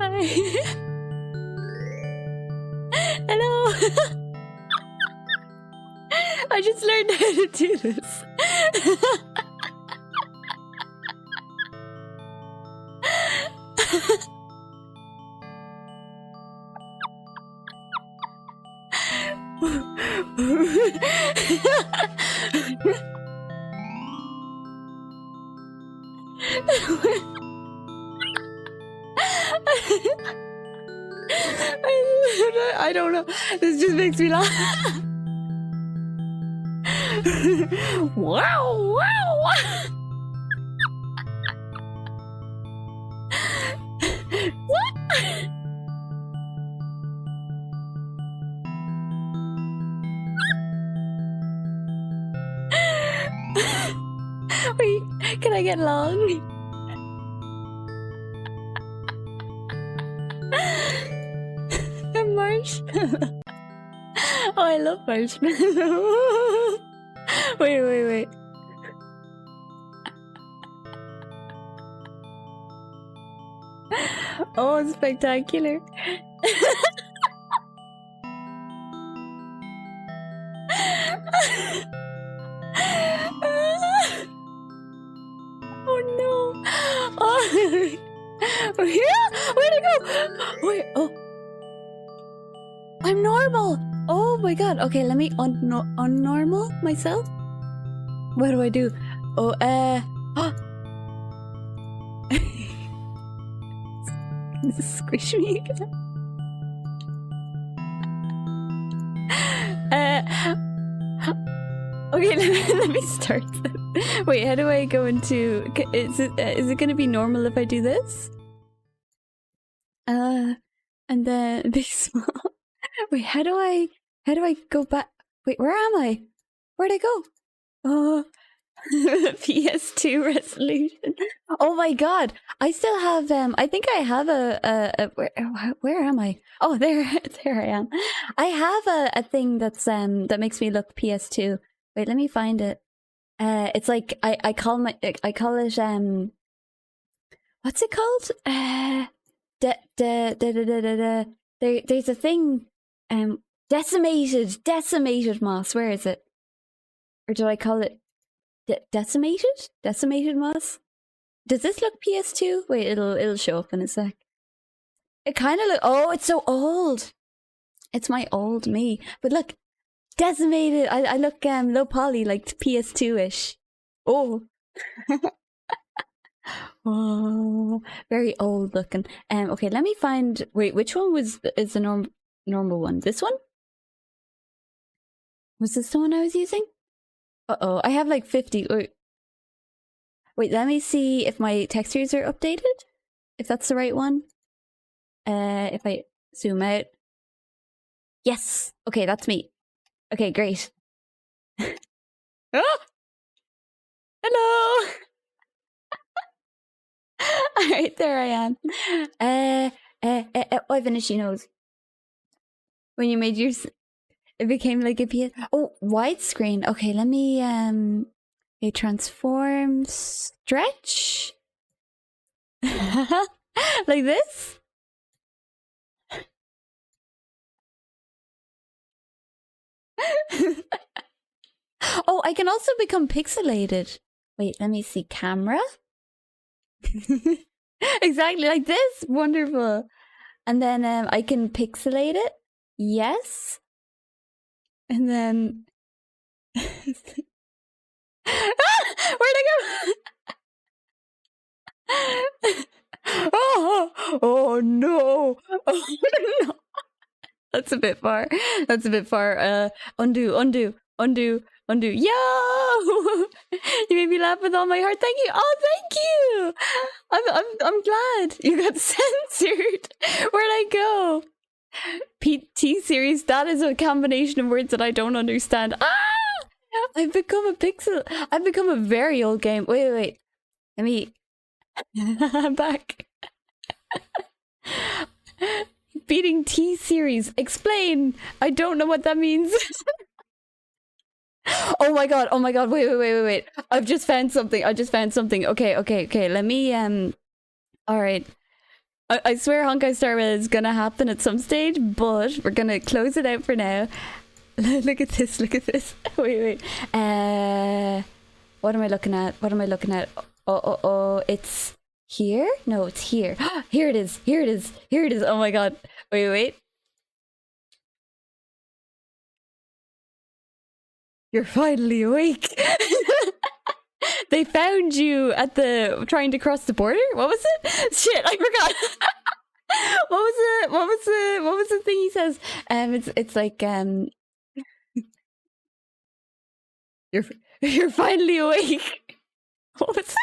Hi. Hello. I just learned how to do this. I don't know. This just makes me laugh. Wow! Wow! What? Wait, can I get long? A marshmallow. Oh, I love marshmallow. Wait. Oh, spectacular. Oh no. Oh. Where'd it go? Wait, oh. I'm normal. Oh my god. Okay, let me unnormal myself. What do I do? Oh, squish me again. Okay, let me start. Wait, how do I go into? Is it gonna be normal if I do this? And then big small. Wait, how do I go back? Wait, where am I? Where'd I go? Oh, PS2 resolution. Oh my god, I still have I think I have a where am I? Oh, there I am. I have a thing that's that makes me look PS2. Wait, let me find it. It's like I call it what's it called? There's a thing decimated moss. Where is it? Or do I call it decimated moss? Does this look PS2? Wait, it'll show up in a sec. It kind of look. Oh, it's so old. It's my old me. But look, decimated. I look low poly, like PS2-ish. Oh. Oh, very old looking. Okay, let me find. Wait, which one is the normal one? This one? Was this the one I was using? Uh-oh, I have like 50. Wait, let me see if my textures are updated. If that's the right one. If I zoom out. Yes! Okay, that's me. Okay, great. Oh! Hello! Alright, there I am. I finished your nose. When you made yours, it became like a PS. Oh, widescreen. Okay, let me a transform stretch. Like this? Oh, I can also become pixelated. Wait, let me see. Camera? Exactly like this. Wonderful. And then I can pixelate it. Yes. And then where'd I go? Oh no. Oh no. That's a bit far. Undo. Yo! You made me laugh with all my heart. Thank you. Oh, thank you. I'm glad you got censored. Where'd I go? PT series. That is a combination of words that I don't understand. Ah! I've become a pixel. I've become a very old game. Wait. Let me. I'm back. Beating T series. Explain. I don't know what that means. Oh my god. Wait. I've just found something. Okay. Let me all right. I swear Honkai Star Rail is gonna happen at some stage, but we're gonna close it out for now. Look at this, look at this. Wait. What am I looking at? What am I looking at? Oh, it's here? No, it's here. Here it is, here it is, here it is. Oh my god. Wait. You're finally awake. They found you at trying to cross the border? What was it? Shit, I forgot. What was the thing he says? It's like you're finally awake. What was it?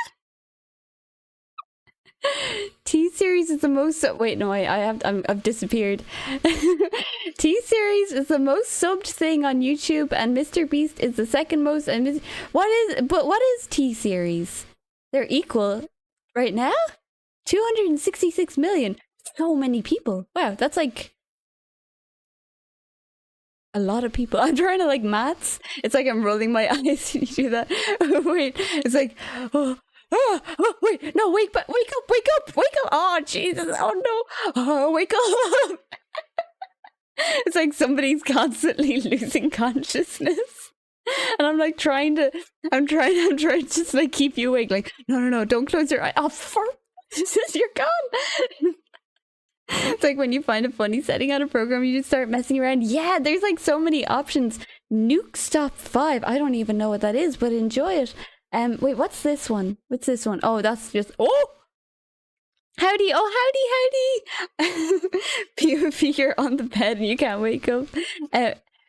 T-Series is the most wait, no, I've disappeared. T-Series is the most subbed thing on YouTube, and Mr. Beast is the second most. And what is T-Series? They're equal right now. 266 million. So many people. Wow, that's like a lot of people. I'm trying to like maths. It's like I'm rolling my eyes when you do that. Wait, it's like wait, no, wake up! Oh Jesus! Oh no! Oh, wake up! It's like somebody's constantly losing consciousness, and I'm like trying to just like keep you awake. Like no, don't close your eye. Oh, you're gone. It's like when you find a funny setting on a program, you just start messing around. Yeah, there's like so many options. Nuke Stop 5. I don't even know what that is, but enjoy it. Wait, what's this one? What's this one? Oh, that's just howdy. If you're on the bed and you can't wake up.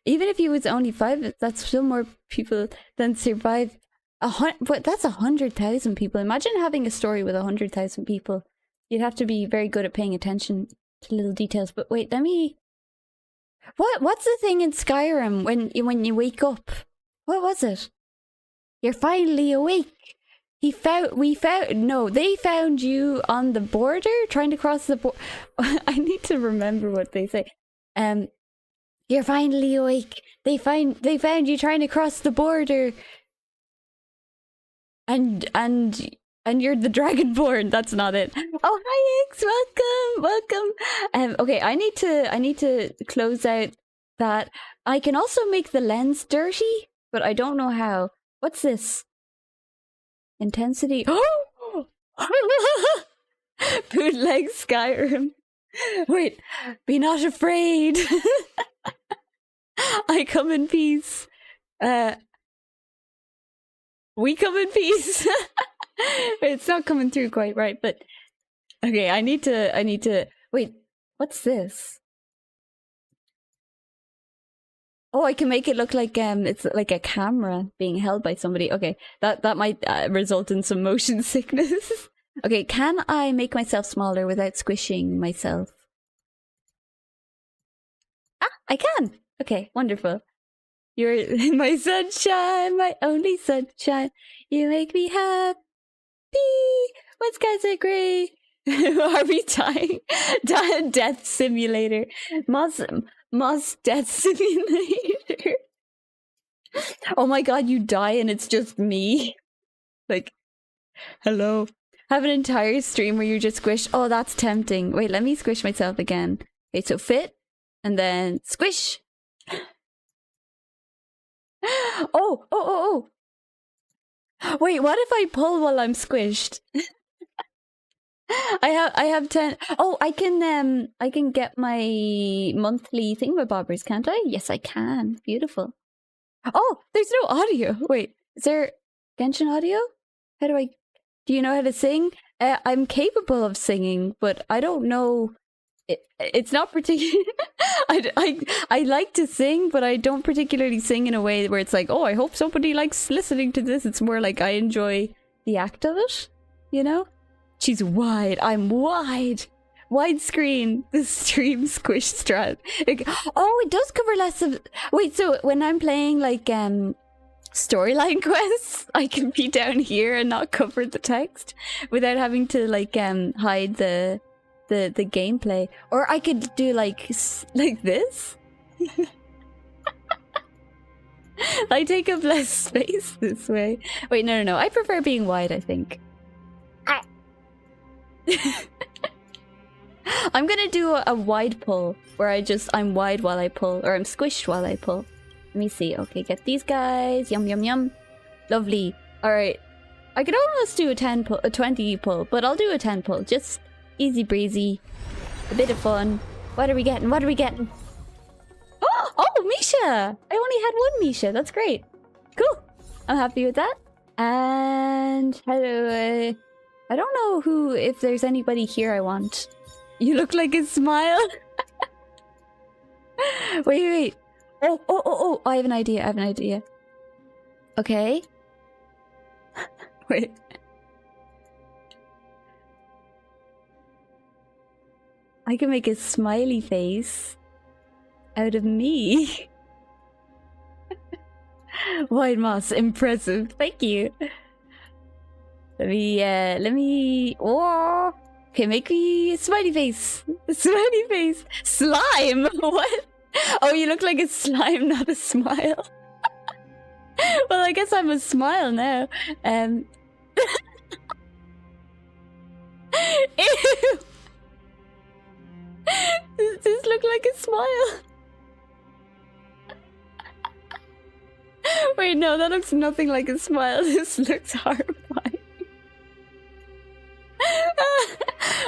Even if you was only 5, that's still more people than survive. But that's 100,000 people. Imagine having a story with 100,000 people. You'd have to be very good at paying attention to little details. But wait, let me. What's the thing in Skyrim when you wake up? What was it? You're finally awake. They found you on the border trying to cross the border. I need to remember what they say. You're finally awake. They found you trying to cross the border. And you're the Dragonborn. That's not it. Oh, hi X, welcome. Okay, I need to close out that. I can also make the lens dirty, but I don't know how. What's this? Intensity. Oh! Bootleg Skyrim. Wait, be not afraid. I come in peace. We come in peace. It's not coming through quite right, but okay, I need to wait, what's this? Oh, I can make it look like it's like a camera being held by somebody. Okay, that might result in some motion sickness. Okay, can I make myself smaller without squishing myself? Ah, I can. Okay, wonderful. You're my sunshine, my only sunshine. You make me happy when skies are grey. Are we dying? Death simulator. Moss death simulator. Oh my god, you die and it's just me. Like, hello. Have an entire stream where you just squish. Oh, that's tempting. Wait, let me squish myself again. Okay, so fit and then squish. Oh. Wait, what if I pull while I'm squished? I have 10. Oh, I can get my monthly thingamabobbers, can't I? Yes, I can. Beautiful. Oh, there's no audio. Wait, is there Genshin audio? Do you know how to sing? I'm capable of singing, but I don't know. It's not particular. I like to sing, but I don't particularly sing in a way where it's like, oh, I hope somebody likes listening to this. It's more like I enjoy the act of it, you know? She's wide. I'm wide. Widescreen. The stream squish strat. Oh, it does cover less of. Wait, so when I'm playing like storyline quests, I can be down here and not cover the text without having to like hide the gameplay, or I could do like this. I take up less space this way. Wait, no. I prefer being wide, I think. I'm gonna do a wide pull where I'm wide while I pull, or I'm squished while I pull. Let me see. Okay, get these guys. Yum yum yum. Lovely. All right. I could almost do a 20 pull, but I'll do a 10 pull. Just easy breezy, a bit of fun. What are we getting? What are we getting? Oh, Misha! I only had one Misha. That's great. Cool. I'm happy with that. And how do I don't know if there's anybody here I want. You look like a smile. Wait. Oh, I have an idea. Okay. Wait. I can make a smiley face out of me. White moss, impressive. Thank you. Let me. Oh, okay, make me a smiley face. A smiley face. Slime. What? Oh, you look like a slime, not a smile. Well, I guess I'm a smile now. Ew. Does this look like a smile? Wait, no, that looks nothing like a smile. This looks horrifying.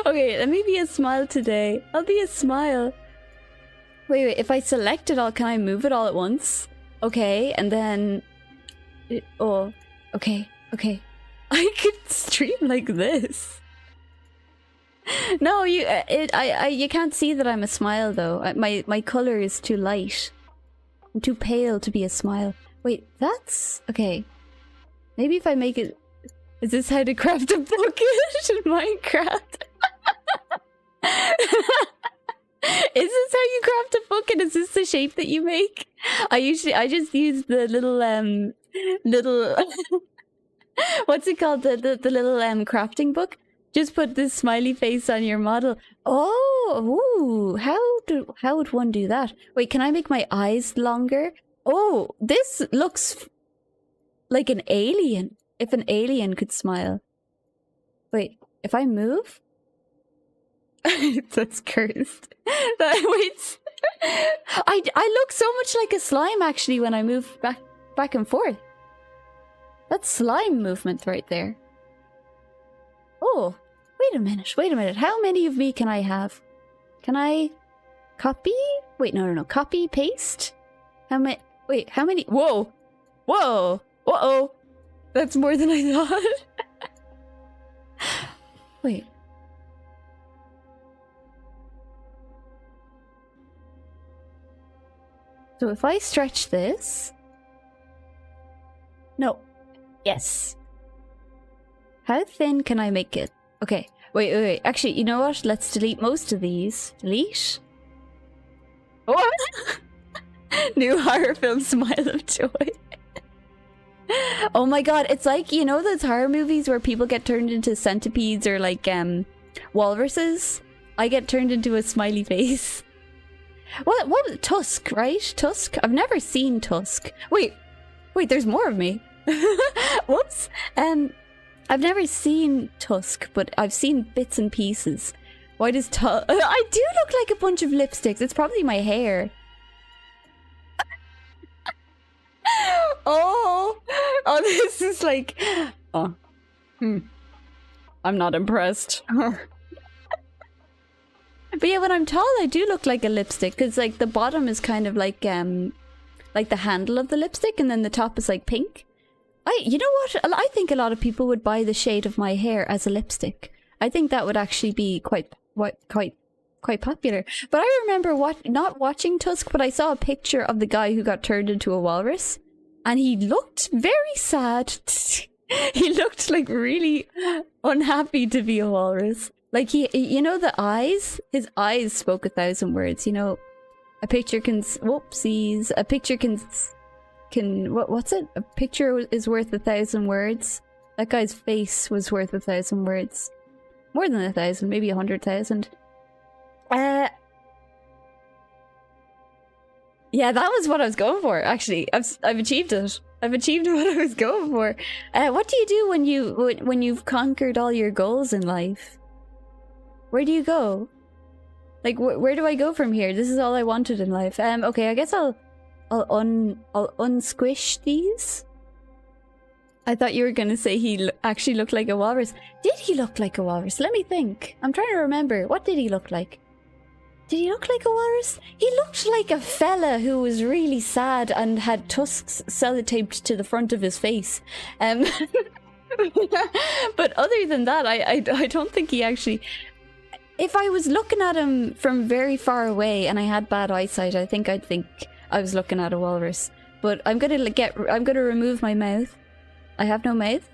Okay, let me be a smile today. I'll be a smile. Wait, if I select it all, can I move it all at once? Okay, and then... Oh, okay. I could stream like this. No, you can't see that I'm a smile though. My color is too light. I'm too pale to be a smile. Wait, that's okay. Maybe if I make it. Is this how to craft a bucket in Minecraft? Is this how you craft a bucket? Is this the shape that you make? I just use the little what's it called? The little crafting book. Just put this smiley face on your model. Oh, ooh, how would one do that? Wait, can I make my eyes longer? Oh, this looks like an alien. If an alien could smile. Wait, if I move? That's cursed. Wait. I look so much like a slime actually when I move back and forth. That's slime movement right there. Oh, wait a minute. How many of me can I have? Can I copy? Wait, no. Copy, paste? How many? Wait, how many? Whoa. Uh-oh. That's more than I thought. Wait. So if I stretch this... No. Yes. How thin can I make it? Okay. Wait. Actually, you know what? Let's delete most of these. Delete. Oh! New horror film Smile of Joy. Oh my god, it's like, you know those horror movies where people get turned into centipedes or like walruses? I get turned into a smiley face. What was Tusk, right? Tusk? I've never seen Tusk. Wait, there's more of me. Whoops. I've never seen Tusk, but I've seen bits and pieces. Why does I do look like a bunch of lipsticks. It's probably my hair. Oh, this is like... Oh. I'm not impressed. But yeah, when I'm tall, I do look like a lipstick, because like the bottom is kind of like the handle of the lipstick, and then the top is like pink. You know what? I think a lot of people would buy the shade of my hair as a lipstick. I think that would actually be quite popular. But I remember not watching Tusk, but I saw a picture of the guy who got turned into a walrus, and he looked very sad. He looked like really unhappy to be a walrus. Like you know, the eyes. His eyes spoke 1,000 words. You know, a picture can. Whoopsies. A picture can. What's it? A picture is worth 1,000 words. That guy's face was worth 1,000 words. More than 1,000, maybe 100,000. Yeah, that was what I was going for. Actually, I've achieved it. I've achieved what I was going for. What do you do when you've conquered all your goals in life? Where do you go? Like, where do I go from here? This is all I wanted in life. Okay, I guess I'll unsquish these. I thought you were gonna say he actually looked like a walrus. Did he look like a walrus? Let me think. I'm trying to remember. What did he look like? Did he look like a walrus? He looked like a fella who was really sad and had tusks sellotaped to the front of his face. But other than that, I don't think he actually... If I was looking at him from very far away and I had bad eyesight, I'd think I was looking at a walrus. But I'm gonna remove my mouth. I have no mouth.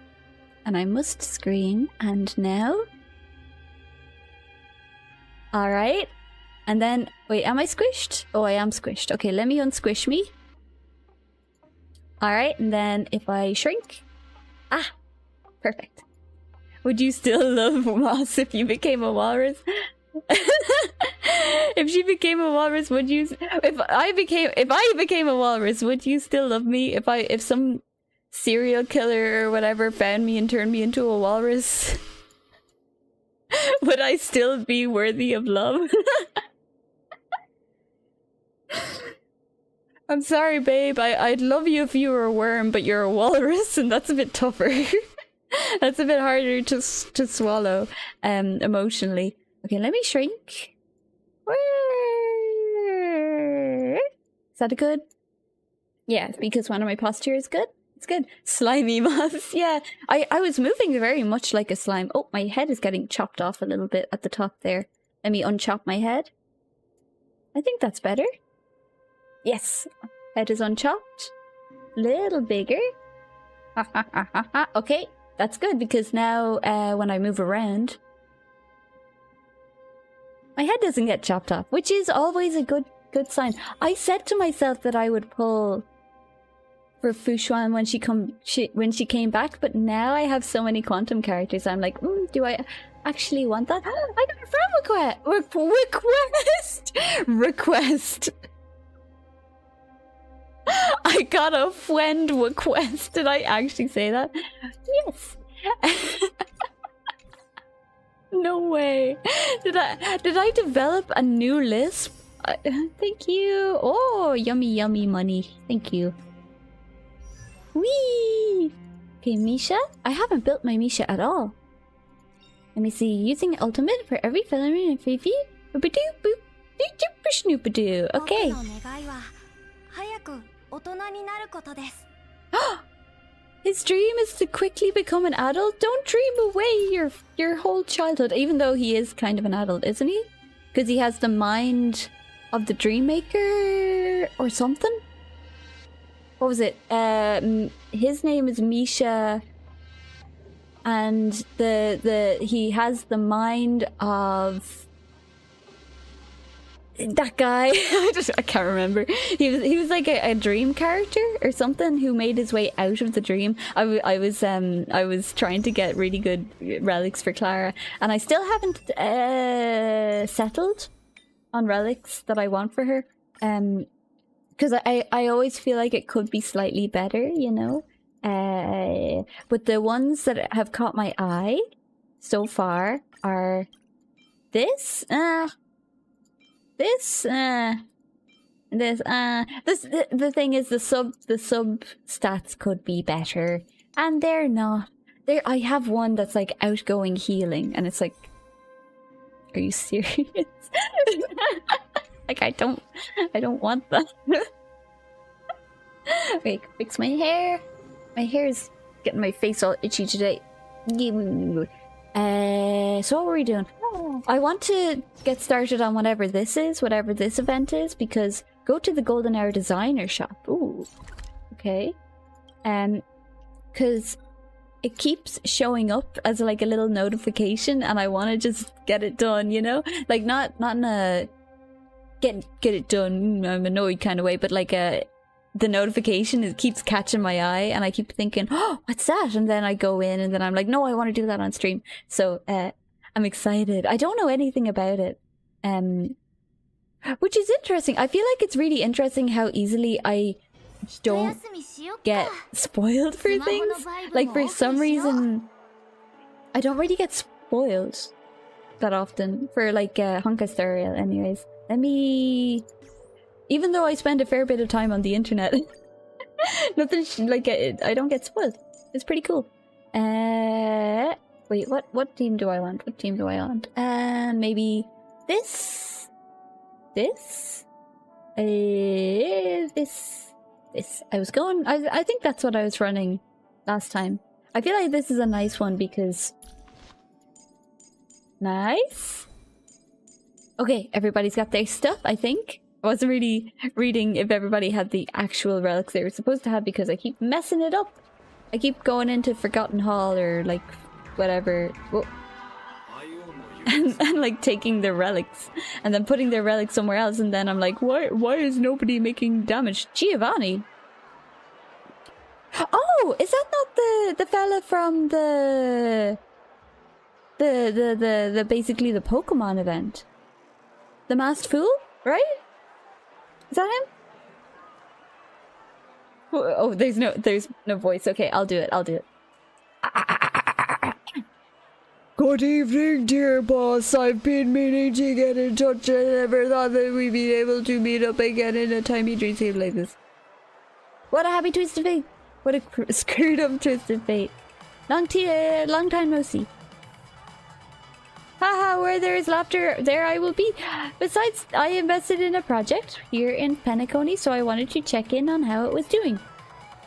And I must scream. And now... Alright. And then... Wait, am I squished? Oh, I am squished. Okay, let me unsquish me. Alright, and then if I shrink... Ah! Perfect. Would you still love Moss if you became a walrus? If she became a walrus, would you... If I became a walrus, would you still love me? If some serial killer or whatever found me and turned me into a walrus, would I still be worthy of love? I'm sorry, babe. I'd love you if you were a worm, but you're a walrus, and that's a bit tougher. That's a bit harder to swallow, emotionally. Okay, let me shrink. Is that a good? Yeah, because one of my posture is good. It's good. Slimy moss. Yeah, I was moving very much like a slime. Oh, my head is getting chopped off a little bit at the top there. Let me unchop my head. I think that's better. Yes, head is unchopped. Little bigger. Okay, that's good because now when I move around, my head doesn't get chopped off, which is always a good sign. I said to myself that I would pull for Fushuan when she came back, but now I have so many quantum characters. I'm like, do I actually want that? I got a friend request. I got a friend request. Did I actually say that? Yes. No way. Did I develop a new lisp? Thank you. Oh, yummy money. Thank you. Whee! Okay, Misha. I haven't built my Misha at all. Let me see. Using ultimate for every filament and preview. Okay. His dream is to quickly become an adult. Don't dream away your whole childhood. Even though he is kind of an adult, isn't he? Because he has the mind of the dream maker or something. What was it? His name is Misha, and he has the mind of that guy. I can't remember. He was like a dream character or something who made his way out of the dream. I was trying to get really good relics for Clara, and I still haven't settled on relics that I want for her. Because I always feel like it could be slightly better, you know. But the ones that have caught my eye so far are this. The thing is, the sub stats could be better, and they're not. I have one that's like outgoing healing, and it's like, are you serious? Like I don't want that. Wait, fix my hair. My hair is getting my face all itchy today. So what were we doing? I want to get started on whatever this event is, because go to the Golden Hour Designer Shop. Ooh, okay. Because it keeps showing up as like a little notification, and I want to just get it done. You know, like not in a get it done, I'm annoyed kind of way, but like the notification keeps catching my eye, and I keep thinking, oh, what's that? And then I go in, and then I'm like, no, I want to do that on stream. So I'm excited. I don't know anything about it, which is interesting. I feel like it's really interesting how easily I don't get spoiled for things. Like for some reason, I don't really get spoiled. that often for like Honkai tutorial. Anyways, let me. Even though I spend a fair bit of time on the internet, nothing like I don't get spoiled. It's pretty cool. Wait, what team do I want? What team do I want? Maybe this. This. This. I was going. I think that's what I was running last time. I feel like this is a nice one because. Nice. Okay, everybody's got their stuff, I think. I wasn't really reading if everybody had the actual relics they were supposed to have because I keep messing it up. I keep going into Forgotten Hall or like whatever. Whoa. And like taking their relics and then putting their relics somewhere else, and then I'm like, why is nobody making damage? Giovanni. Oh, is that not the fella from the basically the Pokemon event? The Masked Fool, right? Is that him? Oh, there's no voice. Okay, I'll do it. Good evening, dear boss. I've been meaning to get in touch. I never thought that we'd be able to meet up again in a tiny dream save like this. What a happy twist of fate. What a screwed up twist of fate. Long time no see. Haha, where there is laughter, there I will be. Besides, I invested in a project here in Penacony, so I wanted to check in on how it was doing.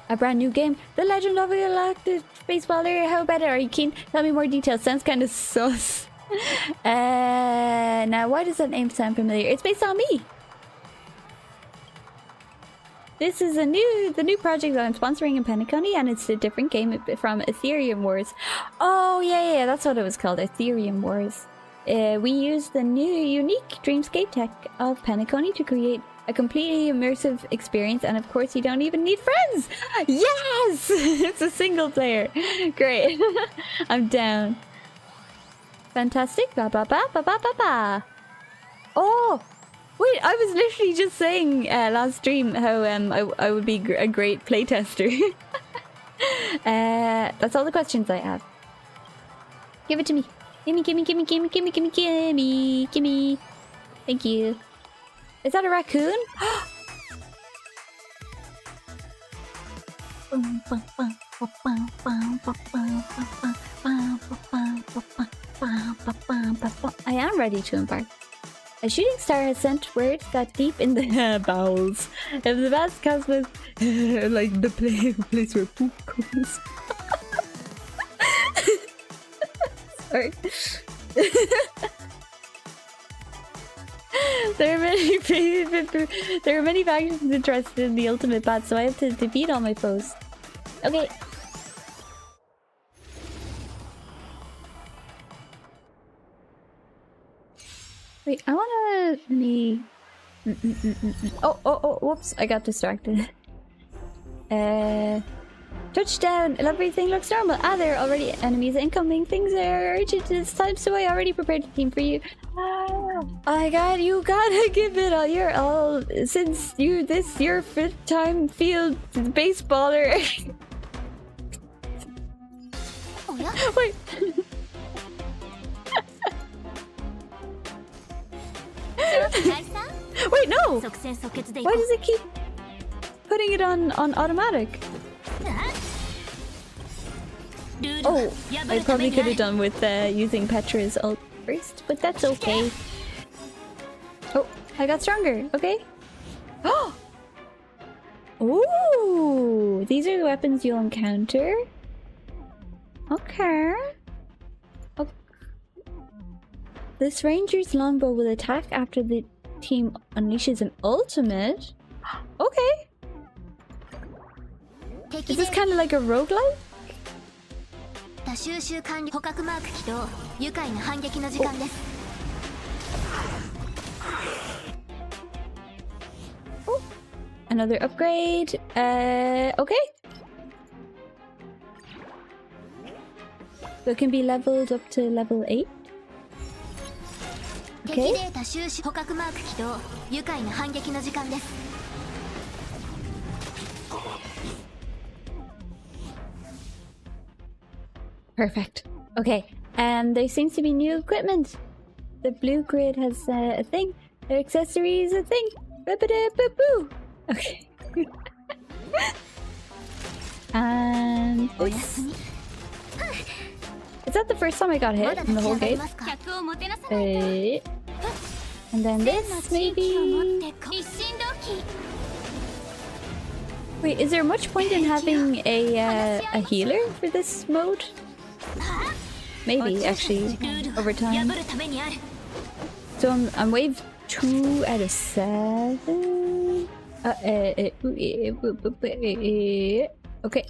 A brand new game, The Legend of a Galactic Baseballer. How about it? Are you keen? Tell me more details. Sounds kind of sus. Now, why does that name sound familiar? It's based on me. This is the new project that I'm sponsoring in Penacony, and it's a different game from Ethereum Wars. Oh yeah, that's what it was called, Ethereum Wars. We used the new unique dreamscape tech of Penacony to create a completely immersive experience, and of course you don't even need friends! Yes! It's a single player. Great. I'm down. Fantastic. Ba ba ba ba ba ba ba. Oh! Wait, I was literally just saying last stream how I would be a great playtester. That's all the questions I have. Give it to me. Gimme. Thank you. Is that a raccoon? I am ready to embark. A shooting star has sent word that deep in the bowels of the vast cosmos, like the place where poop goes. Sorry. There are many factions interested in the ultimate bat, so I have to defeat all my foes. Okay. Wait, I wanna... Oh, whoops, I got distracted. Touchdown! Everything looks normal. Ah, there are already enemies incoming. Things are urgent. It's time, so I already prepared a team for you. You gotta give it all your all. Since your fifth time field baseballer. Oh, yeah? Wait. Wait, no! Why does it keep putting it on automatic? Oh, I probably could have done with using Petra's ult first, but that's okay. Oh, I got stronger. Okay. Oh! Ooh! These are the weapons you'll encounter. Okay. Oh. This ranger's longbow will attack after the team unleashes an ultimate. Okay. Is this kind of like a roguelike? Oh. Another upgrade. Okay. So it can be leveled up to level 8. Okay. Perfect. Okay, and there seems to be new equipment. The blue grid has a thing. Their accessory is a thing. Boo. Okay. And this. Is that the first time I got hit in the whole game? And then this, maybe? Wait, is there much point in having a healer for this mode? Maybe, actually, over time. So I'm wave 2 out of 7. Okay.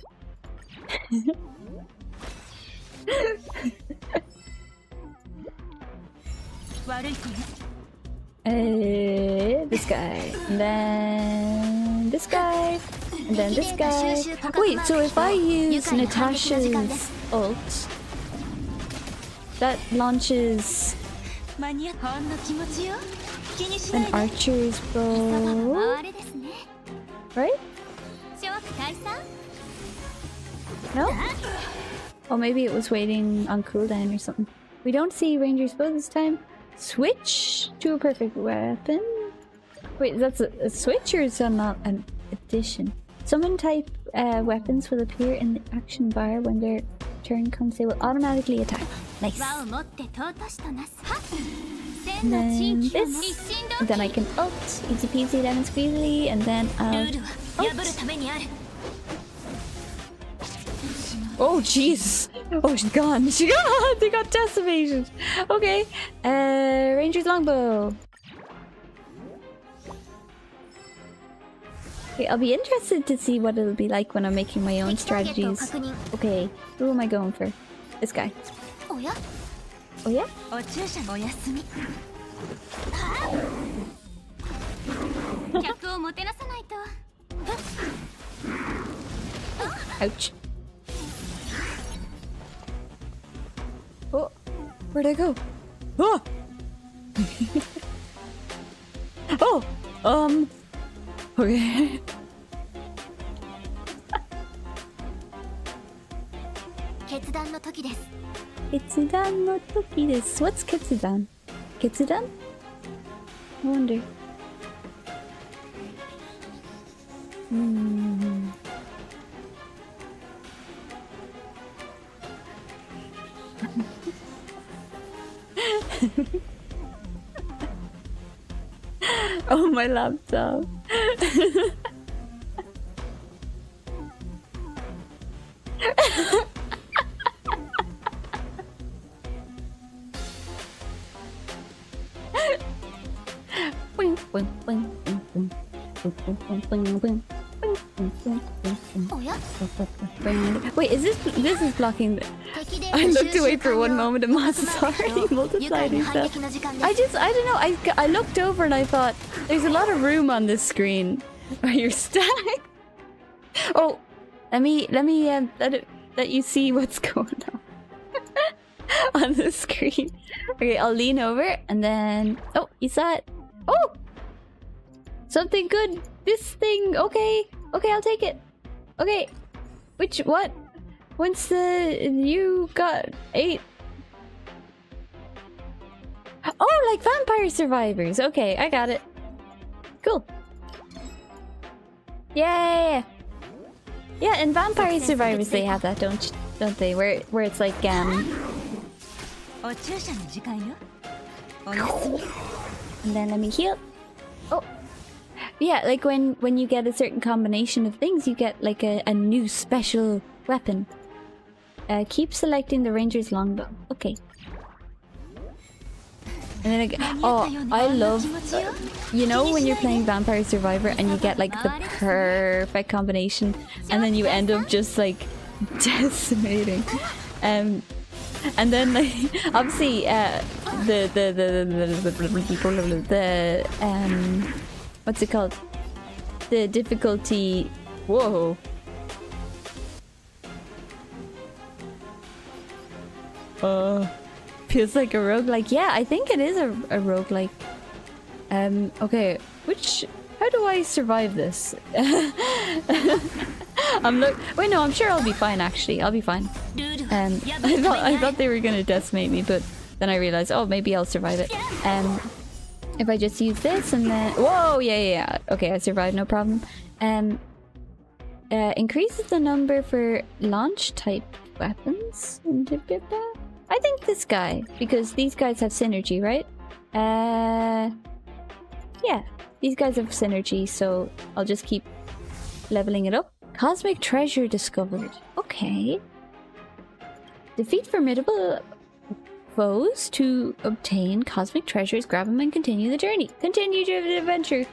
This guy, and then this guy, and then this guy. Wait, so if I use Natasha's ult, that launches an archer's bow, right? No? Oh, maybe it was waiting on cooldown or something. We don't see Ranger's bow this time. Switch to a perfect weapon. Wait, that's a switch or is that not an addition? Summon type weapons will appear in the action bar when their turn comes. They will automatically attack. Nice. And then this. And then I can ult. Easy peasy lemon squeezy. And then I'll ult. Oh jeez! Oh, she's gone. She got. They got decimated. Okay. Ranger's longbow. Okay, I'll be interested to see what it'll be like when I'm making my own strategies. Okay, who am I going for? This guy. Oh yeah? Ouch. Oh, where'd I go? Oh! Oh! Okay. Ketsudan no toki desu. What's Ketsudan? Ketsudan? I wonder. Oh, my laptop. Wait, is this is blocking the... I looked away for one moment and Moss is already multiplied himself. I don't know, I looked over and I thought, there's a lot of room on this screen. Are you stacked? Oh, let me let you see what's going on the screen. Okay, I'll lean over and then... Oh, you saw it. Oh! Something good. This thing. Okay. Okay, I'll take it. Okay. What? Once you got 8. Oh, like vampire survivors. Okay, I got it. Cool. Yeah. Yeah, and vampire survivors, they have that, don't they? Where it's like And then let me heal. Oh. Yeah, like when you get a certain combination of things, you get like a new special weapon. Keep selecting the ranger's longbow. Okay. And then I love, you know, when you're playing Vampire Survivor and you get like the perfect combination, and then you end up just like decimating. And then like obviously what's it called? The difficulty. Whoa. Feels like a roguelike. Yeah, I think it is a roguelike. Okay, how do I survive this? Wait, no, I'm sure I'll be fine actually. I'll be fine. I thought they were gonna decimate me, but then I realized, oh, maybe I'll survive it. If I just use this and then... Whoa, yeah. Okay, I survived, no problem. Increases the number for launch type weapons. I think this guy, because these guys have synergy, right? Yeah, these guys have synergy, so I'll just keep leveling it up. Cosmic treasure discovered. Okay. Defeat formidable foes to obtain cosmic treasures, grab them and continue the journey. Continue the adventure.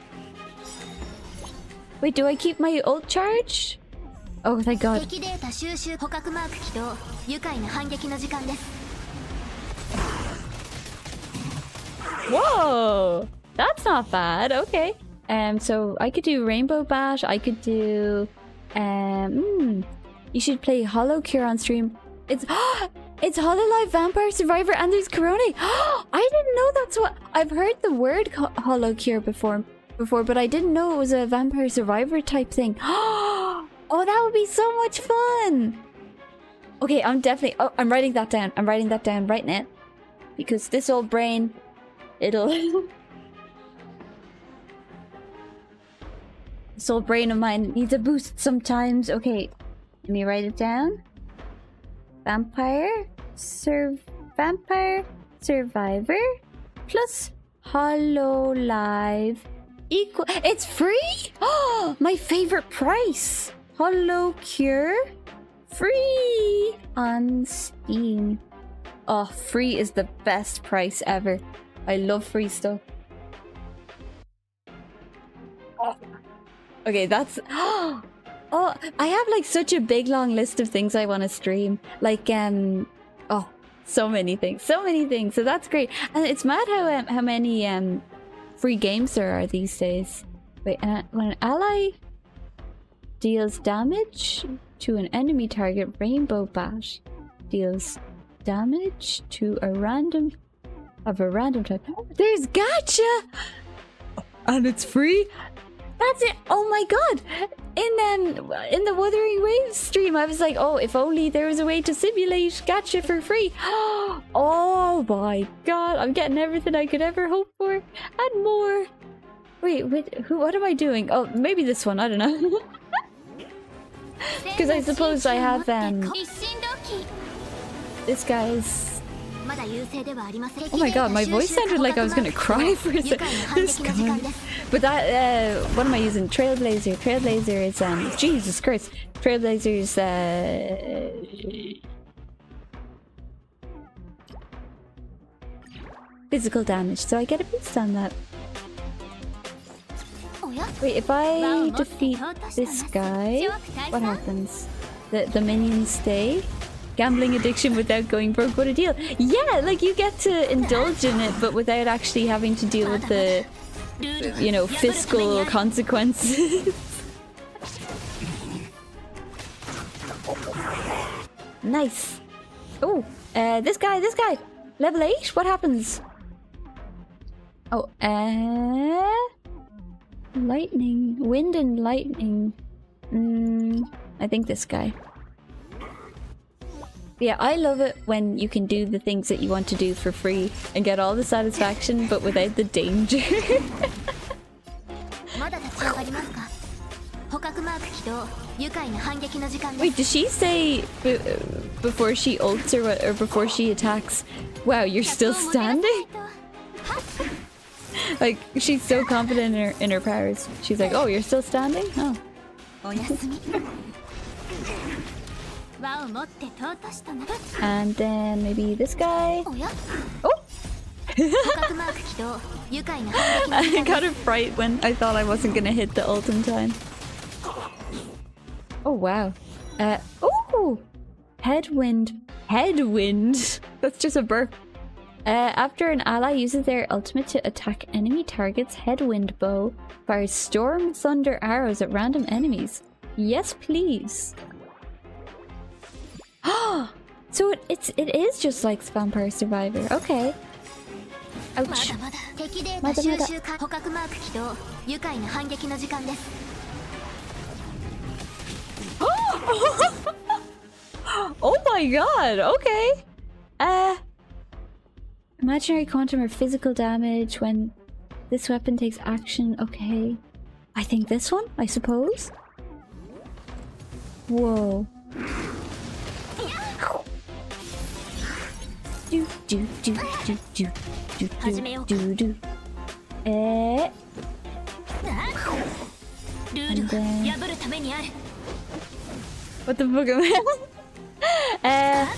Wait, do I keep my ult charged? Oh, thank God. Whoa! That's not bad. Okay. So I could do Rainbow Bash. I could do... You should play Hollow Cure on stream. It's Hololive Vampire Survivor and there's Corona. I didn't know that's what... I've heard the word Hollow Cure before, but I didn't know it was a Vampire Survivor type thing. Oh, that would be so much fun. Okay, I'm definitely... Oh, I'm writing that down. I'm writing that down right now. Because this old brain, it'll... This old brain of mine needs a boost sometimes. Okay, let me write it down. Vampire Survivor plus Hololive equal... It's free? Oh, my favorite price. Hollow Cure free on Steam. Oh, free is the best price ever. I love free stuff. Okay, that's... Oh, I have like such a big long list of things I want to stream. Like, oh, so many things. So that's great. And it's mad how many free games there are these days. Wait, when an ally deals damage to an enemy target, Rainbow Bash deals damage to a random type. There's Gacha! And it's free? That's it! Oh my God! In the Wuthering Waves stream, I was like, oh, if only there was a way to simulate Gacha for free. Oh my God! I'm getting everything I could ever hope for and more. Wait, what am I doing? Oh, maybe this one. I don't know. Because I suppose I have this guy's... Oh my God, my voice sounded like I was gonna cry for a second. But that, what am I using? Trailblazer. Trailblazer is, Jesus Christ. Trailblazer's, physical damage, so I get a boost on that. Wait, if I defeat this guy, what happens? The minions stay? Gambling addiction without going broke, what a deal. Yeah, like you get to indulge in it, but without actually having to deal with the, you know, fiscal consequences. Nice. Oh, this guy. Level 8, what happens? Oh, lightning. Wind and lightning. I think this guy. Yeah, I love it when you can do the things that you want to do for free and get all the satisfaction, but without the danger. Wait, did she say before she ults or before she attacks, wow, you're still standing? Like, she's so confident in her powers. She's like, oh, you're still standing? Oh. And then maybe this guy. Oh! I got a fright when I thought I wasn't gonna hit the ult in time. Oh wow. Oh! Headwind. That's just a burp. After an ally uses their ultimate to attack enemy targets, Headwind Bow fires storm thunder arrows at random enemies. Yes, please. So it is just like Vampire Survivor. Okay. Ouch. Oh my God. Okay. Imaginary quantum or physical damage when this weapon takes action. Okay. I think this one, I suppose. Whoa. Do do do do do do do do do. And then... What the fuck am I?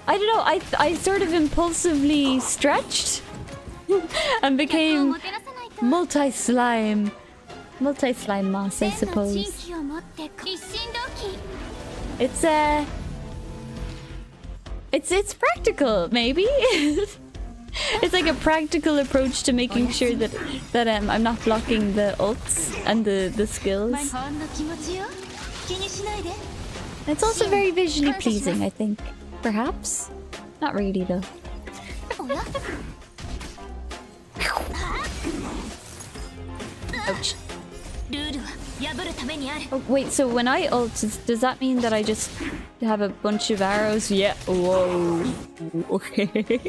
I don't know, I sort of impulsively stretched and became multi-slime moss, I suppose. It's practical, maybe. It's like a practical approach to making sure that I'm not blocking the ults and the skills. It's also very visually pleasing, I think. Perhaps? Not really, though. Ouch. Oh, wait, so when I ult, does that mean that I just have a bunch of arrows? Yeah. Whoa. Okay.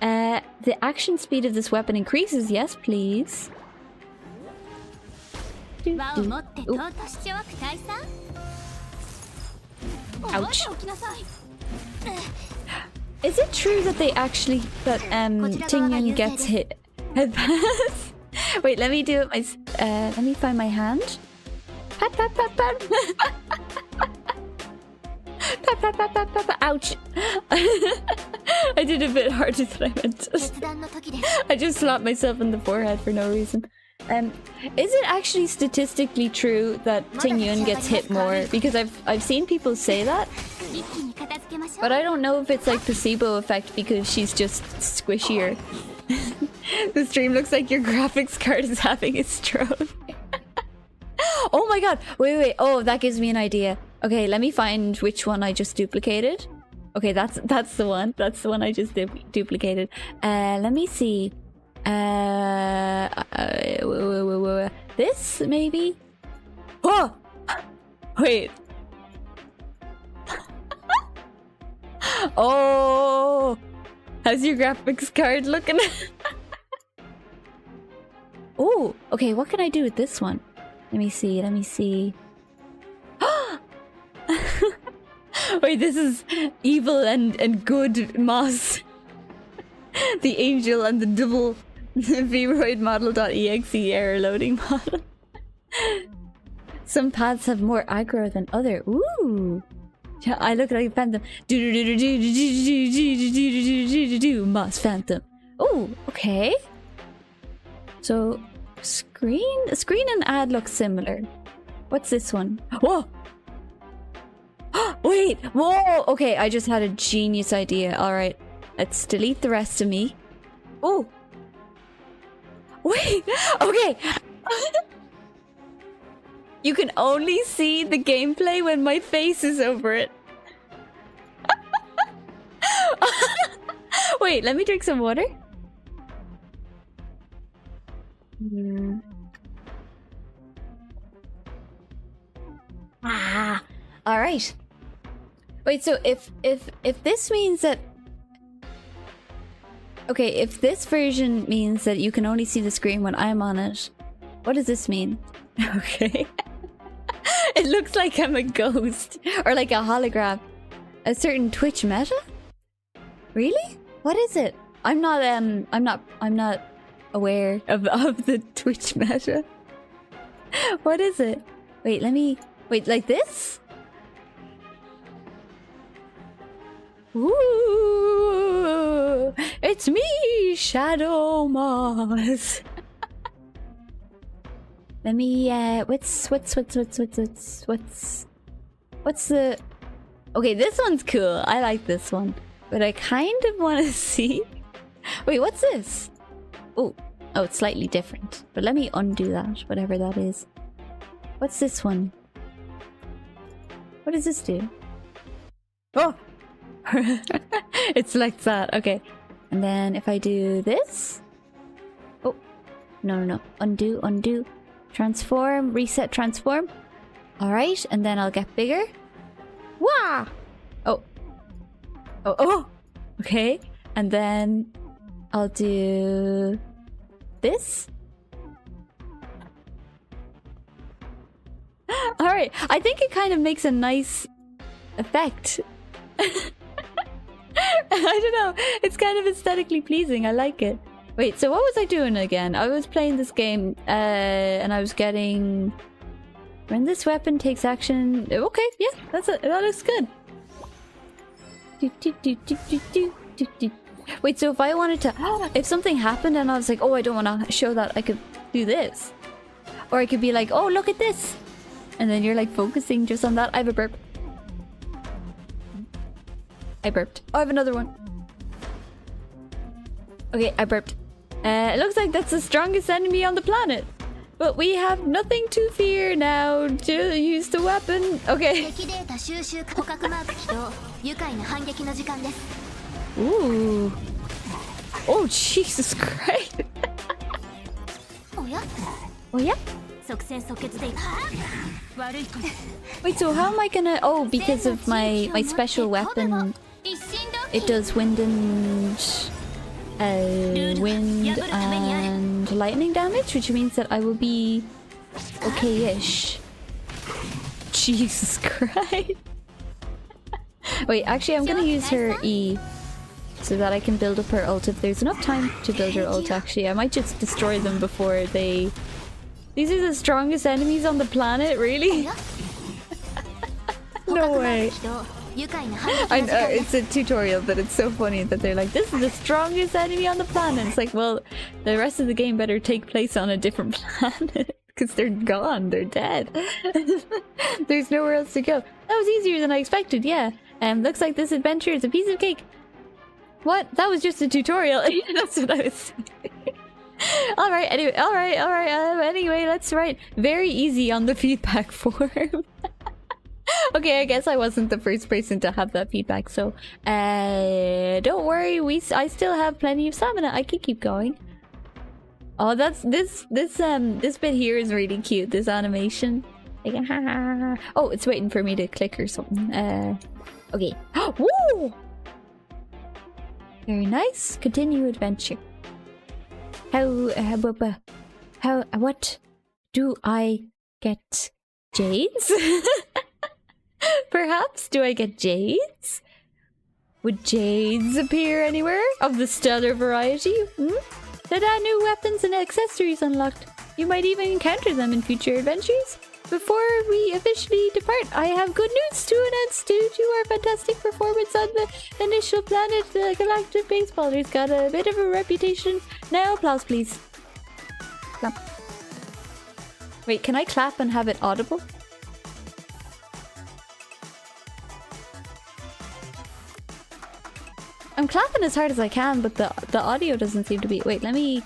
The action speed of this weapon increases. Yes, please. Ouch. Is it true that they actually Tingyun gets hit? Wait, let me do it. Let me find my hand. Pat pat pat pat. Pat pat pat pat pat. Ouch! I did a bit harder than I meant to. I just slapped myself in the forehead for no reason. Is it actually statistically true that Tingyun gets hit more? Because I've seen people say that, but I don't know if it's like placebo effect because she's just squishier. The stream looks like your graphics card is having a stroke. Oh my god! Wait. Oh, that gives me an idea. Okay, let me find which one I just duplicated. Okay, that's the one. That's the one I just duplicated. Let me see. This maybe? Oh! Wait. Oh! How's your graphics card looking? Oh, okay, what can I do with this one? Let me see. Wait, this is evil and good moss. The angel and the double Vroid model.exe error loading model. Some paths have more aggro than other. Ooh. I look like a phantom. Moss phantom. Oh, okay. So screen and ad look similar. What's this one? Whoa! Wait! Whoa! Okay, I just had a genius idea. Alright. Let's delete the rest of me. Oh! Wait! Okay! You can only see the gameplay when my face is over it. Wait, let me drink some water. Ah, all right. Wait, so if this means that, okay, if this version means that you can only see the screen when I'm on it, what does this mean? Okay. It looks like I'm a ghost or like a hologram. A certain Twitch meta? Really? What is it? I'm not aware of the Twitch meta. What is it? Wait, wait, like this? Ooh, it's me, Shadow Moss. Let me what's the... Okay, this one's cool. I like this one. But I kind of want to see... Wait, what's this? Oh, it's slightly different. But let me undo that, whatever that is. What's this one? What does this do? Oh! It selects that. Okay. And then if I do this... Oh. No. Undo. Transform. Reset transform. Alright, and then I'll get bigger. Wah! Oh. Okay. And then I'll do this. Alright, I think it kind of makes a nice effect. I don't know, it's kind of aesthetically pleasing, I like it. Wait, so what was I doing again? I was playing this game and I was getting... When this weapon takes action... Okay, yeah, that looks good. Wait, so if I wanted to... If something happened and I was like, oh, I don't want to show that, I could do this. Or I could be like, oh, look at this. And then you're like focusing just on that. I have a burp. I burped. Oh, I have another one. Okay, I burped. It looks like that's the strongest enemy on the planet. But we have nothing to fear now. To use the weapon. Okay. Ooh. Oh, Jesus Christ. Oh, yeah? Wait, so how am I gonna... Oh, because of my special weapon, it does wind and lightning damage, which means that I will be okay-ish. Jesus Christ. Wait, actually, I'm gonna use her E so that I can build up her ult if there's enough time to build her ult, actually. I might just destroy them before they... These are the strongest enemies on the planet, really? No way. I know, it's a tutorial, but it's so funny that they're like, this is the strongest enemy on the planet. It's like, well, the rest of the game better take place on a different planet. Because they're gone, they're dead. There's nowhere else to go. That was easier than I expected, yeah. Looks like this adventure is a piece of cake. What? That was just a tutorial. That's what I was saying. Alright, anyway, anyway, let's write very easy on the feedback form. Okay, I guess I wasn't the first person to have that feedback, so don't worry, I still have plenty of stamina. I can keep going. Oh, that's this bit here is really cute, this animation. Like, oh, it's waiting for me to click or something. Okay. Woo! Very nice. Continue adventure. What do I get? Jades? Perhaps? Do I get jades? Would jades appear anywhere of the stellar variety? There are new weapons and accessories unlocked. You might even encounter them in future adventures. Before we officially depart, I have good news to announce due to our fantastic performance on the initial planet, the Galactic Baseballers got a bit of a reputation. Now applause, please. Clap. Wait, can I clap and have it audible? I'm clapping as hard as I can, but the audio doesn't seem to be... Wait, let me...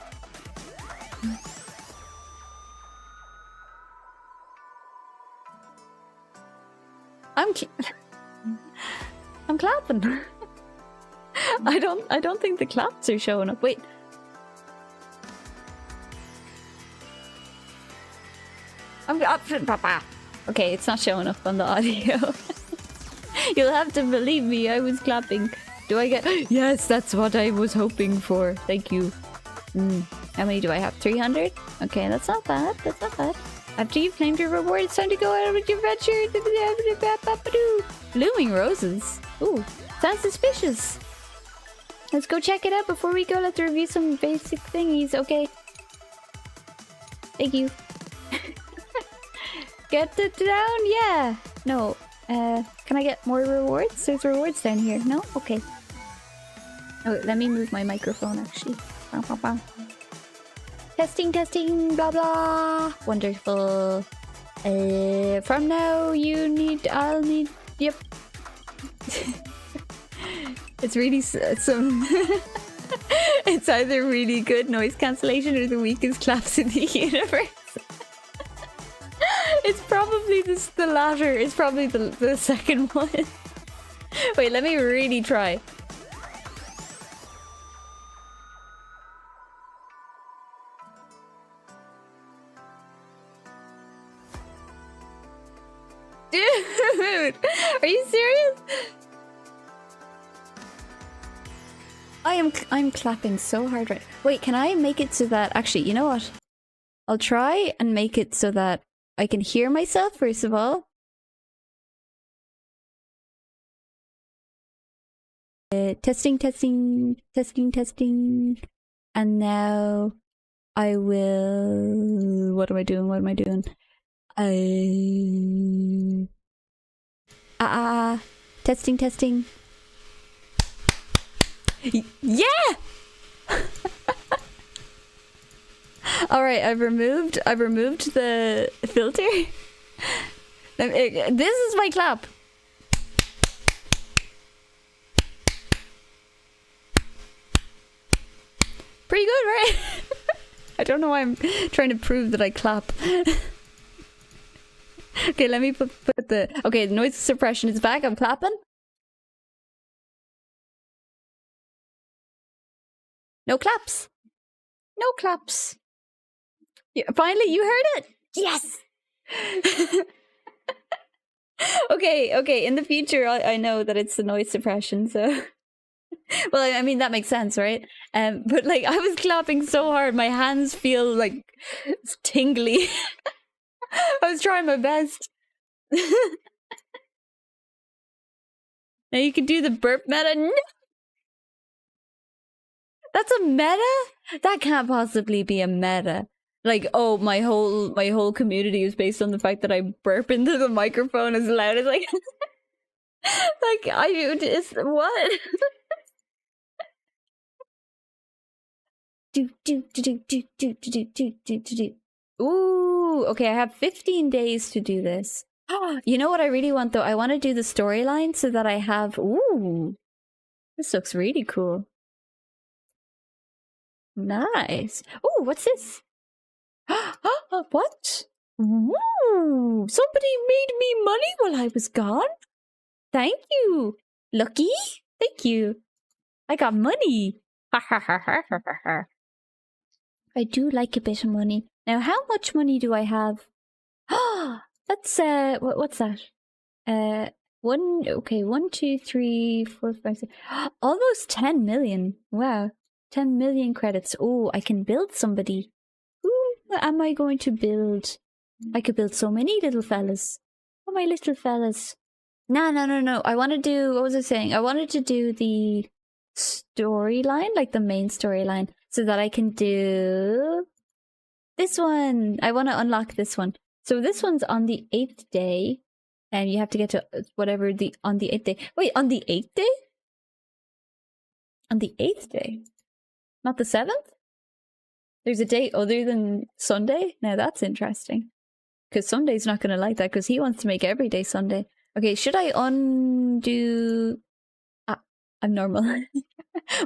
I'm clapping. I don't think the claps are showing up. Wait. Okay, it's not showing up on the audio. You'll have to believe me, I was clapping. Do I get... Yes, that's what I was hoping for. Thank you. How many do I have? 300? Okay, that's not bad. That's not bad. After you've claimed your reward, it's time to go out with your adventure. Blooming roses. Ooh, sounds suspicious. Let's go check it out before we go. Let's review some basic thingies. Okay. Thank you. Get it down? Yeah. No. Can I get more rewards? There's rewards down here. No? Okay. Oh, let me move my microphone actually. Testing, testing, blah blah. Wonderful. From now I'll need, yep. It's really some... It's either really good noise cancellation or the weakest claps in the universe. It's probably the latter. It's probably the second one. Wait, let me really try. Dude, are you serious? I'm clapping so hard right. Wait, can I make it so that actually, you know what? I'll try and make it so that I can hear myself first of all. Testing, testing, testing, testing. And now I will... What am I doing? What am I doing? Testing, testing. Yeah! All right, I've removed the filter. This is my clap. Pretty good, right? I don't know why I'm trying to prove that I clap. Okay, let me put the... Okay, the noise suppression is back. I'm clapping. No claps. No claps. Yeah, finally, you heard it? Yes! Okay, in the future, I know that it's the noise suppression, so... Well, I mean, that makes sense, right? But like, I was clapping so hard, my hands feel like tingly. I was trying my best. Now you can do the burp meta. No! That's a meta? That can't possibly be a meta. Like, oh, my whole community is based on the fact that I burp into the microphone as loud as like like I just what? do. Ooh, okay, I have 15 days to do this. You know what I really want though? I want to do the storyline so that I have... Ooh, this looks really cool. Nice. Ooh, what's this? What? Ooh, somebody made me money while I was gone. Thank you. Lucky? Thank you. I got money. Ha ha ha ha ha ha. I do like a bit of money. Now, how much money do I have? That's what's that? 1, 2, 3, 4, 5, 6. Almost 10 million. Wow. 10 million credits. Oh, I can build somebody. Who am I going to build? I could build so many little fellas. Oh, my little fellas. No. I want to do, what was I saying? I wanted to do the storyline, like the main storyline, so that I can do this one. I want to unlock this one. So this one's on the 8th day, and you have to get to whatever on the 8th day. Wait, on the 8th day? On the 8th day? Not the 7th? There's a day other than Sunday? Now that's interesting. Because Sunday's not going to like that, because he wants to make every day Sunday. Okay, should I undo... I'm normal.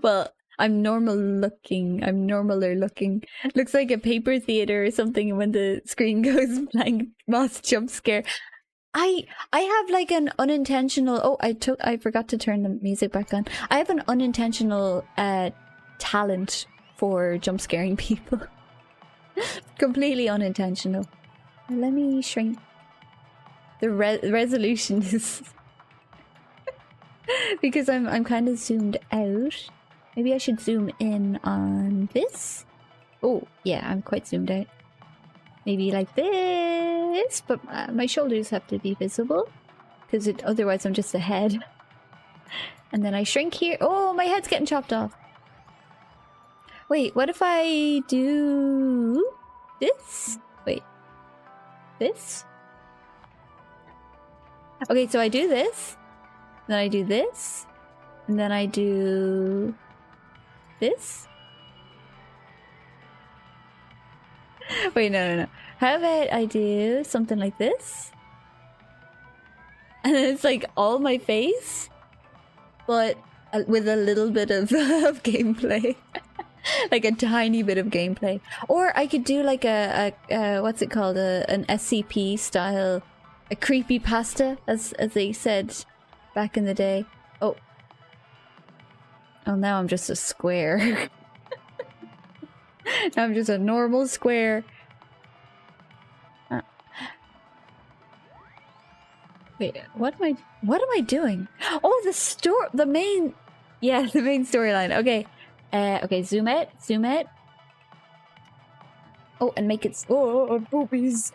Well, I'm normal looking. I'm normaler looking. Looks like a paper theater or something when the screen goes blank. Moss jump scare. I have like an unintentional... Oh, I forgot to turn the music back on. I have an unintentional talent for jump scaring people. Completely unintentional. Let me shrink. The resolution is... because I'm kind of zoomed out. Maybe I should zoom in on this. Oh, yeah, I'm quite zoomed out. Maybe like this, but my shoulders have to be visible because otherwise I'm just a head. And then I shrink here. Oh, my head's getting chopped off. Wait, what if I do this? Wait, this? Okay, so I do this. Then I do this. And then I do this. Wait, no. How about I do something like this? And then it's like all my face, but with a little bit of gameplay. Like a tiny bit of gameplay. Or I could do like a what's it called? An SCP style, a creepypasta, as they said back in the day. Oh, now I'm just a square. Now I'm just a normal square. Wait, what am I doing? Oh, the main... Yeah, the main storyline. Okay. Okay, zoom it. Zoom it. Oh, and make it... Oh, boobies.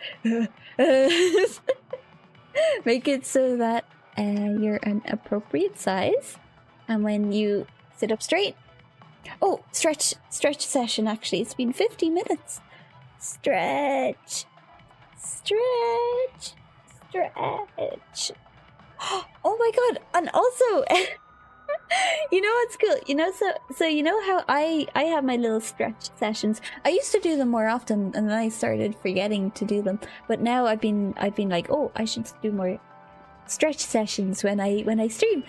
Make it so that you're an appropriate size. And when you sit up straight... Oh, stretch session, actually. It's been 50 minutes. Stretch. Stretch. Stretch. Oh my god. And also... You know what's cool? You know, so you know how I have my little stretch sessions. I used to do them more often, and then I started forgetting to do them. But now I've been like, oh, I should do more stretch sessions when I stream.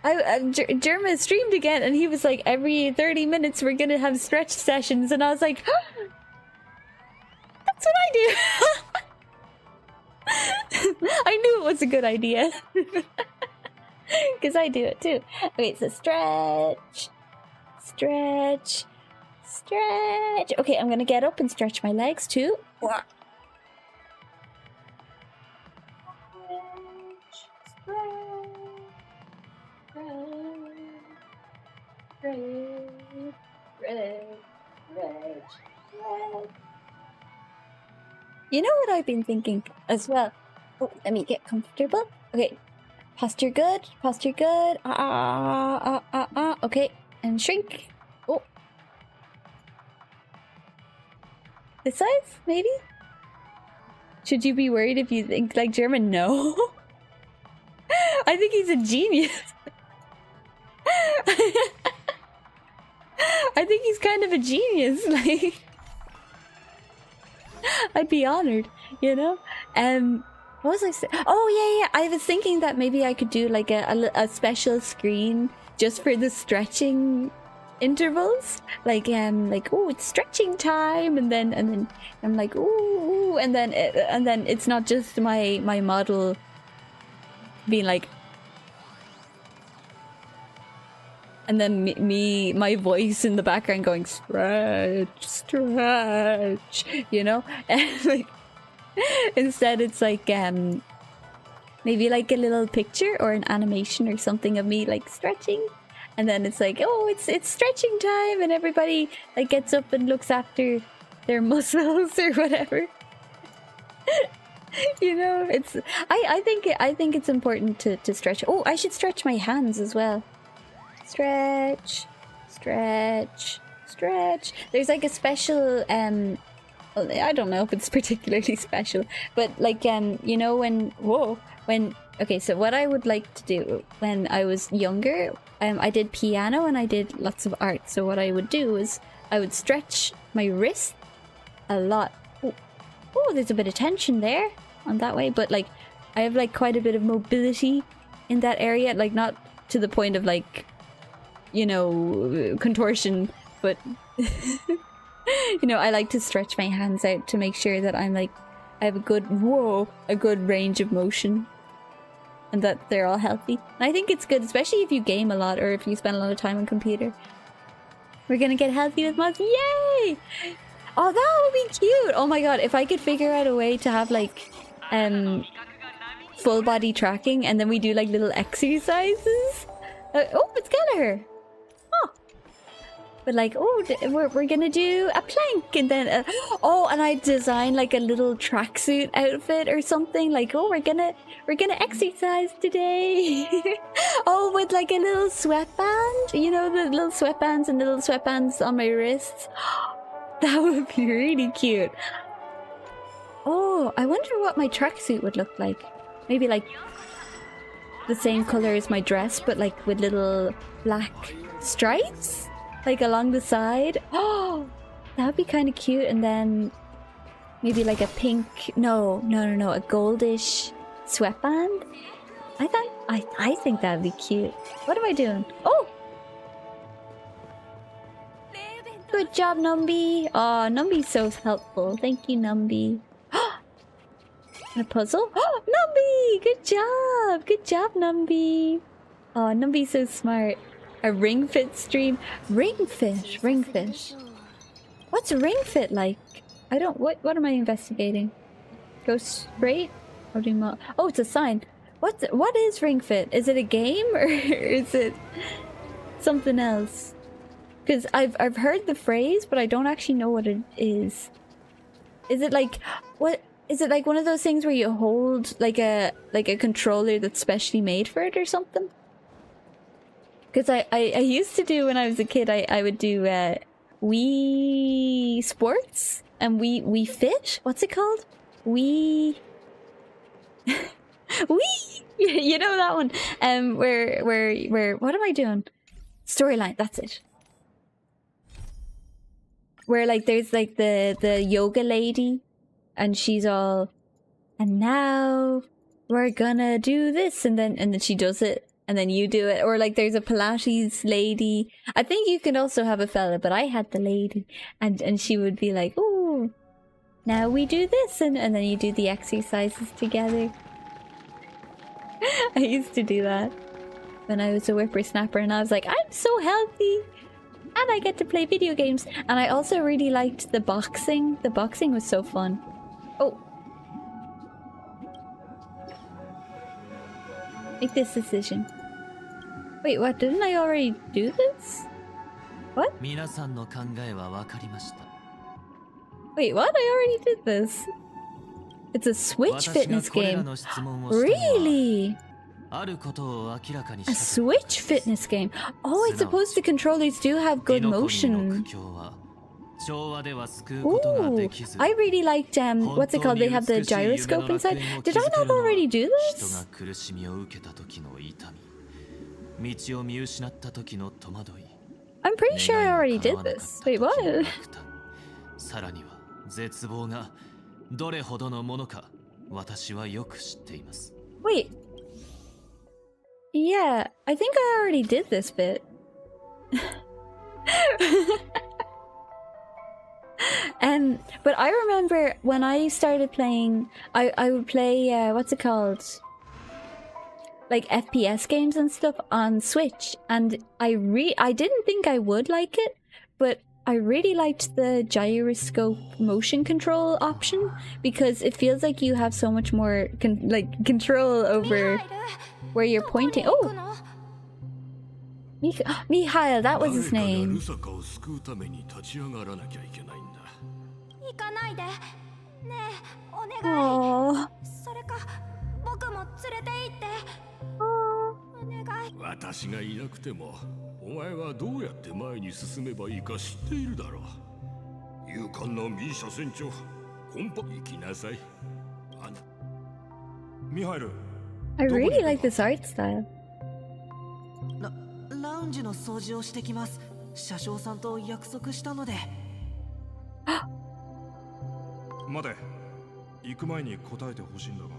Jerma streamed again, and he was like, every 30 minutes we're gonna have stretch sessions, and I was like, that's what I do. I knew it was a good idea. Because I do it too. Okay, so stretch. Stretch. Stretch. Okay, I'm gonna get up and stretch my legs too. You know what I've been thinking as well? Oh, let me get comfortable. Okay. Posture good. Posture good. Okay. And shrink. Oh. This size, maybe? Should you be worried if you think like German? No. I think he's a genius. I think he's kind of a genius. Like, I'd be honored, you know? What was I saying? Oh, yeah. I was thinking that maybe I could do like a special screen just for the stretching intervals. Like, oh, it's stretching time, and then I'm like, ooh, and then it's not just my model being like, and then my voice in the background going stretch, you know, and like. Instead, it's like maybe like a little picture or an animation or something of me like stretching, and then it's like, oh, it's stretching time, and everybody like gets up and looks after their muscles or whatever. You know, it's I think it's important to stretch. Oh, I should stretch my hands as well. Stretch, stretch, stretch. There's like a special I don't know if it's particularly special, but like you know, okay, so what I would like to do when I was younger, I did piano and I did lots of art. So what I would do is I would stretch my wrist a lot. Oh, there's a bit of tension there on that way, but like I have like quite a bit of mobility in that area, like not to the point of like, you know, contortion, but you know, I like to stretch my hands out to make sure that I'm like, I have a good range of motion, and that they're all healthy. And I think it's good, especially if you game a lot or if you spend a lot of time on computer. We're gonna get healthy with mods. Yay! Oh, that would be cute. Oh my god, if I could figure out a way to have like full body tracking, and then we do like little exercises. Oh, it's Gallagher. But like, oh, we're gonna do a plank, and then oh, and I design like a little tracksuit outfit or something. Like, oh, we're gonna exercise today. Oh, with like a little sweatband, you know, the little sweatbands and little sweatbands on my wrists. That would be really cute. Oh, I wonder what my tracksuit would look like. Maybe like the same color as my dress, but like with little black stripes. Like along the side. Oh, that would be kind of cute. And then maybe like a pink, no, a goldish sweatband. I think that'd be cute. What am I doing? Oh, good job, Numby. Oh, Numby's so helpful. Thank you, Numby. A puzzle? Oh, Numby, good job, Numby. Oh, Numby's so smart. A ring fit stream. Ring fit. What's a ring fit like? I don't. What am I investigating? Go straight. Or do you oh, it's a sign. What is Ring Fit? Is it a game or is it something else? Because I've heard the phrase, but I don't actually know what it is. Is it like what? Is it like one of those things where you hold like a controller that's specially made for it or something? Because I used to do when I was a kid. I would do Wii Sports and Wii Fit. What's it called? Wii. Wii. You know that one. Where what am I doing? Storyline. That's it. Where like there's like the yoga lady. And she's all, and now we're gonna do this, and then she does it, and then you do it. Or like there's a Pilates lady. I think you can also have a fella, but I had the lady, and she would be like, "Oh, now we do this," and then you do the exercises together. I used to do that when I was a whippersnapper, and I was like, I'm so healthy. And I get to play video games. And I also really liked the boxing. The boxing was so fun. Oh. Make this decision. Wait, what? Didn't I already do this? What? Wait, what? I already did this. It's a Switch fitness game. Really? A Switch fitness game. Oh, I suppose the controllers do have good motion. Ooh, I really liked what's it called? They have the gyroscope inside. Did I not already do this? I'm pretty sure I already did this. Wait, what? Wait. Yeah, I think I already did this bit. But I remember when I started playing, I would play, what's it called? Like FPS games and stuff on Switch, and I didn't think I would like it, but I really liked the gyroscope motion control option because it feels like you have so much more control over where you're pointing. Oh! Mikhail, that was his name. Aww. 私がいなくてもお前はどうやって前に進めばいいか知っているだろう。勇敢なミーシャ船長、コンパ行きなさい。ミハイル。I really like this art style. ラウンジの掃除をしてきます。車掌さんと約束したので。待て。行く前に答えてほしいんだが、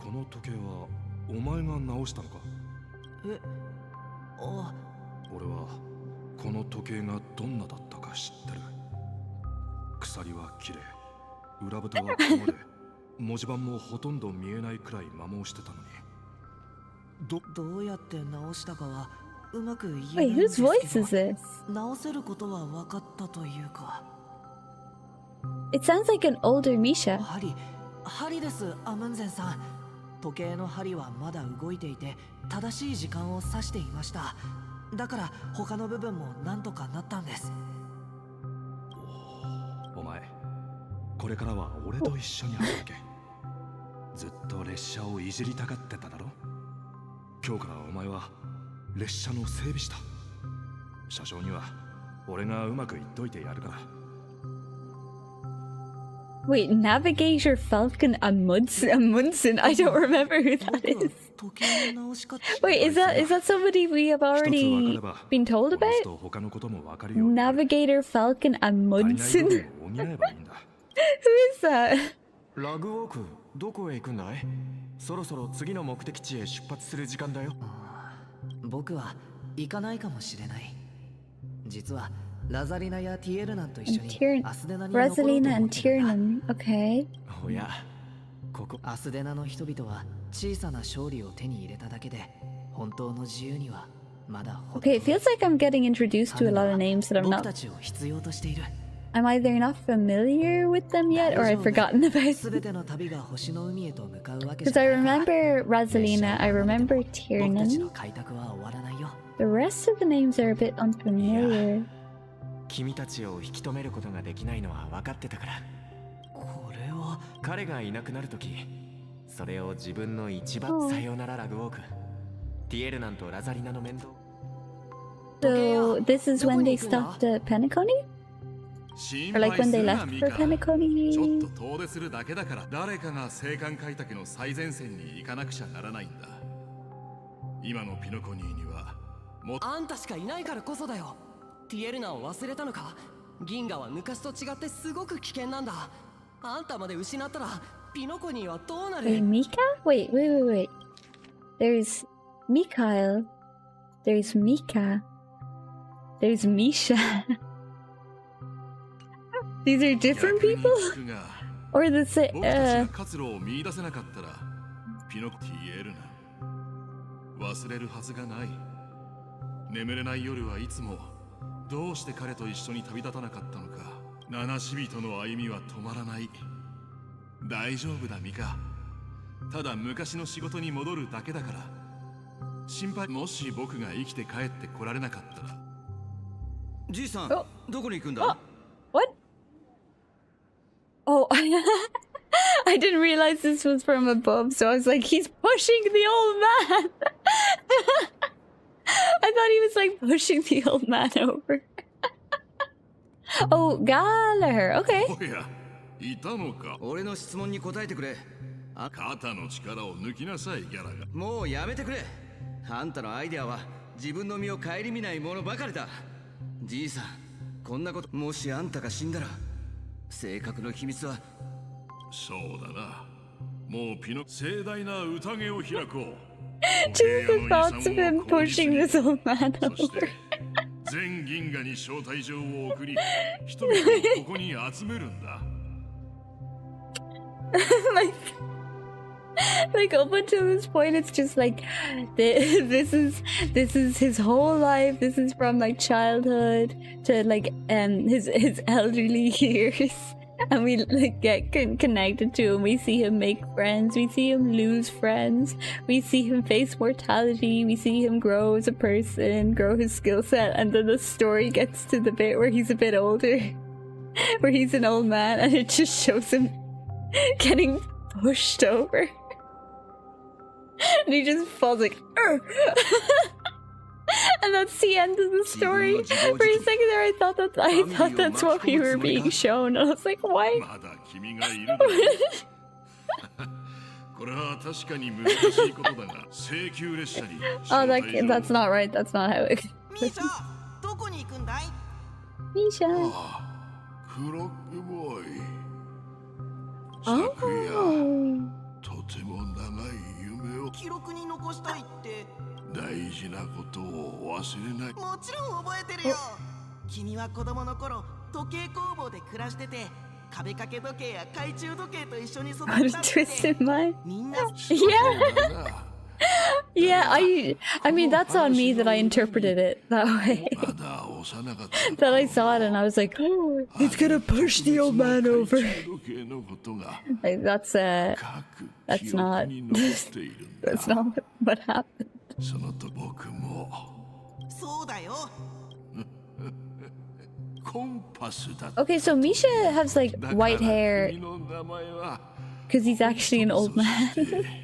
この時計はお前が直したのか？俺はこの時計がどんなだったか知ってる。鎖は綺麗、裏蓋はここで文字盤もほとんど見えないくらい摩耗してたのに。どうやって直したかはうまく言え Wait, ないんですけ whose ど、 voice is this? 直せることは分かったというか。It sounds like an older Misha. 針です、アムンゼンさん。時計の針はまだ動いていて正しい時間を指していました。だから他の部分もなんとかなったんです。お前、これからは俺と一緒に働け。ずっと列車をいじりたがってただろ。今日からお前は列車の整備士だ。車掌には俺がうまく言っといてやるから。Wait, Navigator Falcon Amundsen? I don't remember who that is. Wait, is that somebody we have already been told about? Navigator Falcon Amundsen? Who is that? ラグウォーク、どこへ行くんだい？そろそろ次の目的地へ出発する時間だよ。僕は行かないかもしれない。実はラザリナやティエルナンと一緒にアスデナに残ろうと思ってたんだ。Okay. おや、ここアスデナの人々は小さな勝利を手に入れただけで本当の自由にはまだほど。Okay, it feels like I'm getting introduced to a lot of names that I'm 僕 not たちを必要としている。I'm either not familiar with them yet or I've forgotten about them. 全ての旅が星の海へと向かうわけじ Because ゃ I ないから。 remember Rosalina, I remember 僕たち Tiernan. の開拓は終わらないよ。 The rest of the names are a bit unfamiliar. 君たちを引き止めることができないのは分かってたから。これは彼がいなくなるとき、それを自分の一番うんさよならラグウォーク。ティエルナンとラザリナの面倒。 So this is when they stopped at Penacony? Or like when they left for ちょっ Penacony? と遠出するだけだから誰かが青函開拓の最前線に行かなくちゃならないんだ。今のピノコニーにはもっとあんたしかいないからこそだよ。ティエルナを忘れたのか。銀河は昔と違ってすごく危険なんだ。あんたまで失ったらピノコニーはどうな Wait, る？ Mika? Wait. There's Mikhail. There's Mika. There's Misha. These are different 逆に people? 聞くが Or the same? 僕たちが活路を見出せなかったらピノコティエルナ忘れるはずがない。眠れない夜はいつもどうして彼と一緒に旅立たなかったのか。七死人の歩みは止まらない。大丈夫だミカ。ただ昔の仕事に戻るだけだから。心配。もし僕が生きて帰ってこられなかったら。じいさん、 Oh. どこに行くんだ Oh, what? Oh, I didn't realize this was from above, so I was like, he's pushing the old man. I thought he was like pushing the old man over. Oh, Gallagher. Okay. おや、いたのか。俺の質問に答えてくれ。肩の力を抜きなさい、ギャラが。もうやめてくれ。あんたのアイデアは自分の身を顧みないものばかりだ。じいさん、こんなこと、もしあんたが死んだら性格の秘密は。そうだな。もうピノ盛大な宴を開こう。 Just the thoughts of him pushing this old man そし over. て全銀河に招待状を送り、人々をここに集めるんだ。Like up until this point, it's just like this is his whole life. This is from like childhood to like his elderly years, and we like get connected to him. We see him make friends. We see him lose friends. We see him face mortality. We see him grow as a person, grow his skill set, and then the story gets to the bit where he's a bit older, where he's an old man, and it just shows him getting pushed over. And he just falls like, "Urgh." And that's the end of the story. For a second there, I thought that's what we were being shown. And I was like, why? まだ君がいるだろう。これは確かに難しいことだが、請求列車に Oh, that's not right. That's not how it. ミーシャ、どこに行くんだい？ Misha. クロックボーイ。 Oh. とても長い夢を記録に残したいって。大事なことを忘れない。もちろん覚えてるよ。君は子供の頃、時計工房で暮らしてて、壁掛け時計や懐中時計と一緒に育った What a っ twist て。 in my. みんな Yeah, I mean that's on me that I interpreted it that way. まだ幼かった。 That I saw it and I was like, oh, he's gonna push the old man over. 時計のことが Like that's that's not 記憶に残っているんだ。 that's not what happened. そのと僕もそうだよ。コンパスだ。 Okay, so Misha has like だから white hair 君の名前は because he's actually an old man. そして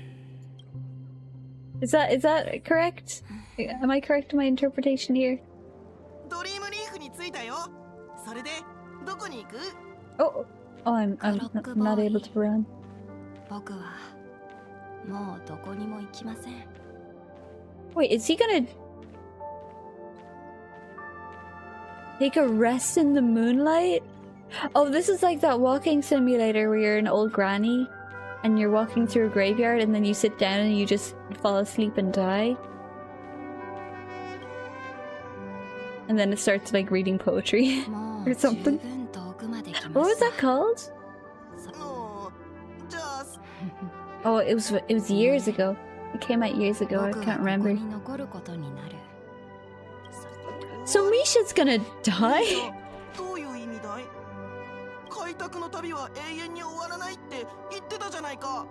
Is that correct? Am I correct in my interpretation here? ドリームリーフに着いたよ。それでどこに行く？ Oh, I'm not able to run. 僕はもうどこにも行きません。 Wait, is he gonna take a rest in the moonlight? Oh, this is like that walking simulator where you're an old granny and you're walking through a graveyard and then you sit down and you just fall asleep and die. And then it starts like reading poetry も or う十 something. 分遠くまで来 What ま was した。 that called? もうじゃあ Oh, it was years ago. It came out years ago. I 僕は can't ここ remember. に残ることになる。 So Misha's gonna die? どういう意味だい？択の旅は永遠に終わらないって言ってたじゃないか。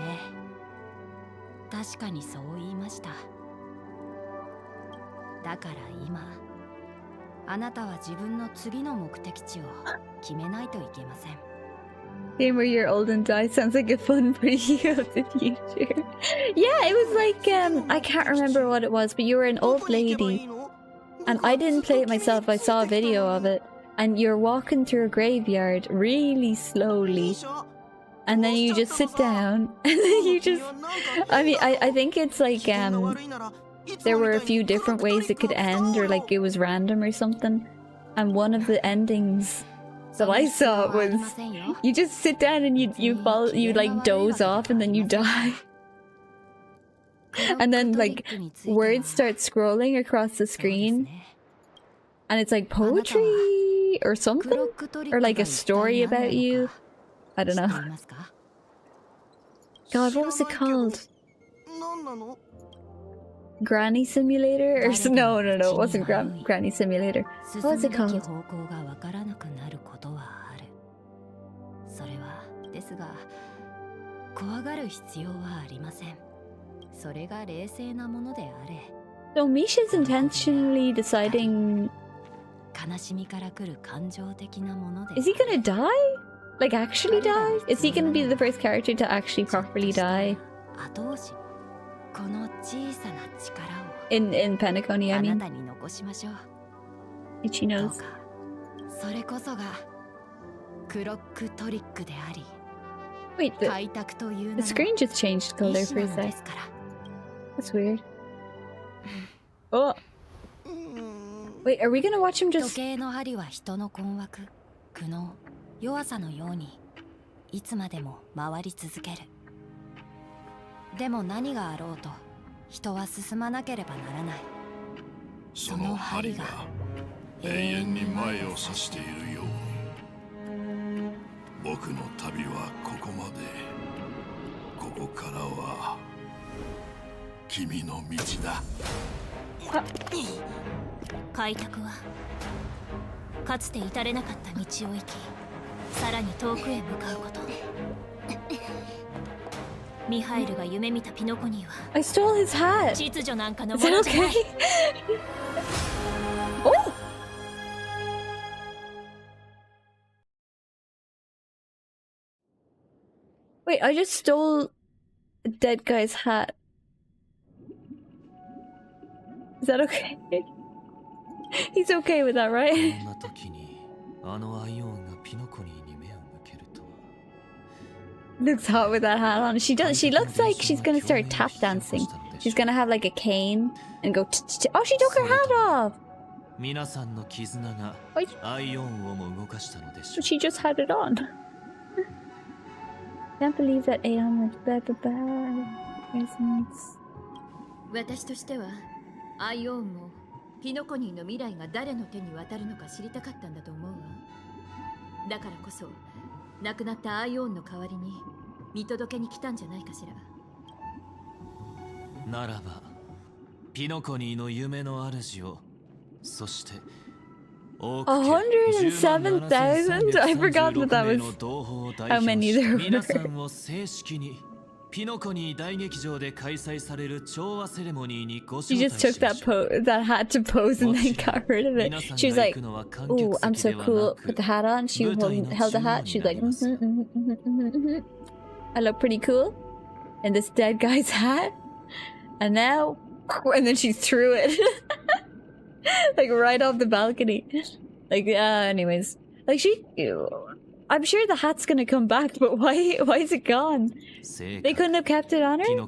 ええ、確かにそう言いました。だから今、あなたは自分の次の目的地を決めないといけません。Game where you're old and die sounds like a fun preview of the future. Yeah, it was like I can't remember what it was, but you were an old lady, and I didn't play it myself. I saw a video of it, and you're walking through a graveyard really slowly, and then you just sit down, and then you just. I mean, I think it's like there were a few different ways it could end, or like it was random or something, and one of the endings that I saw was you just sit down and you fall, you like doze off and then you die. And then like words start scrolling across the screen and it's like poetry or something, or like a story about you. I don't know. God, what was it called? Granny Simulator? Or no, it wasn't Granny Simulator. What was it called? それはですが、怖がる必要はありません。それが冷静なものであれ。So Misha's intentionally deciding. 悲しみから来る感情的なもので。Is he gonna die? Like actually die? Is he gonna be the first character to actually properly die? 後押し。この小さな力を。In Penacony, I mean. あなたに残しましょう。She knows. どうかそれこそがクロックトリックであり。Wait, the screen just changed color for a sec. That's weird. Oh. Wait, are we gonna watch him just? 時計の針は人の困惑、苦悩、弱さのようにいつまでも回り続ける。でも何があろうと人は進まなければならない。その針が永遠に前を指しているように。僕の旅はここまで。ここからは君の道だ。開拓はかつて至れなかった道を行き、さらに遠くへ向かうこと。ミハイルが夢見たピノコニーは I stole his hat. 秩序なんかの Is も that のじゃない。okay? Oh! Wait, I just stole a dead guy's hat. Is that okay? He's okay with that, right? Looks hot with that hat on. She does. She looks like she's gonna start tap dancing. She's gonna have like a cane and go. Oh, she took her hat off. But she just had it on. Can't believe that Aeon went blah blah blah. Resonance. 私としてはアイオンもピノコニーの未来が誰の手に渡るのか知りたかったんだと思うわ。だからこそ亡くなったアイオンの代わりに見届けに来たんじゃないかしら。ならばピノコニーの夢の主を、そして 107,000? I forgot that that was how many there were. 皆さんを正式にピノコニー大劇場で開催される調和セレモニーにご招 She 待 just し took ました。that hat to pose and then got rid of it. She was like, "Oh, I'm so cool." Put the hat on. She held the hat. She was like, "I look pretty cool." And this dead guy's hat. And now, and then she threw it, like right off the balcony. Like, anyways, like I'm sure the hat's gonna come back, but why is it gone? They couldn't have kept it on her?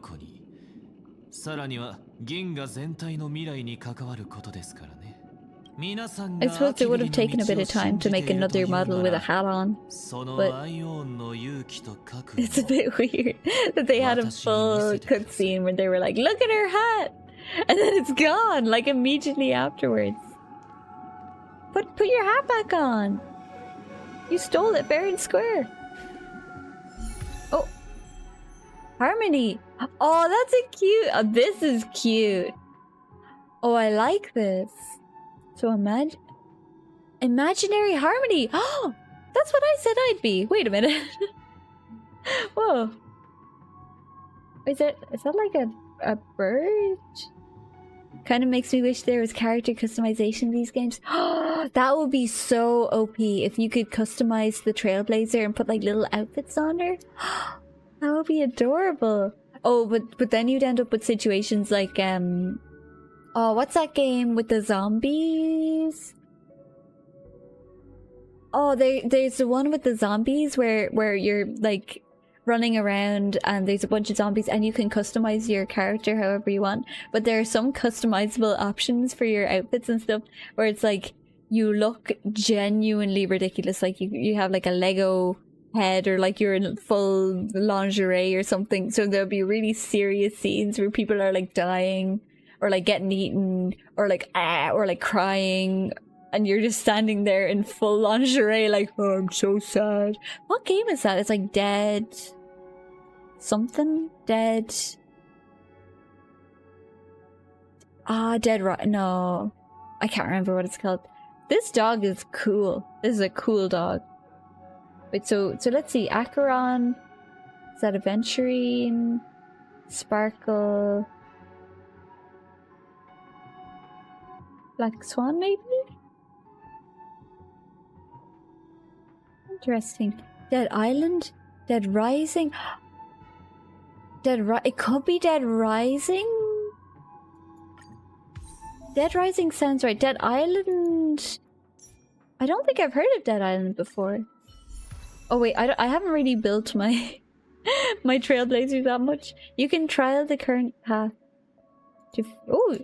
さらには銀河全体の未来に関わることですからね。 I suppose it would have taken a bit of time to make another model with a hat on, but it's a bit weird that they had a full cutscene where they were like, "Look at her hat," and then it's gone like immediately afterwards. Put your hat back on. You stole it fair and square. Oh, Harmony. Oh, that's a cute. Oh, this is cute. Oh, I like this. So Imaginary harmony. Oh, that's what I said I'd be. Wait a minute. Whoa. Is that like a bird? Kind of makes me wish there was character customization in these games. That would be so OP if you could customize the Trailblazer and put like little outfits on her. That would be adorable. Oh, but then you'd end up with situations like oh, what's that game with the zombies? Oh, there's the one with the zombies where you're like running around and there's a bunch of zombies and you can customize your character however you want. But there are some customizable options for your outfits and stuff where it's like you look genuinely ridiculous. Like you have like a Lego head or like you're in full lingerie or something. So there'll be really serious scenes where people are like dying or like getting eaten or like crying. And you're just standing there in full lingerie like, oh, I'm so sad. What game is that? It's like Dead... something? Dead... Dead Right... No. I can't remember what it's called. This dog is cool. This is a cool dog. Wait, so let's see. Acheron... Is that Aventurine? Sparkle... Black Swan, maybe? Interesting. Dead Island? Dead Rising? It could be Dead Rising? Dead Rising sounds right. Dead Island... I don't think I've heard of Dead Island before. Oh wait, I haven't really built my my Trailblazer that much. You can trial the current path to... Oh!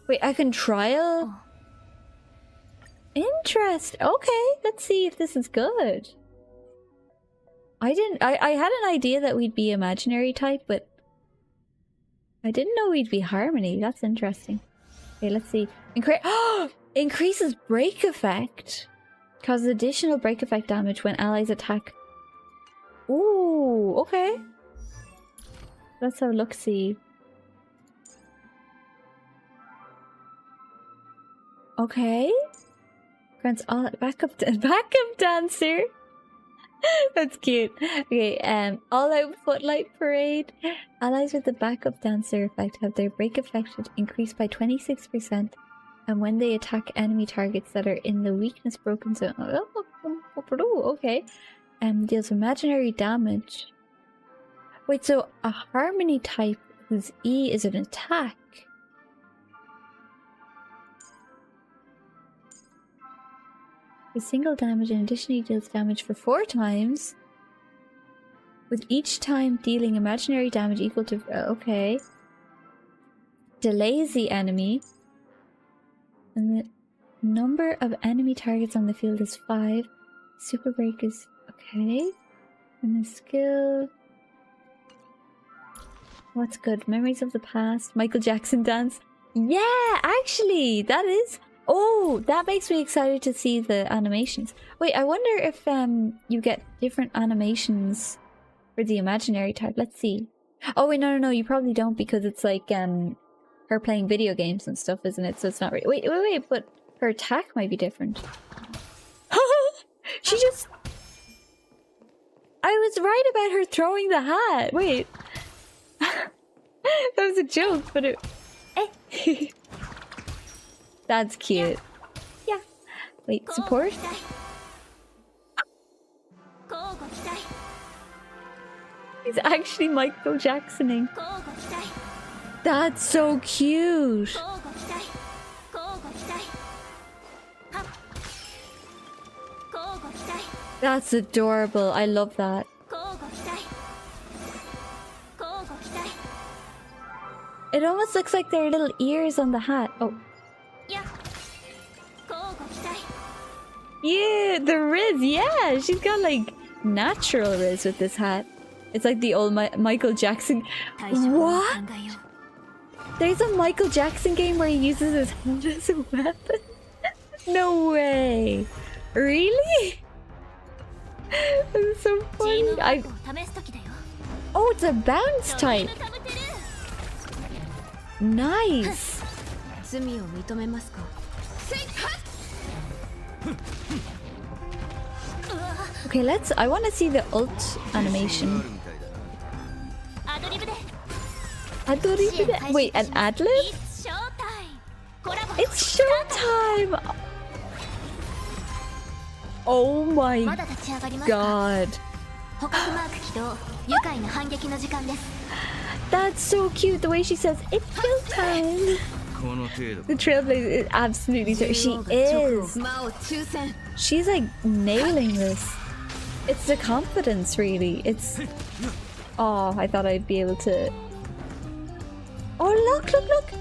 Wait, I can trial... Interest. Okay, let's see if this is good. I had an idea that we'd be imaginary type, but I didn't know we'd be harmony. That's interesting. Okay, let's see. Increases break effect. Causes additional break effect damage when allies attack. Ooh, okay. Let's have a look, see. Okay. Grants all backup dancer. That's cute. Okay, all out footlight parade. Allies with the backup dancer effect have their break effect increased by 26%, and when they attack enemy targets that are in the weakness broken zone. Oh, okay. Deals imaginary damage. Wait, so a harmony type whose E is an attack. A single damage and additionally deals damage for 4 times, with each time dealing imaginary damage equal to... okay. Delays the enemy. And the number of enemy targets on the field is 5. Super break is... okay. And the skill... what's good? Memories of the past. Michael Jackson dance. Yeah, actually, that is... oh, that makes me excited to see the animations. Wait, I wonder if you get different animations for the imaginary type. Let's see. Oh wait, no, you probably don't because it's like her playing video games and stuff, isn't it? So it's not right. Wait, but her attack might be different. She just... I was right about her throwing the hat. Wait. That was a joke, but it... That's cute. Yeah. Wait, support? He's actually Michael Jacksoning. That's so cute. That's adorable. I love that. It almost looks like there are little ears on the hat. Oh. Yeah, the Riz. Yeah, she's got like natural Riz with this hat. It's like the old Michael Jackson. What? There's a Michael Jackson game where he uses his hand as a weapon? No way. Really? That's so funny. Oh, it's a bounce type. Nice. Okay, I want to see the ult animation. Wait, an ad lib? It's showtime! Oh my god. That's so cute, the way she says, it's showtime! The Trailblazer is absolutely so. She is! She's like nailing this. It's the confidence, really. It's... Oh, I thought I'd be able to... Oh, look, look, look!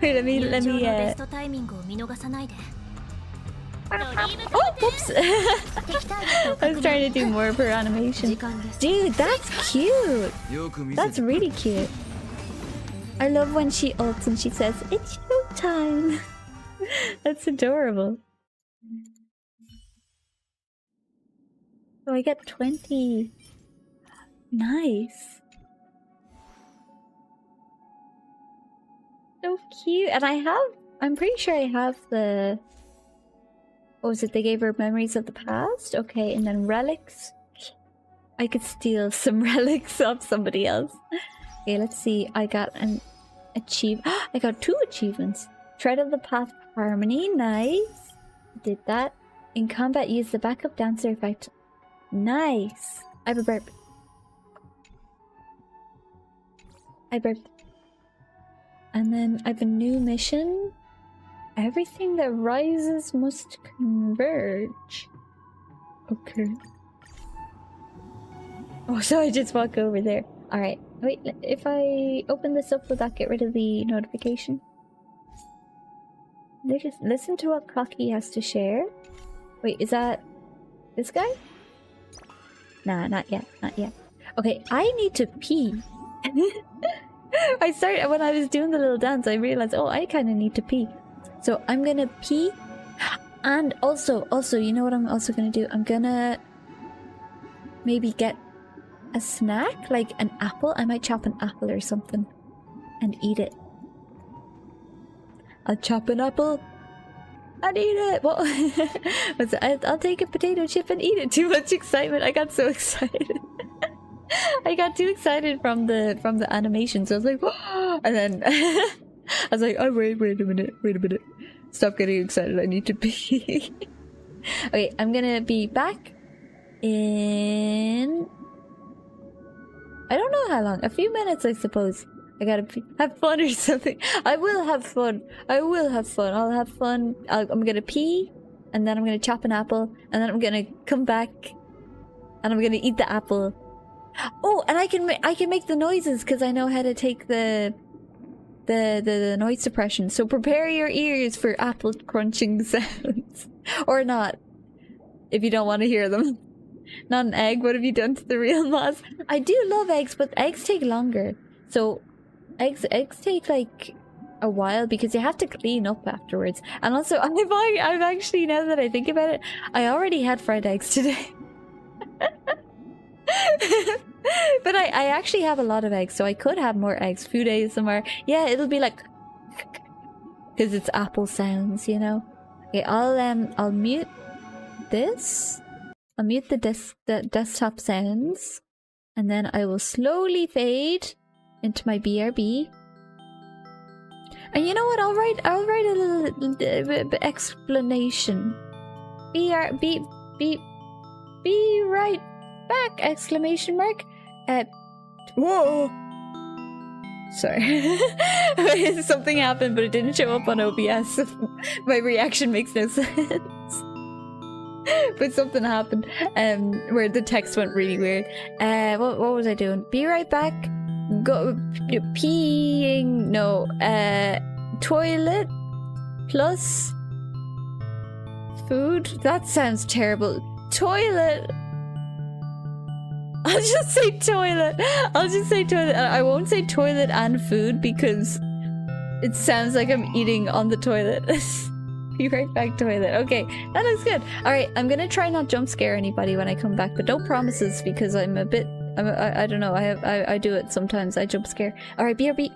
Wait, let me oh, whoops! I was trying to do more of her animation. Dude, that's cute! That's really cute. I love when she ults and she says, it's showtime! That's adorable. So I get 20. Nice. So cute. And I'm pretty sure I have the... What was it? They gave her memories of the past? Okay, and then relics. I could steal some relics off somebody else. Okay, let's see. I got an I got 2 achievements. Tread of the Path of Harmony. Nice. Did that. In combat, use the backup dancer effect. Nice. I have a burp. I burped. And then I have a new mission. Everything that rises must converge. Okay. Oh, so I just walk over there. Alright. Wait, if I open this up, will that get rid of the notification? They just listen to what Cocky has to share. Wait, is that this guy? Nah, not yet. Not yet. Okay, I need to pee. When I was doing the little dance, I realized, oh, I kind of need to pee. So I'm gonna pee, and also, you know what I'm also gonna do? I'm gonna maybe get a snack, like an apple. I might chop an apple or something and eat it. I'll chop an apple and eat it. What? I'll take a potato chip and eat it. Too much excitement. I got so excited. I got too excited from the animation, so I was like, oh! And then I was like, oh wait a minute. Stop getting excited. I need to pee. Okay, I'm gonna be back in... I don't know how long. A few minutes, I suppose. I gotta have fun or something. I will have fun. I'll have fun. I'm gonna pee, and then I'm gonna chop an apple, and then I'm gonna come back, and I'm gonna eat the apple. Oh, and I can make the noises because I know how to take the noise suppression. So prepare your ears for apple crunching sounds, or not, if you don't want to hear them. Not an egg. What have you done to the real moss? I do love eggs, but eggs take longer. So eggs take like a while because you have to clean up afterwards. And also, I've actually, now that I think about it, I already had fried eggs today. But I actually have a lot of eggs, so I could have more eggs. Food ASMR. Yeah, it'll be like, because it's apple sounds, you know. Okay, I'll mute this. I'll mute the desktop sounds, and then I will slowly fade into my BRB. And you know what? I'll write a little explanation. Be right back! Exclamation mark. Whoa! Sorry. Something happened, but it didn't show up on OBS. My reaction makes no sense. But something happened where the text went really weird. What was I doing? Be right back. Go peeing. No. Toilet plus food. That sounds terrible. Toilet. I'll just say toilet. I won't say toilet and food because it sounds like I'm eating on the toilet. Be right back, toilet. Okay, that looks good. Alright, I'm gonna try not jump scare anybody when I come back, but don't promises because I'm a bit I don't know. I do it sometimes. I jump scare. All right, BRB.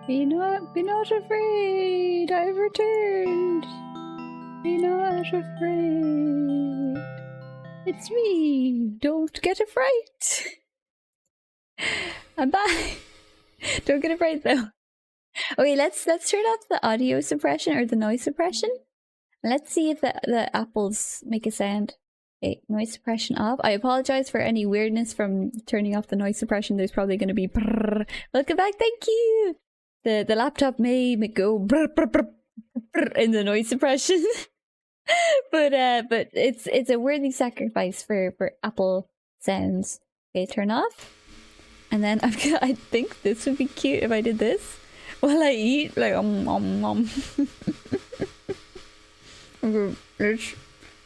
Be not afraid. I've returned. Be not afraid. It's me. Don't get afraid. I'm back. Don't get afraid though. Okay, let's turn off the audio suppression or the noise suppression. Let's see if the apples make a sound. Okay, noise suppression off. I apologize for any weirdness from turning off the noise suppression. There's probably going to be brrr. Welcome back, thank you. The laptop may go brrr, brrr, brrr, brrr in the noise suppression. but it's a worthy sacrifice for Apple sounds. Okay, turn off. And then I think this would be cute if I did this while I eat, like Okay,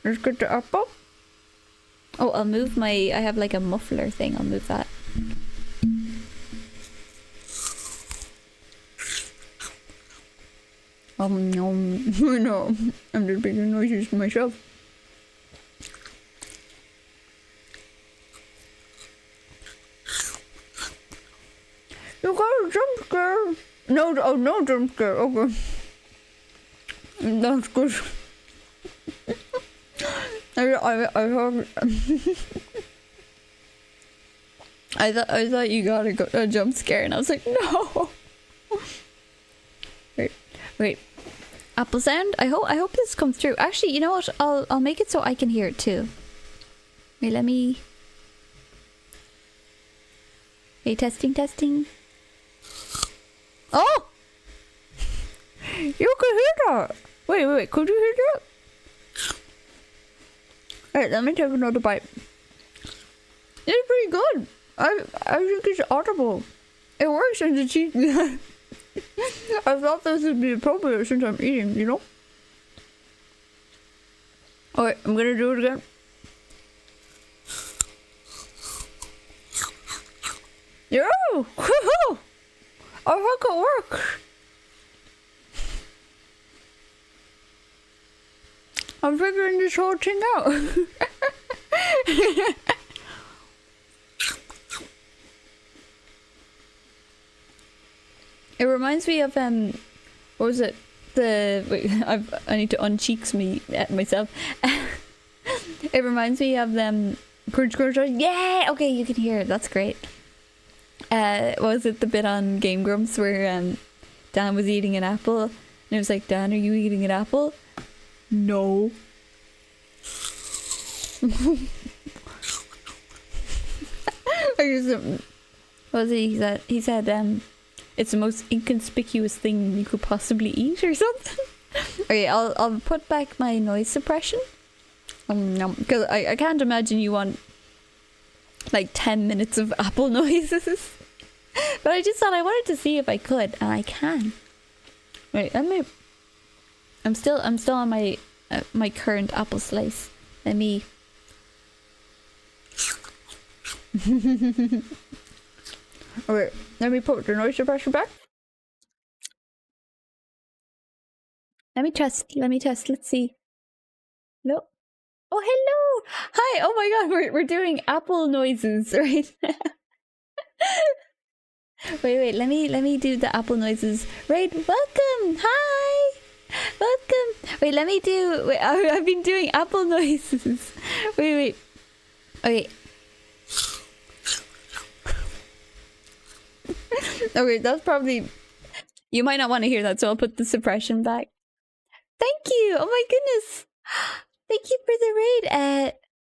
let's get the apple. Oh, I'll move my. I have like a muffler thing. I'll move that. No, no, I'm just making noises to myself. You got a jump scare. No, oh no jump scare. Okay, that's good. I heard. I thought you got a jump scare, and I was like, no. Wait. Apple sound. I hope this comes through. Actually, you know what? I'll make it so I can hear it too. Wait, let me. Hey, testing. Oh! You can hear that. Wait. Could you hear that? Alright, let me take another bite. It's pretty good. I think it's audible. It works in the cheese. I thought this would be appropriate since I'm eating, you know? Alright, I'm gonna do it again. Yo! Woohoo! I think it works. I'm figuring this whole thing out. It reminds me of what was it? Wait, I need to uncheeks myself. It reminds me of them. Crunch. Yeah. Okay, you can hear it. That's great. Was it the bit on Game Grumps where Dan was eating an apple and it was like, Dan, are you eating an apple? No. What was it? He said it's the most inconspicuous thing you could possibly eat or something. Okay, I'll put back my noise suppression. Because I can't imagine you want like 10 minutes of apple noises. But I just thought I wanted to see if I could, and I can. Wait, let me. I'm still on my my current apple slice. Let me. Okay, let me put the noise suppression back. Let me test. Let's see. No. Oh, hello. Hi. Oh my God, we're doing apple noises right now. Wait. Let me do the apple noises. Right. Welcome. Hi. Welcome. Wait. Let me do. Wait. I've been doing apple noises. Wait. Okay. Okay, that's probably. You might not want to hear that, so I'll put the suppression back. Thank you. Oh my goodness. Thank you for the raid.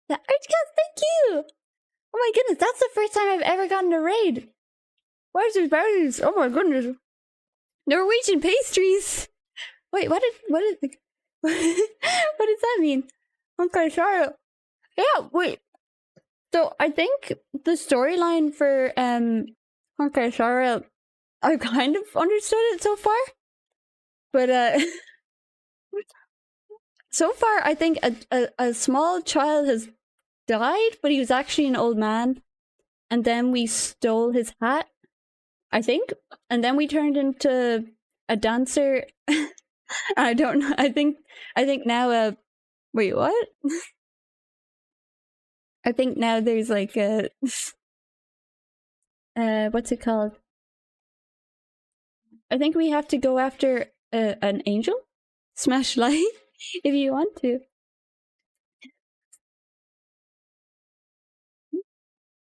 The Archcast, thank you. Oh my goodness, that's the first time I've ever gotten a raid. Where's these berries? Oh my goodness. Norwegian pastries. Wait, what does that mean? Okay, sorry. Yeah, wait. So I think the storyline for Honkai Star, I kind of understood it so far. But so far I think a small child has died, but he was actually an old man. And then we stole his hat, I think. And then we turned into a dancer. I don't know. I think now wait, what? I think now there's like a what's it called? I think we have to go after an angel? Smash like if you want to.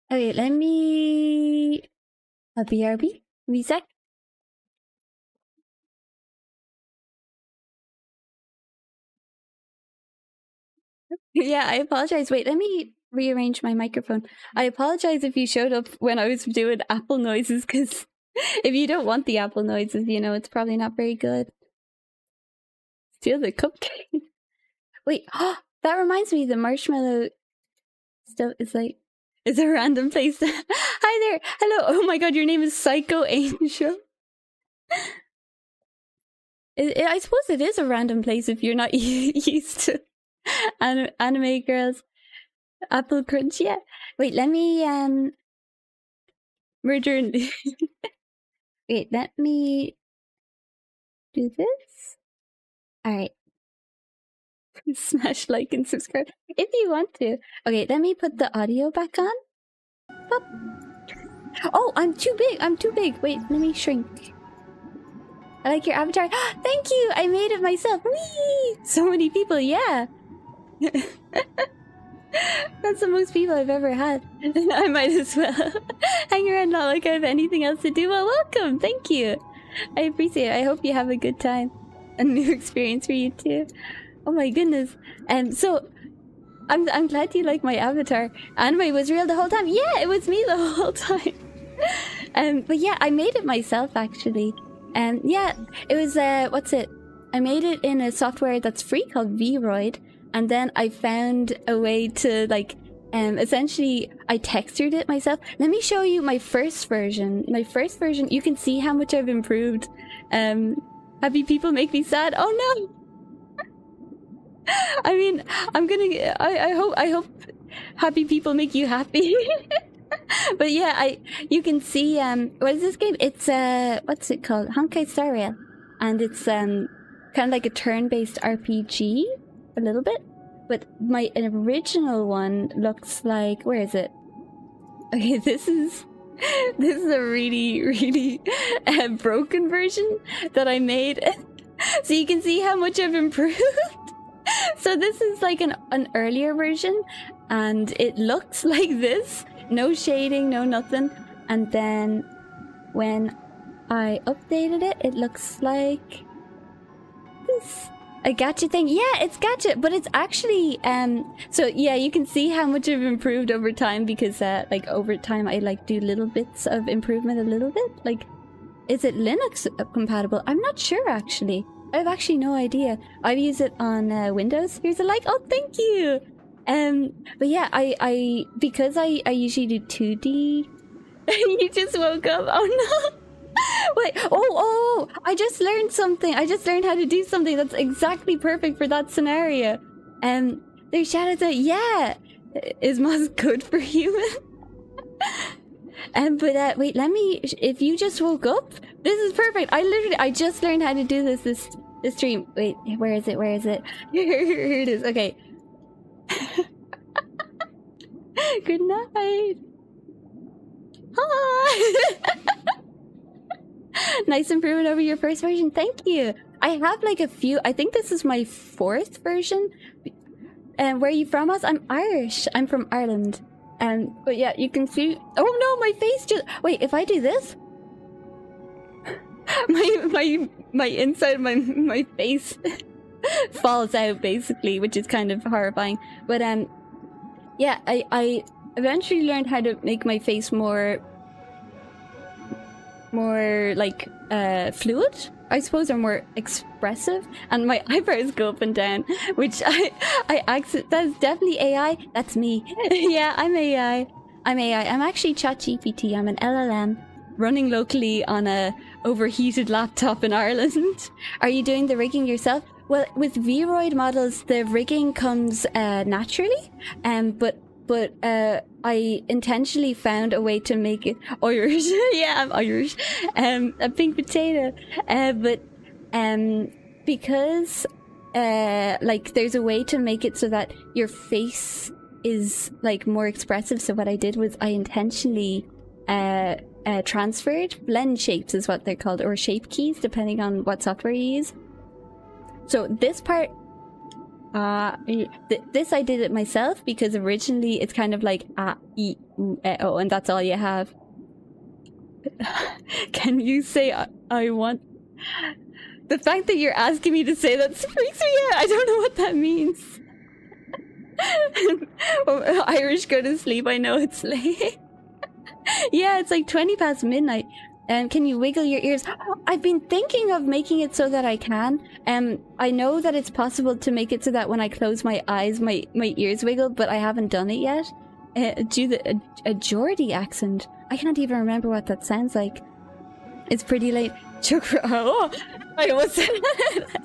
Okay, let me... A BRB? Reset? Yeah, I apologize. Wait, let me rearrange my microphone. I apologize if you showed up when I was doing apple noises, because if you don't want the apple noises, you know, it's probably not very good. Steal the cupcake. Wait, that reminds me, the marshmallow stuff is like... It's a random place. Hi there. Hello. Oh my god, your name is Psycho Angel. I suppose it is a random place if you're not used to anime girls. Apple Crunch, yeah. Wait, let me murder. Wait, let me do this. Alright. Smash like and subscribe if you want to. Okay, let me put the audio back on. Pop. Oh, I'm too big. I'm too big. Wait, let me shrink. I like your avatar. Thank you. I made it myself. Whee! So many people. Yeah. That's the most people I've ever had. I might as well hang around, not like I have anything else to do. Well, welcome. Thank you. I appreciate it. I hope you have a good time. A new experience for you too. Oh my goodness. So I'm glad you like my avatar. Anime was real the whole time. Yeah, it was me the whole time. But yeah, I made it myself actually. Yeah, it was what's it? I made it in a software that's free called Vroid, and then I found a way to like essentially I textured it myself. Let me show you my first version. My first version, you can see how much I've improved. Happy people make me sad. Oh no. I mean, I hope happy people make you happy. But yeah, you can see what is this game? It's what's it called? Honkai Star Rail, and it's kind of like a turn-based RPG a little bit. But my original one looks like, where is it? Okay, this is a really broken version that I made. So you can see how much I've improved. So this is like an earlier version, and it looks like this. No shading, no nothing. And then when I updated it, it looks like this. A gacha thing. Yeah, it's gacha, but it's actually so yeah, you can see how much I've improved over time, because like over time I like do little bits of improvement a little bit. Like, is it Linux compatible? I'm not sure actually. I have actually no idea. I've used it on Windows. Here's a like. Oh, thank you. But yeah, I because I usually do 2D. You just woke up. Oh no. Wait. Oh! I just learned something. I just learned how to do something that's exactly perfect for that scenario. There's shadows out. Yeah. Is Moz good for human? But wait, let me. If you just woke up, this is perfect. I just learned how to do this stream. Wait, where is it? Where is it? Here it is. Okay. Good night. Hi. Nice improvement over your first version. Thank you. I have like a few. I think this is my 4th version. And where are you from, us? I'm Irish. I'm from Ireland. But yeah, you can see. Oh no, my face just. Wait, if I do this, my inside of my face falls out basically, which is kind of horrifying. But yeah, I eventually learned how to make my face more like fluid, I suppose, or more expressive, and my eyebrows go up and down, which I accident. That's definitely AI. That's me. Yeah, I'm AI. I'm actually ChatGPT. I'm an LLM running locally on a overheated laptop in Ireland. Are you doing the rigging yourself? Well, with Vroid models, the rigging comes naturally, but I intentionally found a way to make it Irish. Yeah, I'm Irish. A pink potato. But because like there's a way to make it so that your face is like more expressive. So what I did was I intentionally transferred. Blend shapes is what they're called, or shape keys, depending on what software you use. So this part, this I did it myself because originally it's kind of like oh, and that's all you have. Can you say I want? The fact that you're asking me to say that freaks me out. I don't know what that means. Well, Irish go to sleep. I know it's late. Yeah, it's like 20 past midnight. And can you wiggle your ears? I've been thinking of making it so that I can. I know that it's possible to make it so that when I close my eyes, my ears wiggle, but I haven't done it yet. Do a Geordie accent. I can't even remember what that sounds like. It's pretty late. Oh, I almost said that.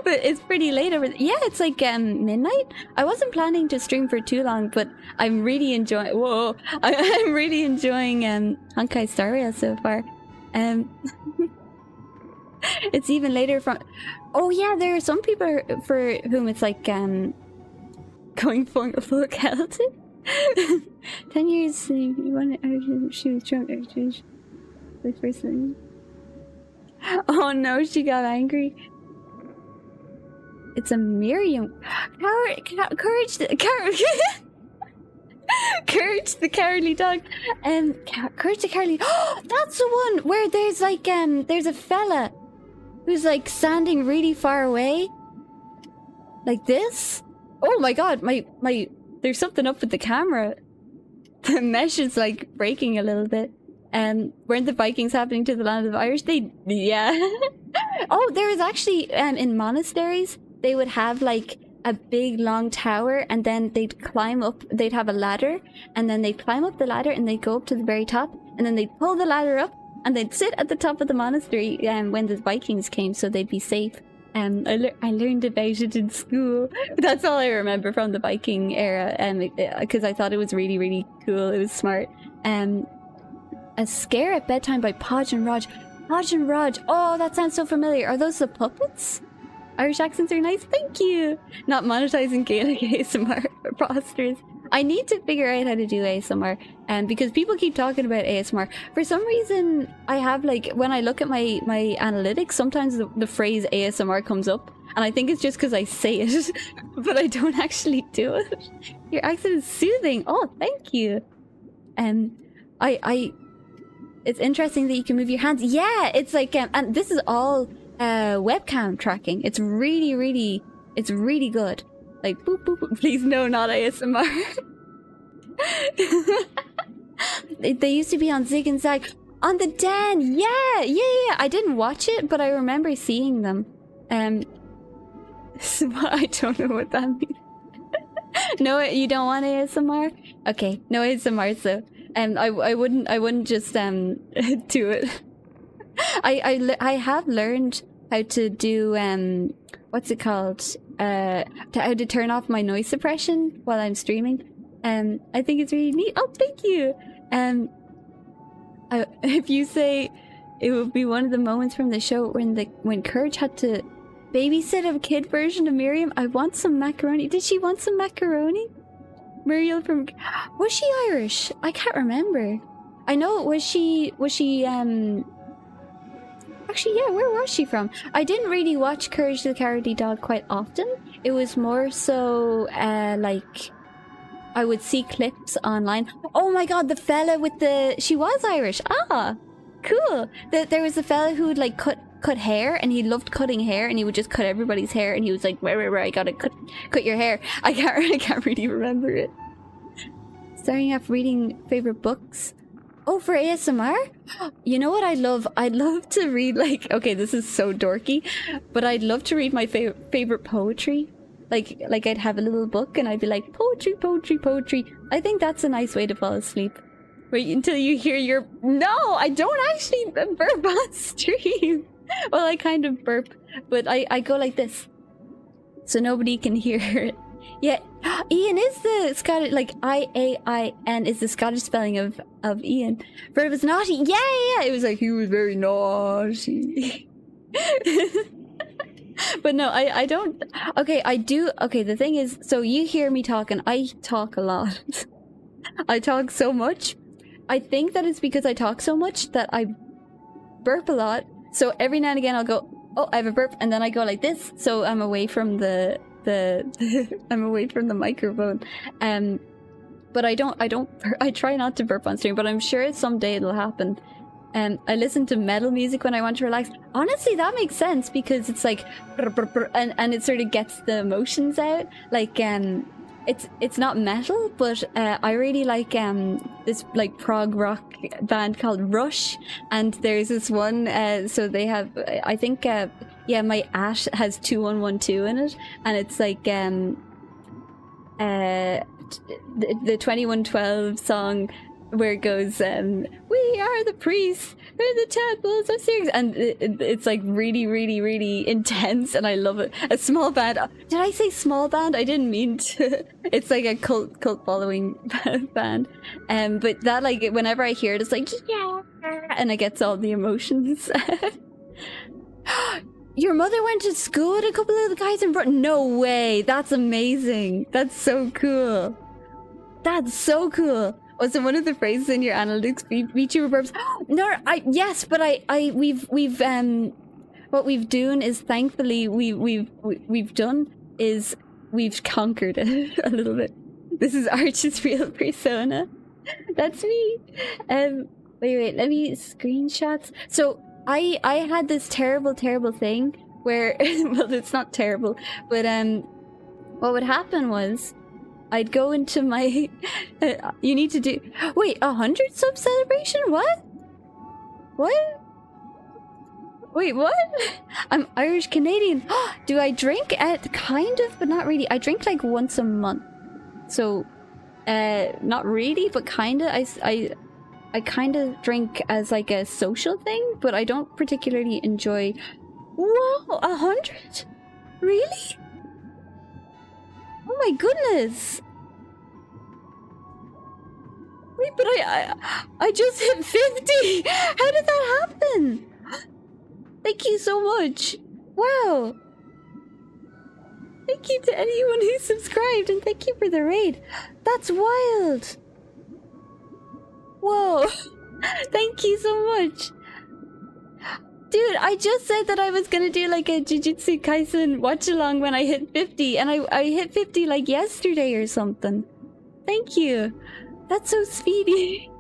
But it's pretty late over. Yeah, it's like midnight. I wasn't planning to stream for too long, but I'm really enjoying. Whoa, I'm really enjoying Honkai Star Rail so far. It's even later from. Oh yeah, there are some people for whom it's like going full Celtic. 10 years. She was drunk. The first thing. Oh no, she got angry. It's a Miriam. Courage the Courage the Cowardly Dog. Courage the Cowardly. Oh, that's the one where there's like there's a fella who's like standing really far away, like this. Oh my god, my there's something up with the camera. The mesh is like breaking a little bit. Weren't the Vikings happening to the land of the Irish? Yeah. Oh, there was actually in monasteries they would have like a big long tower, and then they'd climb up. They'd have a ladder, and then they'd climb up the ladder, and they'd go up to the very top, and then they'd pull the ladder up, and they'd sit at the top of the monastery when the Vikings came, so they'd be safe. I learned about it in school. That's all I remember from the Viking era, because I thought it was really, really cool. It was smart. A Scare at Bedtime by Podge and Raj. Podge and Raj. Oh, that sounds so familiar. Are those the puppets? Irish accents are nice. Thank you. Not monetizing Gaelic ASMR for posters. I need to figure out how to do ASMR, because people keep talking about ASMR. For some reason, I have like, when I look at my analytics, sometimes the phrase ASMR comes up, and I think it's just because I say it, but I don't actually do it. Your accent is soothing. Oh, thank you. It's interesting that you can move your hands. Yeah, it's like, and this is all webcam tracking. It's really good. Like, boop, boop, boop. Please no, not ASMR. They used to be on Zig and Zag. On the Den! Yeah! I didn't watch it, but I remember seeing them. I don't know what that means. No, you don't want ASMR? Okay, no ASMR, so... I wouldn't just do it. I have learned how to do what's it called? How to turn off my noise suppression while I'm streaming. I think it's really neat. Oh, thank you. If you say it would be one of the moments from the show when Courage had to babysit a kid version of Miriam. I want some macaroni. Did she want some macaroni? Muriel from... Was she Irish? I can't remember. I know, was she actually, yeah, where was she from? I didn't really watch Courage the Cowardly Dog quite often. It was more so, like, I would see clips online. Oh my god, the fella with the... She was Irish. Ah, cool. There was a fella who would, like, cut hair, and he loved cutting hair, and he would just cut everybody's hair, and he was like, where, I gotta cut your hair. I can't really remember it. Starting off reading favorite books. Oh, for ASMR? You know what I'd love? I'd love to read, like, okay, this is so dorky, but I'd love to read my favorite poetry. Like I'd have a little book, and I'd be like, poetry. I think that's a nice way to fall asleep. Wait until you hear your... No, I don't actually burp on stream. Well, I kind of burp, but I go like this, so nobody can hear it. Yeah, Ian is the Scottish, like Ian is the Scottish spelling of Ian. For it was naughty. Yeah. It was like he was very naughty. But no, I don't. Okay, I do. Okay, the thing is, so you hear me talk, and I talk a lot. I talk so much. I think that it's because I talk so much that I burp a lot. So every now and again I'll go, oh, I have a burp, and then I go like this. So I'm away from the I'm away from the microphone. But I try not to burp on stream, but I'm sure someday it'll happen. I listen to metal music when I want to relax. Honestly, that makes sense because it's like and it sort of gets the emotions out. Like it's not metal, but I really like this like prog rock band called Rush, and there's this one so they have I think yeah, my Ash has 2112 in it, and it's like the 2112 song where it goes we are the priests, we're the temples of Sirius, and it's like really really really intense, and I love it. A small band, did I say small band? I didn't mean to. It's like a cult following band, but that, like, whenever I hear it, it's like yeah, and it gets all the emotions. Your mother went to school with a couple of the guys in front? No way, that's amazing. That's so cool. That's so cool. Was it one of the phrases in your analytics VTuber burps? No, yes, but we've what we've done is, thankfully we've done is we've conquered it a little bit. This is Arch's real persona. That's me. Wait, let me screenshots. So I had this terrible thing where well, it's not terrible, but what would happen was I'd go into my you need to do, wait, 100 sub celebration? What? Wait, what? I'm Irish Canadian. Do I drink? Kind of, but not really. I drink like once a month, so not really, but kind of. I kind of drink as like a social thing, but I don't particularly enjoy. Whoa, 100? Really? Oh my goodness! Wait, but I just hit 50! How did that happen? Thank you so much! Wow! Thank you to anyone who subscribed, and thank you for the raid! That's wild! Whoa! Thank you so much! Dude, I just said that I was gonna do like a Jujutsu Kaisen watch-along when I hit 50, and I hit 50 like yesterday or something. Thank you. That's so speedy.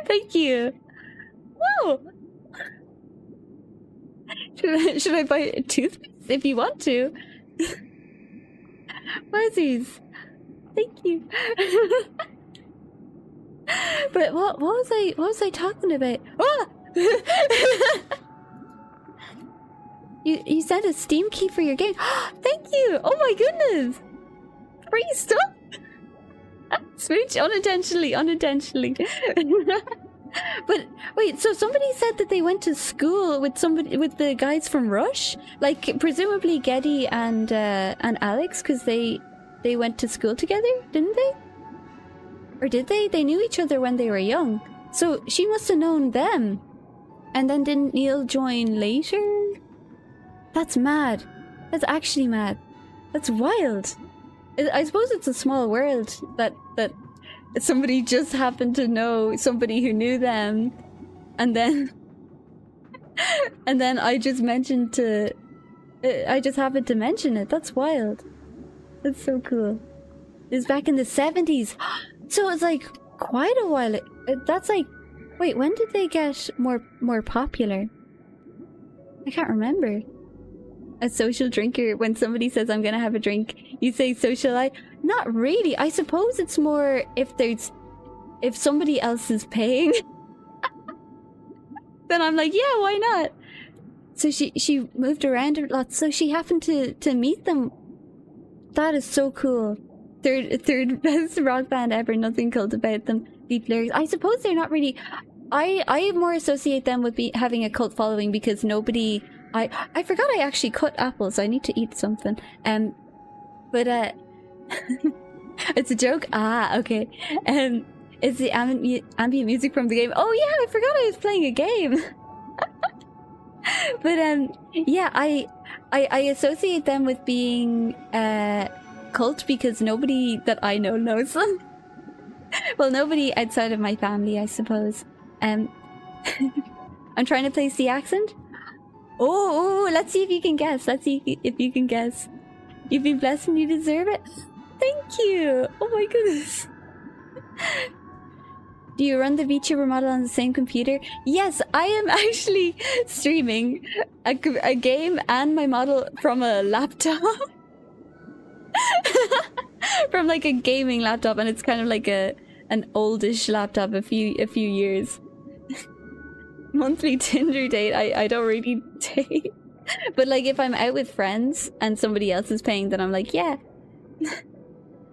Thank you. Whoa! Should I buy a toothpaste if you want to? Fuzzies. Thank you. But what was I talking about? Ah! You sent a Steam key for your game. Thank you. Oh my goodness. Free stuff. Smooch unintentionally. But wait, so somebody said that they went to school with the guys from Rush, like presumably Geddy and Alex, because they went to school together, didn't they? Or did they? They knew each other when they were young. So she must have known them. And then didn't Neil join later? That's mad. That's actually mad. That's wild. I suppose it's a small world that somebody just happened to know somebody who knew them. And then I just happened to mention it. That's wild. That's so cool. It was back in the 70s. So it's like quite a while. That's like, wait, when did they get more popular? I can't remember. A social drinker, when somebody says I'm gonna have a drink, you say socialite? Not really. I suppose it's more if somebody else is paying. Then I'm like, yeah, why not? So she moved around a lot, so she happened to meet them. That is so cool. Third best rock band ever, nothing cult about them. Deep lyrics. I suppose they're not really. I more associate them with having a cult following because nobody. I forgot I actually cut apples. I need to eat something. But it's a joke. Ah, okay. It's the ambient music from the game. Oh yeah, I forgot I was playing a game. But yeah, I associate them with being cult because nobody that I know knows them. Well, nobody outside of my family, I suppose. I'm trying to place the accent. Oh, let's see if you can guess. Let's see if you can guess. You've been blessed and you deserve it. Thank you. Oh my goodness. Do you run the VTuber model on the same computer? Yes, I am actually streaming a game and my model from a laptop. From like a gaming laptop, and it's kind of like an oldish laptop, a few years. Monthly Tinder date, I don't really date. But like if I'm out with friends and somebody else is paying, then I'm like, yeah.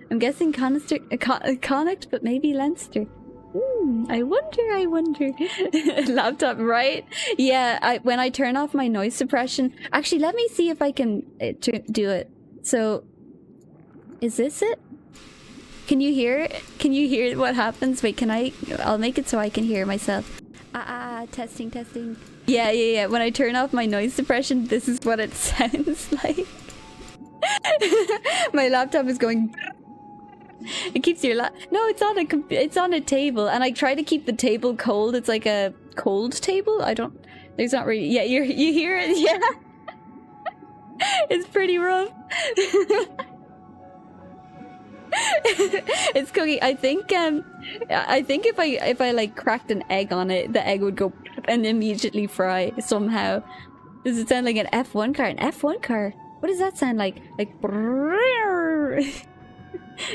I'm guessing Connacht, but maybe Leinster. I wonder. Laptop, right? Yeah, when I turn off my noise suppression... Actually, let me see if I can do it. So, is this it? Can you hear it? Can you hear what happens? Wait, I'll make it so I can hear myself. Testing. Yeah. When I turn off my noise suppression, this is what it sounds like. My laptop is going... It keeps your no, it's on a table, and I try to keep the table cold. It's like a cold table. There's not really... Yeah, you hear it? Yeah. It's pretty rough. It's cooking. I think if I like cracked an egg on it, the egg would go and immediately fry somehow. Does it sound like an F1 car? An F1 car? What does that sound like? Like...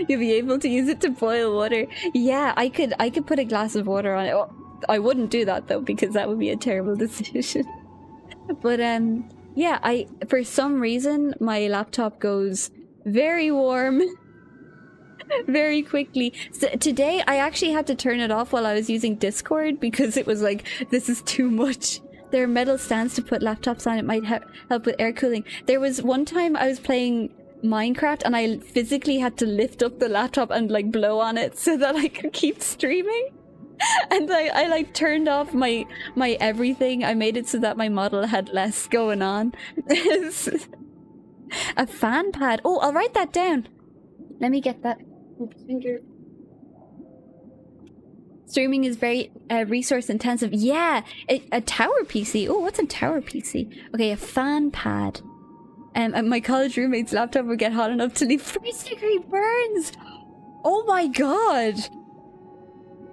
You'll be able to use it to boil water. Yeah, I could put a glass of water on it. Oh, I wouldn't do that though, because that would be a terrible decision. But yeah, for some reason my laptop goes very warm very quickly. So today I actually had to turn it off while I was using Discord because it was like, this is too much. There are metal stands to put laptops on. It might help with air cooling. There was one time I was playing Minecraft and I physically had to lift up the laptop and like blow on it so that I could keep streaming. And I like turned off my everything. I made it so that my model had less going on. A fan pad. Oh, I'll write that down. Let me get that. Streaming is very resource intensive. Yeah, a tower PC. Oh, what's a tower PC? Okay, a fan pad. My college roommate's laptop would get hot enough to leave 1st-degree burns. Oh my god.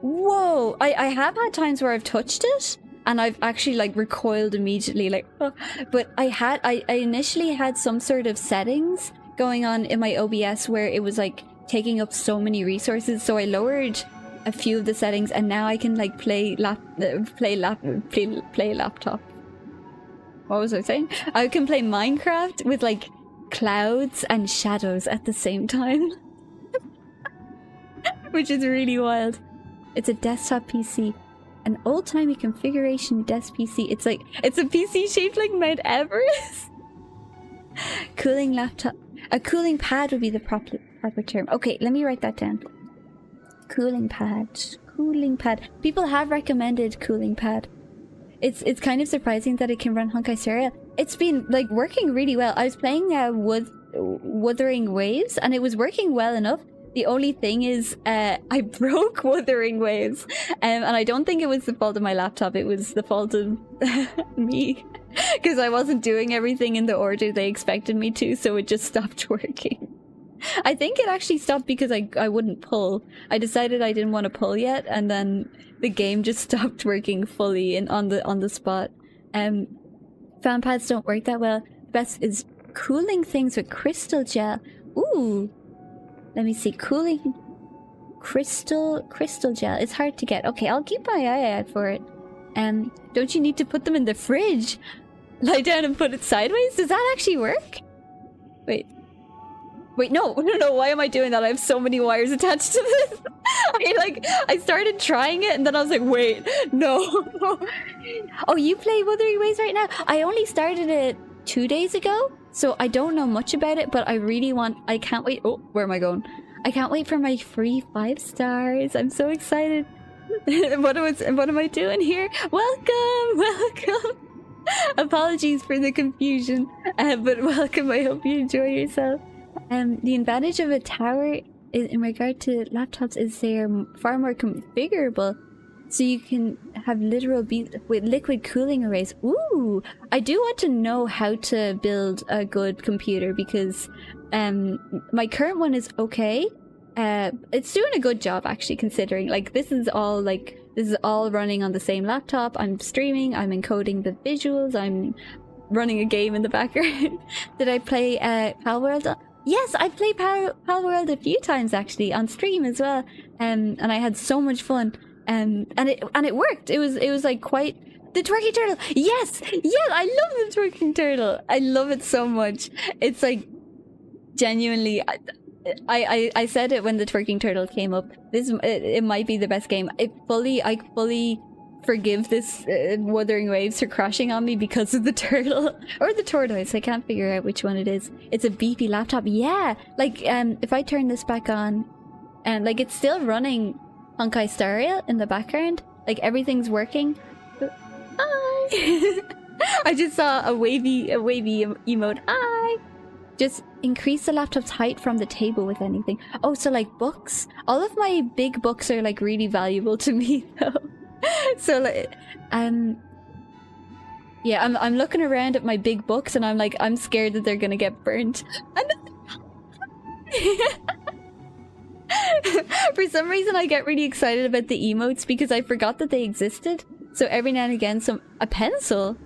Whoa. I have had times where I've touched it and I've actually like recoiled immediately, like, oh. But I initially had some sort of settings going on in my OBS where it was like taking up so many resources, so I lowered a few of the settings and now I can like play laptop. What was I saying? I can play Minecraft with like clouds and shadows at the same time. Which is really wild. It's a desktop PC. An old-timey configuration desk PC. It's a PC shaped like Mount Everest. Cooling laptop. A cooling pad would be the proper term. Okay, let me write that down. Cooling pad. Cooling pad. People have recommended cooling pad. It's kind of surprising that it can run Honkai Serial. It's been like working really well. I was playing Wuthering Waves and it was working well enough. The only thing is I broke Wuthering Waves and I don't think it was the fault of my laptop. It was the fault of me because I wasn't doing everything in the order they expected me to, so it just stopped working. I think it actually stopped because I wouldn't pull. I decided I didn't want to pull yet, and then the game just stopped working fully on the spot. Fan pads don't work that well. Best is cooling things with crystal gel. Ooh, let me see. Cooling crystal gel. It's hard to get. Okay, I'll keep my eye out for it. Don't you need to put them in the fridge? Lie down and put it sideways? Does that actually work? Wait, no, why am I doing that? I have so many wires attached to this. I started trying it and then I was like, wait, no. Oh, you play Wuthering Waves right now? I only started it 2 days ago, so I don't know much about it, but I can't wait. Oh, where am I going? I can't wait for my free 5 stars. I'm so excited. What am I doing here? Welcome. Apologies for the confusion, but welcome. I hope you enjoy yourself. The advantage of a tower in regard to laptops is they're far more configurable. So you can have literal with liquid cooling arrays. Ooh, I do want to know how to build a good computer because my current one is okay. It's doing a good job actually, considering like this is all running on the same laptop. I'm streaming, I'm encoding the visuals, I'm running a game in the background. Did I play Palworld? Yes, I played Palworld a few times actually on stream as well. And I had so much fun. And it worked. It was like quite the twerking turtle. Yes, I love the twerking turtle. I love it so much. It's like genuinely. I said it when the twerking turtle came up. It might be the best game. I fully forgive this Wuthering Waves for crashing on me because of the turtle or the tortoise. I can't figure out which one it is. It's a beefy laptop. Yeah, like if I turn this back on, and like it's still running Honkai Star Rail in the background, like everything's working. Hi. I just saw a wavy emote. Hi. Just increase the laptop's height from the table with anything. Oh, so like books. All of my big books are like really valuable to me though. So like yeah, I'm looking around at my big books and I'm like, I'm scared that they're gonna get burnt. For some reason I get really excited about the emotes because I forgot that they existed. So every now and again a pencil?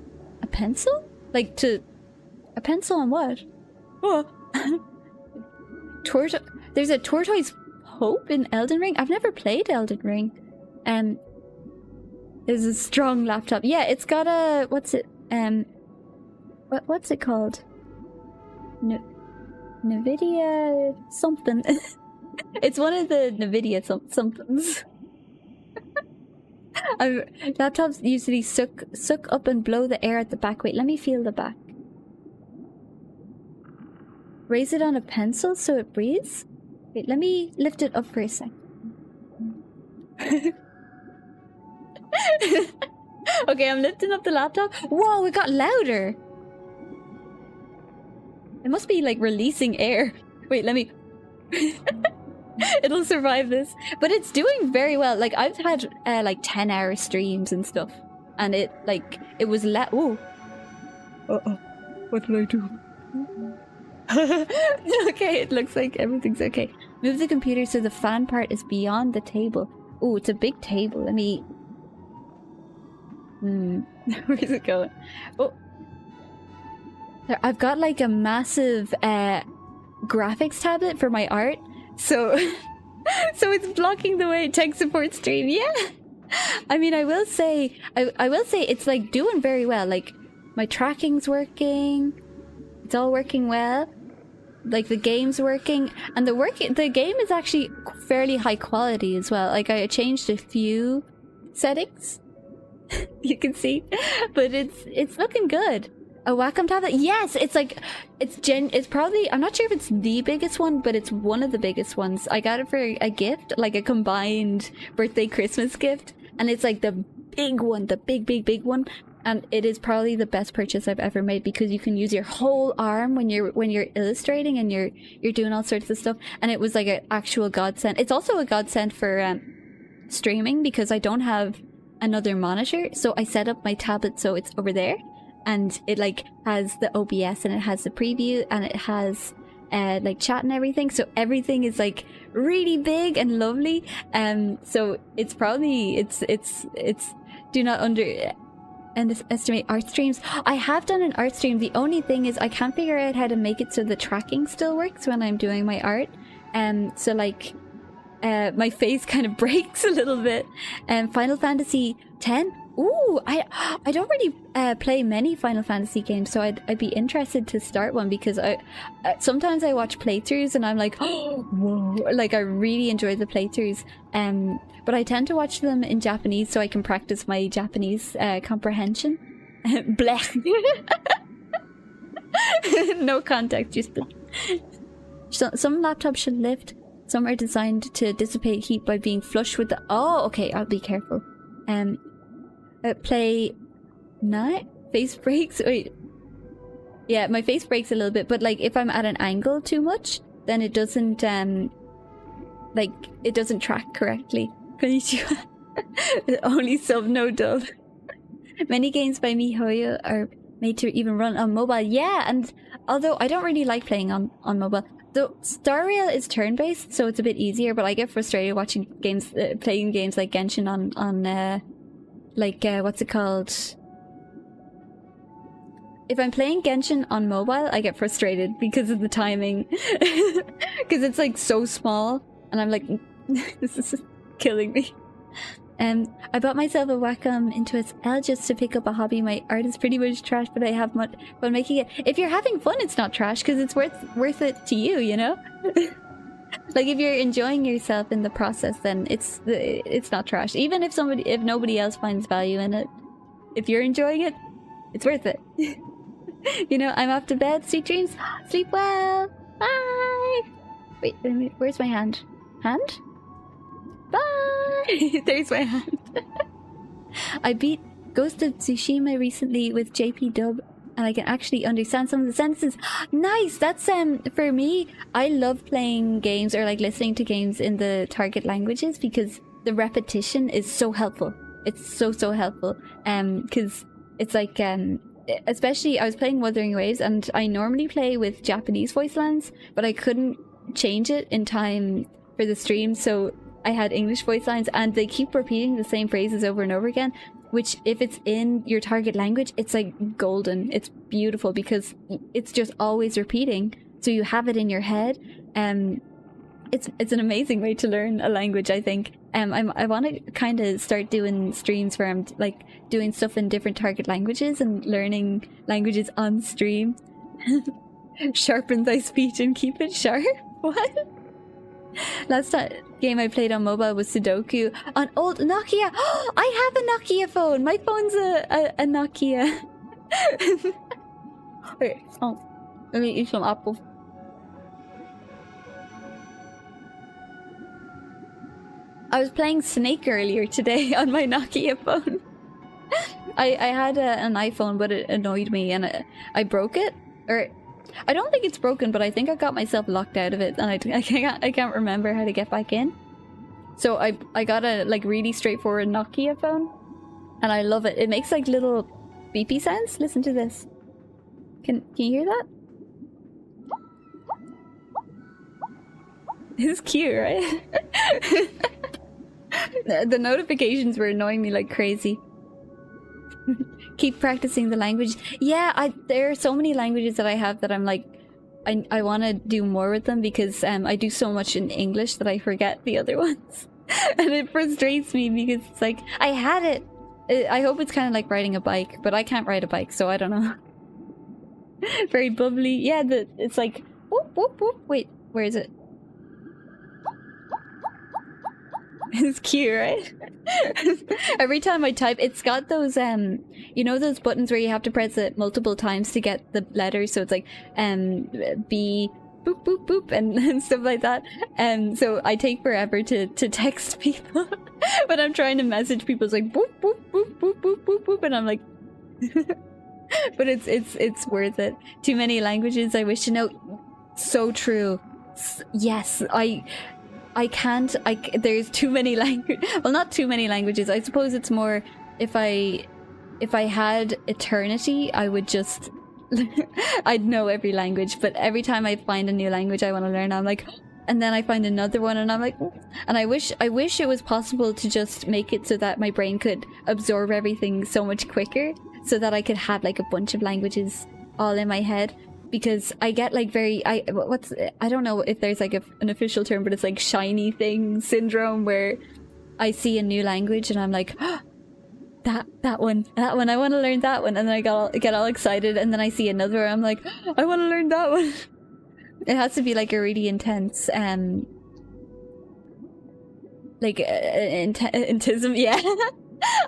A pencil? Like a pencil on what? Oh. There's a tortoise Pope in Elden Ring? I've never played Elden Ring. There's a strong laptop. Yeah, it's got a what's it called? Nvidia something. It's one of the Nvidia somethings. Laptops usually suck up and blow the air at the back. Wait, let me feel the back. Raise it on a pencil so it breathes? Wait, let me lift it up for a sec. Okay, I'm lifting up the laptop. Whoa, it got louder! It must be like releasing air. Wait, let me... It'll survive this. But it's doing very well. Like, I've had like 10-hour streams and stuff. And it was Whoa. Uh-oh. What did I do? Okay, it looks like everything's okay. Move the computer so the fan part is beyond the table. Oh, it's a big table. Let me... Where's it going? Oh. I've got like a massive graphics tablet for my art. So it's blocking the way tech support stream. Yeah. I mean, I will say it's like doing very well. Like my tracking's working. It's all working well. Like the game's working, and the game is actually fairly high quality as well. Like I changed a few settings. You can see, but it's looking good. A Wacom tablet? Yes, it's like it's probably, I'm not sure if it's the biggest one, but it's one of the biggest ones. I got it for a gift, like a combined birthday Christmas gift, and it's like the big one, the big one. And it is probably the best purchase I've ever made because you can use your whole arm when you're illustrating and you're doing all sorts of stuff. And it was like an actual godsend. It's also a godsend for streaming because I don't have another monitor. So I set up my tablet so it's over there, and it like has the OBS and it has the preview and it has like chat and everything. So everything is like really big and lovely. So it's probably it's do not underestimate art streams. I have done an art stream. The only thing is I can't figure out how to make it so the tracking still works when I'm doing my art. So like my face kind of breaks a little bit. Final Fantasy X. Ooh, I don't really play many Final Fantasy games, so I'd be interested to start one because sometimes I watch playthroughs and I'm like, oh, whoa, like I really enjoy the playthroughs. But I tend to watch them in Japanese so I can practice my Japanese comprehension. Blech. No context, just blech. Some laptops should lift. Some are designed to dissipate heat by being flush with the... Oh, okay, I'll be careful. Play... Not? Face breaks? Wait. Yeah, my face breaks a little bit, but like if I'm at an angle too much, then it doesn't like it doesn't track correctly. Konnichiwa. Only sub, no dub. Many games by MiHoYo are made to even run on mobile. Yeah, and although I don't really like playing on mobile, the Star Rail is turn-based, so it's a bit easier, but I get frustrated watching games, playing games like Genshin on what's it called? If I'm playing Genshin on mobile, I get frustrated because of the timing. Because it's like so small, and I'm like, this is killing me. I bought myself a Wacom Intuos L just to pick up a hobby. My art is pretty much trash, but I have much fun making it. If you're having fun, it's not trash because it's worth it to you, you know? Like if you're enjoying yourself in the process, then it's not trash. Even if nobody else finds value in it, if you're enjoying it, it's worth it. You know, I'm off to bed. Sweet dreams. Sleep well. Bye. Wait, where's my hand? Hand? Bye! There's my hand. I beat Ghost of Tsushima recently with JP Dub, and I can actually understand some of the sentences. Nice! That's for me, I love playing games or like listening to games in the target languages because the repetition is so helpful. It's so helpful. Because it's like especially I was playing Wuthering Waves, and I normally play with Japanese voice lines, but I couldn't change it in time for the stream, so I had English voice lines, and they keep repeating the same phrases over and over again, which if it's in your target language, it's like golden. It's beautiful because it's just always repeating, so you have it in your head. It's an amazing way to learn a language, I think. I want to kind of start doing streams where I'm like doing stuff in different target languages and learning languages on stream. Sharpen thy speech and keep it sharp. What? Last game I played on mobile was Sudoku on old Nokia. I have a Nokia phone. My phone's a Nokia. Wait, let me eat some apple. I was playing Snake earlier today on my Nokia phone. I had an iPhone, but it annoyed me, and I broke it. Or I don't think it's broken, but I think I got myself locked out of it, and I can't remember how to get back in. So I got a like really straightforward Nokia phone, and I love it. It makes like little beepy sounds. Listen to this. Can you hear that? It's cute, right? The notifications were annoying me like crazy. Keep practicing the language. Yeah, there are so many languages that I have that I'm like, I want to do more with them because I do so much in English that I forget the other ones. And it frustrates me because it's like, I had it. I hope it's kind of like riding a bike, but I can't ride a bike, so I don't know. Very bubbly. Yeah, it's like, whoop, whoop, whoop. Wait, where is it? It's cute, right? Every time I type, it's got those you know those buttons where you have to press it multiple times to get the letters, so it's like B boop boop boop and stuff like that. So I take forever to text people. When I'm trying to message people, it's like boop boop boop boop boop boop boop, and I'm like but it's worth it. Too many languages I wish to know. So true. Yes, there's too many languages. Well, not too many languages. I suppose it's more if I had eternity, I would just I'd know every language. But every time I find a new language I want to learn, I'm like, and then I find another one, and I'm like, and I wish it was possible to just make it so that my brain could absorb everything so much quicker, so that I could have like a bunch of languages all in my head. Because I get like I don't know if there's like an official term, but it's like shiny thing syndrome, where I see a new language and I'm like, oh, that one, I want to learn that one, and then I get all excited, and then I see another, I'm like, oh, I want to learn that one. It has to be like a really intense like intism. Yeah.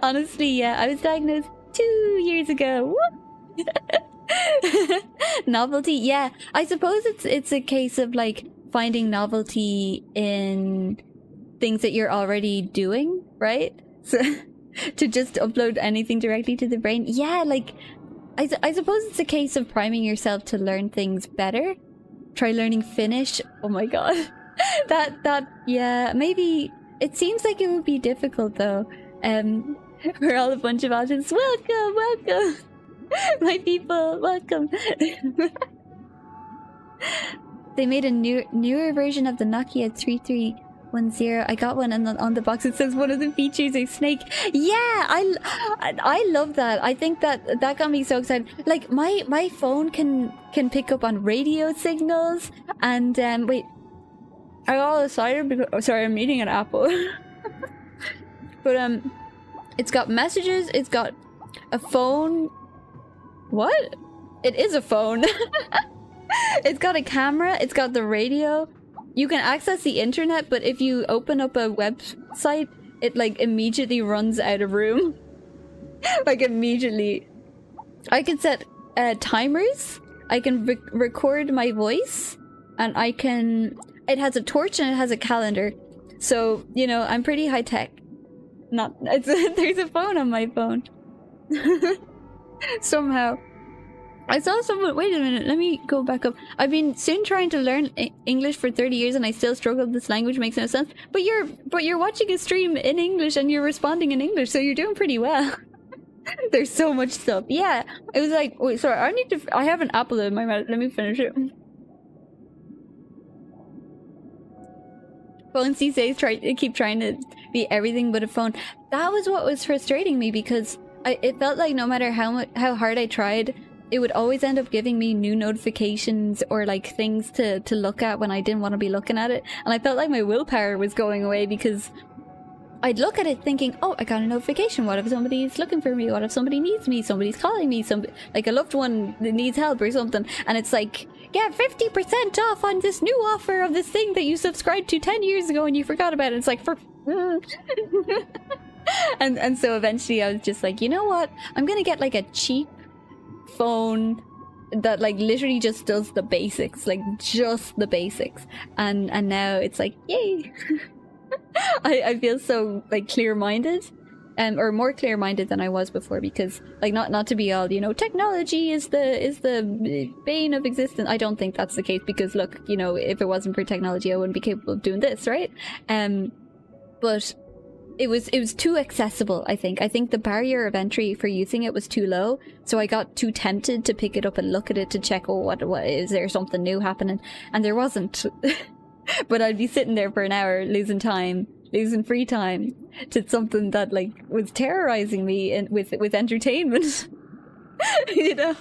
Honestly, yeah, I was diagnosed 2 years ago. Novelty, yeah. I suppose it's a case of like finding novelty in things that you're already doing, right? So to just upload anything directly to the brain, yeah. Like I suppose it's a case of priming yourself to learn things better, try learning Finnish. Oh my god. Yeah, maybe it seems like it would be difficult though. We're all a bunch of audience. Welcome. My people, welcome. They made a newer version of the Nokia 3310. I got one, and on the box it says one of the features is snake. Yeah, I love that. I think that got me so excited. Like my phone can pick up on radio signals, and wait, I got all excited because sorry, I'm eating an apple. But it's got messages. It's got a phone. What? It is a phone. It's got a camera. It's got the radio. You can access the internet, but if you open up a website, it like immediately runs out of room. Like immediately. I can set timers. I can record my voice, and I can. It has a torch and it has a calendar, so you know I'm pretty high tech. Not. There's a phone on my phone. Somehow. I saw someone. Wait a minute. Let me go back up. I've been soon trying to learn English for 30 years, and I still struggle. This language makes no sense. But you're watching a stream in English, and you're responding in English, so you're doing pretty well. There's so much stuff. Yeah, it was like. Wait, sorry. I have an apple in my mouth. Let me finish it. Phones these days keep trying to be everything but a phone. That was what was frustrating me, because it felt like no matter how hard I tried, it would always end up giving me new notifications or like things to look at when I didn't want to be looking at it. And I felt like my willpower was going away, because I'd look at it thinking, oh, I got a notification. What if somebody's looking for me? What if somebody needs me? Somebody's calling me. Like a loved one that needs help or something. And it's like, yeah, 50% off on this new offer of this thing that you subscribed to 10 years ago and you forgot about it. It's like, and so eventually I was just like, you know what? I'm gonna get like a cheap phone that like literally just does the basics, like just the basics. And now it's like, yay. I feel so like clear-minded, or more clear-minded than I was before, because like not to be all, you know, technology is the bane of existence. I don't think that's the case, because look, you know, if it wasn't for technology I wouldn't be capable of doing this, right? But it was too accessible. I think the barrier of entry for using it was too low, so I got too tempted to pick it up and look at it to check, oh, what is there something new happening? And there wasn't. But I'd be sitting there for an hour losing free time to something that like was terrorizing me with entertainment. You know.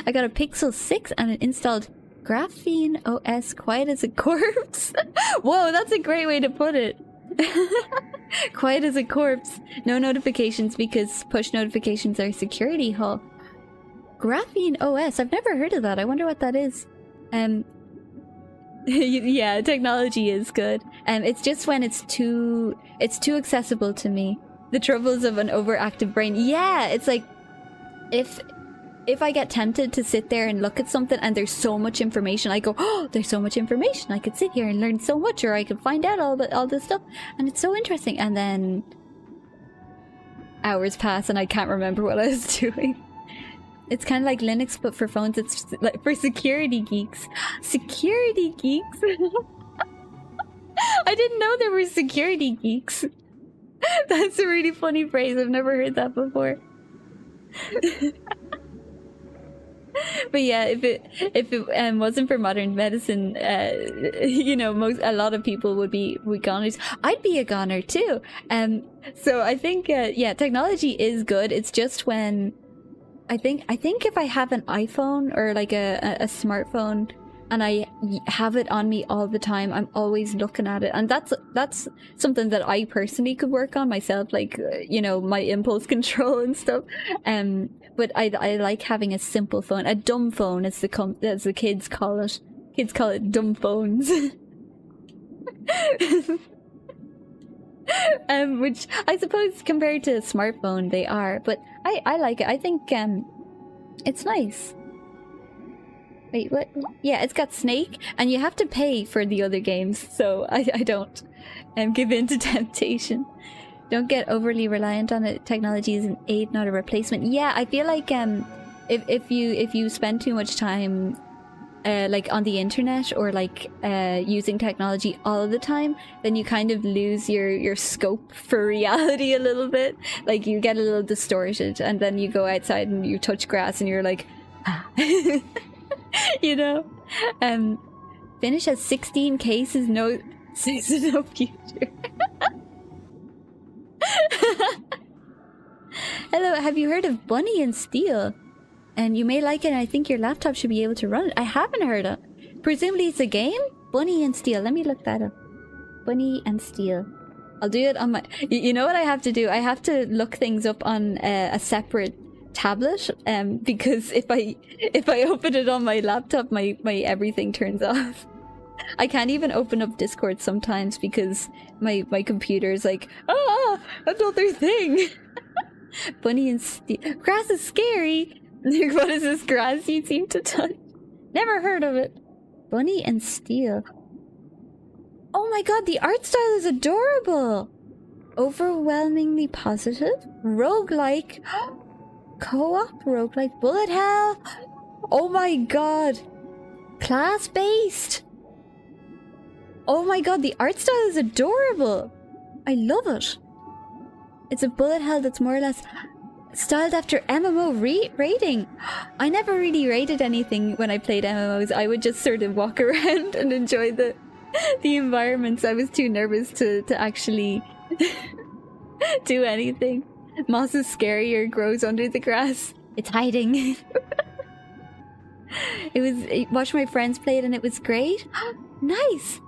I got a Pixel 6 and it installed Graphene OS quiet as a corpse. Whoa, that's a great way to put it. Quiet as a corpse. No notifications, because push notifications are security hole. Graphene OS. I've never heard of that. I wonder what that is. Yeah, technology is good. It's just when it's too accessible to me. The troubles of an overactive brain. Yeah, it's like if I get tempted to sit there and look at something and there's so much information, I go, oh, there's so much information. I could sit here and learn so much, or I could find out all this stuff, and it's so interesting. And then hours pass and I can't remember what I was doing. It's kind of like Linux, but for phones. It's like for security geeks. Security geeks? I didn't know there were security geeks. That's a really funny phrase. I've never heard that before. But yeah, if it wasn't for modern medicine, you know, a lot of people would be goners. I'd be a goner too. So I think yeah, technology is good. It's just when I think if I have an iPhone or like a smartphone and I have it on me all the time, I'm always looking at it, and that's something that I personally could work on myself, like you know, my impulse control and stuff. But I like having a simple phone, a dumb phone, as the kids call it. Kids call it dumb phones. Which I suppose compared to a smartphone they are, but I like it. I think it's nice. Wait, what? Yeah, it's got Snake, and you have to pay for the other games, so I don't give in to temptation. Don't get overly reliant on it. Technology is an aid, not a replacement. Yeah, I feel like if you spend too much time like on the internet or like using technology all the time, then you kind of lose your scope for reality a little bit. Like you get a little distorted, and then you go outside and you touch grass and you're like, ah. You know. Finish has 16 cases, no future. Hello, have you heard of Bunny and Steel? And you may like it, and I think your laptop should be able to run it. I haven't heard of it. Presumably it's a game? Bunny and Steel. Let me look that up. Bunny and Steel. I'll do it on my... You know what I have to do? I have to look things up on a separate tablet, because if I open it on my laptop, my everything turns off. I can't even open up Discord sometimes because my computer is like, ah, another thing. Bunny and Steel. Grass is scary. What is this grass you seem to touch? Never heard of it. Bunny and Steel. Oh my god, the art style is adorable. Overwhelmingly positive. Roguelike. Co-op roguelike. Bullet hell. Oh my god. Class-based. Oh my god, the art style is adorable. I love it. It's a bullet hell that's more or less styled after MMO rating. I never really rated anything when I played MMOs. I would just sort of walk around and enjoy the environments. I was too nervous to actually do anything. Moss is scarier, grows under the grass. It's hiding. Watched my friends play it and it was great. Nice.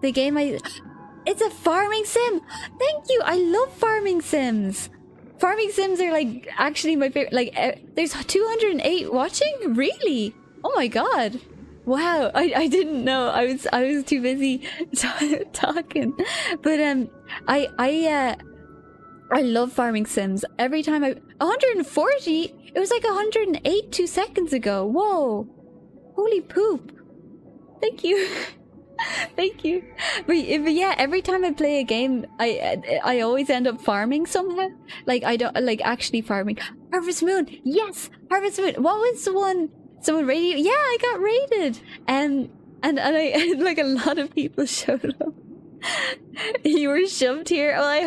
The game it's a farming sim. Thank you. I love farming sims. Farming sims are like actually my favorite. Like there's 208 watching. Really? Oh my god. Wow. I didn't know. I was too busy talking. But I love farming sims. Every time 140. It was like 108 2 seconds ago. Whoa. Holy poop. Thank you. Thank you. But yeah, every time I play a game, I always end up farming somehow. Like I don't like actually farming. Harvest Moon, yes, Harvest Moon. What was the one? Someone raided? Yeah, I got raided, and I like a lot of people showed up. You were shoved here. Well, I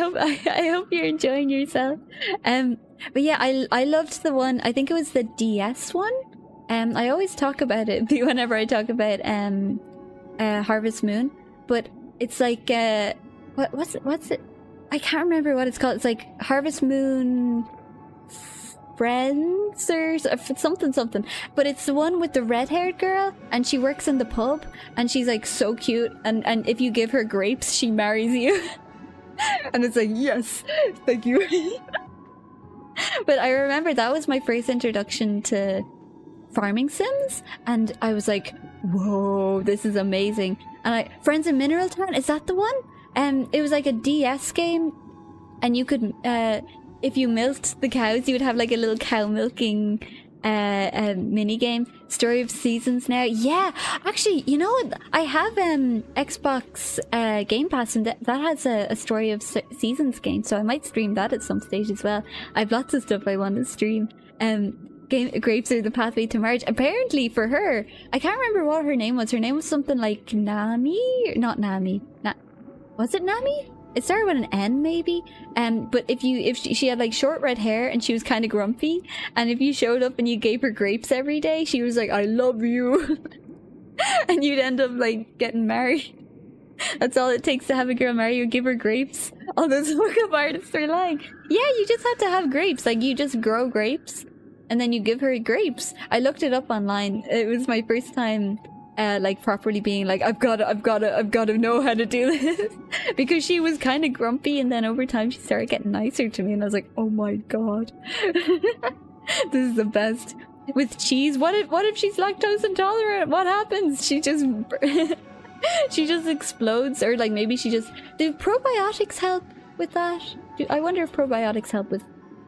hope you're enjoying yourself. But yeah, I loved the one. I think it was the DS one. I always talk about it whenever I talk about Harvest Moon, but it's like what's it? I can't remember what it's called. It's like Harvest Moon Friends or something. But it's the one with the red-haired girl, and she works in the pub, and she's like so cute. And if you give her grapes, she marries you. And it's like, yes, thank you. But I remember that was my first introduction to farming sims, and I was like, whoa, this is amazing. And Friends in Mineral Town, is that the one? It was like a DS game, and you could if you milked the cows, you would have like a little cow milking mini game. Story of Seasons now. Yeah, actually, you know what, I have Xbox Game Pass, and that has a Story of Seasons game, so I might stream that at some stage as well. I have lots of stuff I want to stream. Grapes are the pathway to marriage. Apparently for her, I can't remember what her name was. Her name was something like Nami? Not Nami. Was it Nami? It started with an N maybe. But if she had like short red hair and she was kind of grumpy, and if you showed up and you gave her grapes every day, she was like, I love you. And you'd end up like getting married. That's all it takes to have a girl marry you. Give her grapes. All those hookup artists are like, yeah, you just have to have grapes. Like you just grow grapes and then you give her grapes. I looked it up online. It was my first time like properly being like, I've got to know how to do this. Because she was kind of grumpy, and then over time she started getting nicer to me, and I was like, oh my god. This is the best. With cheese, what if she's lactose intolerant? What happens? She just she just explodes, or like maybe she just... Do probiotics help with that? I wonder if probiotics help with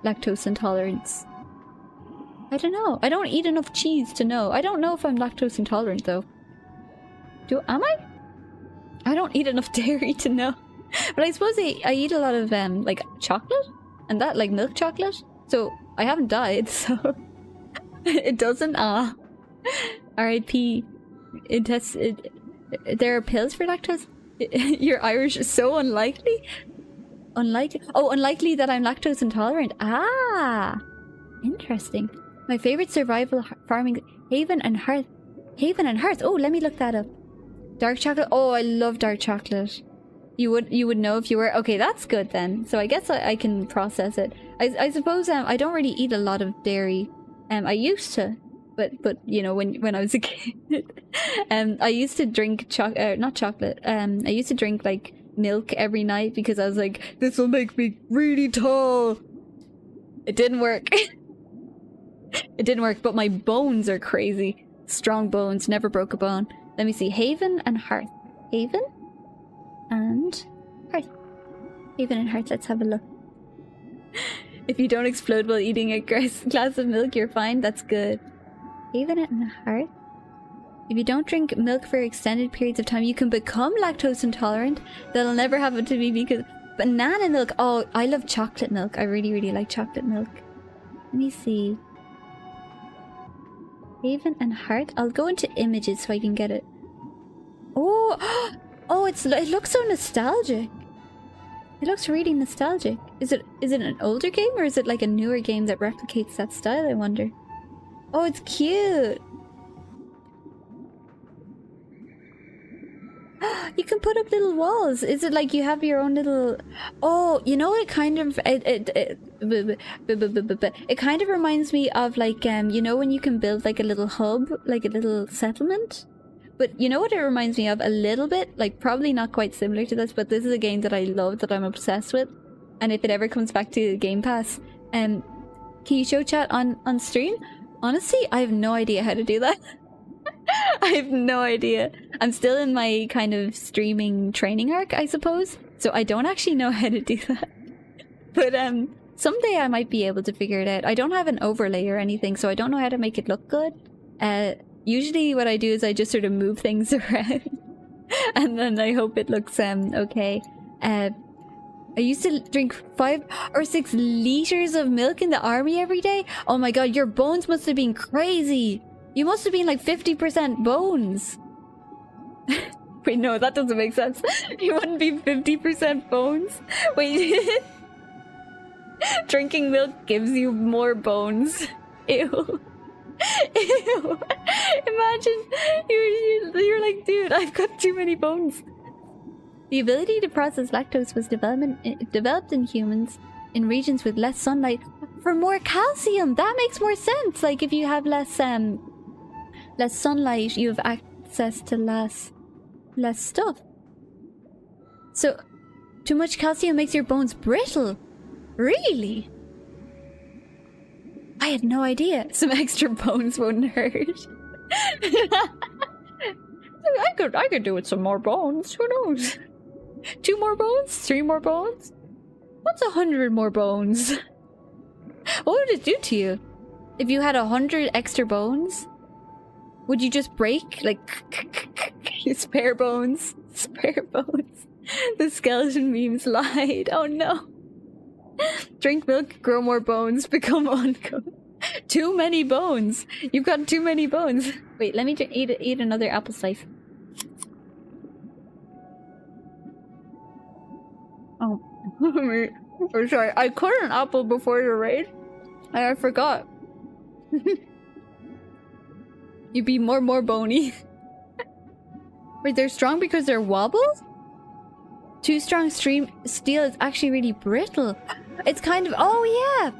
lactose intolerance. I don't know. I don't eat enough cheese to know. I don't know if I'm lactose intolerant though. Am I? I don't eat enough dairy to know. But I suppose I eat a lot of like chocolate, and that like milk chocolate. So I haven't died, so it doesn't. R.I.P. there are pills for lactose? You're Irish is so unlikely. Unlikely. Oh, unlikely that I'm lactose intolerant. Ah, interesting. My favorite survival farming Haven and Hearth. Haven and Hearth. Oh, let me look that up. Dark chocolate. Oh, I love dark chocolate. You would know if you were. Okay, that's good then. So I guess I can process it. I suppose I don't really eat a lot of dairy. I used to, but you know when I was a kid, I used to drink not chocolate. I used to drink like milk every night because I was like, this will make me really tall. It didn't work. It didn't work, but my bones are crazy. Strong bones, never broke a bone. Let me see. Haven and Hearth. Haven and Hearth. Haven and Hearth, let's have a look. If you don't explode while eating a glass of milk, you're fine. That's good. Haven and Hearth. If you don't drink milk for extended periods of time, you can become lactose intolerant. That'll never happen to me because banana milk. Oh, I love chocolate milk. I really, really like chocolate milk. Let me see. Haven and Hearth. I'll go into images so I can get it. Oh, oh! It looks so nostalgic. It looks really nostalgic. Is it an older game or is it like a newer game that replicates that style? I wonder. Oh, it's cute. You can put up little walls. Is it like you have your own little... Oh, you know, it kind of... It kind of reminds me of like, you know when you can build like a little hub, like a little settlement? But you know what it reminds me of a little bit? Like probably not quite similar to this, but this is a game that I love, that I'm obsessed with. And if it ever comes back to Game Pass, can you show chat on stream? Honestly, I have no idea how to do that. I have no idea. I'm still in my kind of streaming training arc, I suppose. So I don't actually know how to do that. But someday I might be able to figure it out. I don't have an overlay or anything, so I don't know how to make it look good. Usually what I do is I just sort of move things around. And then I hope it looks okay. I used to drink 5 or 6 liters of milk in the army every day. Oh my god, your bones must have been crazy. You must have been like 50% bones. Wait, no, that doesn't make sense. You wouldn't be 50% bones. Wait. Drinking milk gives you more bones. Ew. Ew. Imagine you're like, dude, I've got too many bones. The ability to process lactose was developed in humans in regions with less sunlight for more calcium. That makes more sense. Like if you have less sunlight, you have access to less stuff. So too much calcium makes your bones brittle. Really? I had no idea. Some extra bones wouldn't hurt. I could do with some more bones. Who knows? 2 more bones? 3 more bones? What's 100 more bones? What would it do to you? If you had 100 extra bones? Would you just break? Like, spare bones? Spare bones. The skeleton memes lied. Oh no. Drink milk, grow more bones, become uncooked. Too many bones. You've got too many bones. Wait, let me eat another apple slice. Oh. I'm sorry. I cut an apple before the raid, and I forgot. You'd be more bony. Wait, they're strong because they're wobbled? Too strong steel is actually really brittle. It's kind of... Oh, yeah!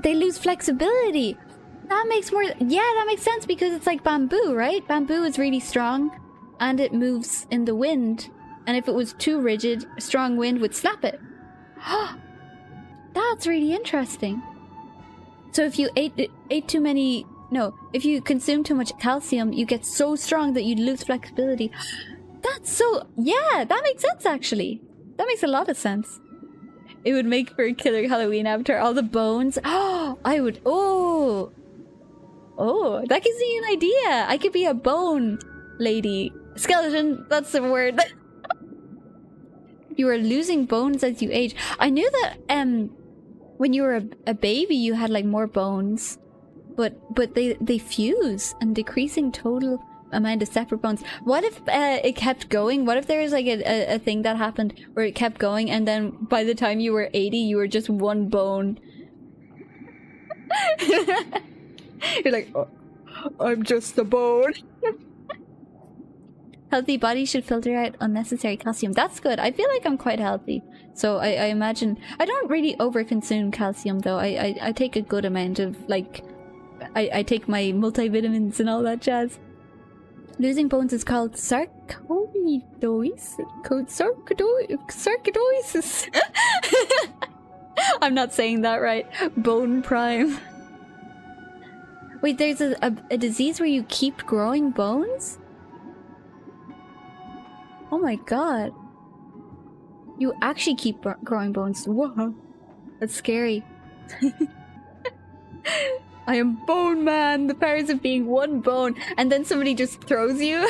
They lose flexibility. That makes more... Yeah, that makes sense because it's like bamboo, right? Bamboo is really strong and it moves in the wind. And if it was too rigid, a strong wind would snap it. That's really interesting. So if you ate too many... No, if you consume too much calcium, you get so strong that you lose flexibility. That's so... Yeah, that makes sense, actually. That makes a lot of sense. It would make for a killer Halloween avatar. All the bones. Oh, I would... Oh! Oh, that gives me an idea. I could be a bone lady. Skeleton, that's the word. You are losing bones as you age. I knew that when you were a baby, you had like more bones. But they fuse, and decreasing total amount of separate bones. What if it kept going? What if there was like a thing that happened where it kept going, and then by the time you were 80, you were just one bone? You're like, oh, I'm just a bone. Healthy body should filter out unnecessary calcium. That's good. I feel like I'm quite healthy. So I imagine... I don't really overconsume calcium though. I take a good amount of, like... I take my multivitamins and all that jazz. Losing bones is called sarcoidosis. Sarcoidosis. I'm not saying that right. Bone prime. Wait, there's a disease where you keep growing bones? Oh my god. You actually keep growing bones. Whoa. That's scary. I am Bone Man, the powers of being one bone. And then somebody just throws you.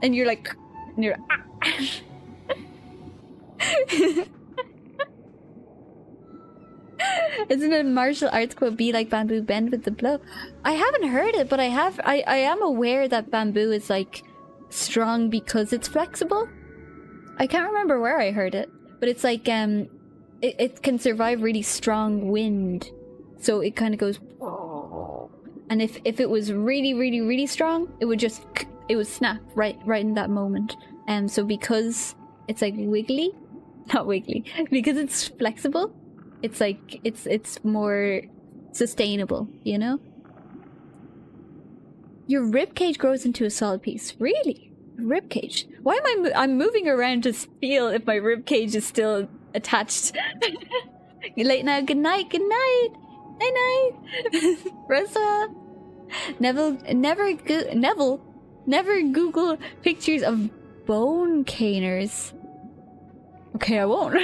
And you're like... And you're like... Isn't it a martial arts quote, be like bamboo, bend with the blow? I haven't heard it, but I am aware that bamboo is like strong because it's flexible. I can't remember where I heard it, but it's like it can survive really strong wind, so it kind of goes. And if it was really strong, it would snap right in that moment. So because it's like wiggly, not wiggly, because it's flexible, it's like it's more sustainable, you know. Your ribcage grows into a solid piece. Really? Ribcage? Why am I'm moving around to feel if my ribcage is still attached. You're late now. Good night. Good night. Night night. Rosa. Neville. Never Google pictures of bone caners. Okay, I won't.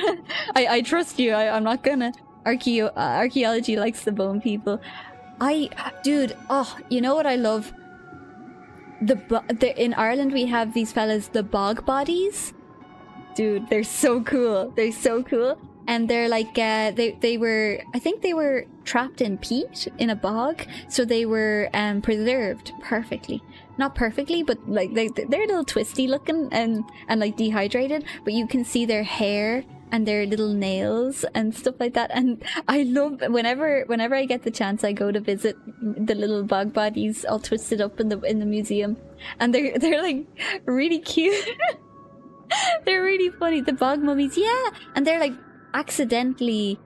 I trust you. I'm not gonna. Archaeology likes the bone people. Dude. Oh, you know what I love? In Ireland we have these fellas, the bog bodies. Dude, they're so cool. They're so cool. And they're like, they were, I think they were trapped in peat in a bog, so they were preserved perfectly. Not perfectly, but like they're a little twisty looking and like dehydrated, but you can see their hair and their little nails and stuff like that. And I love, whenever I get the chance, I go to visit the little bog bodies all twisted up in the museum, and they're like really cute. They're really funny. The bog mummies, yeah, and they're like accidentally,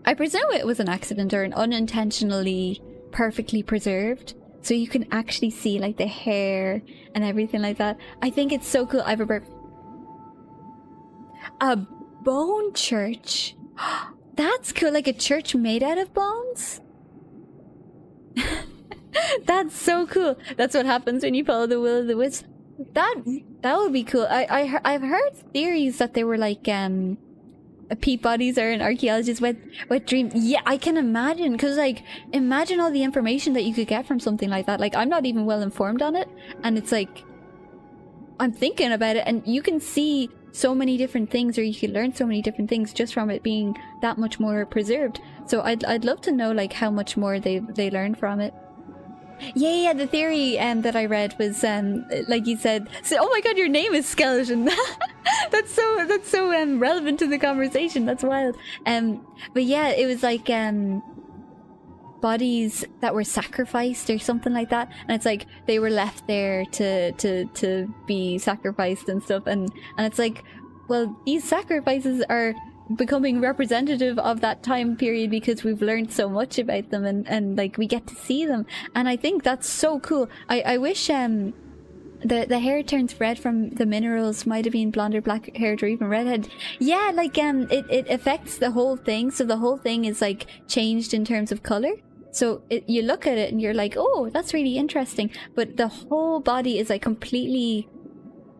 I presume it was an accident or an unintentionally perfectly preserved, so you can actually see like the hair and everything like that. I think it's so cool. I have a bone church. That's cool. Like a church made out of bones. That's so cool. That's what happens when you follow the will of the wisp. That would be cool. I've heard theories that they were like peat bodies are an archaeologist's wet dream. Yeah, I can imagine, because like imagine all the information that you could get from something like that. Like I'm not even well informed on it, and it's like I'm thinking about it, and you can see so many different things, or you can learn so many different things just from it being that much more preserved. So I'd love to know like how much more they learned from it. Yeah, the theory that I read was like you said, so, oh my god, your name is Skeleton. that's so relevant to the conversation. That's wild. But yeah, it was like bodies that were sacrificed or something like that, and it's like they were left there to be sacrificed and stuff, and it's like, well, these sacrifices are becoming representative of that time period because we've learned so much about them, and like we get to see them, and I think that's so cool. I wish the hair turns red from the minerals might have been blonde or black haired or even redhead. Yeah, like it affects the whole thing, so the whole thing is like changed in terms of color. So you look at it and you're like, oh, that's really interesting, but the whole body is like completely,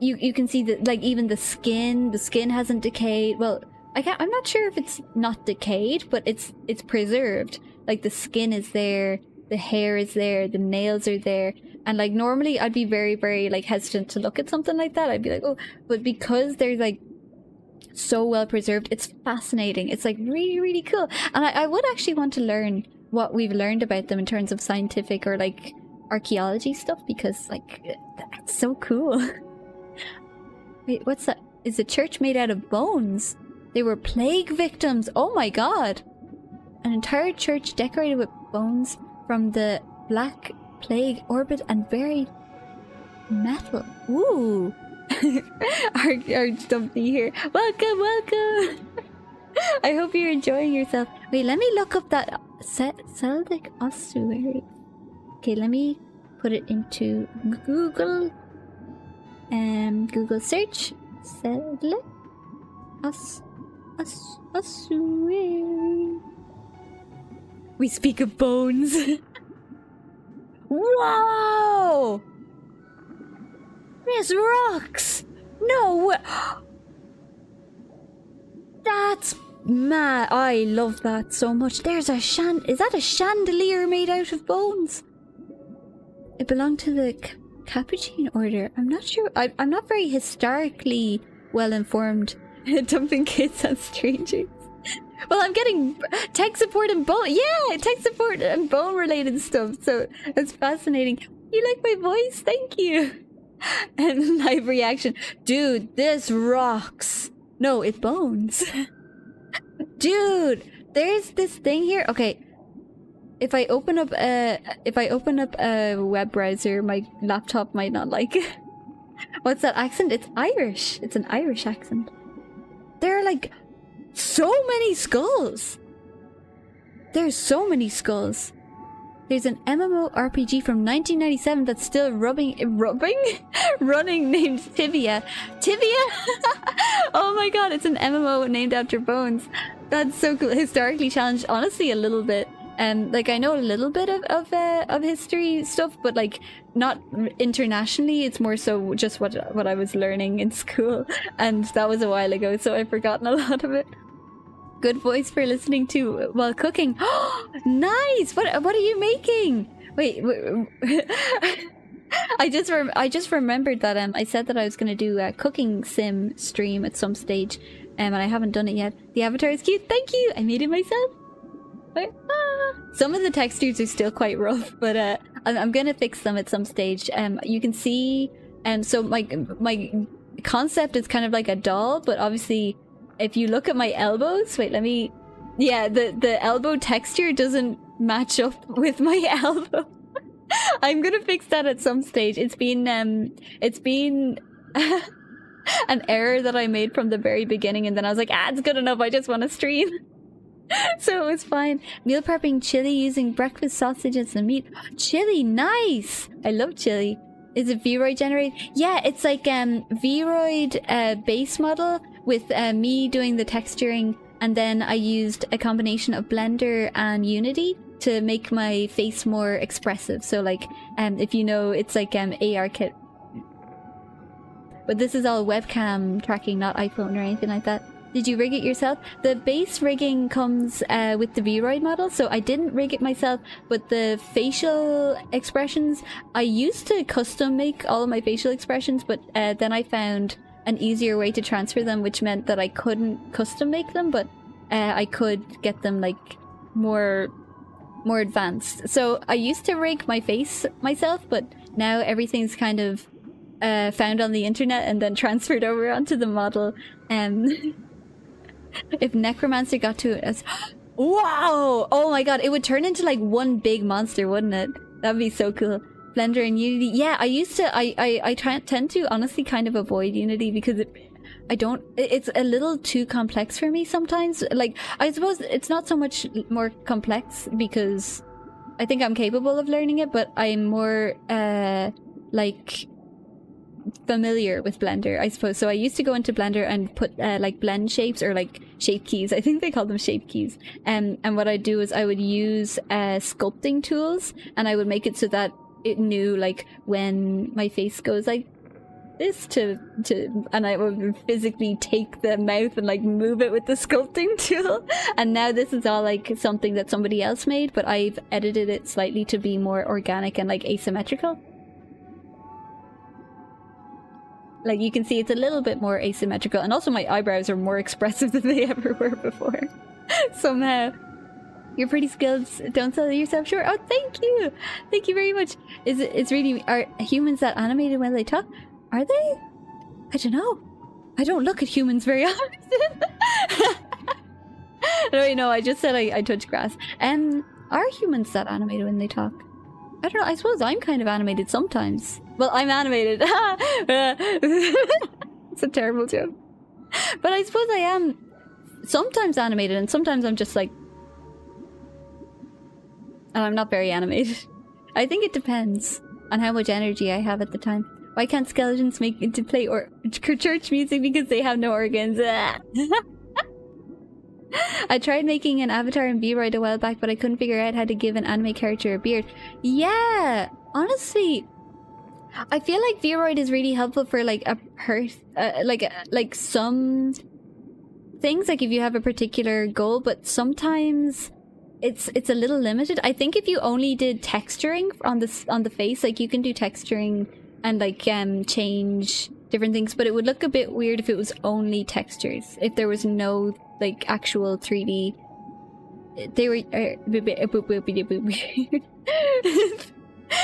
you can see that, like even the skin hasn't decayed. Well, I'm not sure if it's not decayed, but it's preserved. Like the skin is there, the hair is there, the nails are there, and like normally I'd be very, very like hesitant to look at something like that. I'd be like, oh, but because they're like so well preserved, it's fascinating. It's like really, really cool, and I would actually want to learn what we've learned about them in terms of scientific or like archaeology stuff because like that's so cool. Wait, what's that? Is a church made out of bones? They were plague victims. Oh my god! An entire church decorated with bones from the Black Plague orbit and buried metal. Ooh! our Dumpy here. Welcome, welcome! I hope you're enjoying yourself. Wait, let me look up that Celtic ossuary. Okay, let me put it into Google. Google search. Celtic ossuary. We speak of bones. Wow! There's rocks! No way! That's mad. I love that so much. There's a is that a chandelier made out of bones? It belonged to the Capuchin order. I'm not sure. I'm not very historically well informed. Dumping kids on strangers. Well, I'm getting tech support and bone. Yeah, tech support and bone related stuff. So that's fascinating. You like my voice? Thank you. And live reaction. Dude, this rocks. No, it bones. Dude, there's this thing here. Okay. If I open up a web browser, my laptop might not like it. What's that accent? It's Irish. It's an Irish accent. There are like so many skulls. There's so many skulls. There's an MMORPG from 1997 that's still running named Tibia. Tibia? Oh my god, it's an MMO named after bones. That's so cool. Historically challenged, honestly, a little bit. Like I know a little bit of history stuff, but like not internationally. It's more so just what I was learning in school, and that was a while ago, so I've forgotten a lot of it. Good voice for listening to while cooking. Nice. What are you making? Wait. I just remembered that I said that I was going to do a cooking sim stream at some stage, and I haven't done it yet. The avatar is cute. Thank you. I made it myself. Some of the textures are still quite rough, but I'm gonna fix them at some stage. You can see, so my concept is kind of like a doll, but obviously, if you look at my elbows, wait, let me. Yeah, the elbow texture doesn't match up with my elbow. I'm gonna fix that at some stage. It's been an error that I made from the very beginning, and then I was like, it's good enough. I just want to stream. So it was fine. Meal prepping chili using breakfast sausages and meat. Chili, nice! I love chili. Is it Vroid generated? Yeah, it's like Vroid base model with me doing the texturing, and then I used a combination of Blender and Unity to make my face more expressive. So like, if you know, it's like ARKit. But this is all webcam tracking, not iPhone or anything like that. Did you rig it yourself? The base rigging comes with the Vroid model, so I didn't rig it myself, but the facial expressions, I used to custom make all of my facial expressions, but then I found an easier way to transfer them, which meant that I couldn't custom make them, but I could get them like more advanced. So I used to rig my face myself, but now everything's kind of found on the internet and then transferred over onto the model. If Necromancer got to it as... Wow! Oh my god, it would turn into like one big monster, wouldn't it? That'd be so cool. Blender and Unity. Yeah, I used to... I tend to honestly kind of avoid Unity because it's a little too complex for me sometimes. Like, I suppose it's not so much more complex because I think I'm capable of learning it, but I'm more like familiar with Blender, I suppose. So I used to go into Blender and put like blend shapes or like shape keys. I think they call them shape keys. And what I'd do is I would use sculpting tools, and I would make it so that it knew like when my face goes like this to and I would physically take the mouth and like move it with the sculpting tool. And now this is all like something that somebody else made, but I've edited it slightly to be more organic and like asymmetrical. Like you can see it's a little bit more asymmetrical, and also my eyebrows are more expressive than they ever were before. Somehow. You're pretty skilled. Don't sell yourself short. Oh, thank you. Thank you very much. It's really... Are humans that animated when they talk? Are they? I don't know. I don't look at humans very often. No, no, I just said I touch grass. Are humans that animated when they talk? I don't know. I suppose I'm kind of animated sometimes. Well, I'm animated. It's a terrible joke. But I suppose I am sometimes animated and sometimes I'm just like... And I'm not very animated. I think it depends on how much energy I have at the time. Why can't skeletons make it to play or church music because they have no organs? I tried making an avatar in Vroid a while back, but I couldn't figure out how to give an anime character a beard. Yeah, honestly, I feel like Vroid is really helpful for like a like some things, like if you have a particular goal, but sometimes it's a little limited. I think if you only did texturing on the face, like you can do texturing and like change different things, but it would look a bit weird if it was only textures. If there was no like actual 3D, they were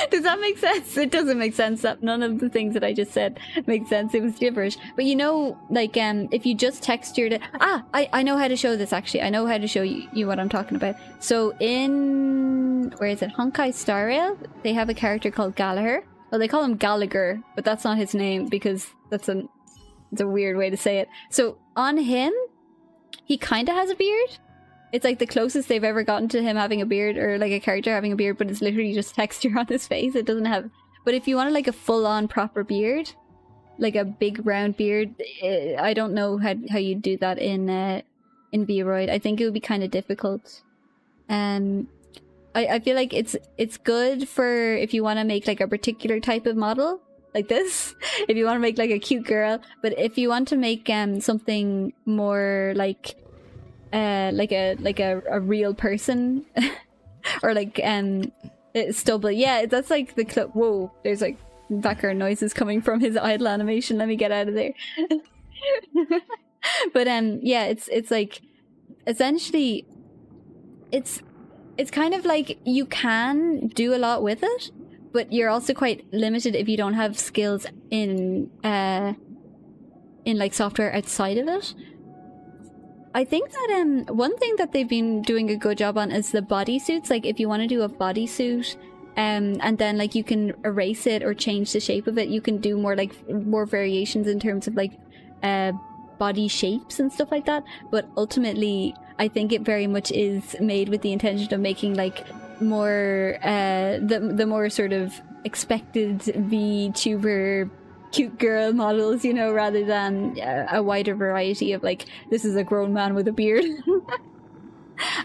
Does that make sense? It doesn't make sense. That none of the things that I just said make sense. It was gibberish. But you know, like if you just textured it, I know how to show this actually. I know how to show you what I'm talking about. So in, where is it, Honkai Star Rail, they have a character called Gallagher. Well, they call him Gallagher, but that's not his name because it's a weird way to say it. So on him, he kind of has a beard. It's like the closest they've ever gotten to him having a beard, or like a character having a beard, but it's literally just texture on his face. It doesn't have... But if you wanted like a full-on proper beard, like a big round beard, I don't know how you do that in Vroid. I think it would be kind of difficult. I feel like it's good for if you want to make like a particular type of model, like this. If you want to make like a cute girl, but if you want to make something more like a real person or like stubble, yeah, that's like the whoa, there's like background noises coming from his idle animation. Let me get out of there. But yeah, it's like essentially it's kind of like you can do a lot with it, but you're also quite limited if you don't have skills in like software outside of it. I think that one thing that they've been doing a good job on is the bodysuits. Like if you want to do a bodysuit, and then like you can erase it or change the shape of it, you can do more variations in terms of like body shapes and stuff like that. But ultimately, I think it very much is made with the intention of making like more the more sort of expected VTuber cute girl models, you know, rather than a wider variety of like, this is a grown man with a beard.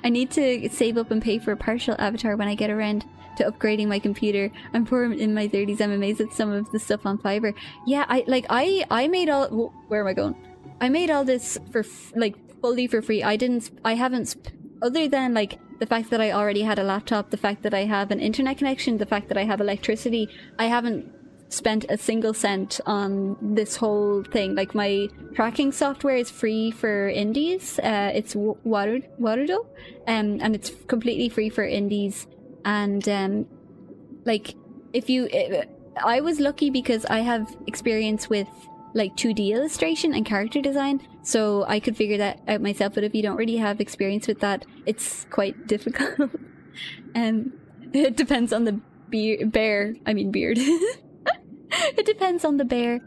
I need to save up and pay for a partial avatar when I get around to upgrading my computer. I'm poor in my 30s. I'm amazed at some of the stuff on Fiverr. Yeah, I made all... Where am I going? I made all this for like fully for free. I haven't, other than like the fact that I already had a laptop, the fact that I have an internet connection, the fact that I have electricity, I haven't spent a single cent on this whole thing. Like my tracking software is free for indies. It's Warudo, and it's completely free for indies. And like if you, I was lucky because I have experience with like 2D illustration and character design, so I could figure that out myself. But if you don't really have experience with that, it's quite difficult. It depends on the beard. It depends on the bear.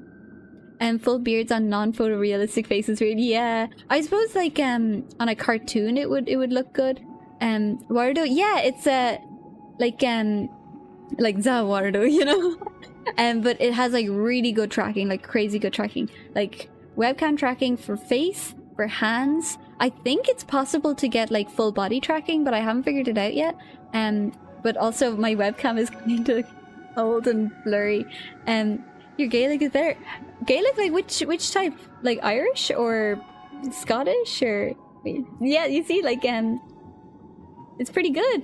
And full beards on non-photorealistic faces, really. Yeah, I suppose like on a cartoon it would look good. Warudo, yeah, it's like Warudo, you know. But it has like really good tracking, like crazy good tracking, like webcam tracking for face, for hands. I think it's possible to get like full body tracking, but I haven't figured it out yet. But also my webcam is kind of old and blurry. Your Gaelic is better. Gaelic, like which type? Like Irish or Scottish or... Yeah, you see, like it's pretty good.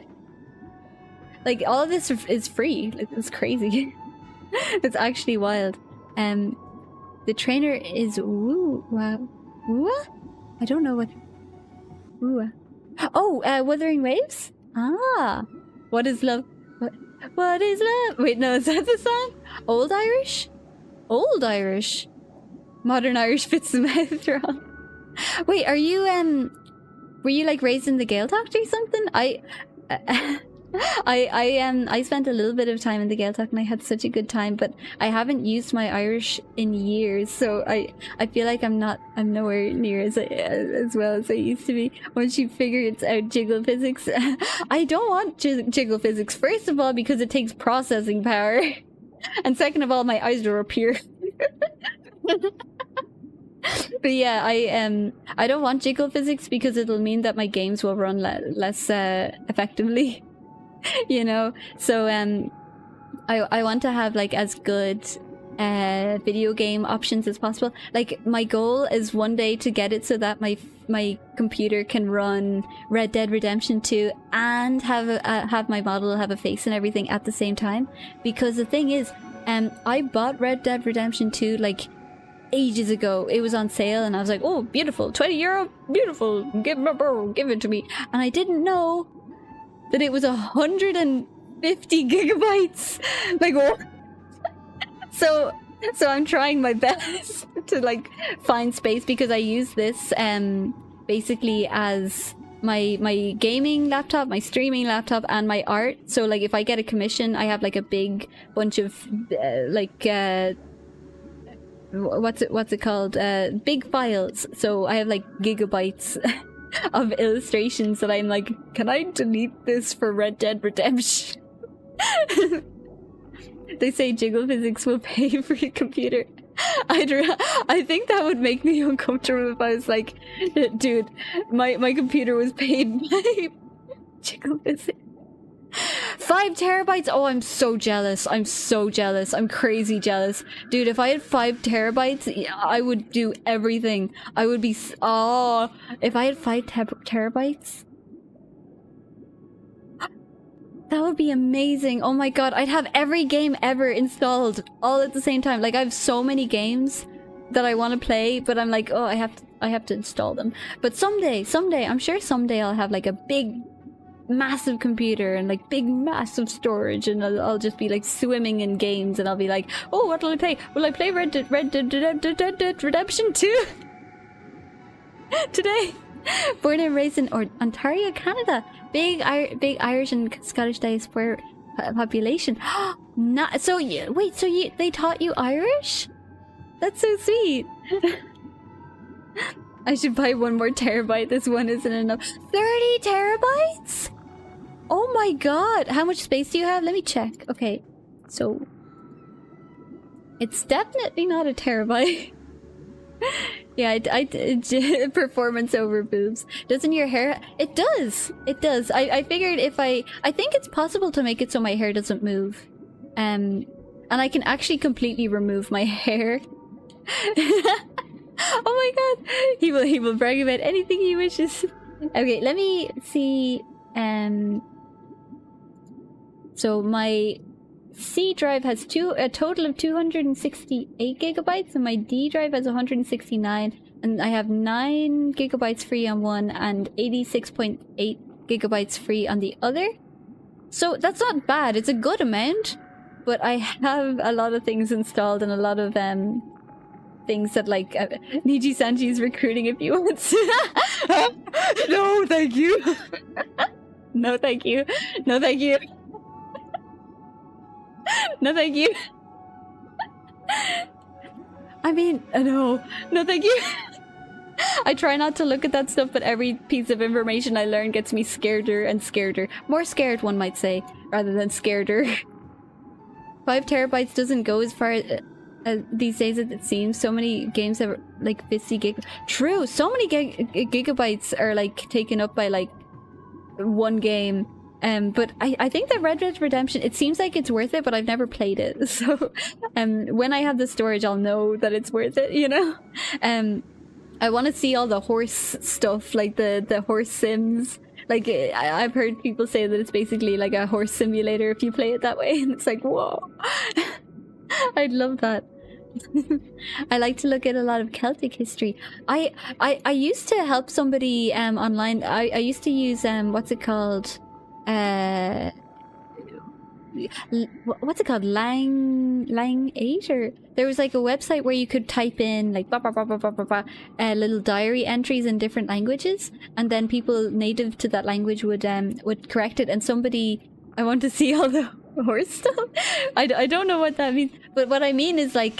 Like all of this is free. Like, it's crazy. It's actually wild. The trainer is woo. Wow. Woo? I don't know what. Woo. Oh, Wuthering Waves? Ah. What is love? What is love? Wait, no, is that the song? Old Irish? Old Irish? Modern Irish fits the mouth wrong. Wait, are you, were you like raised in the Gaeltacht or something? I spent a little bit of time in the Gaeltacht and I had such a good time, but I haven't used my Irish in years, so I feel like I'm nowhere near as well as I used to be. Once you figure it's out jiggle physics, I don't want jiggle physics. First of all, because it takes processing power, and second of all, my eyes will appear. But yeah, I don't want jiggle physics because it'll mean that my games will run less effectively. You know, so I want to have like as good video game options as possible. Like my goal is one day to get it so that my computer can run Red Dead Redemption 2 and have my model have a face and everything at the same time. Because the thing is, I bought Red Dead Redemption 2 like ages ago. It was on sale and I was like, oh, beautiful, €20, beautiful, give it to me. And I didn't know that it was 150 gigabytes. Like, what? So I'm trying my best to like find space, because I use this basically as my gaming laptop, my streaming laptop, and my art. So like if I get a commission, I have like a big bunch of what's it called? Big files. So I have like gigabytes of illustrations that I'm like, can I delete this for Red Dead Redemption? They say jiggle physics will pay for your computer. I think that would make me uncomfortable if I was like, dude, my computer was paid by jiggle physics. 5 terabytes? Oh, I'm so jealous. I'm so jealous. I'm crazy jealous. Dude, if I had 5 terabytes, I would do everything. I would be... Oh, if I had 5 terabytes... That would be amazing. Oh my god, I'd have every game ever installed all at the same time. Like, I have so many games that I want to play, but I'm like, oh, I have to install them. But someday, I'm sure someday I'll have like a big... massive computer and like big massive storage, and I'll just be like swimming in games, and I'll be like, oh, what will I play? Will I play Red Dead Redemption 2 today? Born and raised in Ontario, Canada. Big Irish and Scottish diaspora population. So wait, so they taught you Irish? That's so sweet. I should buy 1 more terabyte. This one isn't enough. 30 terabytes? Oh my god. How much space do you have? Let me check. Okay. So it's definitely not a terabyte. Yeah, I performance over boobs. Doesn't your hair... It does. It does. I figured if I think it's possible to make it so my hair doesn't move. And I can actually completely remove my hair. Oh my god. He will brag about anything he wishes. Okay, let me see. So my C drive has a total of 268 gigabytes, and my D drive has 169, and I have 9 gigabytes free on one and 86.8 gigabytes free on the other. So that's not bad. It's a good amount, but I have a lot of things installed and a lot of things that like Niji Sanji is recruiting if you want. No, thank you. No, thank you. No, thank you. No, thank you. I mean, no. No, thank you. I try not to look at that stuff, but every piece of information I learn gets me scareder and scareder. More scared, one might say, rather than scareder. 5 terabytes doesn't go as far as these days as it seems. So many games have like 50 gig. True, so many gigabytes are like taken up by like one game. But I think that Red Dead Redemption, it seems like it's worth it, but I've never played it. So when I have the storage, I'll know that it's worth it, you know? I want to see all the horse stuff, like the horse sims. Like, I've heard people say that it's basically like a horse simulator if you play it that way, and it's like, whoa. I'd love that. I like to look at a lot of Celtic history. I used to help somebody online. I used to use what's it called? What's it called? Lang 8, or there was like a website where you could type in like little diary entries in different languages, and then people native to that language would correct it. And somebody, I want to see all the horse stuff. I don't know what that means, but what I mean is like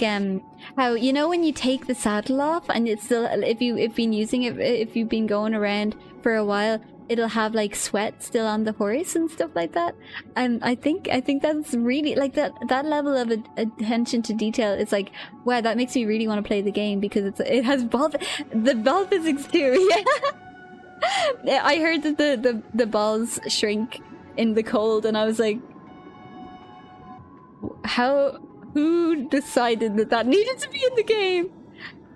how, you know, when you take the saddle off and it's still, if you've been using it, if you've been going around for a while, it'll have like sweat still on the horse and stuff like that. And I think that's really like that level of attention to detail. It's like, wow, that makes me really want to play the game, because it has the ball physics too. Yeah. I heard that the balls shrink in the cold, and I was like, who decided that needed to be in the game?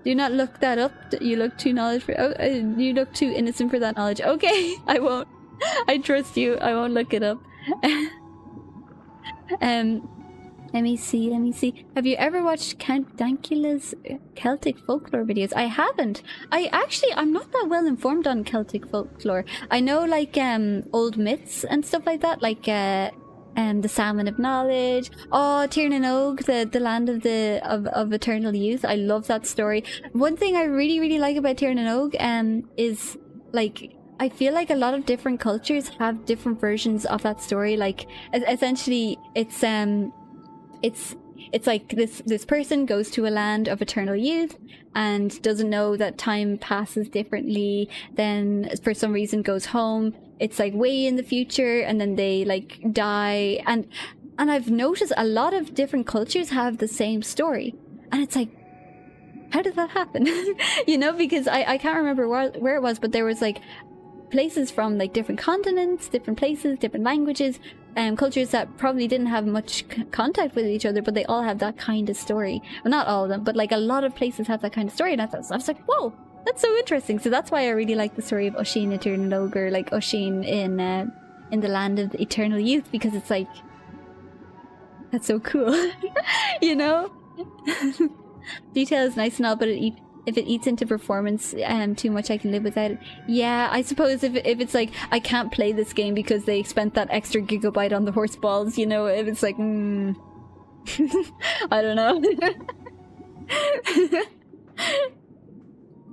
Do not look that up. You look too you look too innocent for that knowledge. Okay, I won't. I trust you. I won't look it up. Let me see. Have you ever watched Count Dankula's Celtic folklore videos? I haven't. I'm not that well informed on Celtic folklore. I know like old myths and stuff like that, like the Salmon of Knowledge. Oh, Tirnan Og, the land of eternal youth. I love that story. One thing I really, really like about Tirnan Og is like, I feel like a lot of different cultures have different versions of that story. Like essentially it's like this person goes to a land of eternal youth and doesn't know that time passes differently, then for some reason goes home. It's like way in the future, and then they like die, and I've noticed a lot of different cultures have the same story, and it's like, how did that happen? You know, because I can't remember where it was, but there was like places from like different continents, different places, different languages, cultures that probably didn't have much contact with each other, but they all have that kind of story. Well, not all of them, but like a lot of places have that kind of story, and I was like, whoa, that's so interesting. So that's why I really like the story of Oisin Tirnan Og, or like Oisin in the land of the eternal youth, because it's like, that's so cool. You know. Detail is nice and all, but if it eats into performance too much, I can live without it. Yeah, I suppose if it's like, I can't play this game because they spent that extra gigabyte on the horse balls, you know, if it's like, I don't know.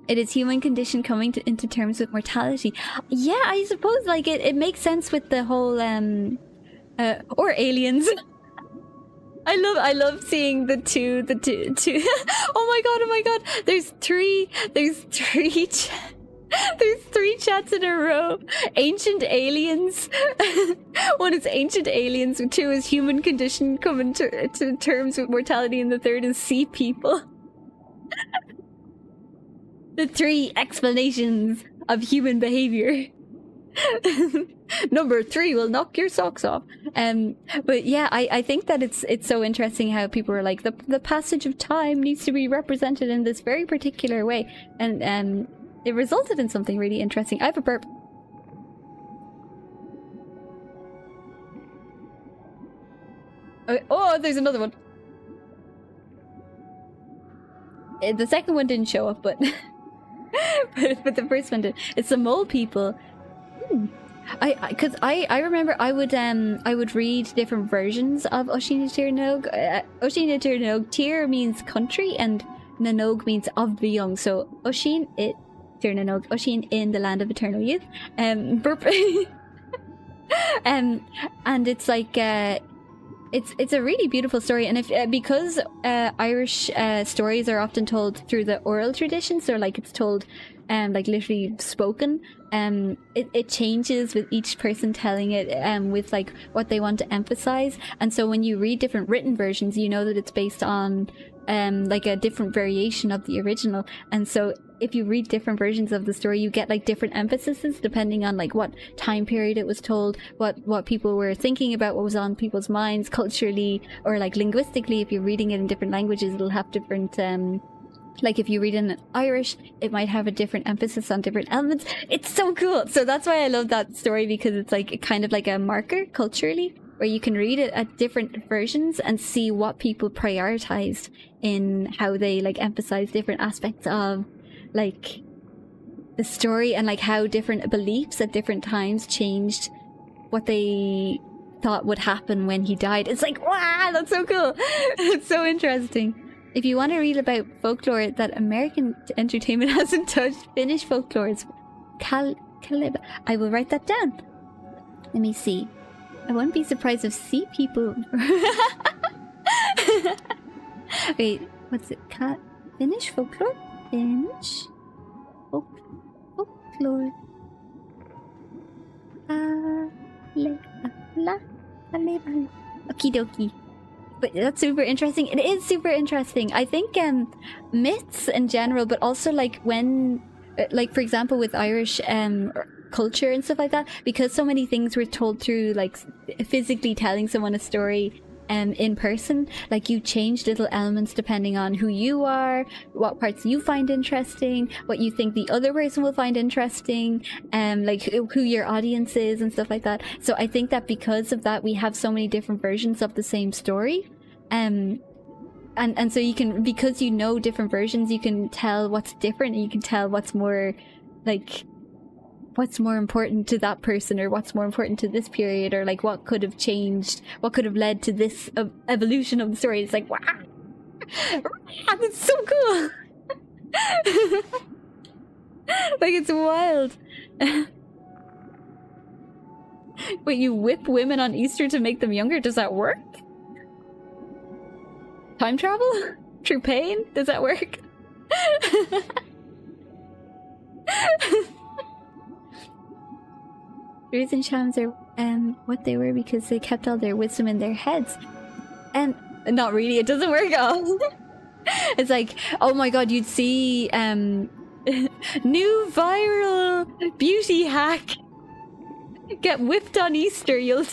It is human condition coming into terms with mortality. Yeah, I suppose like it makes sense with the whole or aliens. I love seeing the two oh my god, there's three chats in a row. Ancient aliens. One is ancient aliens, two is human condition coming to terms with mortality, and the third is sea people. The three explanations of human behavior. Number 3 will knock your socks off. But yeah, I think that it's so interesting how people are like, the passage of time needs to be represented in this very particular way, and it resulted in something really interesting. I have a burp. Oh, there's another one. The second one didn't show up, but but the first one did. It's the mole people. Because I remember I would read different versions of Oisin Tirnan Og. Oisin Tirnan Og, Tir means country and Nanog means of the young. So Oisin Tirnan Og, Oisin in the land of eternal youth. Burp. And it's like it's a really beautiful story, and if because Irish stories are often told through the oral tradition, so like it's told like literally spoken, it changes with each person telling it with like what they want to emphasize. And so when you read different written versions, you know that it's based on like a different variation of the original. And so if you read different versions of the story, you get like different emphases depending on like what time period it was told, what people were thinking about, what was on people's minds culturally or like linguistically. If you're reading it in different languages, it'll have different like if you read in Irish, it might have a different emphasis on different elements. It's so cool. So that's why I love that story, because it's like kind of like a marker culturally. where you can read it at different versions and see what people prioritized in how they like emphasize different aspects of like the story, and like how different beliefs at different times changed what they thought would happen when he died. It's like, wow, that's so cool. It's so interesting. If you want to read about folklore that American entertainment hasn't touched, Finnish folklore is Kaleba. I will write that down. Let me see. I wouldn't be surprised if sea people... Wait, what's it? Finnish folklore? Finnish folklore. Okie dokie. But that's super interesting. It is super interesting. I think myths in general, but also like when, like for example with Irish culture and stuff like that, because so many things were told through like physically telling someone a story in person, like you change little elements depending on who you are, what parts you find interesting, what you think the other person will find interesting, like who your audience is and stuff like that. So I think that because of that, we have so many different versions of the same story, and so you can, because you know different versions, you can tell what's different, and you can tell what's more like what's more important to that person, or what's more important to this period, or like what could have changed, what could have led to this evolution of the story. It's like, wow, that's so cool. Like, it's wild. Wait, you whip women on Easter to make them younger? Does that work? Time travel? Through pain? Does that work? Druids and shamans are what they were because they kept all their wisdom in their heads. And not really, it doesn't work at all. It's like, oh my god, you'd see new viral beauty hack. Get whipped on Easter, you'll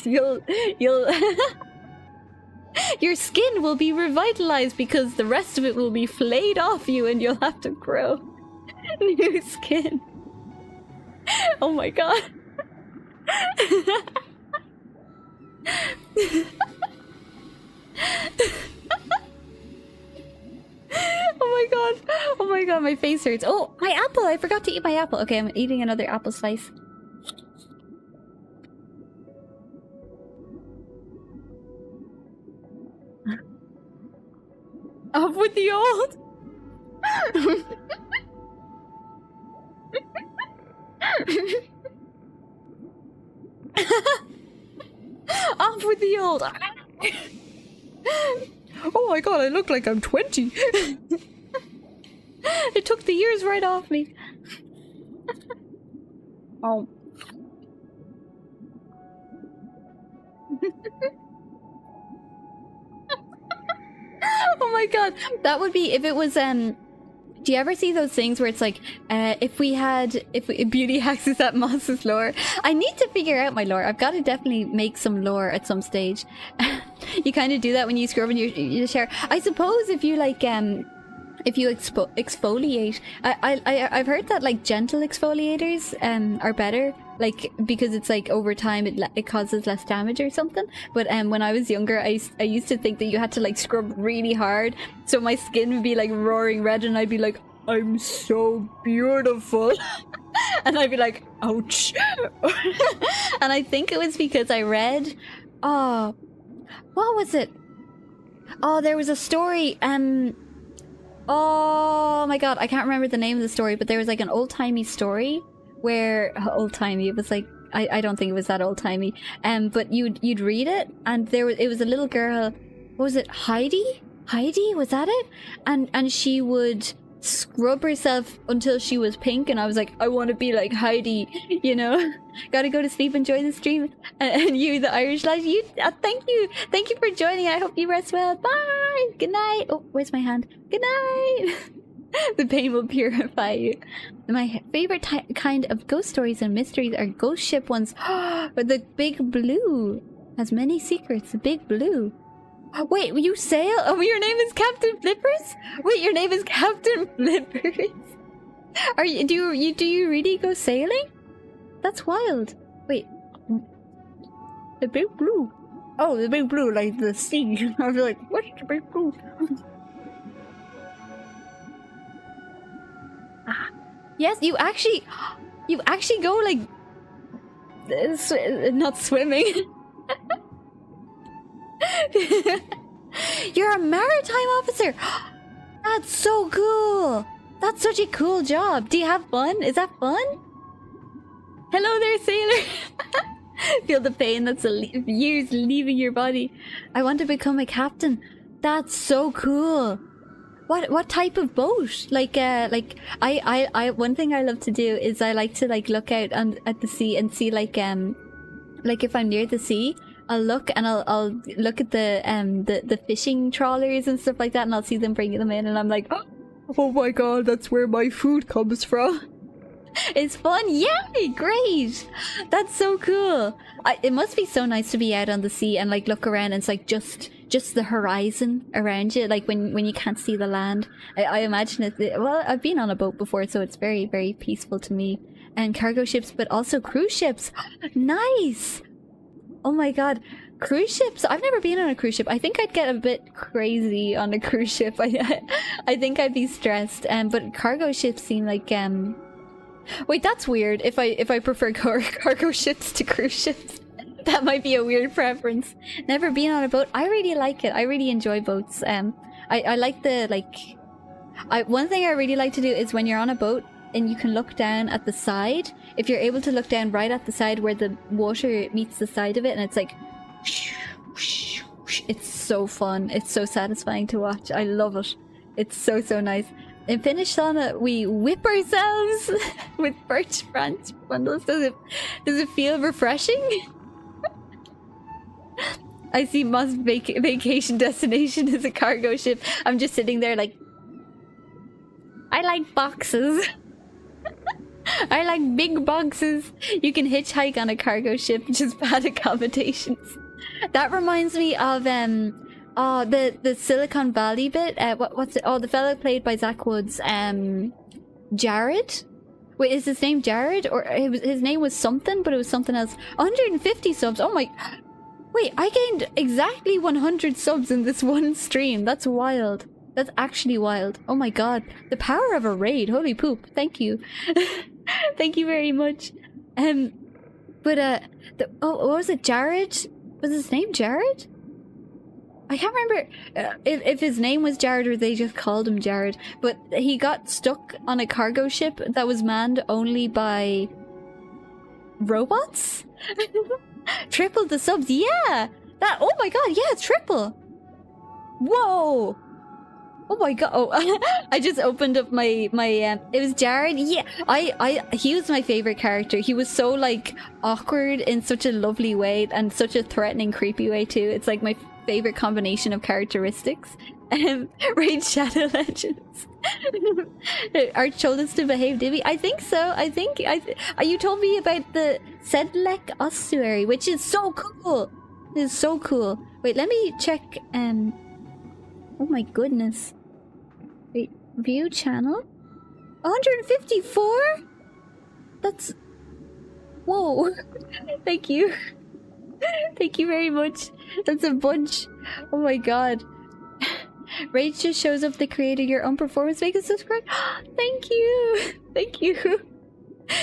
your skin will be revitalized because the rest of it will be flayed off you and you'll have to grow new skin. Oh my god. Oh my god, my face hurts. Oh, my apple! I forgot to eat my apple. Okay, I'm eating another apple slice. Off with the old! Off with the old! Oh my god, I look like I'm 20! It took the years right off me. Oh. Oh my god, that would be if it was do you ever see those things where it's like if beauty hacks is that Moss's lore? I need to figure out my lore. I've got to definitely make some lore at some stage. You kind of do that when you scrub in your shower. I suppose if you like if you exfoliate, I've heard that like gentle exfoliators are better, like because it's like over time it causes less damage or something. But when I was younger, I used to think that you had to like scrub really hard, so my skin would be like roaring red, and I'd be like, I'm so beautiful. And I'd be like, ouch. And I think it was because I read, what was it? Oh, there was a story. Oh my god, I can't remember the name of the story, but there was like an old-timey story where old-timey, it was like I don't think it was that old-timey, but you'd read it, and it was a little girl. What was it? Heidi, was that it? And she would scrub herself until she was pink, and I was like, I want to be like Heidi, you know. Gotta go to sleep, enjoy the stream. And you, the Irish lad, thank you for joining. I hope you rest well. Bye, good night. Oh, where's my hand? Good night. The pain will purify you. My favorite kind of ghost stories and mysteries are ghost ship ones. But the big blue has many secrets. The big blue. Wait, you sail? Oh, your name is Captain Flippers? Wait, your name is Captain Flippers? Do you really go sailing? That's wild. Wait. The big blue. Oh, the big blue, like the sea. I was like, what's the big blue? Yes, you actually go like not swimming. You're a maritime officer. That's so cool. That's such a cool job. Do you have fun? Is that fun? Hello there, sailor. Feel the pain that's years leaving your body. I want to become a captain. That's so cool. What type of boat? Like I one thing I love to do is I like to like look out at the sea and see like if I'm near the sea, I'll look and I'll look at the fishing trawlers and stuff like that, and I'll see them bringing them in, and I'm like, oh my god, that's where my food comes from. It's fun. Yay! Great! That's so cool. It must be so nice to be out on the sea and like look around and it's like just the horizon around you, like when you can't see the land. I imagine it. Well, I've been on a boat before, so it's very, very peaceful to me. And cargo ships, but also cruise ships. Nice! Oh my god. Cruise ships? I've never been on a cruise ship. I think I'd get a bit crazy on a cruise ship. I think I'd be stressed. But cargo ships seem like wait, that's weird. If I prefer cargo ships to cruise ships, that might be a weird preference. Never been on a boat. I really like it. I really enjoy boats. I like the one thing I really like to do is when you're on a boat and you can look down at the side. If you're able to look down right at the side where the water meets the side of it, and it's like, it's so fun. It's so satisfying to watch. I love it. It's so nice. And finished on it, we whip ourselves with birch branch bundles. Does it feel refreshing? I see most vacation destination is a cargo ship. I'm just sitting there like, I like boxes. I like big boxes. You can hitchhike on a cargo ship, just bad accommodations. That reminds me of the Silicon Valley bit. What's it? Oh, the fellow played by Zach Woods. Jared? Wait, is his name Jared? Or his name was something, but it was something else. 150 subs. Oh my... Wait, I gained exactly 100 subs in this one stream. That's wild. That's actually wild. Oh my god. The power of a raid. Holy poop. Thank you. Thank you very much. What was it? Jared? Was his name Jared? I can't remember if his name was Jared or they just called him Jared. But he got stuck on a cargo ship that was manned only by robots? Tripled the subs. Yeah! That. Oh my god, yeah, it's triple. Whoa! Oh my god. Oh, I just opened up my it was Jared. Yeah, he was my favorite character. He was so like awkward in such a lovely way and such a threatening, creepy way too. It's like my favorite combination of characteristics. Raid Shadow Legends. Arch told us to behave, did we? I think so. I think you told me about the Sedlec ossuary, which is so cool. It is so cool. Wait, let me check. Oh my goodness. Wait, view channel? 154? That's... Whoa. Thank you. Thank you very much. That's a bunch. Oh my god. Rage just shows up the creator your own performance. Make a subscribe. Thank you. Thank you.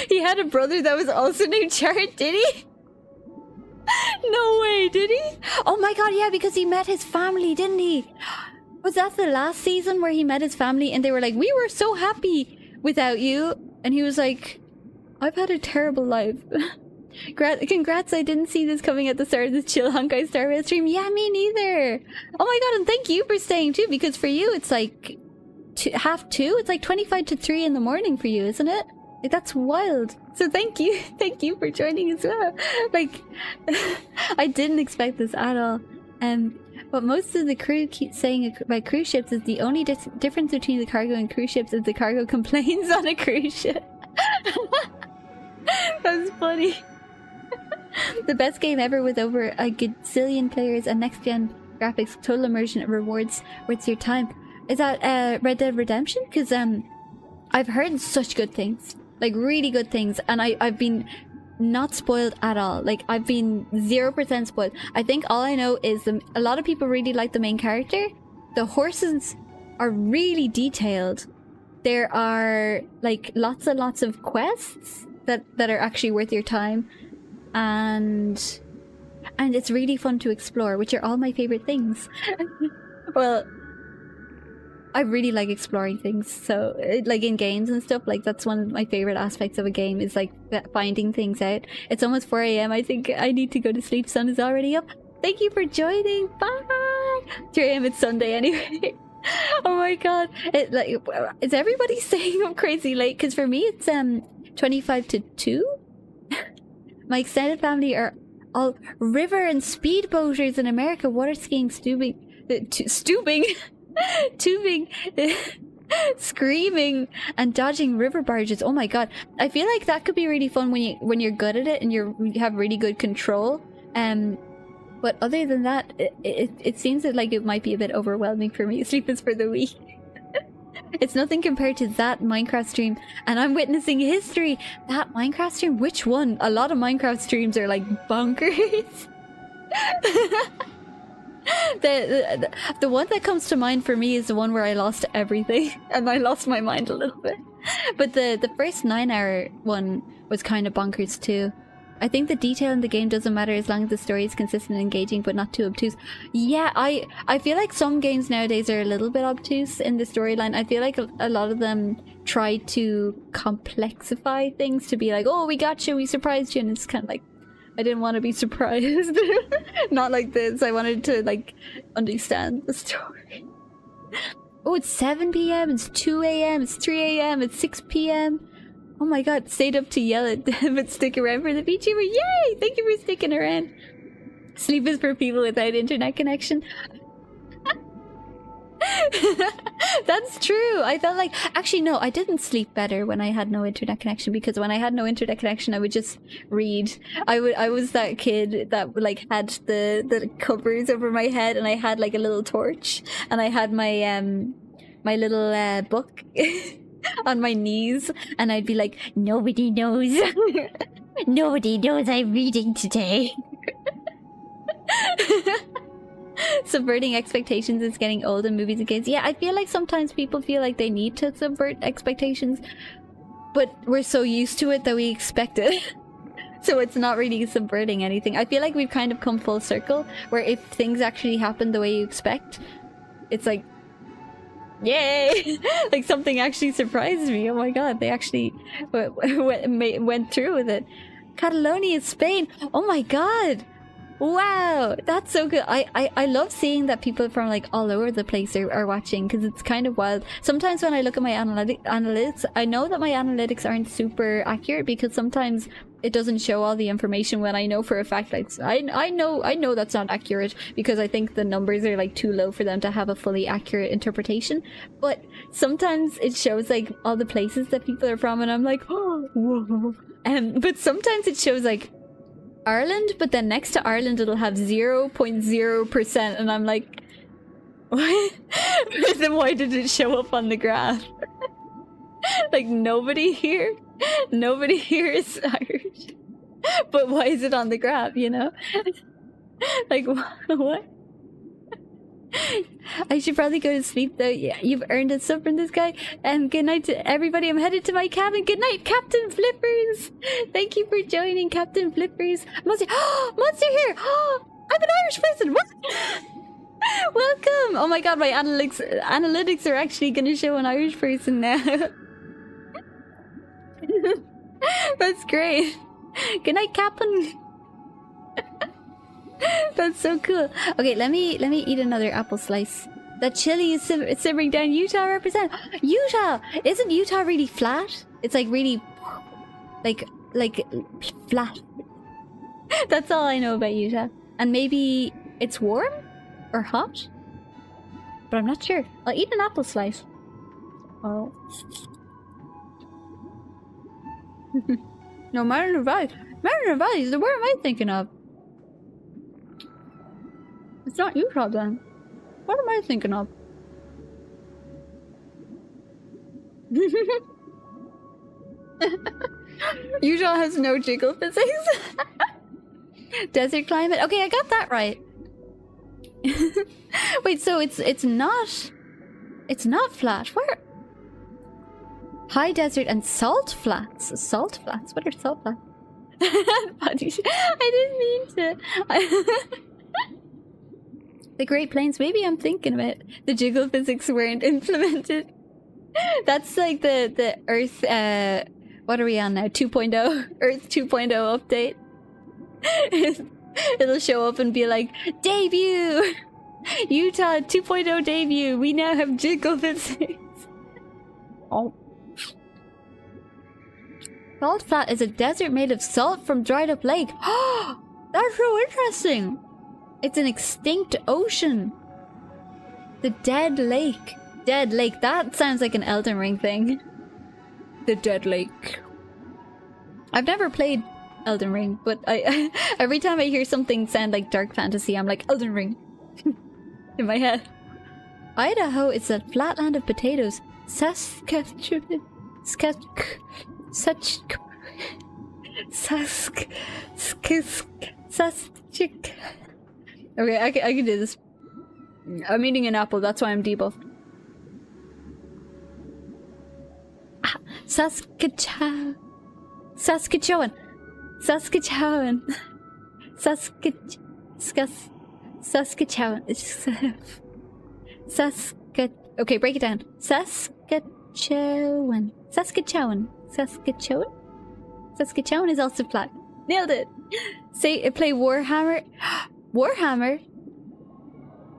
He had a brother that was also named Jared, did he? No way, did he? Oh my god, yeah, because he met his family, didn't he? Was that the last season where he met his family and they were like, we were so happy without you? And he was like, I've had a terrible life. Congrats, I didn't see this coming at the start of this chill Honkai Star Rail stream. Yeah, me neither. Oh my god, and thank you for staying too, because for you it's like 2:30. It's like 25 to 3 in the morning for you, isn't it? Like, that's wild. So thank you. Thank you for joining as well. Like, I didn't expect this at all. What most of the crew keep saying about cruise ships is the only difference between the cargo and cruise ships is the cargo complains on a cruise ship. That's funny. The best game ever with over a gazillion players and next-gen graphics, total immersion rewards worth your time. Is that Red Dead Redemption? Because I've heard such good things. Like, really good things. And I've been not spoiled at all. Like, I've been 0% spoiled. I think all I know is a lot of people really like the main character. The horses are really detailed. There are like lots and lots of quests that are actually worth your time, and it's really fun to explore, which are all my favorite things. Well, I really like exploring things, so like in games and stuff, like that's one of my favorite aspects of a game, is like finding things out. It's almost 4 a.m. I think I need to go to sleep. Sun is already up. Thank you for joining. Bye. 3 a.m. It's Sunday anyway. Oh my god. Is everybody staying up crazy late? Because for me it's 25 to 2. My extended family are all river and speedboaters in America, water skiing, tubing, screaming and dodging river barges. Oh my god. I feel like that could be really fun when you're good at it and you have really good control. But other than that, it seems that like it might be a bit overwhelming for me. Sleep is for the weak. It's nothing compared to that Minecraft stream, and I'm witnessing history. That Minecraft stream? Which one? A lot of Minecraft streams are like bonkers. The one that comes to mind for me is the one where I lost everything and I lost my mind a little bit. But the first 9-hour one was kind of bonkers too. I think the detail in the game doesn't matter as long as the story is consistent and engaging, but not too obtuse. Yeah, I feel like some games nowadays are a little bit obtuse in the storyline. I feel like a lot of them try to complexify things to be like, oh, we got you, we surprised you, and it's kind of like, I didn't want to be surprised. Not like this. I wanted to like understand the story. Oh, it's 7 p.m, it's 2 a.m, it's 3 a.m, it's 6 p.m. Oh my god, stayed up to yell at them, but stick around for the VTuber. Yay! Thank you for sticking around. Sleep is for people without internet connection. That's true. I felt like, actually no, I didn't sleep better when I had no internet connection, because when I had no internet connection I would just read. I was that kid that like had the covers over my head, and I had like a little torch, and I had my my little book on my knees, and I'd be like, nobody knows. Nobody knows I'm reading today. Subverting expectations is getting old in movies and games. Yeah, I feel like sometimes people feel like they need to subvert expectations, but we're so used to it that we expect it. So it's not really subverting anything. I feel like we've kind of come full circle, where if things actually happen the way you expect, it's like, yay! Like something actually surprised me. Oh my god, they actually went through with it. Catalonia, Spain. Oh my god! Wow, that's so good. I love seeing that people from like all over the place are watching, because it's kind of wild. Sometimes when I look at my analytics, I know that my analytics aren't super accurate, because sometimes it doesn't show all the information when I know for a fact, like, I know that's not accurate, because I think the numbers are like too low for them to have a fully accurate interpretation. But sometimes it shows like all the places that people are from, and I'm like, oh, whoa. But sometimes it shows like Ireland, but then next to Ireland it'll have 0.0%, and I'm like, what? Then why did it show up on the graph? Like nobody here is Irish, but why is it on the graph, you know? Like what? I should probably go to sleep though. Yeah, you've earned a sub from this guy. And good night to everybody. I'm headed to my cabin. Good night, Captain Flippers. Thank you for joining, Captain Flippers. Monster, Monster here. Oh, I'm an Irish person. What? Welcome. Oh my god, my analytics are actually going to show an Irish person now. That's great. Good night, Captain. That's so cool. Okay, let me eat another apple slice. That chili is simmering down. Utah represent. Utah! Isn't Utah really flat? It's like really like flat. That's all I know about Utah. And maybe it's warm or hot, but I'm not sure. I'll eat an apple slice. Oh. No, Mariner Valley. Mariner Valley. Where am I thinking of? It's not Utah then. What am I thinking of? Utah has no jiggle physics. Desert climate. Okay, I got that right. Wait, so it's not flat. Where? High desert and salt flats. Salt flats. What are salt flats? I didn't mean to. The Great Plains. Maybe I'm thinking about it. The jiggle physics weren't implemented. That's like the Earth. What are we on now? 2.0. Earth 2.0 update. It'll show up and be like, debut! Utah 2.0 debut. We now have jiggle physics. Oh. Salt flat is a desert made of salt from dried up lake. Oh, that's so interesting. It's an extinct ocean. The dead lake. Dead lake. That sounds like an Elden Ring thing. The dead lake. I've never played Elden Ring, but I every time I hear something sound like dark fantasy, I'm like, Elden Ring. In my head. Idaho is a flat land of potatoes. Saskatchewan. Okay, I can do this. I'm eating an apple, that's why I'm debuffed. Saskatchewan. Saskatchewan. Saskatchewan. Okay, break it down. Saskatchewan. Saskatchewan. Saskatchewan? Saskatchewan is also flat. Nailed it! Say, play Warhammer. Warhammer?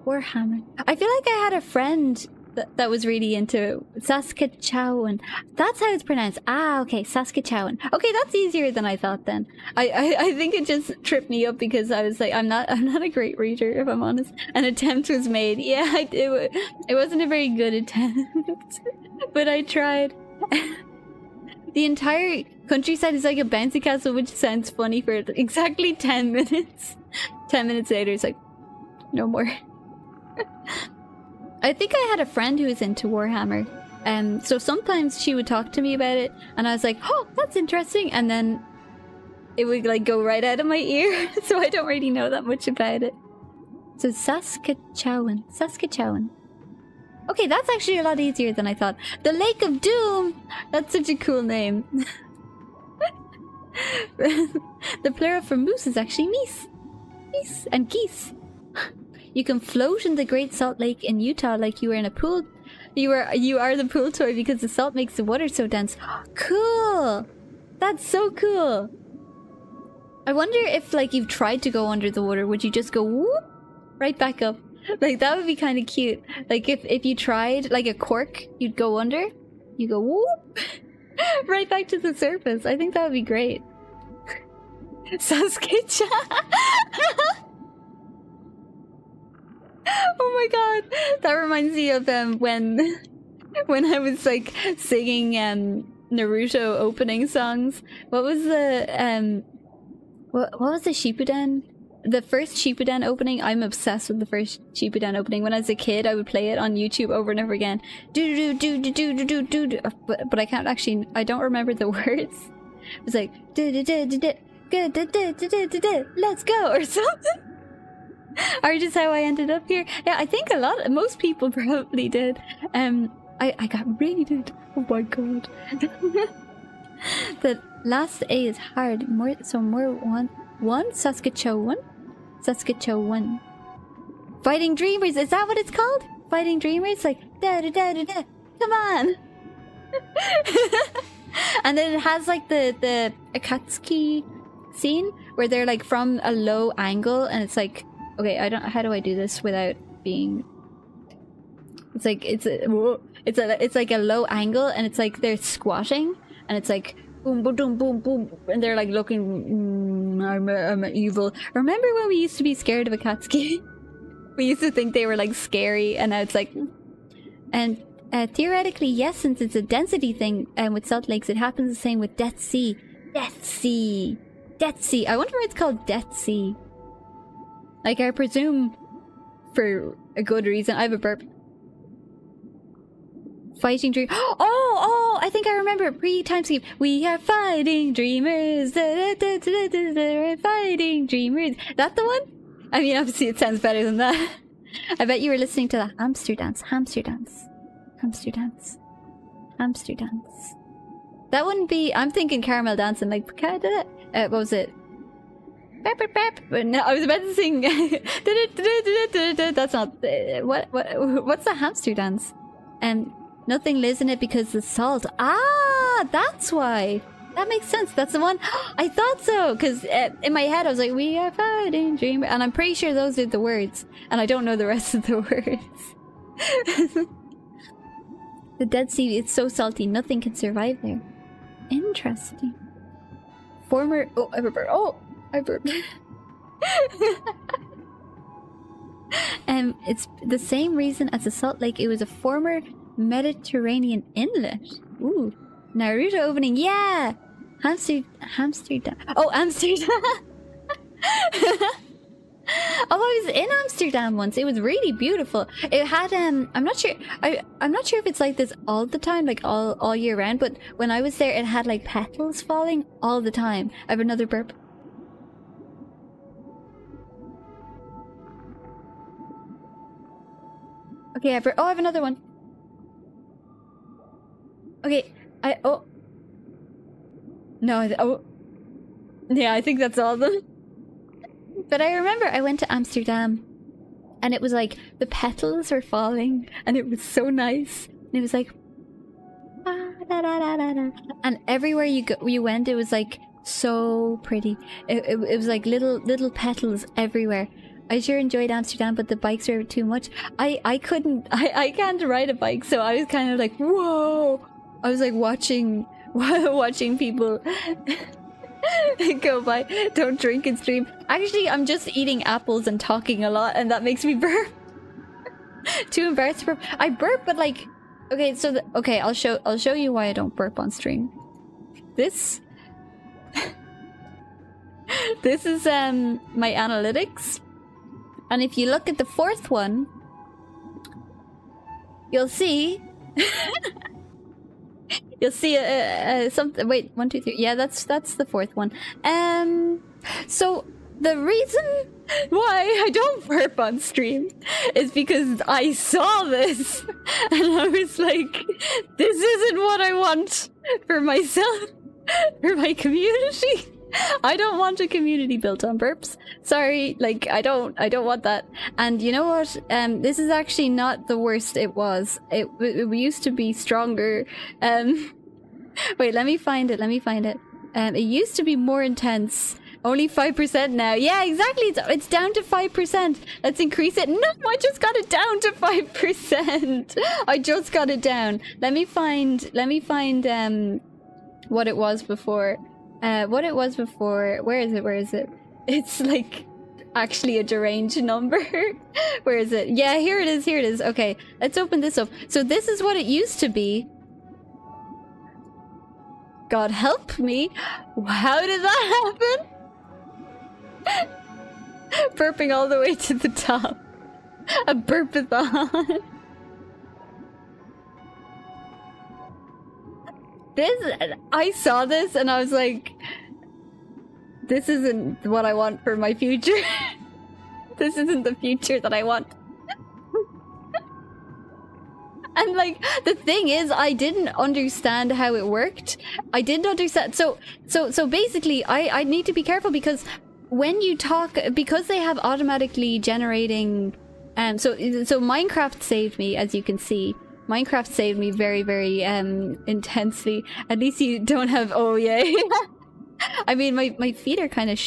Warhammer. I feel like I had a friend that was really into Saskatchewan. That's how it's pronounced. Ah, okay, Saskatchewan. Okay, that's easier than I thought then. I think it just tripped me up because I was like, I'm not a great reader, if I'm honest. An attempt was made. Yeah, it wasn't a very good attempt. But I tried. The entire countryside is like a bouncy castle, which sounds funny for exactly 10 minutes. 10 minutes later, it's like, no more. I think I had a friend who was into Warhammer. So sometimes she would talk to me about it, and I was like, oh, that's interesting. And then it would like go right out of my ear. So I don't really know that much about it. So Saskatchewan. Saskatchewan. Okay, that's actually a lot easier than I thought. The Lake of Doom! That's such a cool name. The plural for moose is actually meese. Meese and geese. You can float in the Great Salt Lake in Utah like you were in a pool. You are the pool toy because the salt makes the water so dense. Cool! That's so cool! I wonder if like you've tried to go under the water, would you just go whoop right back up? Like that would be kind of cute. Like if you tried like a cork, you'd go under, you go whoop right back to the surface. I think that would be great. Saskatchewan. Oh my god, that reminds me of when I was like singing Naruto opening songs. What was the what was the Shippuden? The first Shippuden opening. I'm obsessed with the first Shippuden opening. When I was a kid, I would play it on YouTube over and over again. But I can't actually. I don't remember the words. It was like let's go or something. Or just how I ended up here. Yeah, I think most people probably did. I got raided. Oh my god. The last A is hard. More one Saskatchewan. Saskatchewan. Fighting Dreamers, is that what it's called? Fighting Dreamers? Like da da da da da. Come on. And then it has like the Akatsuki scene where they're like from a low angle and it's like, okay, how do I do this without being... It's like, it's like a low angle and it's like they're squatting and it's like boom, boom, boom, boom, boom. And they're like looking, I'm evil. Remember when we used to be scared of Akatsuki? We used to think they were like scary and now it's like... And theoretically, yes, since it's a density thing with salt lakes, it happens the same with Death Sea. Death Sea. Death Sea. I wonder why it's called Death Sea. Like, I presume for a good reason. I have a burp. Fighting dream. Oh, I think I remember. Pre-time skip. We are fighting dreamers. We're fighting dreamers. That the one? I mean, obviously it sounds better than that. I bet you were listening to the hamster dance. Hamster dance. Hamster dance. Hamster dance. That wouldn't be... I'm thinking caramel dancing. Like, what was it? But no, I was about to sing. That's not... What's the hamster dance? Nothing lives in it because the salt. Ah, that's why. That makes sense. That's the one. I thought so, because in my head I was like, we are fighting dream, and I'm pretty sure those are the words, and I don't know the rest of the words. The Dead Sea, it's so salty, nothing can survive there. Interesting. Former... Oh, I burped. Oh, I burped. It's the same reason as the Salt Lake. It was a former Mediterranean inlet. Ooh. Naruto opening. Yeah! Amsterdam. Oh, Amsterdam! Oh, I was in Amsterdam once. It was really beautiful. It had I'm not sure if it's like this all the time, like all year round, but when I was there it had like petals falling all the time. I have another burp. Okay, I have another one. Okay, No, yeah, I think that's all of them. But I remember I went to Amsterdam and it was like the petals were falling and it was so nice. And it was like and everywhere you went it was like so pretty. It was like little petals everywhere. I sure enjoyed Amsterdam, but the bikes were too much. I can't ride a bike, so I was kind of like, whoa. I was like watching people go by. Don't drink and stream. Actually, I'm just eating apples and talking a lot, and that makes me burp. Too embarrassed to burp. I burp, but like, okay. So okay, I'll show you why I don't burp on stream. This is my analytics, and if you look at the fourth one, you'll see. You'll see something. Wait, 1, 2, 3. Yeah, that's the fourth one. So the reason why I don't burp on stream is because I saw this and I was like, this isn't what I want for myself, for my community. I don't want a community built on burps. Sorry, like I don't want that. And you know what? This is actually not the worst it was. It used to be stronger. Wait, let me find it. It used to be more intense. Only 5% now. Yeah, exactly. It's down to 5%. Let's increase it. No, I just got it down to 5%. I just got it down. Let me find what it was before. Where is it? It's like actually a deranged number. Where is it? Yeah, here it is. Okay, let's open this up. So this is what it used to be. God help me. How did that happen? Burping all the way to the top. A burpathon. I saw this and I was like, this isn't what I want for my future. This isn't the future that I want. And like, the thing is, I didn't understand how it worked. I didn't understand. So basically, I need to be careful because when you talk, because they have automatically generating, so Minecraft saved me, as you can see. Minecraft saved me very, very intensely. At least you don't have, oh yeah. I mean, my feet are kind of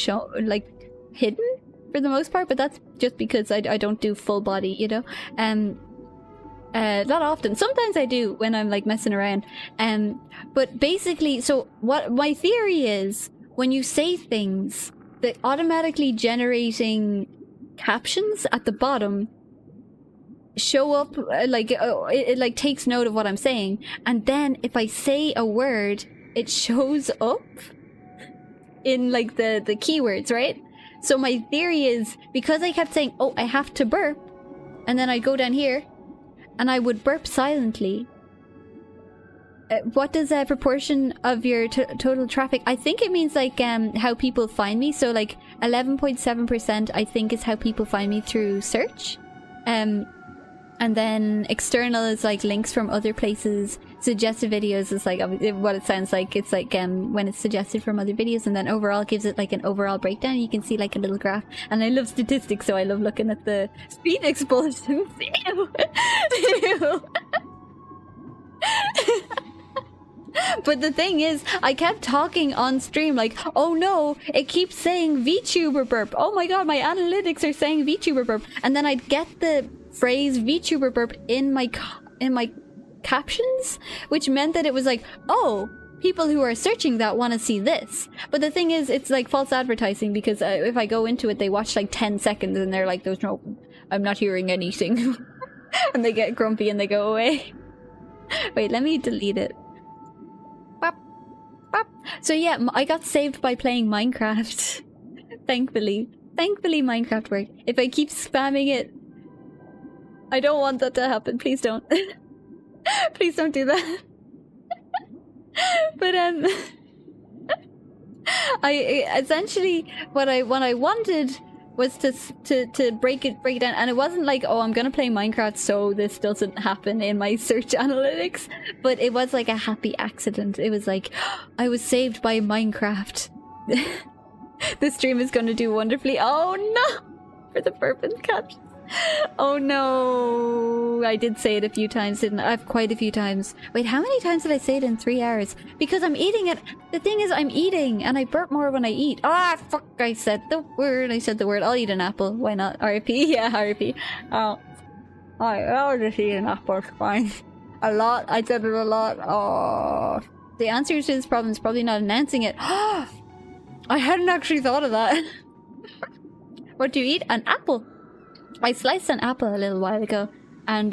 hidden for the most part, but that's just because I don't do full body, you know? Not often. Sometimes I do when I'm like messing around. But basically, so what my theory is, when you say things, the automatically generating captions at the bottom show up it like takes note of what I'm saying, and then if I say a word it shows up in like the keywords, right? So my theory is, because I kept saying, oh, I have to burp, and then I'd go down here and I would burp silently, what does a proportion of your total traffic? I think it means like how people find me. So like 11.7% I think is how people find me through search. And then external is like links from other places. Suggested videos is like what it sounds like. It's like when it's suggested from other videos, and then overall gives it like an overall breakdown. You can see like a little graph. And I love statistics, so I love looking at the speed explosions. Ew. Ew. But the thing is, I kept talking on stream like, oh no, it keeps saying VTuber burp. Oh my god, my analytics are saying VTuber burp. And then I'd get the phrase VTuber burp in my captions, which meant that it was like, oh, people who are searching that want to see this. But the thing is, it's like false advertising, because if I go into it, they watch like 10 seconds and they're like, there's no, I'm not hearing anything. And they get grumpy and they go away. Wait, let me delete it. Bop, bop. So yeah, I got saved by playing Minecraft. Thankfully Minecraft worked. If I keep spamming it, I don't want that to happen. Please don't. Please don't do that. But I essentially what I wanted was to break it down, and it wasn't like, oh, I'm gonna play Minecraft so this doesn't happen in my search analytics, but it was like a happy accident. It was like, I was saved by Minecraft. This stream is gonna do wonderfully. Oh no, for the purpose caption. Oh no, I did say it a few times, didn't I? Quite a few times. Wait, how many times did I say it in 3 hours? Because I'm eating it. The thing is, I'm eating and I burp more when I eat. Ah, fuck, I said the word. I'll eat an apple. Why not? RIP? Yeah, RIP. Oh, I'll just eat an apple. Fine. A lot. I said it a lot. Oh, the answer to this problem is probably not announcing it. I hadn't actually thought of that. What do you eat? An apple. I sliced an apple a little while ago, and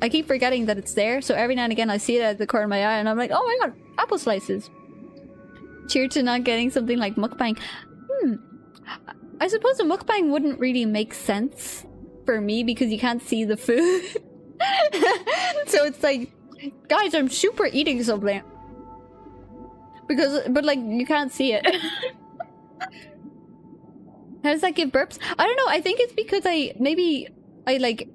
I keep forgetting that it's there, so every now and again I see it at the corner of my eye and I'm like, oh my god, apple slices. Cheers to not getting something like mukbang. I suppose a mukbang wouldn't really make sense for me because you can't see the food. So it's like, guys, I'm super eating something. But like, you can't see it. How does that give burps? I don't know. I think it's because I like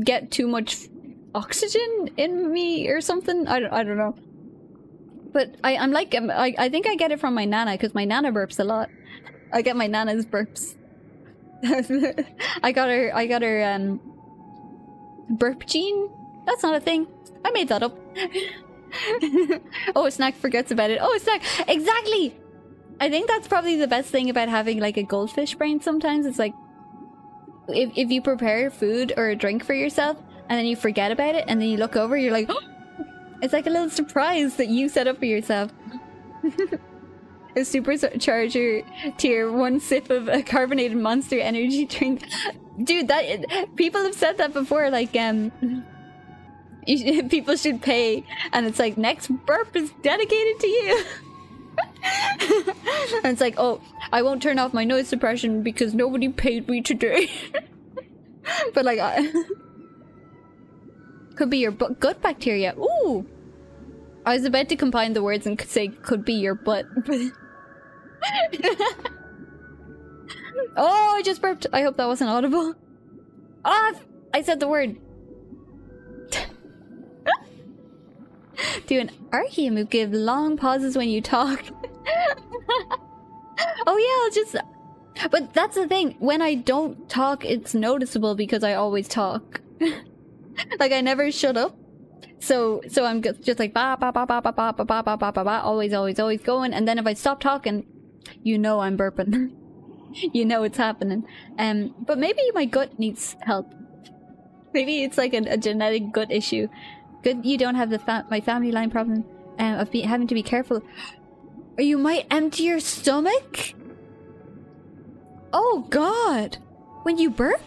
get too much oxygen in me or something. I don't know. But I think I get it from my nana, because my nana burps a lot. I get my nana's burps. I got her burp gene. That's not a thing. I made that up. Oh, Snack forgets about it. Oh, Snack, exactly. I think that's probably the best thing about having like a goldfish brain sometimes. It's like, if you prepare food or a drink for yourself and then you forget about it and then you look over, you're like, oh! It's like a little surprise that you set up for yourself. A supercharger tier 1 sip of a carbonated Monster energy drink. Dude, that people have said that before, like people should pay, and it's like, next burp is dedicated to you. And it's like, oh, I won't turn off my noise suppression because nobody paid me today. But like, could be your gut bacteria. Ooh, I was about to combine the words and say could be your butt. Oh, I just burped. I hope that wasn't audible. Ah, I said the word. Do an Archie move, give long pauses when you talk. Oh yeah, I'll just... But that's the thing, when I don't talk, it's noticeable because I always talk. Like, I never shut up. So I'm just like ba ba ba ba ba ba ba ba ba ba ba, always going, and then if I stop talking, you know I'm burping. You know it's happening. But maybe my gut needs help. Maybe it's like a genetic gut issue. Good, you don't have my family line problem of having to be careful. Or you might empty your stomach? Oh god! When you burp?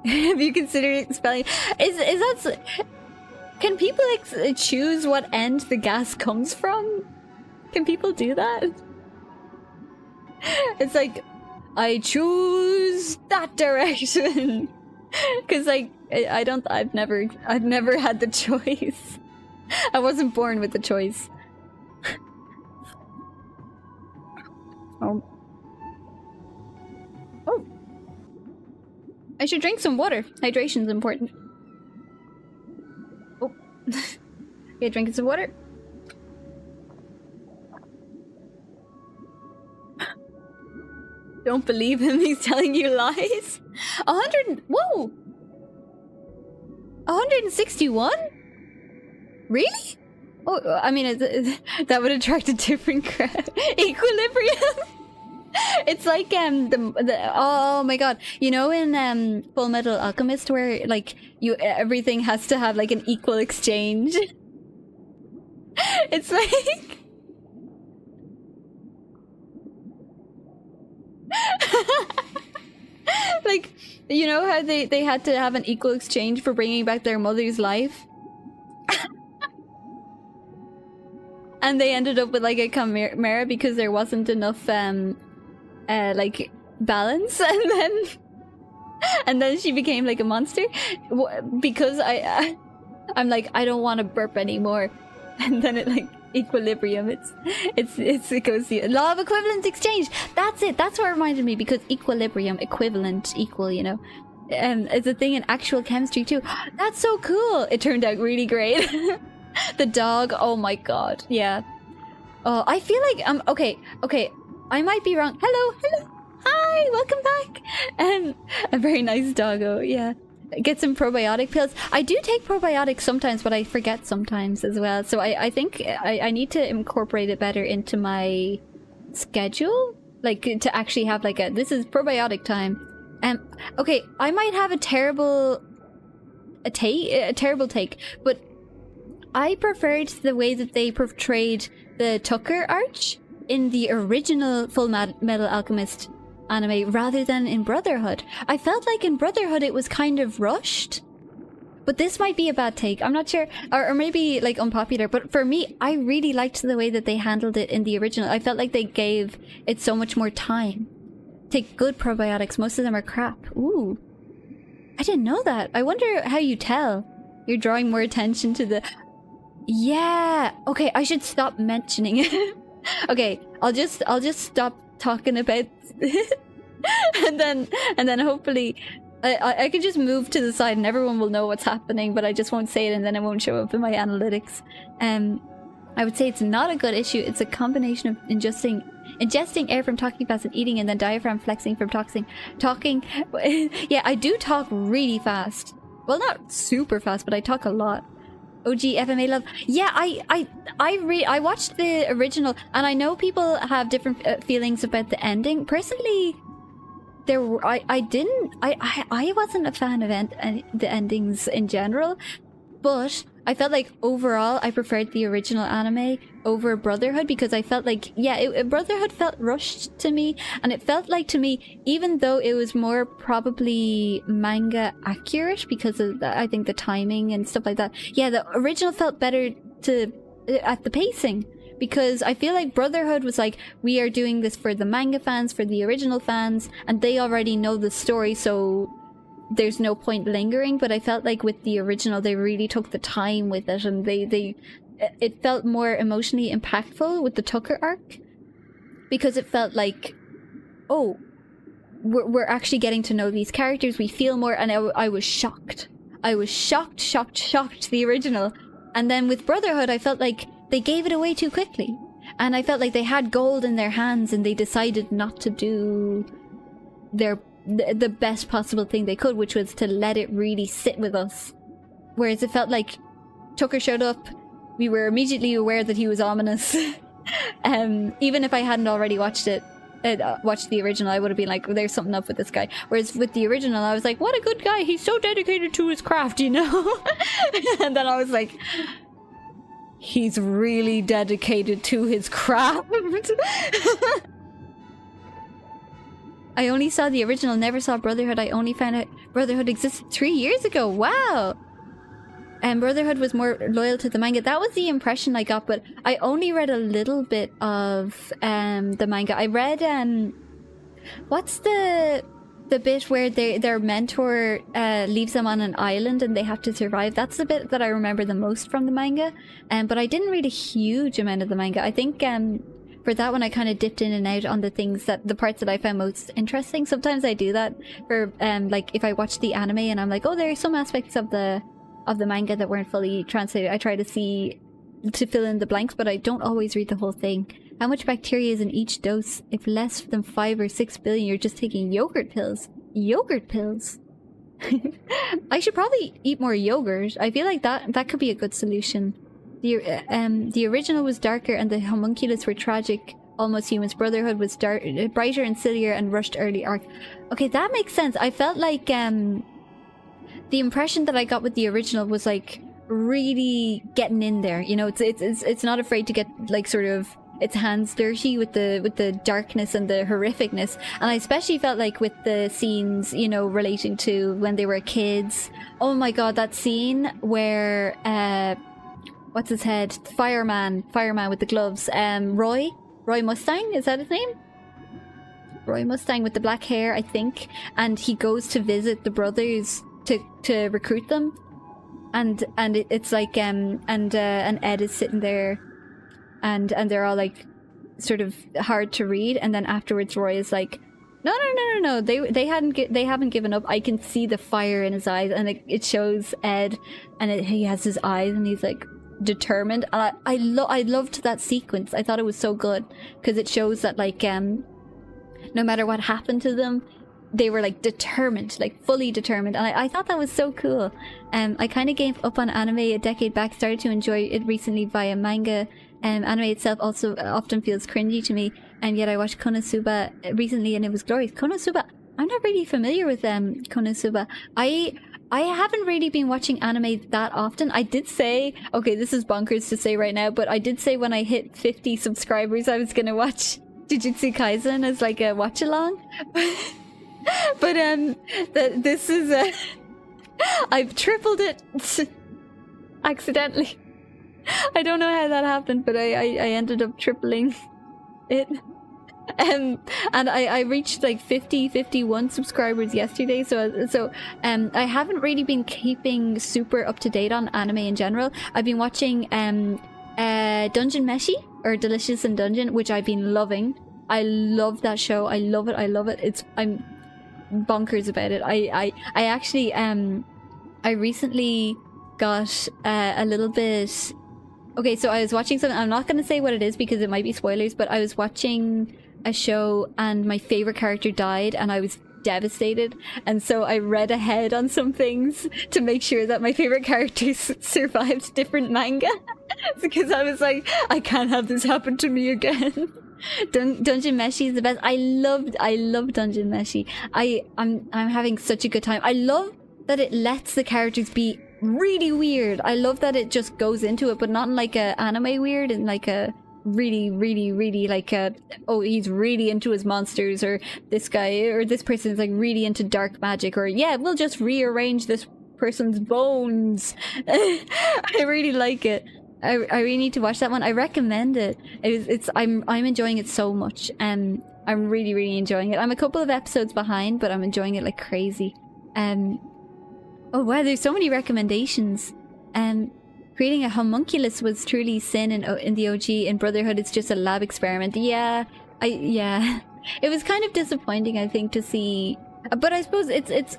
Have you considered expelling? Is that... Can people choose what end the gas comes from? Can people do that? It's like, I choose that direction. Cause like, I've never had the choice. I wasn't born with the choice. Oh. Oh. I should drink some water. Hydration's important. Oh. Okay, drinking some water. Don't believe him, he's telling you lies. 100. Whoa! 161? Really? Oh, I mean, that would attract a different crowd. Equilibrium. It's like oh my god, you know in Full Metal Alchemist where like everything has to have like an equal exchange. It's like like, you know how they had to have an equal exchange for bringing back their mother's life? And they ended up with like a chimera because there wasn't enough like balance, and then she became like a monster because I'm like, I don't want to burp anymore, and then it like equilibrium. It goes the law of equivalent exchange. That's it. That's what reminded me, because equilibrium, equivalent, equal. You know, it's a thing in actual chemistry too. That's so cool. It turned out really great. The dog. Oh my god. Yeah. Oh, I feel like okay. I might be wrong. Hello. Hi. Welcome back. A very nice doggo. Yeah. Get some probiotic pills. I do take probiotics sometimes, but I forget sometimes as well. So I think I need to incorporate it better into my schedule, like to actually have like this is probiotic time. Okay, I might have a terrible take, but I preferred the way that they portrayed the Tucker arch in the original Full Metal Alchemist anime rather than in Brotherhood. I felt like in Brotherhood it was kind of rushed, but this might be a bad take. I'm not sure, or maybe like unpopular, but for me, I really liked the way that they handled it in the original. I felt like they gave it so much more time. Take good probiotics. Most of them are crap. Ooh, I didn't know that. I wonder how you tell. You're drawing more attention to the... Yeah. Okay, I should stop mentioning it. Okay, I'll just stop talking about and then hopefully I can just move to the side and everyone will know what's happening, but I just won't say it and then it won't show up in my analytics. I would say it's not a good issue. It's a combination of ingesting air from talking fast and eating, and then diaphragm flexing from talking. Yeah, I do talk really fast. Well, not super fast, but I talk a lot. OG FMA love. Yeah, I watched the original, and I know people have different feelings about the ending. Personally, I wasn't a fan of the endings in general, but I felt like overall I preferred the original anime over Brotherhood, because I felt like, yeah, Brotherhood felt rushed to me, and it felt like to me, even though it was more probably manga accurate because of I think the timing and stuff like that. Yeah, the original felt better at the pacing, because I feel like Brotherhood was like, we are doing this for the manga fans, for the original fans, and they already know the story, so there's no point lingering. But I felt like with the original, they really took the time with it, and it felt more emotionally impactful with the Tucker arc, because it felt like, oh, we're actually getting to know these characters, we feel more, and I was shocked. I was shocked the original. And then with Brotherhood, I felt like they gave it away too quickly, and I felt like they had gold in their hands and they decided not to do the best possible thing they could, which was to let it really sit with us. Whereas it felt like Tucker showed up, we were immediately aware that he was ominous. Even if I hadn't already watched the original, I would have been like, there's something up with this guy. Whereas with the original, I was like, what a good guy, he's so dedicated to his craft, you know? And then I was like, he's really dedicated to his craft. I only saw the original, never saw Brotherhood. I only found out Brotherhood existed 3 years ago. Wow! And Brotherhood was more loyal to the manga. That was the impression I got, but I only read a little bit of the manga. I read, what's the the bit where their mentor leaves them on an island and they have to survive. That's the bit that I remember the most from the manga. But I didn't read a huge amount of the manga. I think for that one I kind of dipped in and out on the parts that I found most interesting. Sometimes I do that for like if I watch the anime and I'm like, oh, there are some aspects of the manga that weren't fully translated. I try to fill in the blanks, but I don't always read the whole thing. How much bacteria is in each dose? If less than 5 or 6 billion, you're just taking yogurt pills. Yogurt pills? I should probably eat more yogurt. I feel like that could be a good solution. The original was darker and the homunculus were tragic. Almost Humans. Brotherhood was brighter and sillier and rushed early arc. Okay, that makes sense. I felt like the impression that I got with the original was like really getting in there. You know, it's not afraid to get like sort of its hands dirty with the darkness and the horrificness. And I especially felt like with the scenes, you know, relating to when they were kids. Oh my god, that scene where what's his head? Fireman with the gloves. Roy Mustang, is that his name? Roy Mustang with the black hair, I think. And he goes to visit the brothers to recruit them. And it's like and Ed is sitting there and they're all like sort of hard to read, and then afterwards Roy is like, no, they haven't given up. I can see the fire in his eyes, and it shows Ed and he has his eyes and he's like determined. And I loved that sequence. I thought it was so good because it shows that like no matter what happened to them, they were like determined, like fully determined. And I thought that was so cool. I kind of gave up on anime a decade back, started to enjoy it recently via manga. Anime itself also often feels cringy to me, and yet I watched Konosuba recently and it was glorious. Konosuba, I'm not really familiar with Konosuba. I haven't really been watching anime that often. I did say, okay, this is bonkers to say right now, but I did say when I hit 50 subscribers I was gonna watch Jujutsu Kaisen as like a watch along. But this is I've tripled it accidentally. I don't know how that happened, but I ended up tripling it. And I reached like 51 subscribers yesterday, so I haven't really been keeping super up to date on anime in general. I've been watching Dungeon Meshi, or Delicious in Dungeon, which I've been loving. I love that show. I love it. I'm bonkers about it. I actually I recently got a little bit. Okay, so I was watching something. I'm not going to say what it is because it might be spoilers, but I was watching a show and my favorite character died and I was devastated, and so I read ahead on some things to make sure that my favorite characters survived different manga because I was like, I can't have this happen to me again. Dungeon Meshi is the best. I love Dungeon Meshi. I'm having such a good time. I love that it lets the characters be really weird. I love that it just goes into it, but not in like a anime weird, and like a really like a, oh, he's really into his monsters, or this guy or this person is like really into dark magic, or yeah, we'll just rearrange this person's bones. I really like it. I really need to watch that one. I recommend it. I'm enjoying it so much, and I'm really enjoying it. I'm a couple of episodes behind, but I'm enjoying it like crazy. Oh wow, there's so many recommendations. Creating a homunculus was truly sin in the OG. In Brotherhood, it's just a lab experiment. Yeah. It was kind of disappointing, I think, to see. But I suppose it's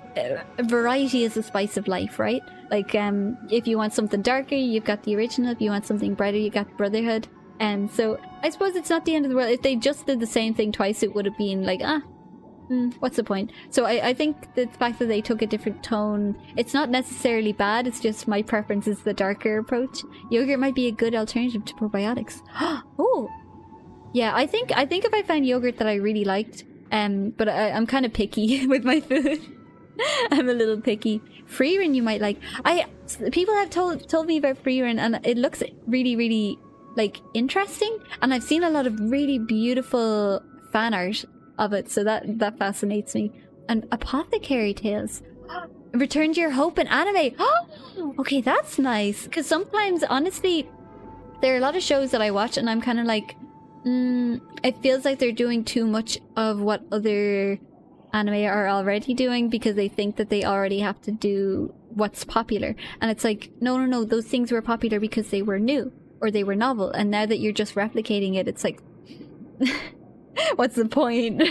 variety is the spice of life, right? Like, if you want something darker, you've got the original. If you want something brighter, you got Brotherhood. So I suppose it's not the end of the world. If they just did the same thing twice, it would have been like, what's the point? So I think the fact that they took a different tone, it's not necessarily bad, it's just my preference is the darker approach. Yogurt might be a good alternative to probiotics. Oh! Yeah, I think if I found yogurt that I really liked, but I'm kind of picky with my food. I'm a little picky. Freerin you might like. People have told me about Freerin, and it looks really like interesting, and I've seen a lot of really beautiful fan art of it, so that fascinates me. And Apothecary Tales. Return to your hope in anime. Okay, that's nice. Because sometimes, honestly, there are a lot of shows that I watch and I'm kind of like, it feels like they're doing too much of what other anime are already doing because they think that they already have to do what's popular. And it's like, no, those things were popular because they were new or they were novel. And now that you're just replicating it, it's like, what's the point?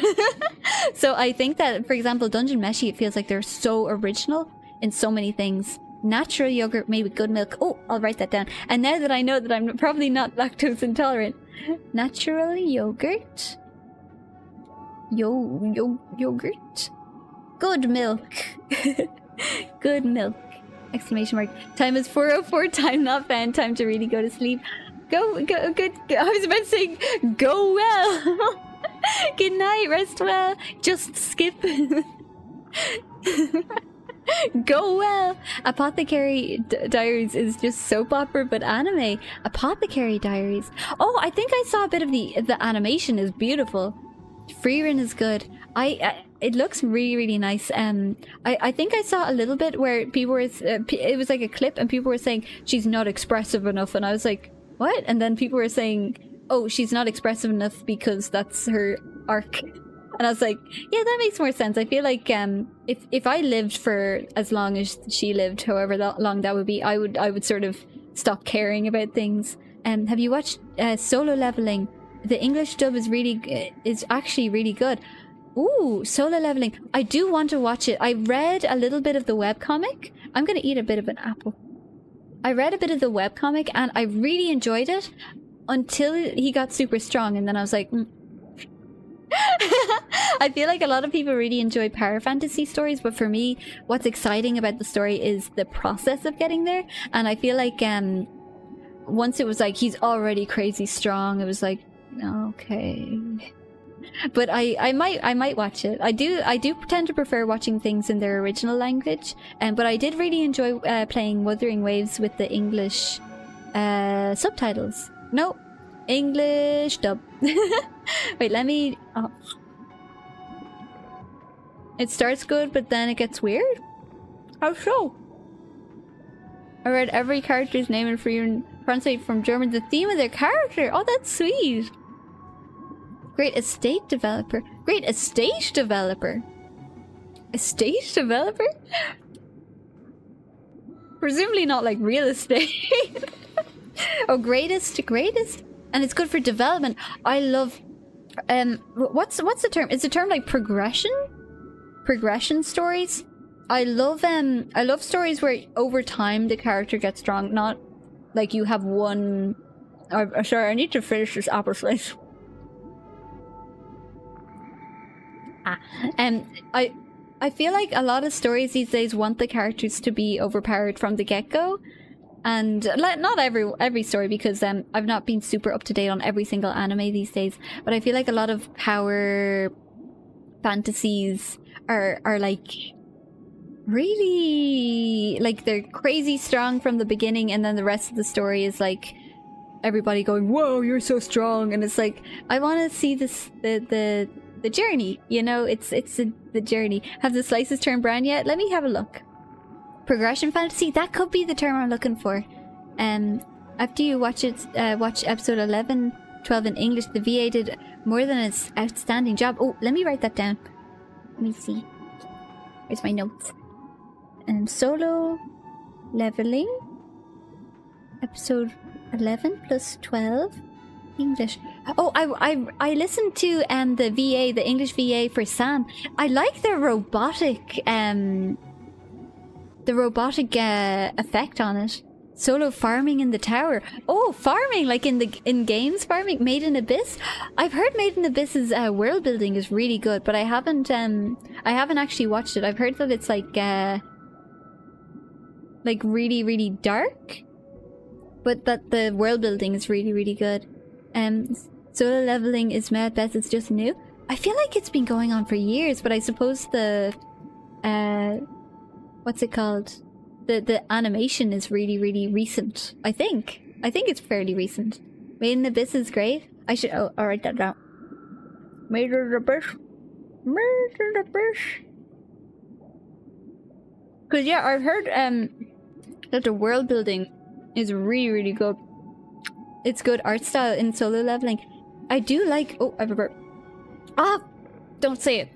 So I think that, for example, Dungeon Meshi, it feels like they're so original in so many things. Natural yogurt made with good milk. Oh, I'll write that down. And now that I know that I'm probably not lactose intolerant. Natural yogurt. Yogurt. Good milk. Good milk. Exclamation mark. Time is 4:04. Time not found. Time to really go to sleep. Go, good. I was about to say, go well. Good night. Rest well. Just skip. Go well. Apothecary Diaries is just soap opera, but anime. Apothecary Diaries. Oh, I think I saw a bit of the animation is beautiful. Freerun is good. It looks really nice. I think I saw a little bit where people were it was like a clip and people were saying she's not expressive enough, and I was like, what? And then people were saying, oh, she's not expressive enough because that's her arc. And I was like, yeah, that makes more sense. I feel like if I lived for as long as she lived, however long that would be, I would sort of stop caring about things. Have you watched Solo Leveling? The English dub is actually really good. Ooh, Solo Leveling. I do want to watch it. I read a little bit of the webcomic. I'm going to eat a bit of an apple. I read a bit of the webcomic and I really enjoyed it until he got super strong, and then I was like, I feel like a lot of people really enjoy power fantasy stories, but for me, what's exciting about the story is the process of getting there. And I feel like once it was like he's already crazy strong, it was like, okay. But I might watch it. I do tend to prefer watching things in their original language, but I did really enjoy playing Wuthering Waves with the English subtitles. No, English dub. Wait, let me... Oh. It starts good, but then it gets weird? How so? I read every character's name in free and translate from German the theme of their character. Oh, that's sweet. Great estate developer. Great estate developer. Estate developer? Presumably not like real estate. Oh, greatest. And it's good for development. I love... what's the term? Is the term like progression? Progression stories? I love stories where over time the character gets strong, not like you have one... sorry, I need to finish this apple slice. I feel like a lot of stories these days want the characters to be overpowered from the get-go. And not every story, because I've not been super up to date on every single anime these days, but I feel like a lot of power fantasies are like really like they're crazy strong from the beginning, and then the rest of the story is like everybody going, whoa, you're so strong, and it's like I want to see this the journey, you know. It's the journey. Have the slices turned brown yet? Let me have a look. Progression fantasy, that could be the term I'm looking for. After you watch episode 11, 12 in English, the VA did more than an outstanding job. Oh, let me write that down. Let me see. Where's my notes? Solo Leveling, episode 11 plus 12, English. Oh, I listened to the VA, the English VA for Sam. I like their robotic effect on it. Solo farming in the tower. Oh, farming like in games farming. Made in Abyss. I've heard Made in Abyss's world building is really good, but I haven't actually watched it. I've heard that it's like really dark, but that the world building is really good. Solo Leveling is mad best. It's just new. I feel like it's been going on for years, but I suppose the what's it called? The animation is really recent. I think it's fairly recent. Made in Abyss is great. I'll write that down. Made in Abyss. Cause yeah, I've heard that the world building is really good. It's good art style in Solo Leveling. I do like... Oh, I have a burp. Ah! Don't say it.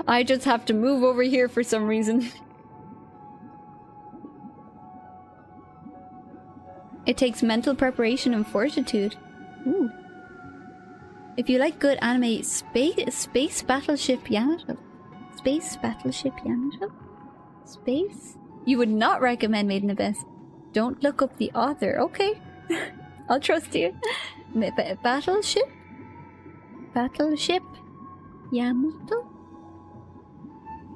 I just have to move over here for some reason. It takes mental preparation and fortitude. Ooh. If you like good anime, Space Battleship Yamato. Space Battleship Yamato? Space? You would not recommend Made in Abyss. Don't look up the author. Okay. I'll trust you. Battleship? Battleship Yamato?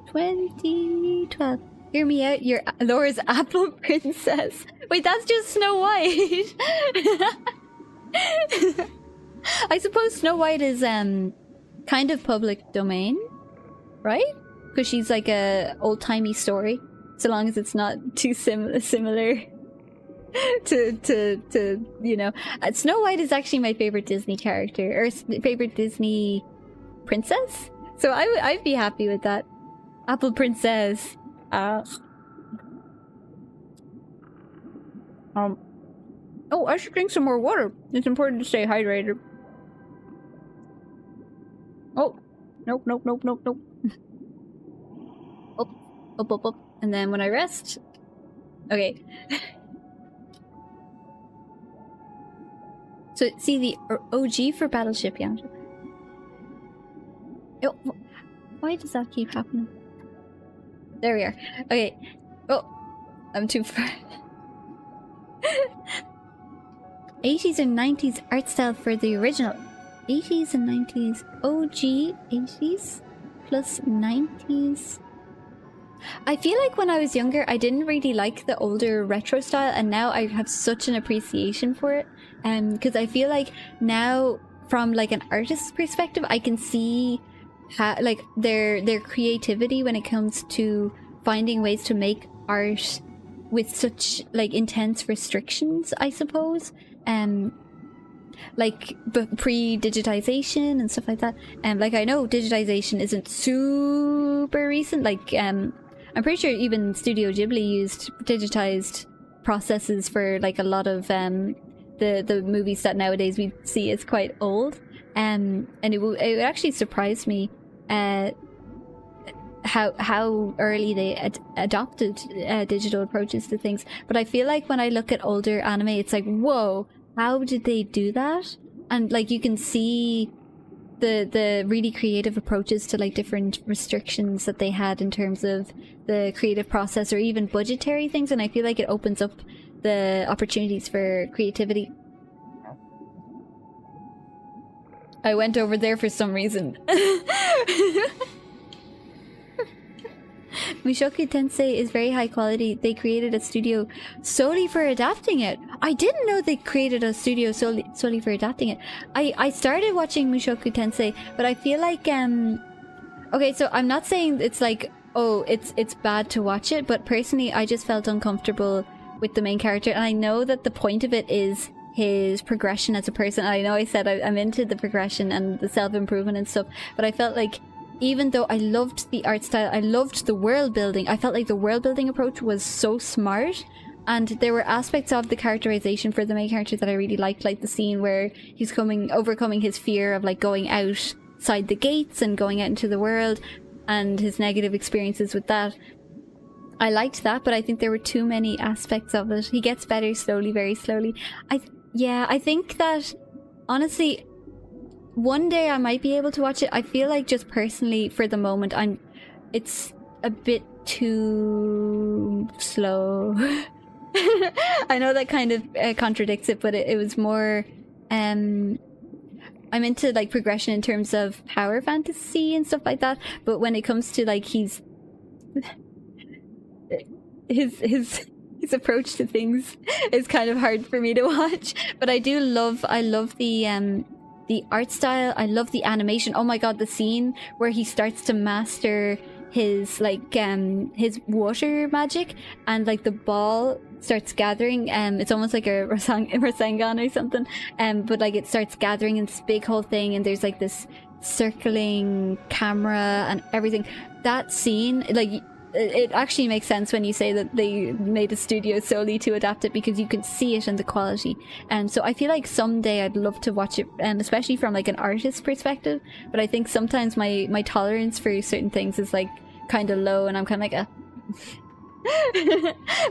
2012. Hear me out, you're Laura's Apple Princess. Wait, that's just Snow White. I suppose Snow White is kind of public domain, right? Because she's like a old-timey story, so long as it's not too similar to you know. Snow White is actually my favorite Disney character, or favorite Disney princess. So I'd be happy with that. Apple Princess. Oh, I should drink some more water. It's important to stay hydrated. Oh, nope. Up. And then when I rest... Okay. So, see the OG for Battleship Yamato. Oh, why does that keep happening? There we are. Okay. Oh, I'm too far. 80s and 90s art style for the original. 80s and 90s. OG 80s plus 90s. I feel like when I was younger, I didn't really like the older retro style, and now I have such an appreciation for it. Because I feel like now, from like an artist's perspective, I can see how, like, their creativity when it comes to finding ways to make art with such like intense restrictions, I suppose. Like pre-digitization and stuff like that. Like, I know digitization isn't super recent. Like, I'm pretty sure even Studio Ghibli used digitized processes for like a lot of the movies that nowadays we see as quite old. And it actually surprised me how early they adopted digital approaches to things. But I feel like when I look at older anime, it's like, whoa, how did they do that? And like, you can see the really creative approaches to like different restrictions that they had in terms of the creative process, or even budgetary things, and I feel like it opens up the opportunities for creativity. I went over there for some reason. Mushoku Tensei is very high quality. They created a studio solely for adapting it. I didn't know they created a studio solely for adapting it. I started watching Mushoku Tensei, but I feel like okay, so I'm not saying it's like, oh, it's bad to watch it, but personally I just felt uncomfortable with the main character, and I know that the point of it is his progression as a person. I know I said I'm into the progression and the self-improvement and stuff, but I felt like even though I loved the art style, I loved the world building, I felt like the world building approach was so smart, and there were aspects of the characterization for the main character that I really liked, like the scene where he's overcoming his fear of like going outside the gates and going out into the world, and his negative experiences with that. I liked that, but I think there were too many aspects of it. He gets better slowly, very slowly. I think that, honestly, one day I might be able to watch it. I feel like, just personally, for the moment, it's a bit too slow. I know that kind of contradicts it, but it was more, I'm into like progression in terms of power fantasy and stuff like that, but when it comes to like his approach to things is kind of hard for me to watch. But I love the art style. I love the animation. Oh my god, the scene where he starts to master his like his water magic, and like the ball starts gathering, it's almost like a Rasengan or something, but like it starts gathering in this big whole thing, and there's like this circling camera and everything. That scene, like, it actually makes sense when you say that they made a studio solely to adapt it, because you can see it in the quality. And so I feel like someday I'd love to watch it, especially from like an artist perspective. But I think sometimes my tolerance for certain things is like kind of low, and I'm kind of like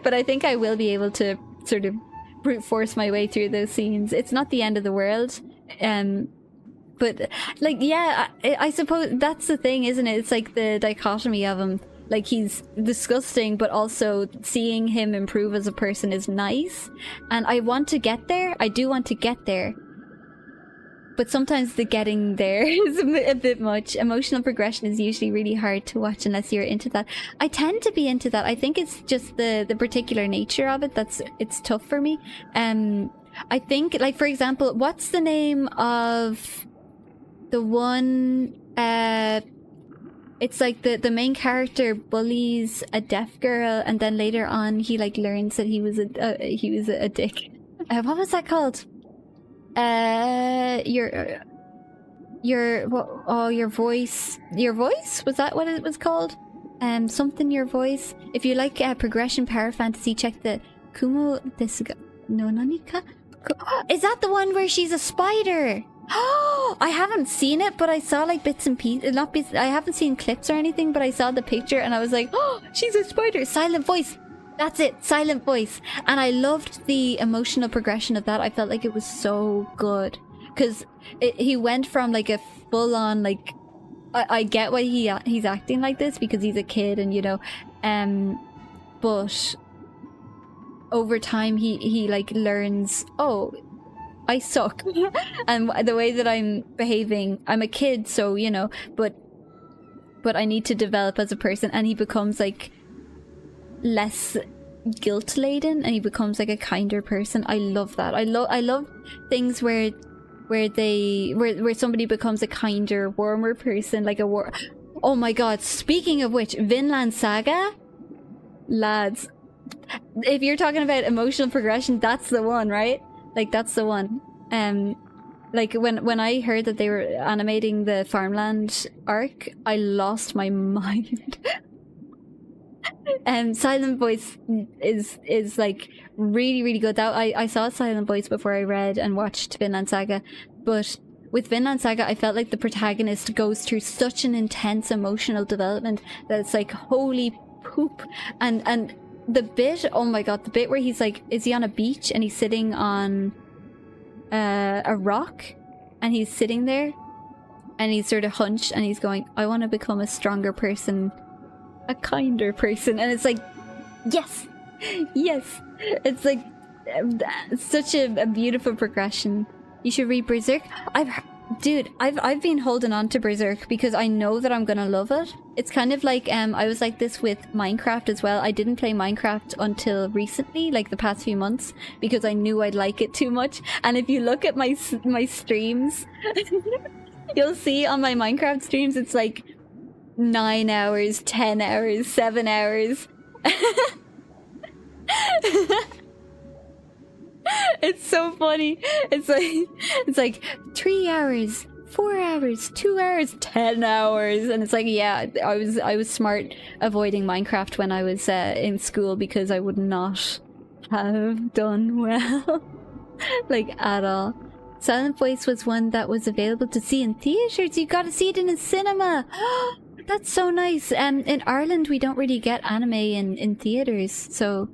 but I think I will be able to sort of brute force my way through those scenes. It's not the end of the world. But like, yeah, I suppose that's the thing, isn't it? It's like the dichotomy of him. Like, he's disgusting, but also seeing him improve as a person is nice. And I want to get there. I do want to get there. But sometimes the getting there is a bit much. Emotional progression is usually really hard to watch unless you're into that. I tend to be into that. I think it's just the particular nature of it it's tough for me. I think, like, for example, what's the name of the one, it's like the main character bullies a deaf girl, and then later on he like learns that he was a dick. What was that called? Your voice, was that what it was called? Something your voice. If you like progression power fantasy, check the Kumo Desuga no Nanika. Is that the one where she's a spider? Oh, I haven't seen it, but I saw like bits and pieces. Not bits. I haven't seen clips or anything, but I saw the picture and I was like, oh, she's a spider. Silent voice. That's it. Silent voice. And I loved the emotional progression of that. I felt like it was so good because he went from like a full on like. I get why he's acting like this because he's a kid and you know, but over time he like learns, oh, I suck. And the way that I'm behaving, I'm a kid, so you know, but I need to develop as a person, and he becomes like less guilt laden and he becomes like a kinder person. I love that. I love things where somebody becomes a kinder, warmer person, like oh my god, speaking of which, Vinland Saga, lads, if you're talking about emotional progression, that's the one, right? Like, that's the one. Like, when I heard that they were animating the Farmland arc, I lost my mind. Silent Voice is like really, really good. That I saw Silent Voice before I read and watched Vinland Saga, but with Vinland Saga, I felt like the protagonist goes through such an intense emotional development that it's like, holy poop. And the bit, oh my god, the bit where he's like, is he on a beach and he's sitting on a rock and he's sitting there and he's sort of hunched and he's going, I want to become a stronger person, a kinder person. And it's like, yes, yes. It's like such a beautiful progression. You should read Berserk. I've been holding on to Berserk because I know that I'm gonna love it. It's kind of like I was like this with Minecraft as well. I didn't play Minecraft until recently, like the past few months, because I knew I'd like it too much. And if you look at my streams, you'll see on my Minecraft streams it's like 9 hours, 10 hours, 7 hours. It's so funny. It's like 3 hours, 4 hours, 2 hours, 10 hours, and it's like, yeah, I was smart avoiding Minecraft when I was in school because I would not have done well, like at all. Silent Voice was one that was available to see in theaters. You got to see it in a cinema. That's so nice. In Ireland, we don't really get anime in theaters, so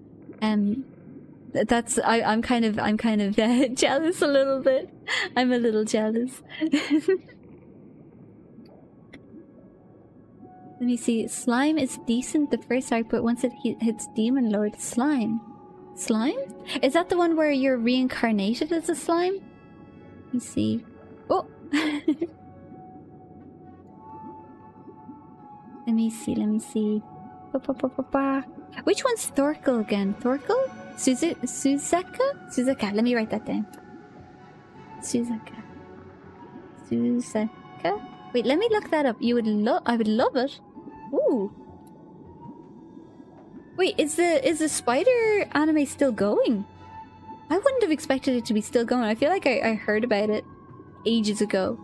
that's I'm kind of jealous a little bit. I'm a little jealous. Let me see. Slime is decent the first arc, but once it hits Demon Lord, slime. Is that the one where you're reincarnated as a slime? Let me see. Oh. Let me see. Which one's Thorkel again? Thorkel? Suzeka? Let me write that down. Suzeka. Wait, let me look that up. I would love it. Ooh. Wait, is the spider anime still going? I wouldn't have expected it to be still going. I feel like I heard about it ages ago.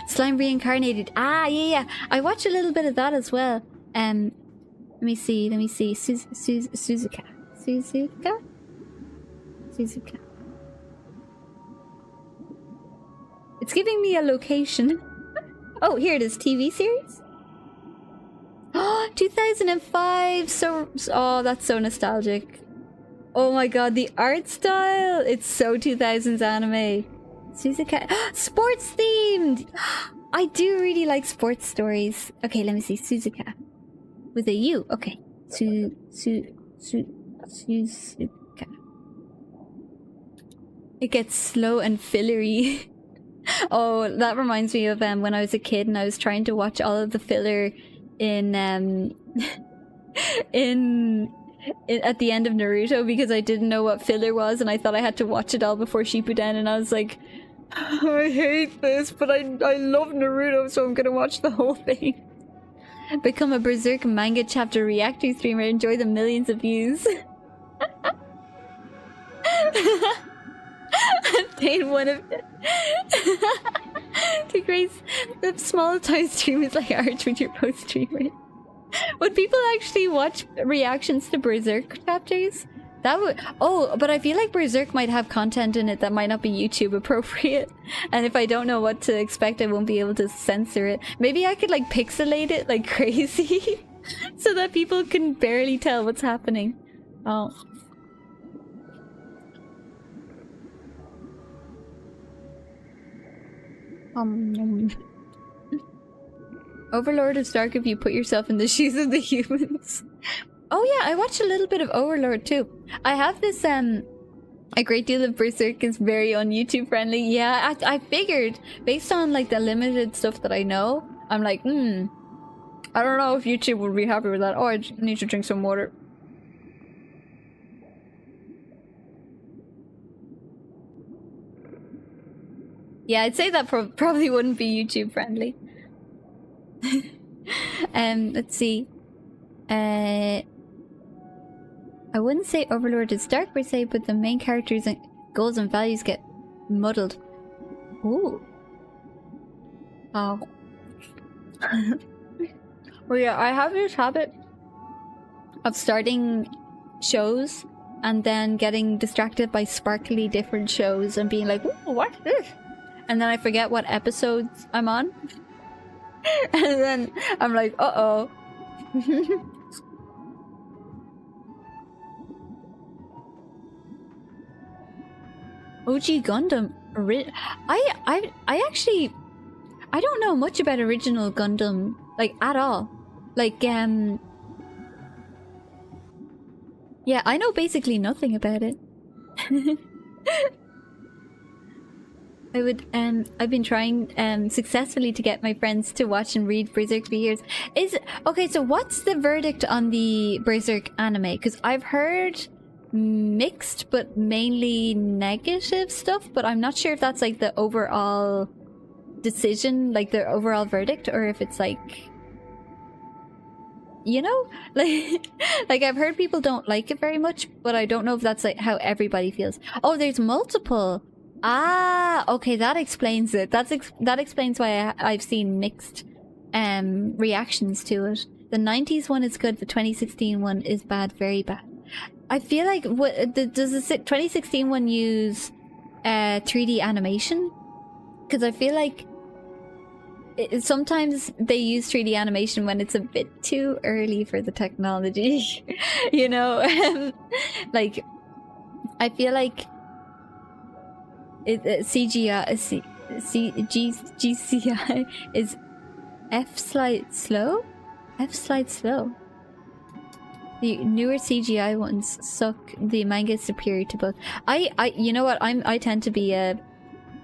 Slime reincarnated. Ah, yeah. I watched a little bit of that as well. Let me see. Suzuka. It's giving me a location. Oh, here it is. TV series? Oh, 2005. Oh, that's so nostalgic. Oh my god, the art style. It's so 2000s anime. Suzuka. Sports themed. I do really like sports stories. Okay, let me see. Suzuka. With a U. Okay. Suzuka. It gets slow and fillery. Oh, that reminds me of when I was a kid and I was trying to watch all of the filler in at the end of Naruto because I didn't know what filler was and I thought I had to watch it all before Shippuden, and I was like, I hate this, but I love Naruto, so I'm gonna watch the whole thing. Become a Berserk manga chapter reacting streamer, enjoy the millions of views. Obtain one of to grace the small time streamers like Arch with your post streamer. Would people actually watch reactions to Berserk chapters? That would. Oh, but I feel like Berserk might have content in it that might not be YouTube appropriate, and if I don't know what to expect, I won't be able to censor it. Maybe I could like pixelate it like crazy, so that people can barely tell what's happening. Oh. Overlord is dark if you put yourself in the shoes of the humans. Oh yeah, I watched a little bit of Overlord too. I have this a great deal of Berserk is very un-YouTube friendly. Yeah, I figured based on like the limited stuff that I know, I'm like, I don't know if YouTube would be happy with that. Oh, I just need to drink some water. Yeah, I'd say that probably wouldn't be YouTube friendly. Let's see. I wouldn't say Overlord is dark per se, but the main characters' and goals and values get muddled. Ooh. Oh. Well, yeah, I have this habit of starting shows and then getting distracted by sparkly different shows and being like, ooh, what's this? And then I forget what episodes I'm on. And then I'm like, uh-oh. OG Gundam. I actually, I don't know much about original Gundam, like, at all. Like, yeah, I know basically nothing about it. I've been trying successfully to get my friends to watch and read Berserk for years. Okay, so what's the verdict on the Berserk anime? Because I've heard mixed but mainly negative stuff, but I'm not sure if that's like the overall decision, like the overall verdict, or if it's like, you know, like I've heard people don't like it very much, but I don't know if that's like how everybody feels. Oh, there's multiple. Ah, okay, that explains it. That explains why I've seen mixed reactions to it. The 90s one is good, the 2016 one is bad, very bad. I feel like does the 2016 one use 3D animation? Because I feel like sometimes they use 3D animation when it's a bit too early for the technology. You know, like I feel like GCI is F slide slow. The newer CGI ones suck. The manga is superior to both. You know what? I tend to be a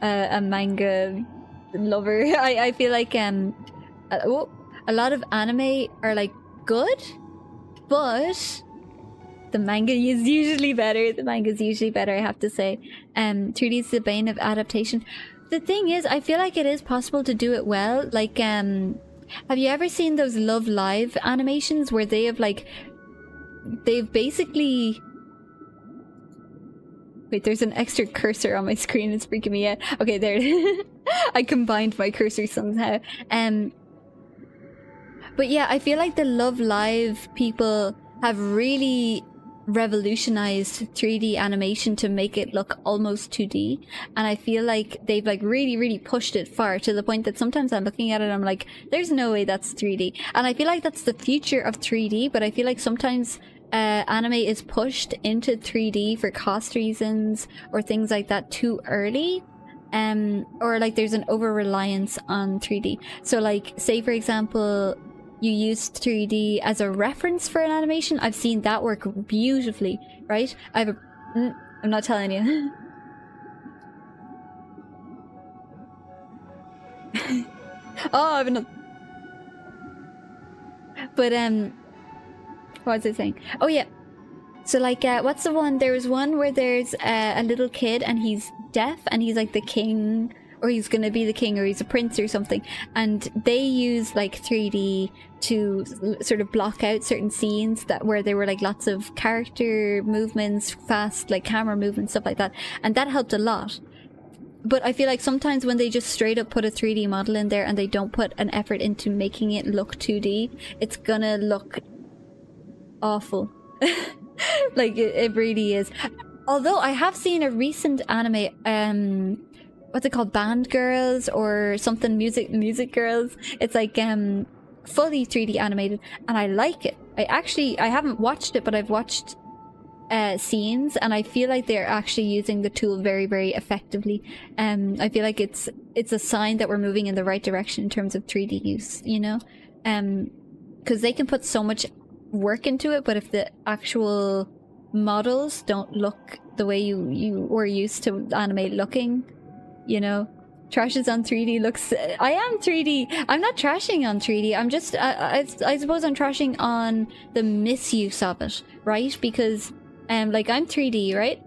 manga lover. I feel like a lot of anime are like good, but the manga is usually better. The manga is usually better, I have to say. 3D is the bane of adaptation. The thing is, I feel like it is possible to do it well. Like, have you ever seen those Love Live animations where they have like, they've basically... Wait, there's an extra cursor on my screen. It's freaking me out. Okay, there it is. I combined my cursor somehow. But yeah, I feel like the Love Live people have really revolutionized 3D animation to make it look almost 2D, and I feel like they've like really pushed it far to the point that sometimes I'm looking at it and I'm like, there's no way that's 3D. And I feel like that's the future of 3D, but I feel like sometimes anime is pushed into 3D for cost reasons or things like that too early, or like there's an over reliance on 3D. So like, say for example, you use 3D as a reference for an animation. I've seen that work beautifully, right? I'm not telling you. Oh, I've been. But what was I saying? Oh yeah. So like, what's the one? There was one where there's a little kid and he's deaf and he's like the king, or he's gonna be the king, or he's a prince or something, and they use like 3D to sort of block out certain scenes that where there were like lots of character movements, fast like camera movements, stuff like that, and that helped a lot. But I feel like sometimes when they just straight up put a 3D model in there and they don't put an effort into making it look 2D, it's gonna look awful. Like it really is. Although I have seen a recent anime, what's it called, Band Girls or something, music girls. It's like fully 3D animated, and I like it. I haven't watched it, but I've watched scenes, and I feel like they're actually using the tool very effectively. I feel like it's a sign that we're moving in the right direction in terms of 3D use, you know, because they can put so much work into it, but if the actual models don't look the way you were used to animate looking, you know, trashes on 3D looks. I am 3D. I'm not trashing on 3D. I'm just I suppose I'm trashing on the misuse of it, right? Because like I'm 3D, right?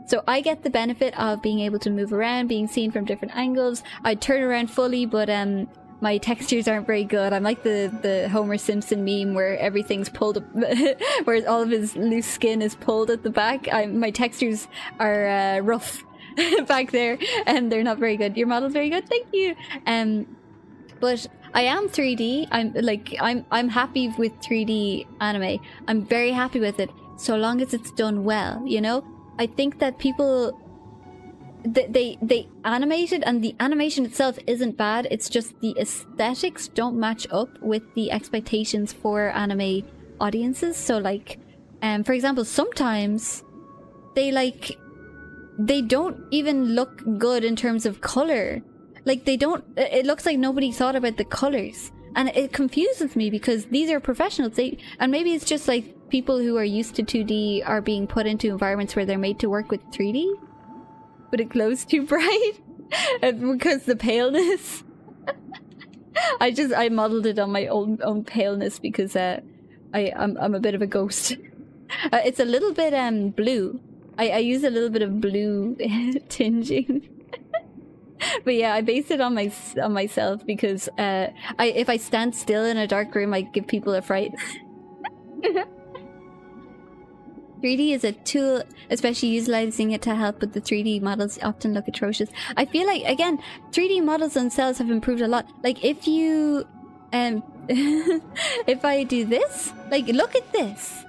So I get the benefit of being able to move around, being seen from different angles. I turn around fully, but my textures aren't very good. I'm like the Homer Simpson meme where everything's pulled up, where all of his loose skin is pulled at the back. My textures are rough back there, and they're not very good. Your model's very good, thank you. But I am 3D. I'm happy with 3D anime. I'm very happy with it, so long as it's done well, you know? I think that people, they animate it, and the animation itself isn't bad. It's just the aesthetics don't match up with the expectations for anime audiences. So like, for example, sometimes they don't even look good in terms of color. Like it looks like nobody thought about the colors, and it confuses me because these are professionals. And maybe it's just like people who are used to 2D are being put into environments where they're made to work with 3D, but it glows too bright because the paleness. I modeled it on my own paleness because I'm a bit of a ghost. It's a little bit blue. I use a little bit of blue tinging. But yeah, I base it on myself because if I stand still in a dark room, I give people a fright. 3D is a tool, especially utilizing it to help, but the 3D models often look atrocious. I feel like, again, 3D models themselves have improved a lot. Like if you if I do this, like look at this.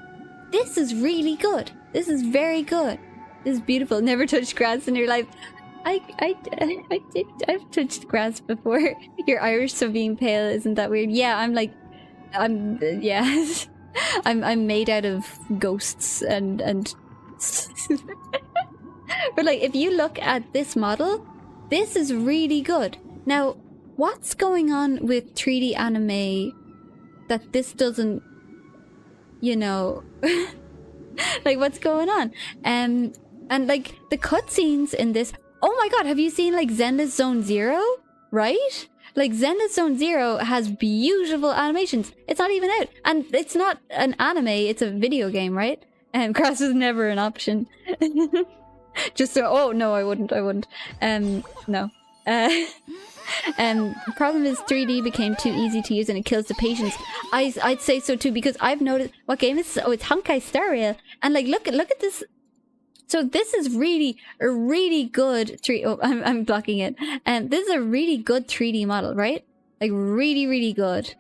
This is really good. This is very good. This is beautiful. Never touched grass in your life. I've touched grass before. You're Irish, so being pale isn't that weird? Yeah, I'm made out of ghosts and but like if you look at this model, this is really good. Now, what's going on with 3D anime that this doesn't, you know, like what's going on? And like the cutscenes in this, oh my god, have you seen like Zenless Zone Zero? Right? Like Zenless Zone Zero has beautiful animations. It's not even out, and it's not an anime, it's a video game, right? And grass is never an option. Just so, oh no, I wouldn't. No. Problem is 3D became too easy to use and it kills the patience. I'd say so too, because I've noticed, what game is this? Oh, it's Honkai Star Rail, and like look at this. So this is really a really good I'm blocking it. And this is a really good 3D model, right? Like really good.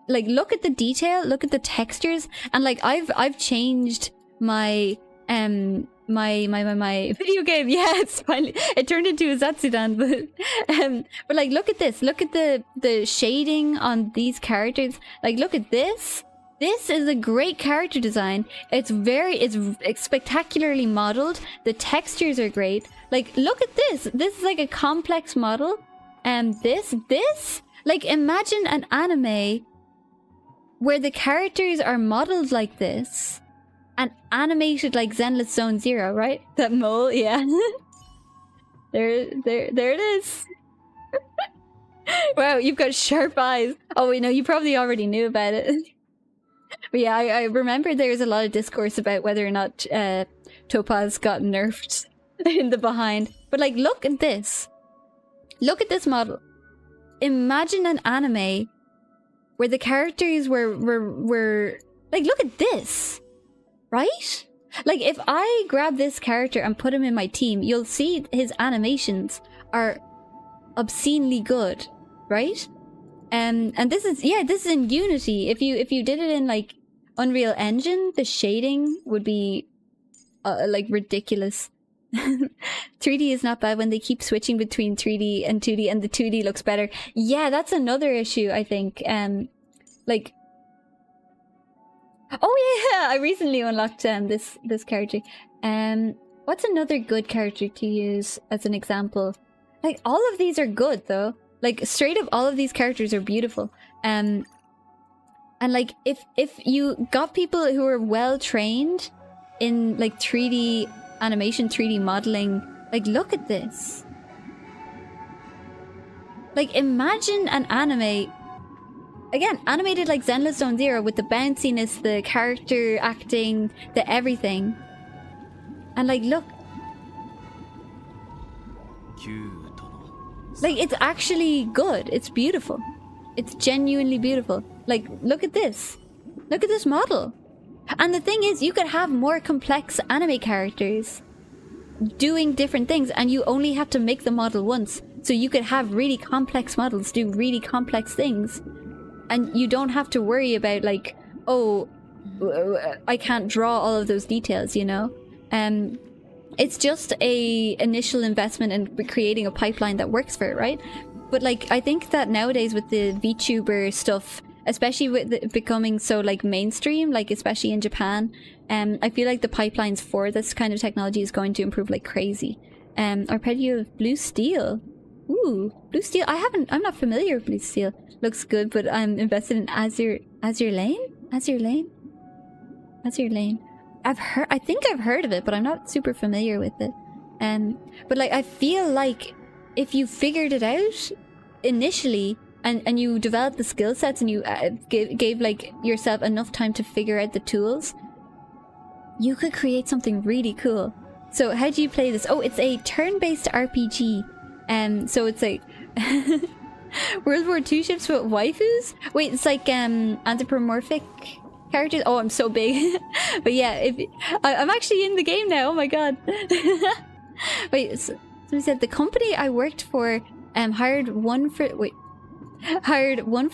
like look at the detail, look at the textures, and like I've changed my my video game. Yeah, it's finally it turned into a Zatsudan, but like look at this, look at the shading on these characters. Like look at this. This is a great character design. It's spectacularly modeled. The textures are great. Like look at this. This is like a complex model. And this like imagine an anime where the characters are modeled like this and animated like Zenless Zone Zero, right? That mole, yeah. there it is. Wow, you've got sharp eyes. Oh wait, no, you probably already knew about it. But yeah, I remember there was a lot of discourse about whether or not Topaz got nerfed in the behind. But like, look at this. Look at this model. Imagine an anime where the characters were like, look at this, right? Like, if I grab this character and put him in my team, you'll see his animations are obscenely good, right? And this is in Unity. If you did it in like Unreal Engine, the shading would be like ridiculous. 3D is not bad when they keep switching between 3D and 2D, and the 2D looks better. Yeah, that's another issue, I think. Like, oh yeah, I recently unlocked this character. What's another good character to use as an example? Like, all of these are good though. Like, straight up, all of these characters are beautiful. And like, if you got people who are well trained in like 3D animation, 3D modeling, like, look at this. Like, imagine an anime, again, animated like Zenless Zone Zero, with the bounciness, the character acting, the everything. And like, look. Like, it's actually good. It's beautiful. It's genuinely beautiful. Like, look at this. Look at this model. And the thing is, you could have more complex anime characters doing different things, and you only have to make the model once. So you could have really complex models do really complex things. And you don't have to worry about, like, oh, I can't draw all of those details, you know? It's just a initial investment in creating a pipeline that works for it, right? But like, I think that nowadays with the VTuber stuff, especially with it becoming so like mainstream, like especially in Japan, I feel like the pipelines for this kind of technology is going to improve like crazy. Arpeggio of Blue Steel. Ooh, Blue Steel. I'm not familiar with Blue Steel. Looks good, but I'm invested in Azure Lane. I think I've heard of it, but I'm not super familiar with it. But like, I feel like if you figured it out initially and you developed the skill sets and you gave like yourself enough time to figure out the tools, you could create something really cool. So how do you play this? Oh, it's a turn-based RPG. So it's like World War II ships with waifus? Wait, it's like anthropomorphic characters. Oh, I'm so big. But yeah, I'm actually in the game now. Oh my god. Wait, so he said the company I worked for hired one for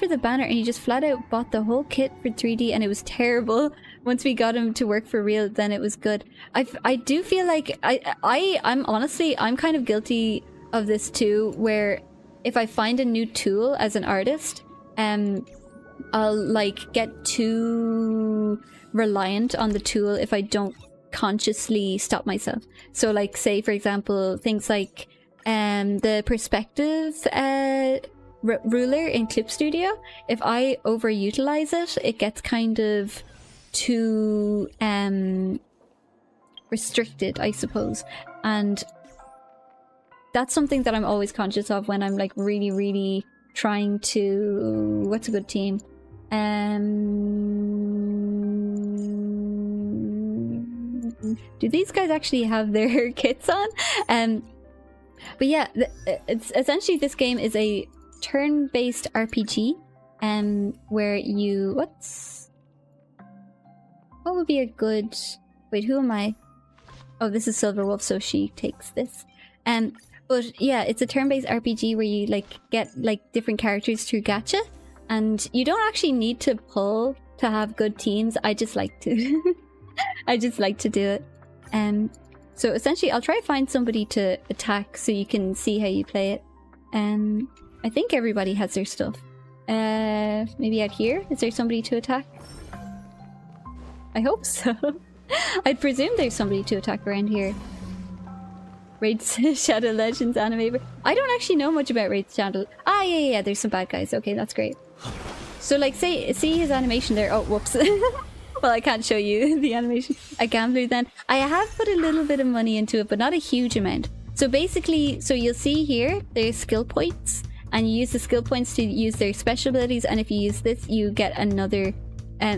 the banner, and he just flat out bought the whole kit for 3D, and it was terrible. Once we got him to work for real, then it was good. I do feel like I'm honestly, I'm kind of guilty of this too, where if I find a new tool as an artist, I'll like get too reliant on the tool if I don't consciously stop myself. So like, say for example, things like the perspective ruler in Clip Studio, if I overutilize it, it gets kind of too restricted, I suppose. And that's something that I'm always conscious of when I'm like really trying to... What's a good team? Do these guys actually have their kits on? But yeah, it's essentially, this game is a turn-based RPG, where you... What would be a good... Wait, who am I? Oh, this is Silverwolf, so she takes this. But yeah, it's a turn-based RPG where you like get like different characters through gacha, and you don't actually need to pull to have good teams. I just like to. I just like to do it. So essentially I'll try to find somebody to attack so you can see how you play it. I think everybody has their stuff. Maybe out here? Is there somebody to attack? I hope so. I'd presume there's somebody to attack around here. Raid Shadow Legends anime. I don't actually know much about Raid Shadow. Ah, yeah, there's some bad guys. Okay, that's great. So like, see his animation there. Oh, whoops. Well, I can't show you the animation. A gambler then. I have put a little bit of money into it, but not a huge amount. So basically, so you'll see here, there's skill points. And you use the skill points to use their special abilities. And if you use this, you get another...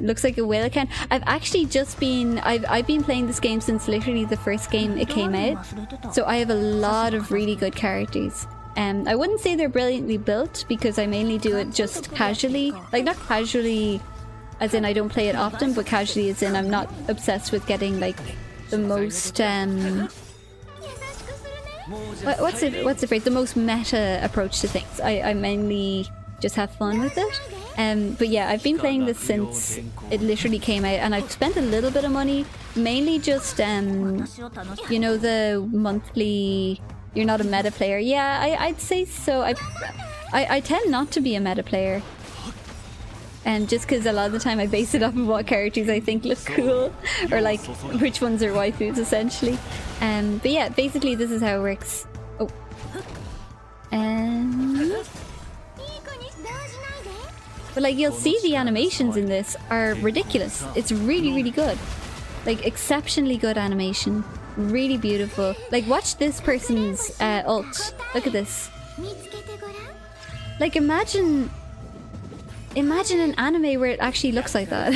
looks like a whale account. I've actually just been... I've been playing this game since literally the first game it came out. So I have a lot of really good characters. I wouldn't say they're brilliantly built because I mainly do it just casually. Like, not casually as in I don't play it often, but casually as in I'm not obsessed with getting like the most what's the phrase? The most meta approach to things. I mainly just have fun with it. But yeah, I've been playing this since it literally came out, and I've spent a little bit of money, mainly just you know, the monthly you're not a meta player. Yeah, I'd say so. I tend not to be a meta player. And just because a lot of the time I base it off of what characters I think look cool, or like which ones are waifus essentially. But yeah, basically this is how it works. Oh. But like, you'll see the animations in this are ridiculous. It's really, really good. Like, exceptionally good animation. Really beautiful. Like, watch this person's ult. Look at this. Like, imagine an anime where it actually looks like that.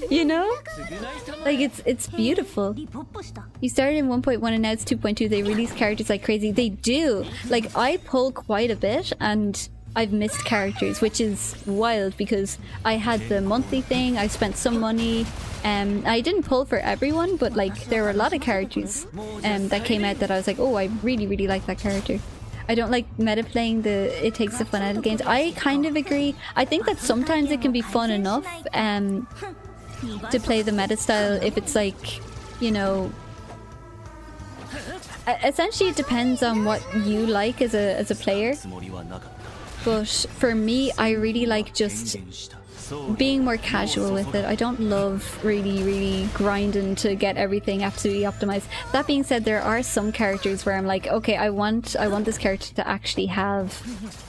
You know? Like, it's beautiful. You started in 1.1 and now it's 2.2. They release characters like crazy. They do. Like, I pull quite a bit and I've missed characters, which is wild because I had the monthly thing, I spent some money. I didn't pull for everyone, but like, there were a lot of characters that came out that I was like, oh, I really, really like that character. I don't like meta playing it takes the fun out of games. I kind of agree. I think that sometimes it can be fun enough to play the meta style if it's like, you know, essentially it depends on what you like as a player. But for me, I really like just being more casual with it. I don't love really, really grinding to get everything absolutely optimized. That being said, there are some characters where I'm like, okay, I want this character to actually have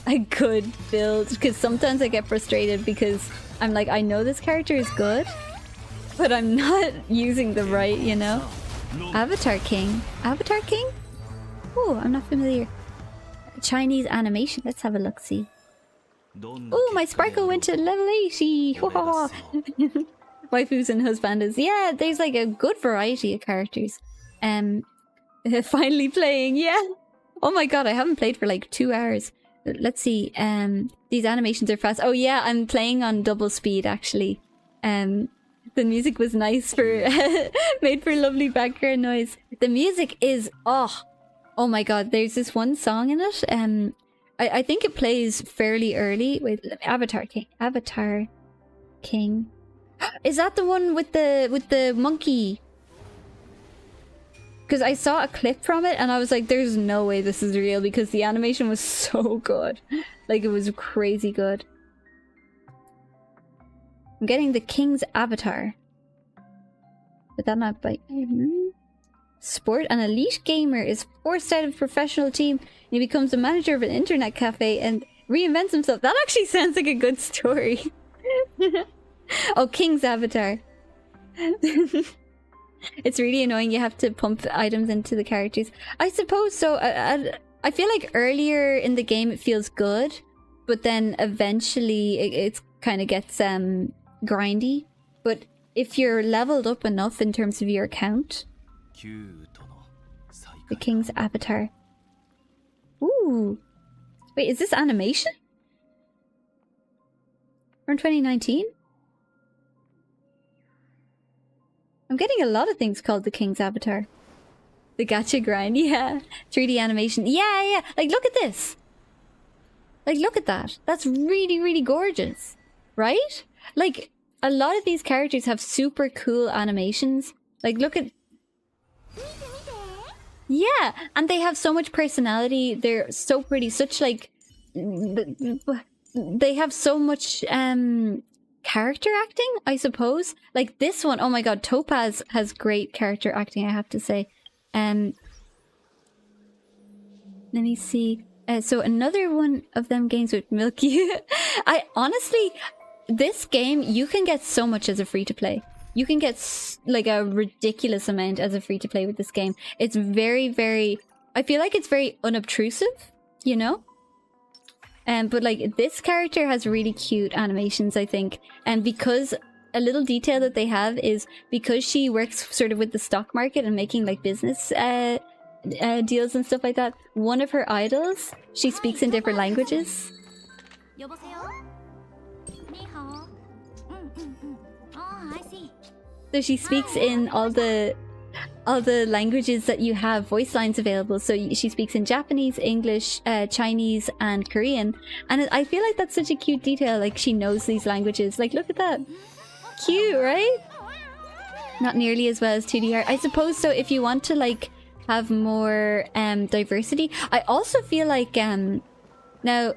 a good build, because sometimes I get frustrated because I'm like, I know this character is good, but I'm not using the right, you know? Avatar King. Avatar King? Oh, I'm not familiar. Chinese animation. Let's have a look-see. Oh, my Sparkle went to level 80! Waifus and husbandas. Yeah, there's like a good variety of characters. Finally playing, yeah! Oh my god, I haven't played for like 2 hours. Let's see, these animations are fast. Oh yeah, I'm playing on double speed actually. The music was nice for... made for lovely background noise. The music is... oh my god, there's this one song in it. I think it plays fairly early. Wait, Avatar King. Avatar King. Is that the one with the monkey? Because I saw a clip from it and I was like, there's no way this is real, because the animation was so good. Like, it was crazy good. I'm getting the King's Avatar. Would that not bite? Sport. An elite gamer is forced out of a professional team and he becomes the manager of an internet cafe and reinvents himself. That actually sounds like a good story. Oh, King's Avatar. It's really annoying. You have to pump items into the characters. I suppose so. I feel like earlier in the game it feels good, but then eventually it kind of gets grindy. But if you're leveled up enough in terms of your account... The King's Avatar. Ooh. Wait, is this animation? From 2019? I'm getting a lot of things called the King's Avatar. The gacha grind, yeah. 3D animation. Yeah. Like, look at this. Like, look at that. That's really, really gorgeous, right? Like, a lot of these characters have super cool animations. Like, look at... Yeah, and they have so much personality. They're so pretty. Such, like... They have so much character acting, I suppose. Like, this one, oh my god, Topaz has great character acting, I have to say. Let me see. So another one of them games with Milky. I honestly, this game, you can get so much as a free-to-play. You can get like a ridiculous amount as a free-to-play with this game. It's very, very... I feel like it's very unobtrusive, you know? But like, this character has really cute animations, I think. And because a little detail that they have is because she works sort of with the stock market and making like business deals and stuff like that. One of her idols, she speaks in different languages. So she speaks in all the languages that you have voice lines available. So she speaks in Japanese, English, Chinese, and Korean. And I feel like that's such a cute detail. Like, she knows these languages. Like, look at that. Cute, right? Not nearly as well as 2D art. I suppose so if you want to like have more diversity. I also feel like now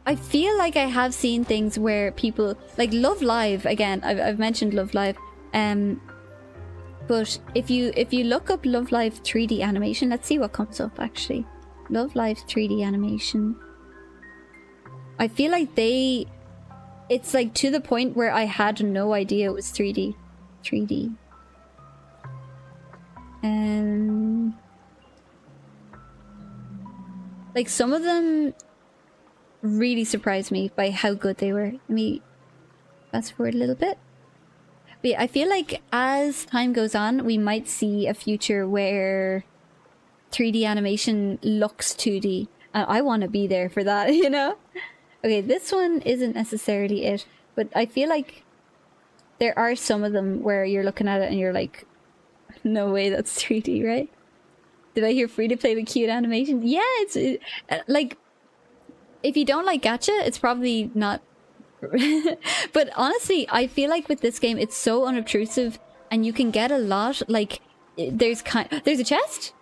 I feel like I have seen things where people like Love Live again. I've mentioned Love Live, but if you look up Love Live 3D animation, let's see what comes up actually. Love Live 3D animation. I feel like it's like to the point where I had no idea it was 3D. 3D. Like, some of them really surprised me by how good they were. Let me fast forward a little bit. But yeah, I feel like as time goes on, we might see a future where 3D animation looks 2D. I want to be there for that, you know? Okay, this one isn't necessarily it, but I feel like there are some of them where you're looking at it and you're like, no way that's 3D, right? Did I hear free to play with cute animation? Yeah, it's like, if you don't like gacha, it's probably not. But honestly, I feel like with this game, it's so unobtrusive and you can get a lot. Like, there's a chest?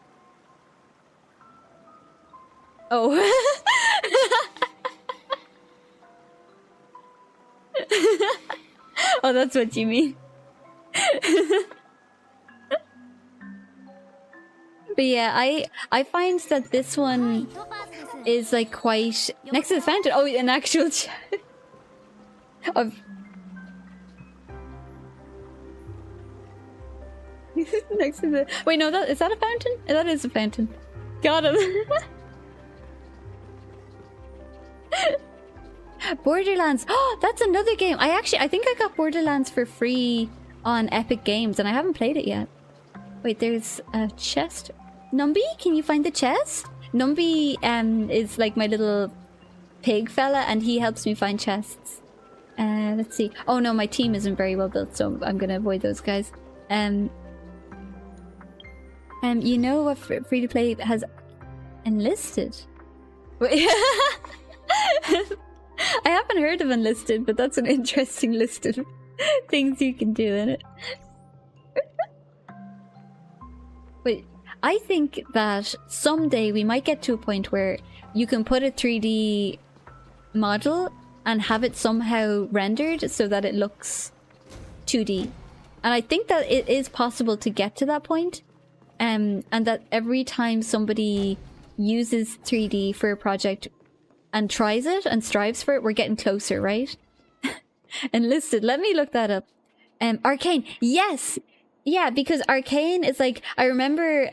Oh. Oh, that's what you mean. But yeah, I find that this one is like quite next to the fountain. Oh, an actual of next to the wait, no, is that a fountain? That is a fountain. Got him. Borderlands. Oh, that's another game. I think I got Borderlands for free on Epic Games and I haven't played it yet. Wait, there's a chest. Numby, can you find the chest? Numby is like my little pig fella and he helps me find chests. Let's see. Oh no, my team isn't very well built, so I'm gonna avoid those guys. You know what free to play has enlisted? Wait. I haven't heard of Enlisted, but that's an interesting list of things you can do in it. But I think that someday we might get to a point where you can put a 3D model and have it somehow rendered so that it looks 2D. And I think that it is possible to get to that point. And that every time somebody uses 3D for a project and tries it and strives for it, we're getting closer, right? Enlisted, let me look that up. Arcane, yes! Yeah, because Arcane is like, I remember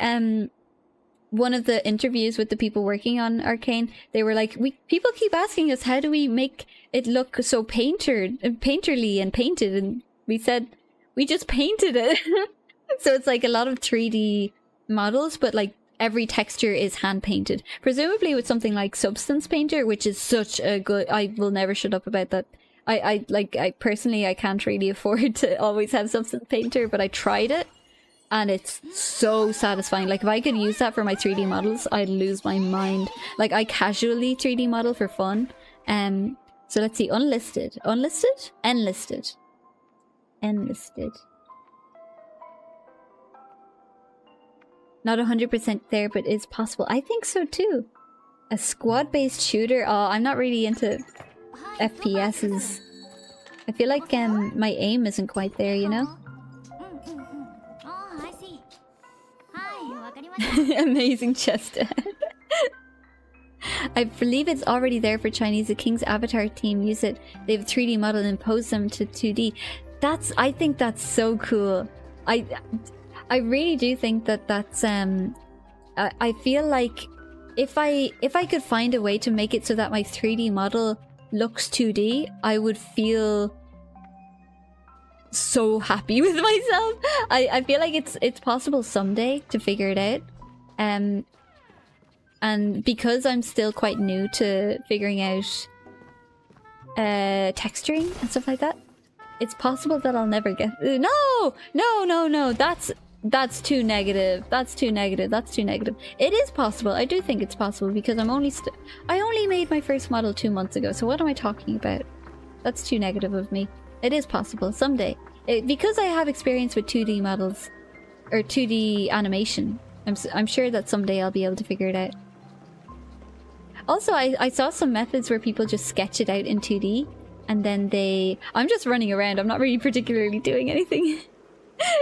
one of the interviews with the people working on Arcane, they were like, people keep asking us, how do we make it look so painterly and painted? And we said, we just painted it. So it's like a lot of 3D models, but like every texture is hand painted. Presumably with something like Substance Painter, which is such a good, I will never shut up about that. I personally, I can't really afford to always have Substance Painter, but I tried it and it's so satisfying. Like if I could use that for my 3D models, I'd lose my mind. Like I casually 3D model for fun. So let's see, unlisted, enlisted. Not 100% there, but is possible. I think so too. A squad-based shooter. Oh, I'm not really into FPSs. I feel like my aim isn't quite there, you know? Amazing chest. I believe it's already there for Chinese. The King's Avatar team use it. They have a 3D model and impose them to 2D. I think that's so cool. I really do think that that's I feel like if I could find a way to make it so that my 3D model looks 2D, I would feel so happy with myself. I feel like it's possible someday to figure it out. And because I'm still quite new to figuring out texturing and stuff like that, it's possible that I'll never get... No! That's too negative. That's too negative. It is possible. I do think it's possible because I only made my first model 2 months ago. So what am I talking about? That's too negative of me. It is possible someday. Because I have experience with 2D models or 2D animation, I'm sure that someday I'll be able to figure it out. Also, I saw some methods where people just sketch it out in 2D and then I'm just running around. I'm not really particularly doing anything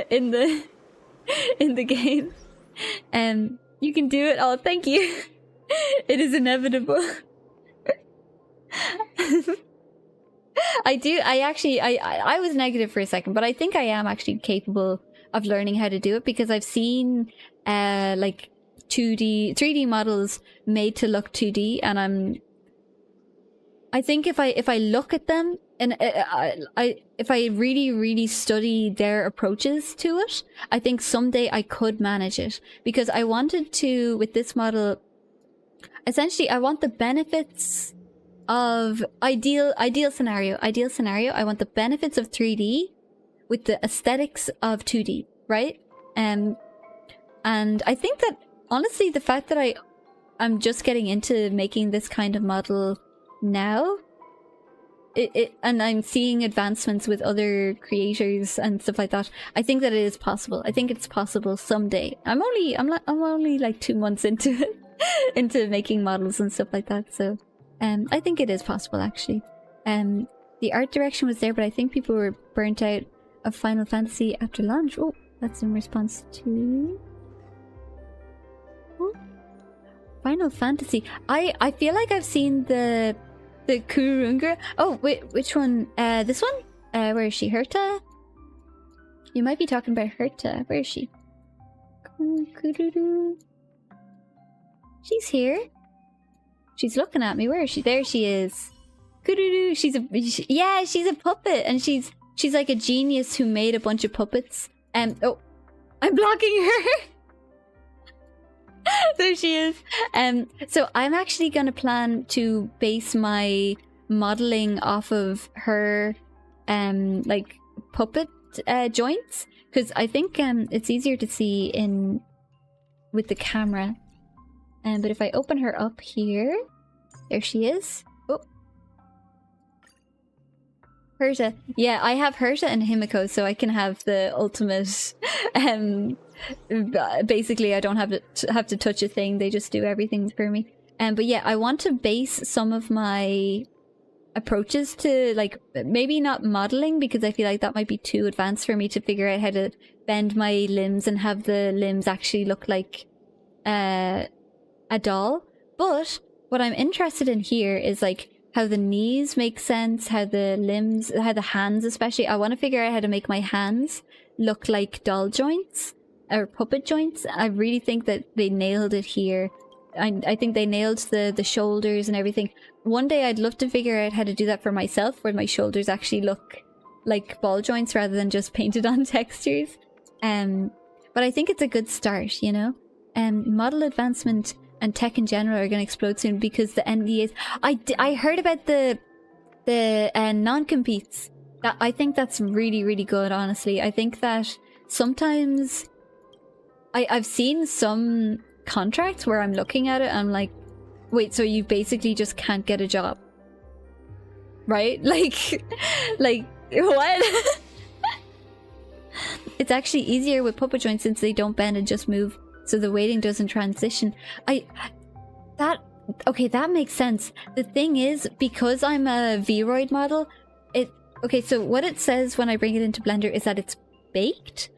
in the game. You can do it. Oh, thank you. It is inevitable. I was negative for a second, but I think I am actually capable of learning how to do it because I've seen like 3D models made to look 2D, and I think if I look at them and if I really study their approaches to it, I think someday I could manage it, because I wanted to, with this model, essentially I want the benefits of ideal scenario. I want the benefits of 3D with the aesthetics of 2D, right? And I think that honestly, the fact that I'm just getting into making this kind of model now, and I'm seeing advancements with other creators and stuff like that, I think that it is possible. I think it's possible someday. I'm only like 2 months into it, into making models and stuff like that. So, I think it is possible actually. The art direction was there, but I think people were burnt out of Final Fantasy after launch. Oh, that's in response to Final Fantasy. I feel like I've seen the Kurunga. Oh wait, which one? This one? Where is she? Herta? You might be talking about Herta. Where is she? She's here. She's looking at me. Where is she? There she is. She's a puppet, and she's like a genius who made a bunch of puppets. Oh, I'm blocking her. There she is. So I'm actually gonna plan to base my modeling off of her like puppet joints, because I think it's easier to see with the camera. But if I open her up here, there she is. Oh, Herta. Yeah, I have Herta and Himiko, so I can have the ultimate. Basically, I don't have to touch a thing. They just do everything for me. But yeah, I want to base some of my approaches to, like, maybe not modeling, because I feel like that might be too advanced for me to figure out how to bend my limbs and have the limbs actually look like a doll. But what I'm interested in here is like how the knees make sense, how the limbs, how the hands especially. I want to figure out how to make my hands look like doll joints or puppet joints. I really think that they nailed it here. I think they nailed the shoulders and everything. One day I'd love to figure out how to do that for myself, where my shoulders actually look like ball joints rather than just painted on textures. But I think it's a good start, you know? Model advancement and tech in general are going to explode soon because the NDAs... I heard about the non-competes. I think that's really, really good, honestly. I think that sometimes I've seen some contracts where I'm looking at it and I'm like, wait, so you basically just can't get a job, right? Like what? It's actually easier with puppet joints since they don't bend and just move, so the weighting doesn't transition. Okay, that makes sense. The thing is, because I'm a Vroid model, okay, so what it says when I bring it into Blender is that it's baked.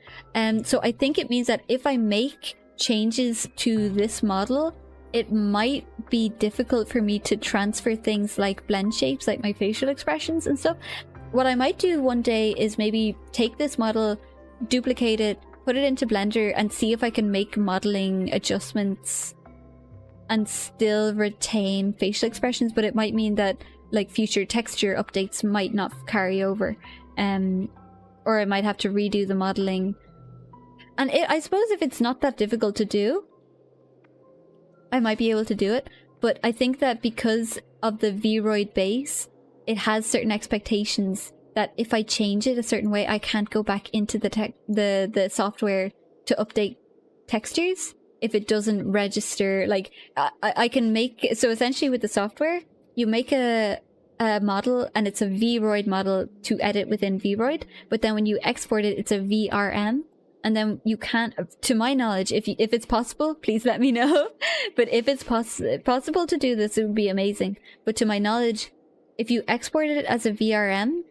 So I think it means that if I make changes to this model, it might be difficult for me to transfer things like blend shapes, like my facial expressions and stuff. What I might do one day is maybe take this model, duplicate it, put it into Blender, and see if I can make modeling adjustments and still retain facial expressions, but it might mean that like future texture updates might not carry over, or I might have to redo the modeling. And I suppose if it's not that difficult to do, I might be able to do it, but I think that because of the Vroid base, it has certain expectations that if I change it a certain way, I can't go back into the software to update textures if it doesn't register. Like I can make, so essentially with the software, you make a model and it's a Vroid model to edit within Vroid, but then when you export it, it's a VRM. And then you can't, to my knowledge, if it's possible, please let me know. But if it's possible to do this, it would be amazing. But to my knowledge, if you export it as a VRM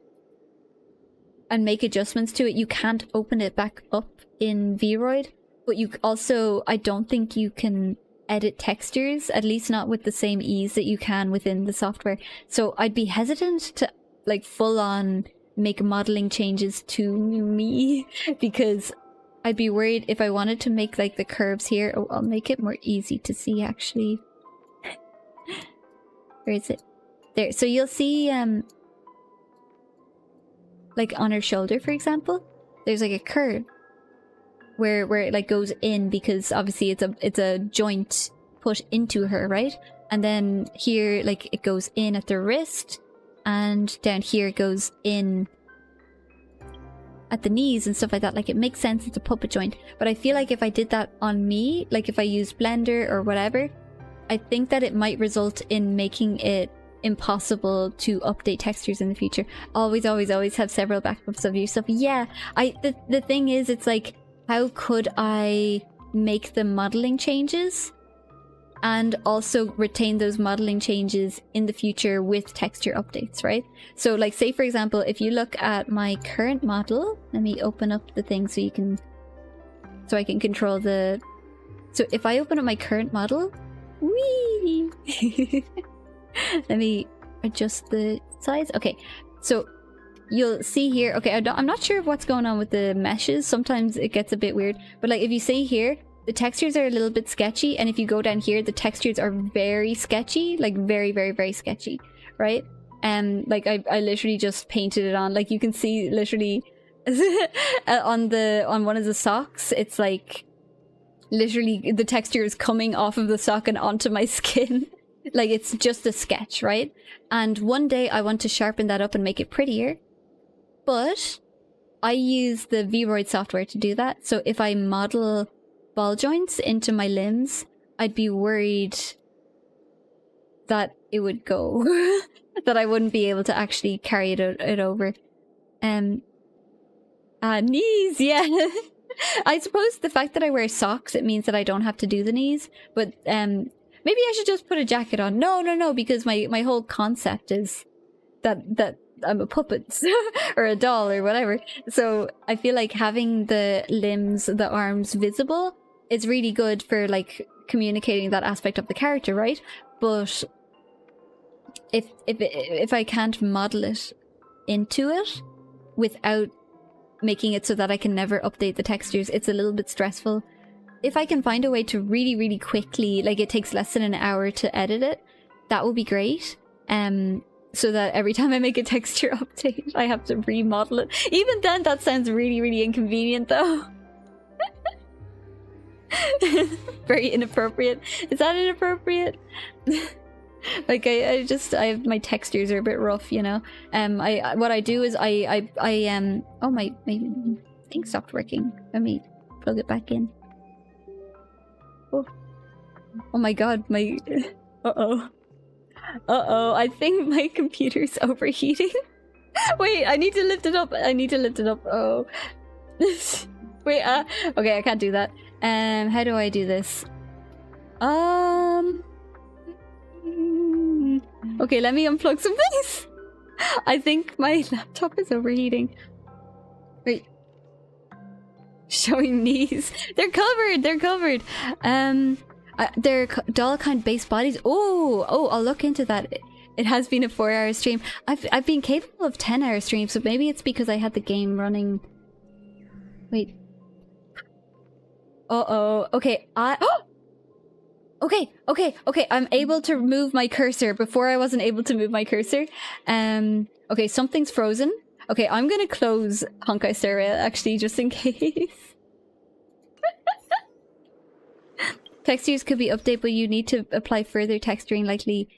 and make adjustments to it, you can't open it back up in Vroid. But you also, I don't think you can edit textures, at least not with the same ease that you can within the software. So I'd be hesitant to like full on make modeling changes to me, because I'd be worried if I wanted to make like the curves here. Oh, I'll make it more easy to see actually. Where is it? There. So you'll see like on her shoulder, for example, there's like a curve where it like goes in, because obviously it's a joint put into her, right? And then here like it goes in at the wrist, and down here it goes in at the knees and stuff like that. Like it makes sense, it's a puppet joint. But I feel like if I did that on me, like if I use Blender or whatever, I think that it might result in making it impossible to update textures in the future. Always have several backups of your stuff. Yeah, the thing is, it's like, how could I make the modeling changes and also retain those modeling changes in the future with texture updates, right? So like, say for example, if you look at my current model, let me open up the thing so I can control the, so if I open up my current model, whee! Let me adjust the size. Okay, so you'll see here, okay, I'm not sure what's going on with the meshes. Sometimes it gets a bit weird, but like if you see here, the textures are a little bit sketchy, and if you go down here, the textures are very sketchy, like very sketchy, right? Like I literally just painted it on. Like you can see literally on one of the socks, it's like literally the texture is coming off of the sock and onto my skin. Like it's just a sketch, right? And one day I want to sharpen that up and make it prettier, but I use the Vroid software to do that. So if I model ball joints into my limbs, I'd be worried that it would go, that I wouldn't be able to actually carry it over. Knees, yeah. I suppose the fact that I wear socks, it means that I don't have to do the knees, but maybe I should just put a jacket on. No, because my whole concept is that I'm a puppet or a doll or whatever. So I feel like having the limbs, the arms visible is really good for like communicating that aspect of the character, right? But if I can't model it into it without making it so that I can never update the textures, it's a little bit stressful. If I can find a way to really quickly, like it takes less than an hour to edit it, that would be great. So that every time I make a texture update, I have to remodel it. Even then, that sounds really inconvenient though. Very inappropriate. Is that inappropriate? Like my textures are a bit rough, you know. What I do is oh my thing stopped working. Let me plug it back in. Oh my god, my... Uh-oh. Uh-oh, I think my computer's overheating. Wait, I need to lift it up. I need to lift it up. Oh. Wait, okay, I can't do that. How do I do this? Okay, let me unplug some things. I think my laptop is overheating. Wait. Showing knees. They're covered. They're covered. They're doll kind based bodies. Oh, I'll look into that. It has been a 4-hour stream. I've been capable of 10-hour streams, so maybe it's because I had the game running. Wait. Uh-oh. Okay, Okay, I'm able to move my cursor. Before I wasn't able to move my cursor. Okay, something's frozen. Okay, I'm gonna close Honkai Star Rail, actually, just in case. Textures could be updated, but you need to apply further texturing, likely.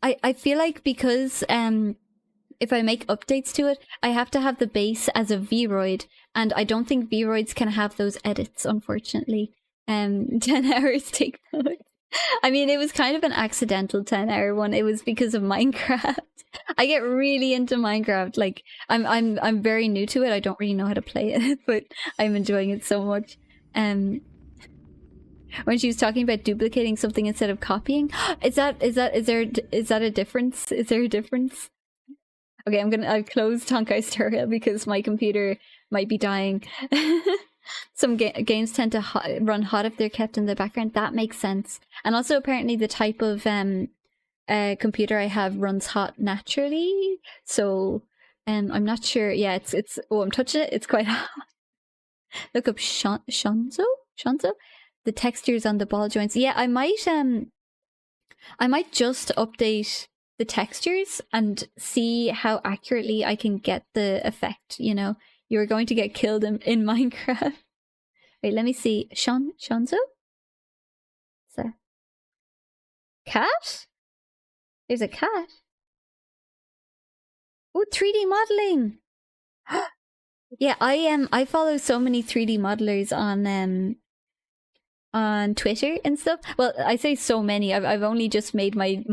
I feel like because if I make updates to it, I have to have the base as a Vroid, and I don't think Vroids can have those edits, unfortunately. 10 hours take those. I mean, it was kind of an accidental 10-hour one. It was because of Minecraft. I get really into Minecraft. Like, I'm very new to it. I don't really know how to play it, but I'm enjoying it so much. When she was talking about duplicating something instead of copying, is that a difference? Is there a difference? Okay, I've closed Honkai Star Rail because my computer might be dying. Some games tend to run hot if they're kept in the background. That makes sense. And also apparently the type of computer I have runs hot naturally. So I'm not sure. Yeah, it's oh, I'm touching it. It's quite hot. Look up Shanzo? The textures on the ball joints. Yeah, I might just update the textures and see how accurately I can get the effect, you know. You're going to get killed in Minecraft. Wait, let me see. Shanzo? Is that cat? There's a cat. Oh, 3D modeling. Yeah, I follow so many 3D modelers on Twitter and stuff. Well, I say so many. I've only just made my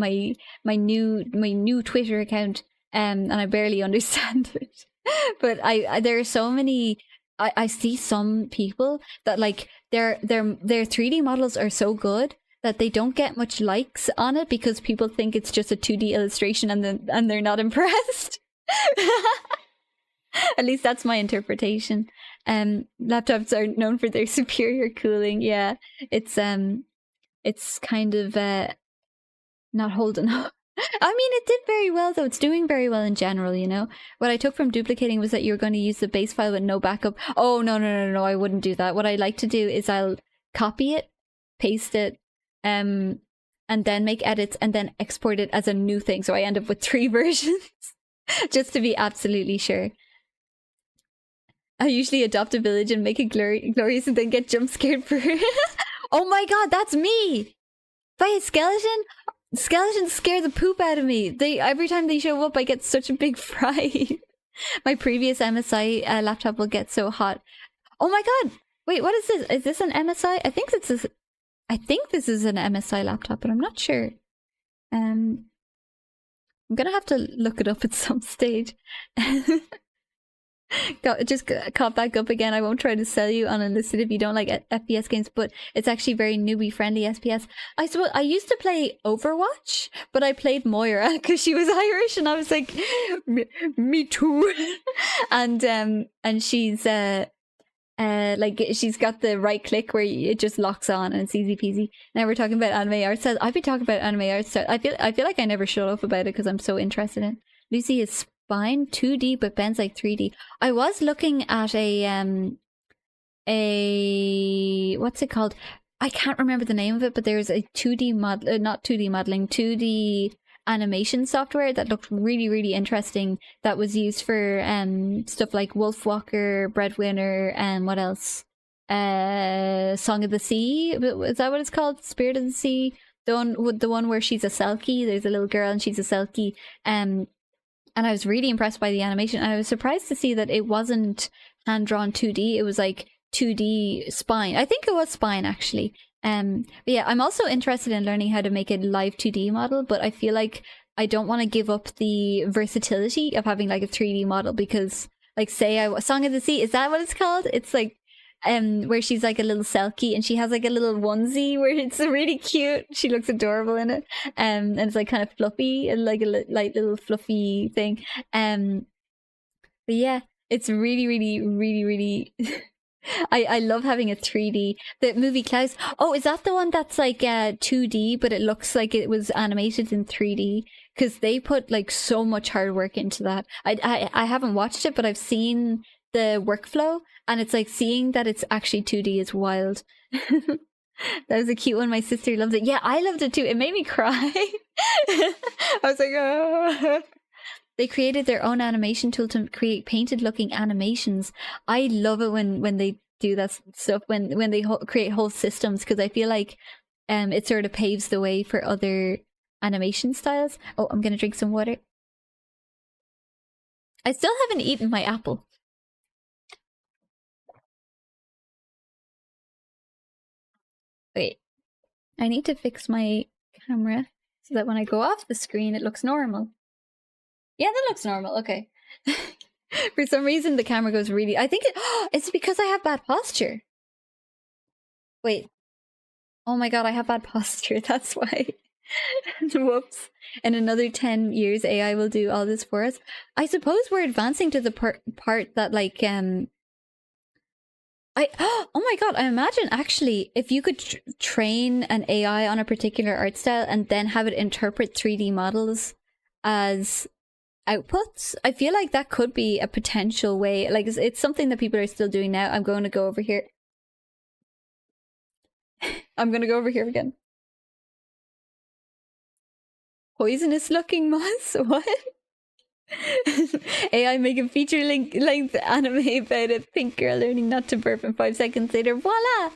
new Twitter account, and I barely understand it. But there are so many. I see some people that like their 3D models are so good that they don't get much likes on it because people think it's just a 2D illustration and they're not impressed. At least that's my interpretation. Laptops are known for their superior cooling. Yeah, it's kind of not holding up. I mean, it did very well though. It's doing very well in general, you know. What I took from duplicating was that you're going to use the base file with no backup. Oh, no, I wouldn't do that. What I like to do is I'll copy it, paste it, and then make edits and then export it as a new thing. So I end up with 3 versions just to be absolutely sure. I usually adopt a village and make it glorious and then get jump scared for Oh my god, that's me! By a skeleton? Skeletons scare the poop out of me. Every time they show up, I get such a big fright. My previous MSI laptop will get so hot. Oh my god! Wait, what is this? Is this an MSI? I think this is an MSI laptop, but I'm not sure. I'm gonna have to look it up at some stage. Just caught back up again. I won't try to sell you on Unlisted if you don't like FPS games, but it's actually very newbie friendly SPS. I suppose I used to play Overwatch, but I played Moira because she was Irish, and I was like, me too. and she's like she's got the right click where it just locks on and it's easy peasy. Now we're talking about anime art styles. I've been talking about anime art styles. I feel like I never shut up about it because I'm so interested in it. Lucy is spine 2D but bends like 3D. I was looking at a what's it called? I can't remember the name of it, but there's a 2D not 2D modeling, 2D animation software that looked really, really interesting that was used for stuff like Wolfwalker, Breadwinner, and what else? Song of the Sea. Is that what it's called? Spirit of the Sea. The one where she's a Selkie. There's a little girl and she's a Selkie. And I was really impressed by the animation, and I was surprised to see that it wasn't hand-drawn 2D. It was like 2D spine. I think it was spine actually. But yeah, I'm also interested in learning how to make a live 2D model, but I feel like I don't want to give up the versatility of having like a 3D model, because like say Song of the Sea, is that what it's called? It's like where she's like a little selkie and she has like a little onesie where it's really cute. She looks adorable in it. And it's like kind of fluffy and like a like little fluffy thing. But yeah, it's really, really, really, really I love having a 3D. The movie Klaus. Oh, is that the one that's like 2D, but it looks like it was animated in 3D? Because they put like so much hard work into that. I haven't watched it, but I've seen the workflow, and it's like seeing that it's actually 2D is wild. That was a cute one. My sister loved it. Yeah, I loved it too. It made me cry. I was like, oh. They created their own animation tool to create painted looking animations. I love it when they do that stuff, when they create whole systems, because I feel like it sort of paves the way for other animation styles. Oh, I'm gonna drink some water. I still haven't eaten my apple. Wait, I need to fix my camera so that when I go off the screen it looks normal. Yeah, that looks normal. Okay. For some reason the camera goes really... I think it's because I have bad posture. Wait. Oh my god, I have bad posture. That's why. Whoops. In another 10 years AI will do all this for us. I suppose we're advancing to the part that like oh my god, I imagine actually if you could train an AI on a particular art style and then have it interpret 3D models as outputs, I feel like that could be a potential way. Like it's something that people are still doing now. I'm going to go over here. I'm going to go over here again. Poisonous looking moss? What? AI make a feature length anime about a pink girl learning not to burp, and 5 seconds later, voila!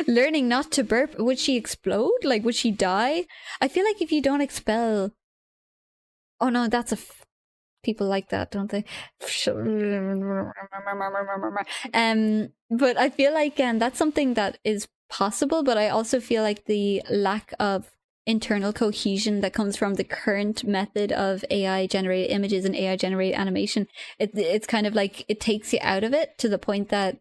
Learning not to burp. Would she explode? Like, would she die? I feel like if you don't expel... Oh no, that's a... People like that, don't they? But I feel like that's something that is possible, but I also feel like the lack of internal cohesion that comes from the current method of AI generated images and AI generated animation, it's kind of like it takes you out of it to the point that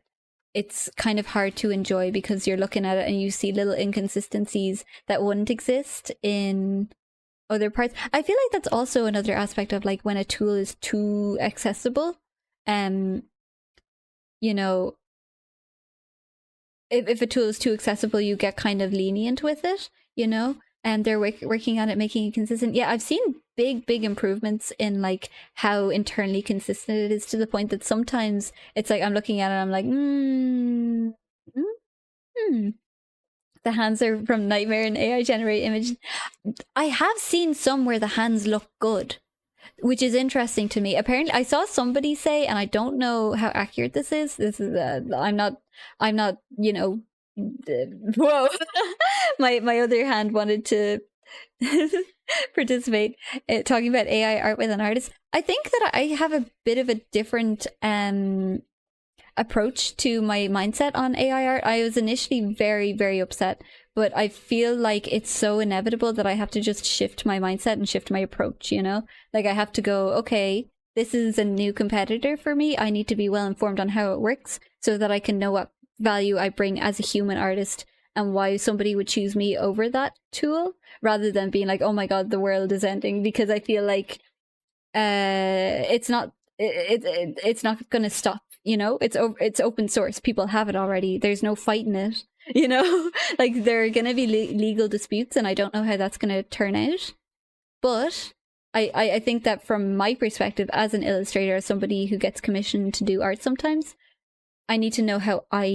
it's kind of hard to enjoy, because you're looking at it and you see little inconsistencies that wouldn't exist in other parts. I feel like that's also another aspect of like when a tool is too accessible. You know, if a tool is too accessible, you get kind of lenient with it, you know, and they're working on it, making it consistent. Yeah, I've seen big improvements in like how internally consistent it is, to the point that sometimes it's like I'm looking at it and I'm like, The hands are from Nightmare and AI generate image. I have seen some where the hands look good, which is interesting to me. Apparently, I saw somebody say, and I don't know how accurate this is. This is I'm not, you know, whoa. my other hand wanted to participate, talking about AI art with an artist. I think that I have a bit of a different approach to my mindset on AI art. I was initially very upset, but I feel like it's so inevitable that I have to just shift my mindset and shift my approach, you know? Like I have to go, okay, this is a new competitor for me. I need to be well informed on how it works so that I can know what value I bring as a human artist and why somebody would choose me over that tool, rather than being like, oh my god, the world is ending, because I feel like it's not going to stop. You know, it's open source. People have it already. There's no fighting it. You know, like there are going to be legal disputes, and I don't know how that's going to turn out. But I think that from my perspective as an illustrator, as somebody who gets commissioned to do art sometimes, I need to know how I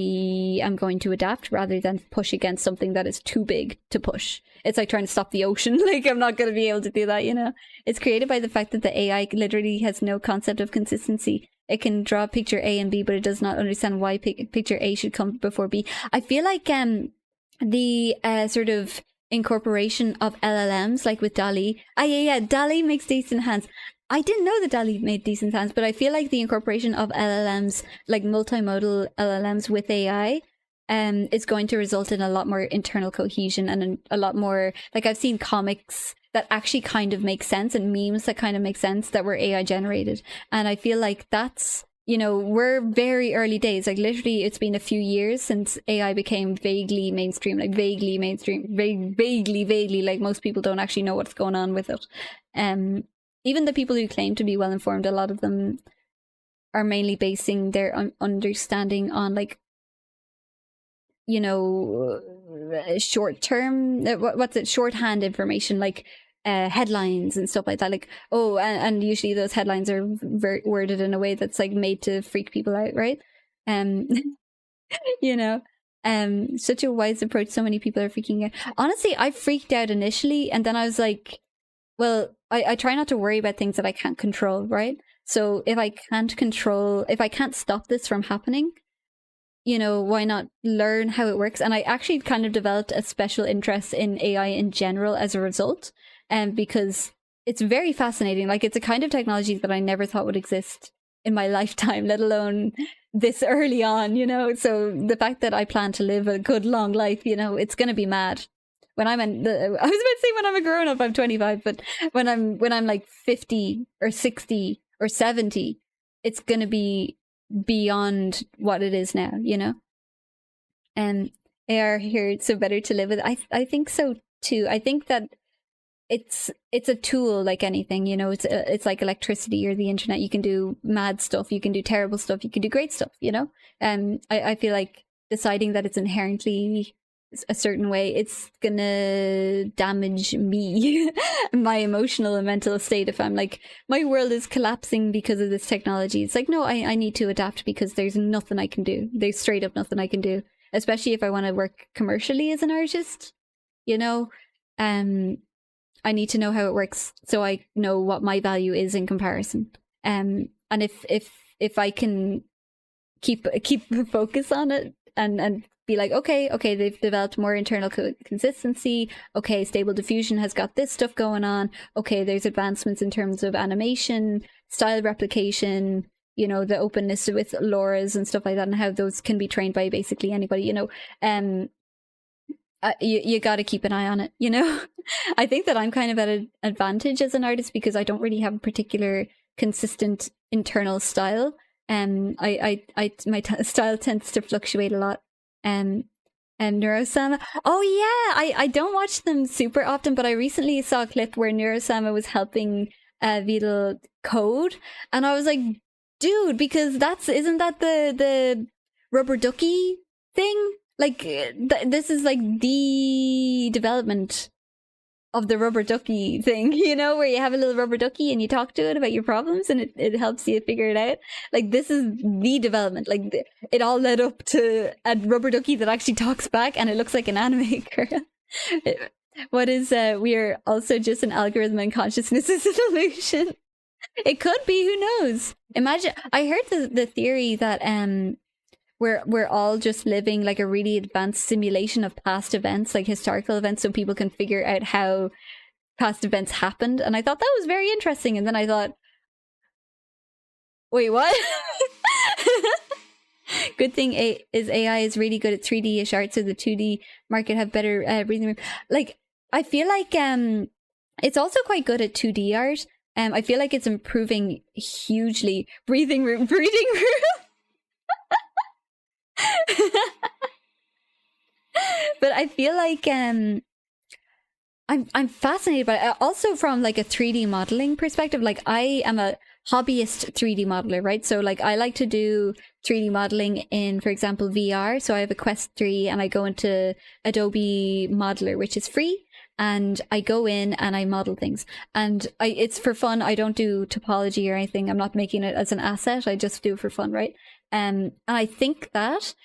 am going to adapt rather than push against something that is too big to push. It's like trying to stop the ocean. Like I'm not going to be able to do that, you know? It's created by the fact that the AI literally has no concept of consistency. It can draw picture A and B, but it does not understand why picture A should come before B. I feel like the sort of incorporation of LLMs, like with DALL-E. Yeah, DALL-E makes decent hands. I didn't know that DALL-E made decent sounds, but I feel like the incorporation of LLMs, like multimodal LLMs with AI, is going to result in a lot more internal cohesion and a lot more, like I've seen comics that actually kind of make sense and memes that kind of make sense that were AI generated. And I feel like that's, you know, we're very early days. Like literally it's been a few years since AI became vaguely mainstream, like vaguely mainstream, vaguely, like most people don't actually know what's going on with it. Even the people who claim to be well informed, a lot of them are mainly basing their understanding on like, you know, short-term, shorthand information, like headlines and stuff like that. Like, oh, and usually those headlines are worded in a way that's like made to freak people out, right? You know, such a wise approach. So many people are freaking out. Honestly, I freaked out initially, and then I was like, well, I try not to worry about things that I can't control, right? So if I can't stop this from happening, you know, why not learn how it works? And I actually kind of developed a special interest in AI in general as a result, because it's very fascinating. Like, it's a kind of technology that I never thought would exist in my lifetime, let alone this early on, you know? So the fact that I plan to live a good long life, you know, it's going to be mad. I was about to say when I'm a grown up, I'm 25, but when I'm like 50 or 60 or 70, it's going to be beyond what it is now, you know? And AR here, it's so better to live with. I think so too. I think that it's a tool like anything, you know. It's like electricity or the internet. You can do mad stuff, you can do terrible stuff, you can do great stuff, you know. I feel like deciding that it's inherently a certain way, it's gonna damage me, my emotional and mental state. If I'm like, my world is collapsing because of this technology, it's like, no, I need to adapt, because there's nothing I can do. There's straight up nothing I can do, especially if I want to work commercially as an artist, you know. I need to know how it works so I know what my value is in comparison. And if I can keep the focus on it and be like, okay, they've developed more internal consistency. Okay, Stable Diffusion has got this stuff going on. Okay, there's advancements in terms of animation, style replication, you know, the openness with LoRa's and stuff like that, and how those can be trained by basically anybody, you know. You got to keep an eye on it, you know. I think that I'm kind of at an advantage as an artist because I don't really have a particular consistent internal style. My style tends to fluctuate a lot. And Neurosama. Oh yeah, I don't watch them super often, but I recently saw a clip where Neurosama was helping Vidal code, and I was like, dude, because isn't that the rubber ducky thing? Like this is like the development of the rubber ducky thing, you know, where you have a little rubber ducky and you talk to it about your problems and it helps you figure it out. Like, this is the development. Like, it all led up to a rubber ducky that actually talks back and it looks like an anime girl. What is, we are also just an algorithm and consciousness is an illusion. It could be, who knows? Imagine, I heard the theory that we're all just living like a really advanced simulation of past events, like historical events, so people can figure out how past events happened. And I thought that was very interesting. And then I thought, wait, what? Good thing AI is really good at 3D-ish art, so the 2D market have better breathing room. Like, I feel like it's also quite good at 2D art. I feel like it's improving hugely. Breathing room. But I feel like I'm fascinated by it. Also from like a 3D modeling perspective. Like, I am a hobbyist 3D modeler, right? So like, I like to do 3D modeling in, for example, VR. So I have a Quest 3 and I go into Adobe Modeler, which is free. And I go in and I model things, and it's for fun. I don't do topology or anything. I'm not making it as an asset. I just do it for fun, right? And I think that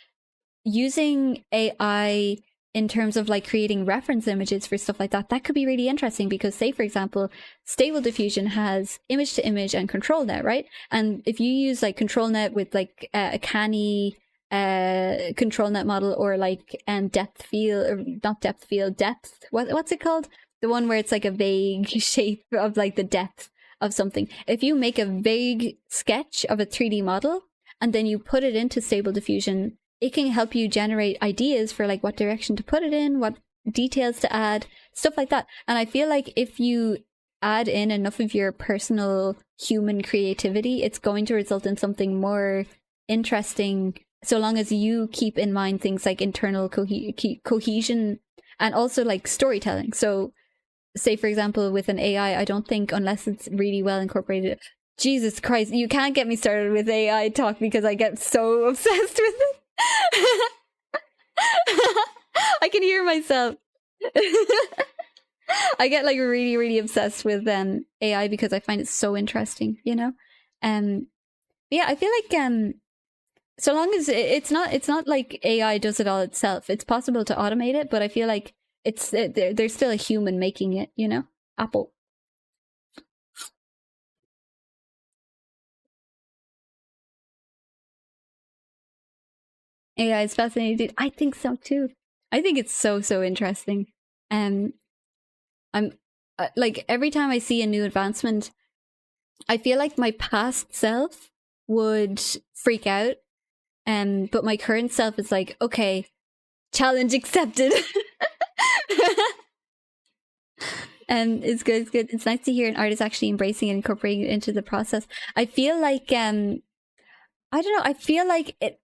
using AI in terms of like creating reference images for stuff like that, that could be really interesting, because say, for example, Stable Diffusion has image to image and control net, right? And if you use like control net with like a canny control net model, or like depth field, or not depth field, depth, what's it called? The one where it's like a vague shape of like the depth of something. If you make a vague sketch of a 3D model and then you put it into Stable Diffusion, it can help you generate ideas for like what direction to put it in, what details to add, stuff like that. And I feel like if you add in enough of your personal human creativity, it's going to result in something more interesting, so long as you keep in mind things like internal cohesion and also like storytelling. So say, for example, with an AI, I don't think, unless it's really well incorporated, Jesus Christ, you can't get me started with AI talk because I get so obsessed with it. I can hear myself. I get like really, really obsessed with AI because I find it so interesting, you know? Yeah, I feel like so long as it's not like AI does it all itself. It's possible to automate it, but I feel like there's still a human making it, you know? Apple. AI is fascinating, dude. I think so too. I think it's so interesting. I'm like, every time I see a new advancement, I feel like my past self would freak out, but my current self is like, okay, challenge accepted. It's good. It's good. It's nice to hear an artist actually embracing and incorporating it into the process. I feel like I don't know. I feel like it.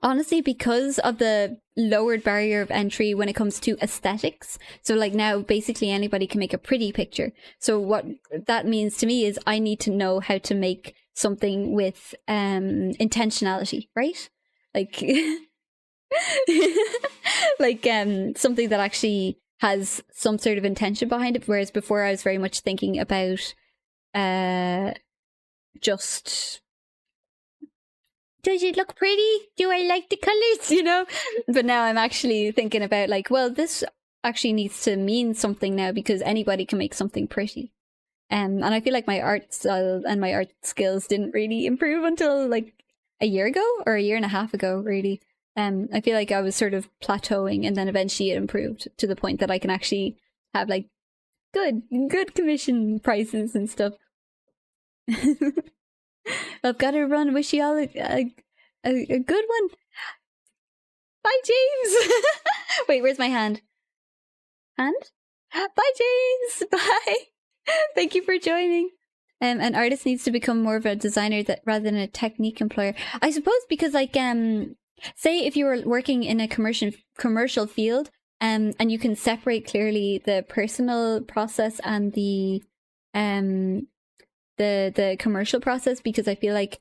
Honestly, because of the lowered barrier of entry when it comes to aesthetics. So like now basically anybody can make a pretty picture. So what that means to me is I need to know how to make something with intentionality, right? Like like something that actually has some sort of intention behind it, whereas before I was very much thinking about just, does it look pretty? Do I like the colors? You know? But now I'm actually thinking about like, well, this actually needs to mean something now because anybody can make something pretty. And I feel like my art style and my art skills didn't really improve until like a year ago or a year and a half ago, really. I feel like I was sort of plateauing, and then eventually it improved to the point that I can actually have like good commission prices and stuff. I've got to run. Wish you all a good one. Bye, James. Wait, where's my hand? Hand? Bye, James. Bye. Thank you for joining. An artist needs to become more of a designer rather than a technique employer. I suppose because like say if you were working in a commercial field, and you can separate clearly the personal process and the commercial process, because I feel like,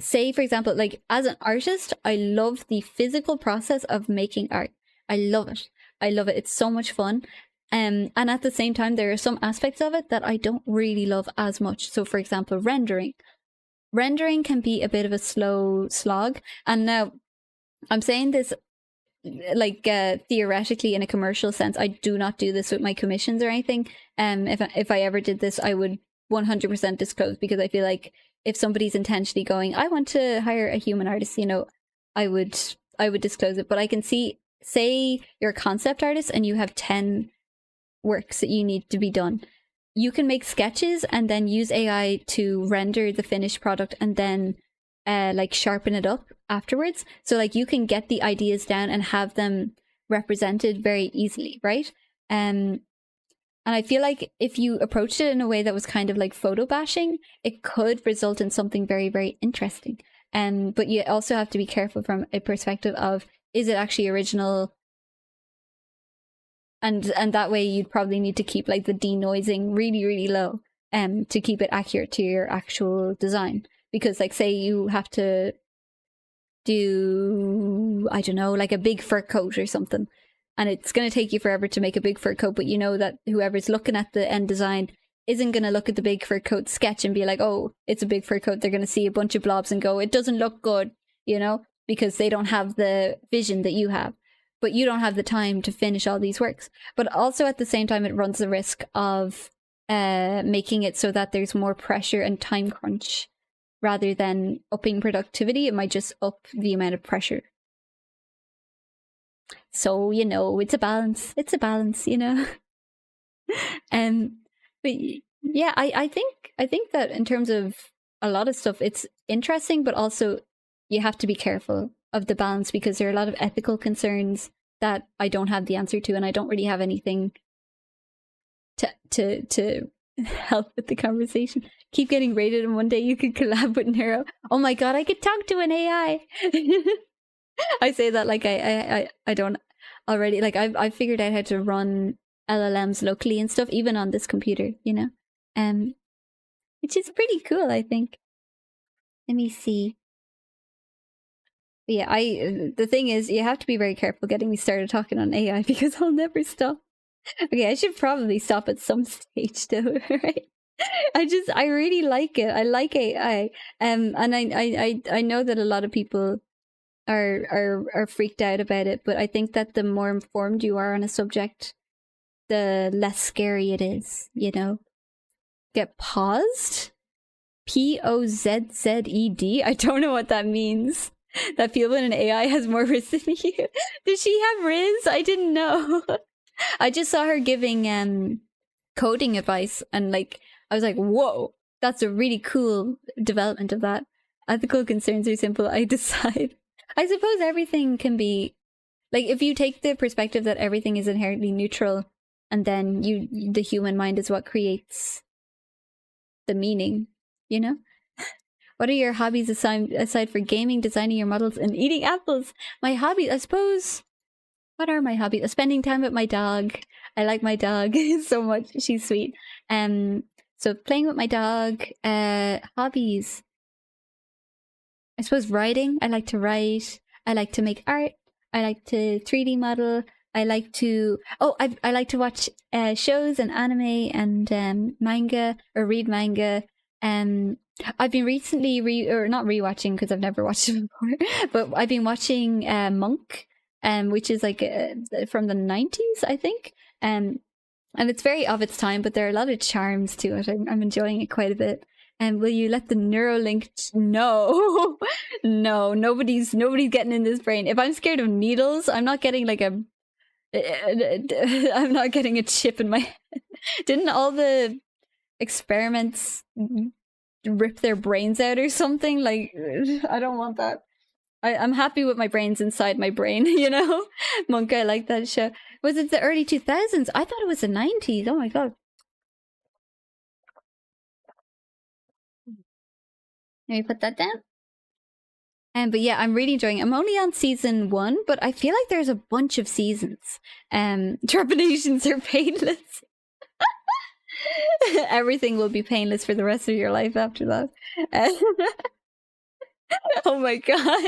say for example, like as an artist, I love the physical process of making art. I love it. It's so much fun. And at the same time, there are some aspects of it that I don't really love as much. So for example, rendering can be a bit of a slow slog. And now I'm saying this like theoretically in a commercial sense. I do not do this with my commissions or anything. If I ever did this, I would 100% disclose, because I feel like if somebody's intentionally going, I want to hire a human artist, you know, I would disclose it. But I can see, say you're a concept artist and you have 10 works that you need to be done. You can make sketches and then use AI to render the finished product and then like sharpen it up afterwards. So like you can get the ideas down and have them represented very easily, right? And I feel like if you approached it in a way that was kind of like photo bashing, it could result in something very, very interesting. But you also have to be careful from a perspective of, is it actually original? And that way you'd probably need to keep like the denoising really, really low to keep it accurate to your actual design. Because like say you have to do, I don't know, like a big fur coat or something, and it's going to take you forever to make a big fur coat, but you know that whoever's looking at the end design isn't going to look at the big fur coat sketch and be like, oh, it's a big fur coat. They're going to see a bunch of blobs and go, it doesn't look good, you know, because they don't have the vision that you have. But you don't have the time to finish all these works. But also at the same time, it runs the risk of making it so that there's more pressure and time crunch. Rather than upping productivity, it might just up the amount of pressure. So, you know, it's a balance. It's a balance, you know. But Yeah, I think that in terms of a lot of stuff, it's interesting, but also you have to be careful of the balance because there are a lot of ethical concerns that I don't have the answer to, and I don't really have anything to help with the conversation. Keep getting rated, and one day you could collab with Neuro. Oh my god, I could talk to an AI. I say that like I don't already, like I've figured out how to run LLMs locally and stuff, even on this computer, you know, which is pretty cool, I think. Let me see. But yeah, the thing is, you have to be very careful getting me started talking on AI because I'll never stop. Okay, I should probably stop at some stage though, right? I really like it. I like AI, and I know that a lot of people are freaked out about it, but I think that the more informed you are on a subject, the less scary it is, you know? Get paused? POZZED? I don't know what that means. That people in an AI has more riz than you. Does she have riz? I didn't know. I just saw her giving coding advice, and like I was like, whoa, that's a really cool development of that. Ethical concerns are simple. I decide. I suppose everything can be, like, if you take the perspective that everything is inherently neutral, and then the human mind is what creates the meaning, you know? What are your hobbies aside for gaming, designing your models, and eating apples? My hobbies, I suppose. What are my hobbies? Spending time with my dog. I like my dog so much. She's sweet. So playing with my dog. Hobbies. I suppose writing. I like to write. I like to make art. I like to 3D model. I like to... Oh, I like to watch shows and anime and manga, or read manga. I've been recently not rewatching because I've never watched it before, but I've been watching Monk, which is like from the 90s, I think. And it's very of its time, but there are a lot of charms to it. I'm enjoying it quite a bit. And will you let the Neuralink? No, no, nobody's getting in this brain. If I'm scared of needles, I'm not getting like I'm not getting a chip in my head. Didn't all the experiments rip their brains out or something? Like, I don't want that. I'm happy with my brains inside my brain, you know? Monk, I like that show. Was it the early 2000s? I thought it was the 90s. Oh my god. Let me put that down. But yeah, I'm really enjoying it. I'm only on season 1, but I feel like there's a bunch of seasons. Trepanations are painless. Everything will be painless for the rest of your life after that. Oh my god.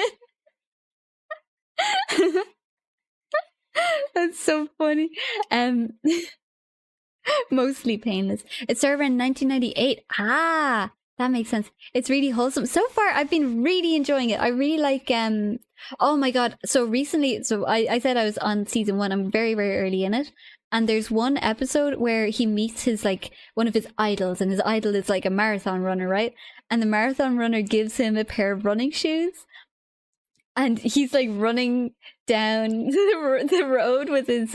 That's so funny. Mostly painless. It started in 1998. Ah, that makes sense. It's really wholesome. So far, I've been really enjoying it. I really like, oh my god. So recently, I said I was on season 1. I'm very, very early in it. And there's one episode where he meets his, like, one of his idols, and his idol is like a marathon runner, right? And the marathon runner gives him a pair of running shoes. And he's like running down the road with his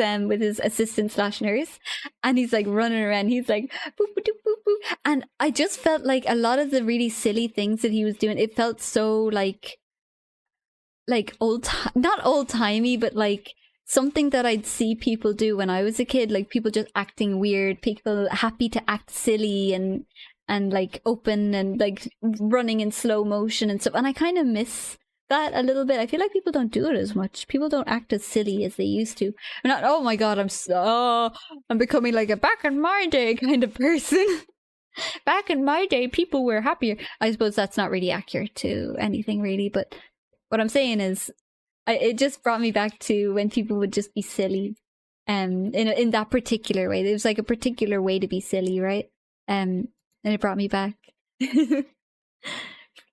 assistant / nurse, and he's like running around. He's like boop, boop, boop, boop. And I just felt like a lot of the really silly things that he was doing, it felt so like not old timey, but like something that I'd see people do when I was a kid, like people just acting weird, people happy to act silly and like open and like running in slow motion and stuff. And I kind of miss that a little bit. I feel like people don't do it as much. People don't act as silly as they used to. I'm not, oh my god, I'm becoming like a back in my day kind of person. Back in my day, people were happier. I suppose that's not really accurate to anything really, but what I'm saying is, it just brought me back to when people would just be silly, in that particular way. There was like a particular way to be silly, right? And it brought me back.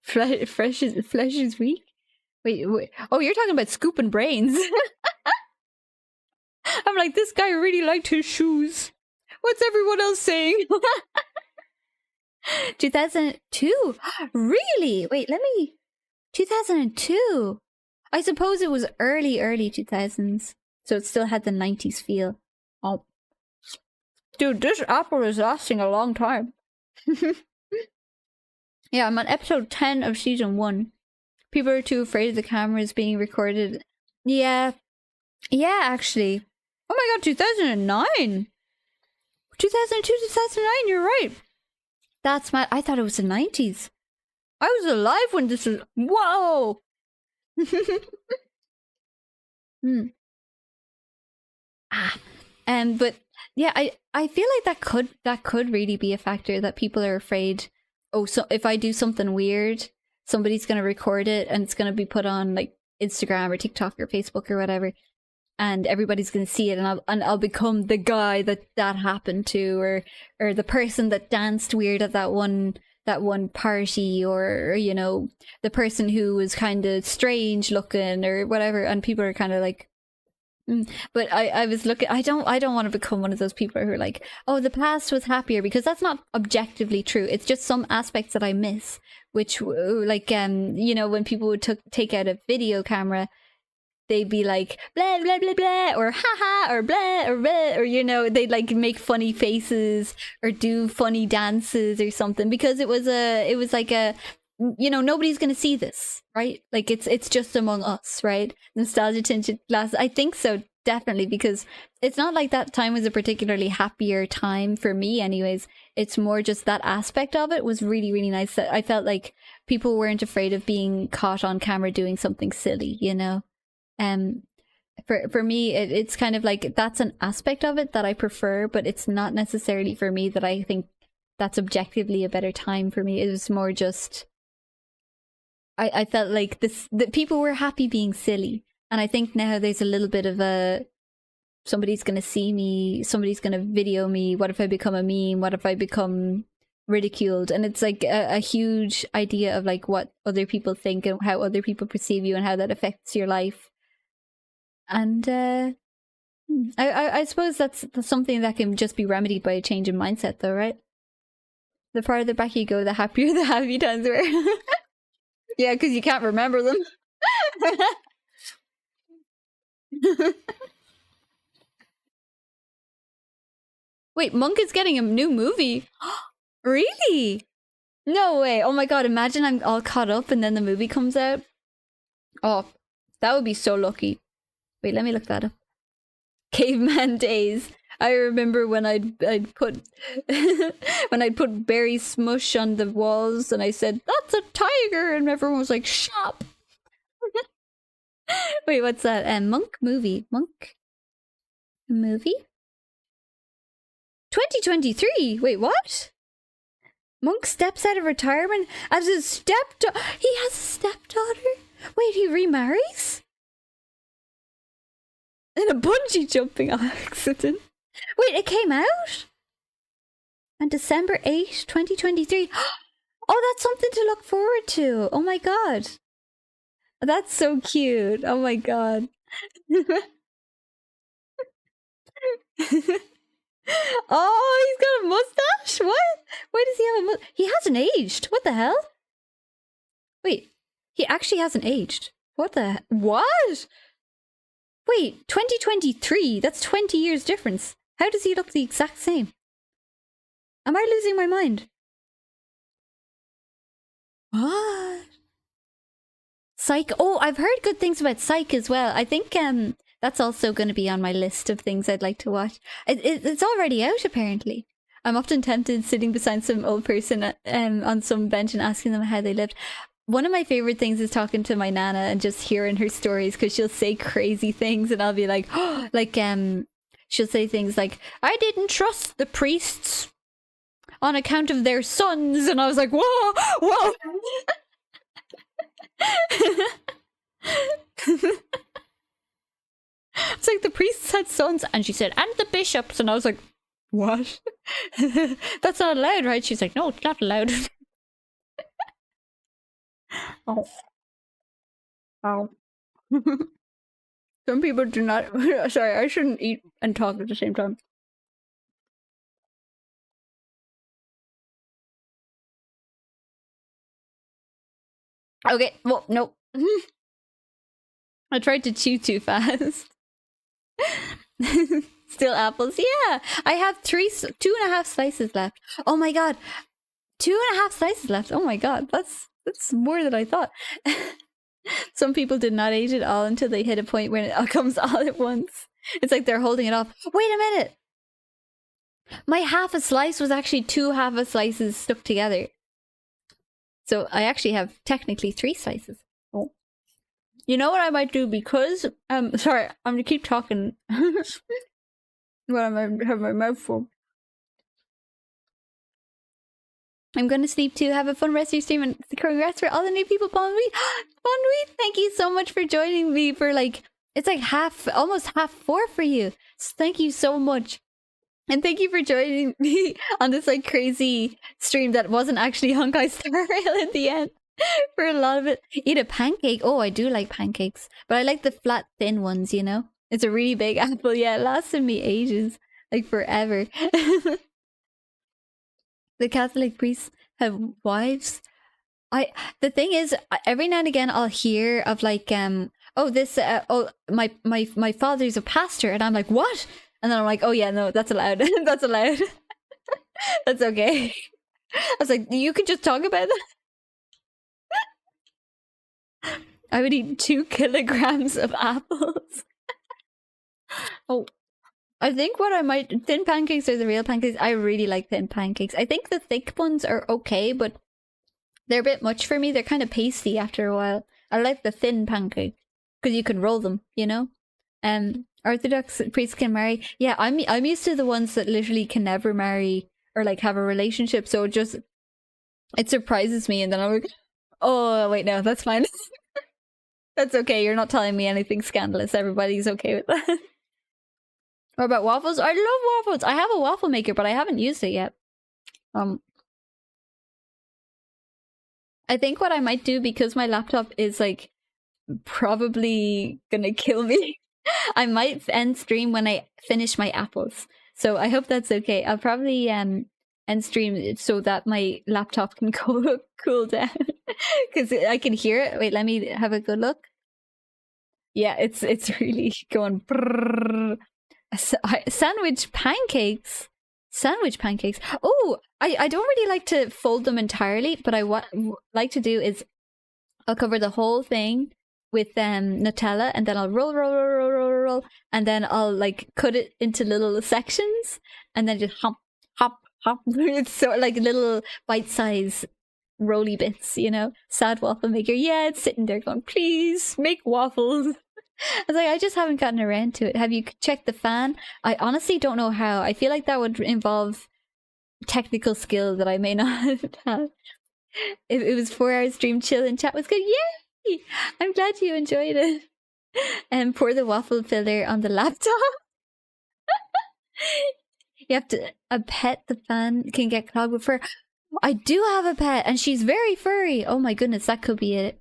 Flesh is weak. Wait. Oh, you're talking about scooping brains. I'm like, this guy really liked his shoes. What's everyone else saying? 2002? Really? Wait, 2002. I suppose it was early 2000s. So it still had the 90s feel. Oh. Dude, this apple is lasting a long time. Yeah, I'm on episode 10 of season 1. People are too afraid of the cameras being recorded. Yeah. Yeah, actually. Oh my god, 2009! 2002, 2009, you're right. That's my... I thought it was the 90s. I was alive when this was... Whoa! But yeah, I feel like that could really be a factor, that people are afraid, oh, so if I do something weird, somebody's gonna record it and it's gonna be put on like Instagram or TikTok or Facebook or whatever, and everybody's gonna see it, and I'll become the guy that happened to, or the person that danced weird at that one party, or you know, the person who was kind of strange looking or whatever, and people are kind of like, But I was looking, I don't want to become one of those people who are like, oh, the past was happier, because that's not objectively true. It's just some aspects that I miss, which like you know, when people would take out a video camera, they'd be like blah blah blah blah, or haha, or blah, or you know, they'd like make funny faces or do funny dances or something, because it was like a, you know, nobody's gonna see this, right? Like it's just among us, right? Nostalgia tinted glasses. I think so, definitely, because it's not like that time was a particularly happier time for me anyways. It's more just that aspect of it was really, really nice, that I felt like people weren't afraid of being caught on camera doing something silly, you know. For me, it's kind of like, that's an aspect of it that I prefer, but it's not necessarily for me that I think that's objectively a better time for me. It was more just, I felt like that people were happy being silly, and I think now there's a little bit of a, somebody's gonna see me, somebody's gonna video me, what if I become a meme, what if I become ridiculed, and it's like a huge idea of like what other people think and how other people perceive you and how that affects your life. And I suppose that's something that can just be remedied by a change in mindset, though, right? The farther back you go, the happier the happy times were. Yeah, because you can't remember them. Wait, Monk is getting a new movie? Really? No way. Oh my god, imagine I'm all caught up and then the movie comes out. Oh, that would be so lucky. Wait, let me look that up. Caveman days. I remember when I'd put when I'd put berry smush on the walls and I said, "That's a tiger," and everyone was like, "Shop." Wait, what's that? Monk movie. Monk movie? 2023. Wait, what? Monk steps out of retirement as his stepdaughter. He has a stepdaughter? Wait, he remarries? In a bungee jumping accident. Wait, it came out? On December 8, 2023. Oh, that's something to look forward to. Oh my god. That's so cute. Oh my god. Oh, he's got a mustache? What? Why does he have a mustache? He hasn't aged. What the hell? Wait, he actually hasn't aged. What the... What? Wait, 2023? That's 20 years difference. How does he look the exact same? Am I losing my mind? What? Psych. Oh, I've heard good things about Psych as well. I think that's also going to be on my list of things I'd like to watch. It's already out, apparently. I'm often tempted sitting beside some old person on some bench and asking them how they lived. One of my favorite things is talking to my nana and just hearing her stories, because she'll say crazy things and I'll be like, oh, like she'll say things like, I didn't trust the priests on account of their sons, and I was like, whoa, whoa. It's like, the priests had sons, and she said, and the bishops, and I was like, what? That's not allowed, right? She's like, no, it's not allowed. Oh. Oh. Some people do not... Sorry, I shouldn't eat and talk at the same time. Okay, well, no. I tried to chew too fast. Still apples. Yeah, I have 2.5 slices left. Oh my god, 2.5 slices left. Oh my god, that's more than I thought. Some people did not eat it all until they hit a point when it all comes all at once. It's like they're holding it off. Wait a minute. My half a slice was actually 2 half a slices stuck together. So I actually have technically 3 slices. Oh. You know what I might do, because sorry, I'm gonna keep talking when I have my mouth full. I'm gonna sleep too. Have a fun rest of your stream, and congrats for all the new people. Bon Nuit, Bon Nuit, thank you so much for joining me for like, it's like almost half 4 for you. So thank you so much. And thank you for joining me on this like crazy stream that wasn't actually Honkai Star Rail in the end for a lot of it. Eat a pancake. Oh, I do like pancakes, but I like the flat, thin ones, you know? It's a really big apple. Yeah, it lasted me ages, like forever. The Catholic priests have wives. The thing is, every now and again I'll hear of like my father's a pastor, and I'm like, what? And then I'm like, oh yeah, no, that's allowed. That's allowed. That's okay. I was like, you can just talk about that. I would eat 2 kilograms of apples. Oh, I think what I might... Thin pancakes are the real pancakes. I really like thin pancakes. I think the thick ones are okay, but they're a bit much for me. They're kind of pasty after a while. I like the thin pancake because you can roll them, you know? Orthodox priests can marry. Yeah, I'm used to the ones that literally can never marry or like have a relationship, so it surprises me, and then I'm like, oh wait, no, that's fine. That's okay, you're not telling me anything scandalous. Everybody's okay with that. What about waffles? I love waffles. I have a waffle maker, but I haven't used it yet. I think what I might do, because my laptop is like probably gonna kill me, I might end stream when I finish my apples. So I hope that's okay. I'll probably end stream so that my laptop can cool down. Because I can hear it. Wait, let me have a good look. Yeah, it's really going brrrr. Sandwich pancakes. Oh, I don't really like to fold them entirely, but what I like to do is I'll cover the whole thing with Nutella, and then I'll roll, and then I'll like cut it into little sections, and then just hop. It's sort of like little bite-sized roly bits, you know? Sad waffle maker. Yeah, it's sitting there going, please make waffles. I was like, I just haven't gotten around to it. Have you checked the fan? I honestly don't know how. I feel like that would involve technical skill that I may not have. It was 4 hours stream, chill, and chat was good. Yay! I'm glad you enjoyed it. And pour the waffle filler on the laptop. You have to... A pet, the fan can get clogged with fur. I do have a pet, and she's very furry. Oh my goodness, that could be it.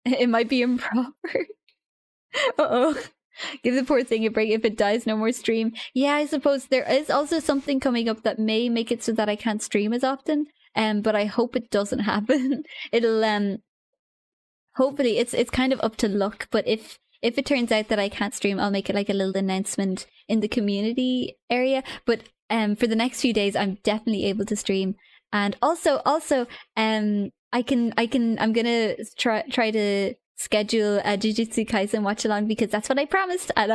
It might be improper. Uh-oh. Give the poor thing a break. If it dies, no more stream. Yeah, I suppose there is also something coming up that may make it so that I can't stream as often. But I hope it doesn't happen. It'll hopefully it's kind of up to luck, but if it turns out that I can't stream, I'll make it like a little announcement in the community area. But for the next few days, I'm definitely able to stream. And also I'm gonna try to schedule a Jujutsu Kaisen watch along, because that's what I promised at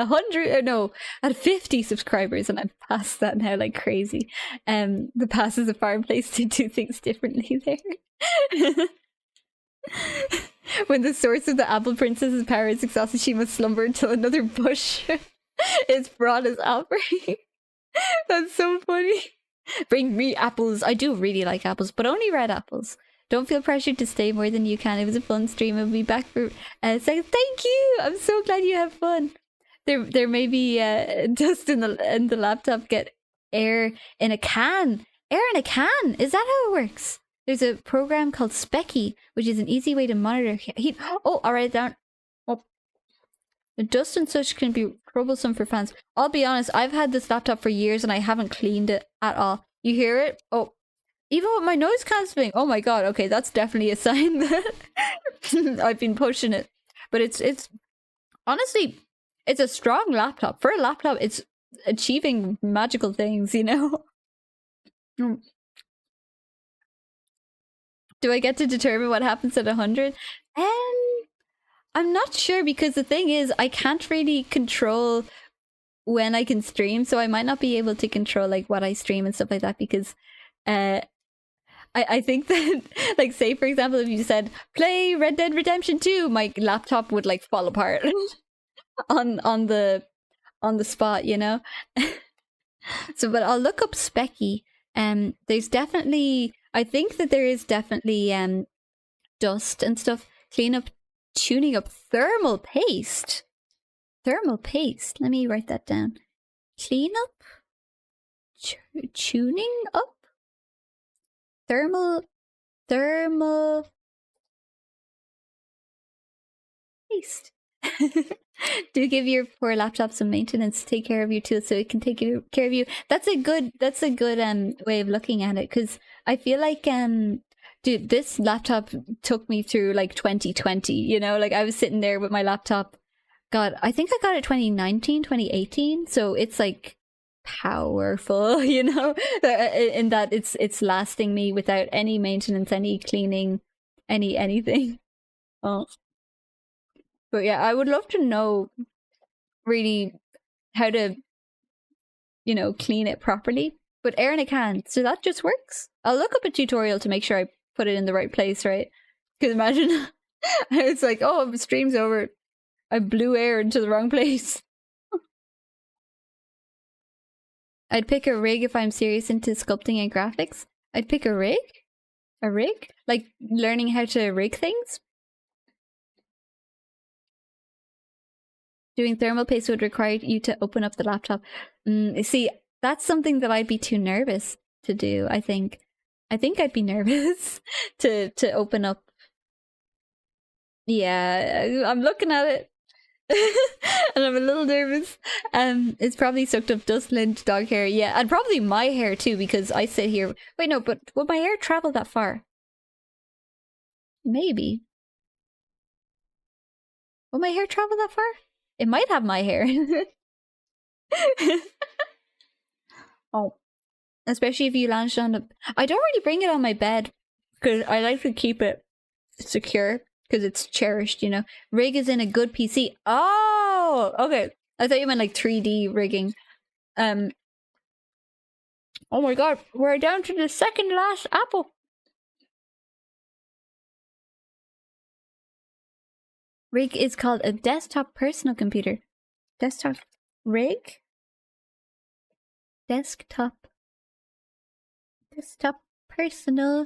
50 subscribers, and I'm past that now like crazy. The past is a far place to do things differently there. When the source of the apple princess's power is exhausted, she must slumber until another bush is brought as offering. That's so funny. Bring me apples. I do really like apples, but only red apples. Don't feel pressured to stay more than you can. It was a fun stream. I'll be back for a second. Thank you. I'm so glad you have fun. There may be dust in the laptop. Get air in a can. Air in a can. Is that how it works? There's a program called Specky, which is an easy way to monitor heat. Oh, I'll write it down. Oh. The dust and such can be troublesome for fans. I'll be honest, I've had this laptop for years and I haven't cleaned it at all. You hear it? Oh, even with my noise cancelling. Oh my god, okay, that's definitely a sign that I've been pushing it. But it's honestly, it's a strong laptop. For a laptop, it's achieving magical things, you know? Do I get to determine what happens at 100? I'm not sure, because the thing is, I can't really control when I can stream, so I might not be able to control like what I stream and stuff like that, because I think that, like, say for example, if you said play Red Dead Redemption 2, my laptop would like fall apart on the spot, you know. So, but I'll look up Specky. There's definitely, I think that there is definitely dust and stuff. Clean up, tuning up thermal paste. Thermal paste. Let me write that down. Clean up, tuning up, thermal paste. Do give your poor laptop some maintenance. Take care of your tools so it can take care of you. That's a good way of looking at it, because I feel like dude, this laptop took me through like 2020, you know, like I was sitting there with my laptop. God, I think I got it 2019, 2018, so it's like powerful, you know, in that it's lasting me without any maintenance, any cleaning, anything. Oh. But yeah, I would love to know really how to, you know, clean it properly. But Erin, I can, so that just works. I'll look up a tutorial to make sure I put it in the right place, right? Because imagine it's like, oh, the stream's over. I blew air into the wrong place. I'd pick a rig if I'm serious into sculpting and graphics. I'd pick a rig? A rig? Like learning how to rig things? Doing thermal paste would require you to open up the laptop. See, that's something that I'd be too nervous to do, I think. I think I'd be nervous to open up. Yeah, I'm looking at it. And I'm a little nervous. It's probably soaked up dust, lint, dog hair. Yeah, and probably my hair too, because I sit here. Wait, no, but would my hair travel that far? Maybe. Will my hair travel that far? It might have my hair. Oh. Especially if you lounged on the... I don't really bring it on my bed, because I like to keep it secure, because it's cherished, you know. Rig is in a good PC. Oh! Okay. I thought you meant like 3D rigging. Oh my god. We're down to the second last apple. Rig is called a desktop personal computer. Desktop rig? Desktop personal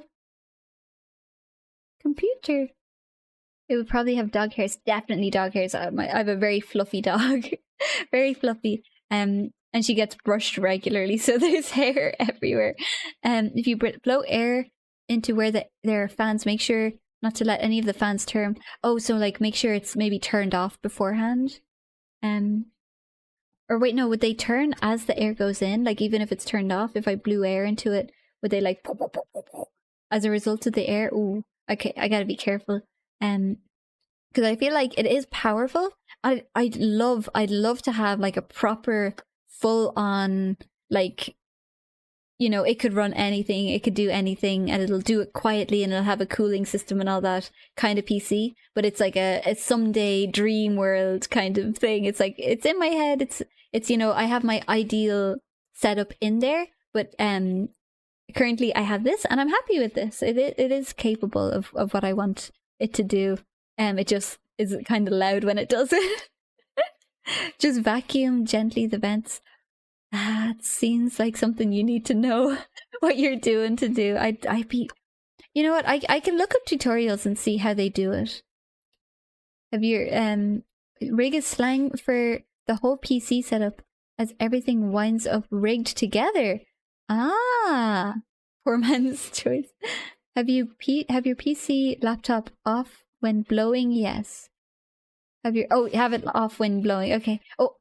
computer. It would probably have dog hairs. Definitely dog hairs. I have a very fluffy dog. Very fluffy. And she gets brushed regularly, so there's hair everywhere. If you blow air into where there are fans, make sure not to let any of the fans turn. Oh, so like make sure it's maybe turned off beforehand. Or wait, no, would they turn as the air goes in? Like even if it's turned off, if I blew air into it, would they like as a result of the air? Ooh, okay, I gotta be careful. Because I feel like it is powerful. I'd love to have like a proper full on, like, you know, it could run anything, it could do anything, and it'll do it quietly, and it'll have a cooling system and all that kind of PC. But it's like a someday dream world kind of thing. It's like, it's in my head. It's you know, I have my ideal setup in there, but currently I have this, and I'm happy with this. It is capable of what I want it to do. It just is kind of loud when it does it. Just vacuum gently the vents. It seems like something you need to know what you're doing to do. I'd be, you know what? I can look up tutorials and see how they do it. Have your rig is slang for the whole PC setup, as everything winds up rigged together. Ah, poor man's choice. Have your PC laptop off when blowing? Yes. Have it off when blowing. Okay. Oh.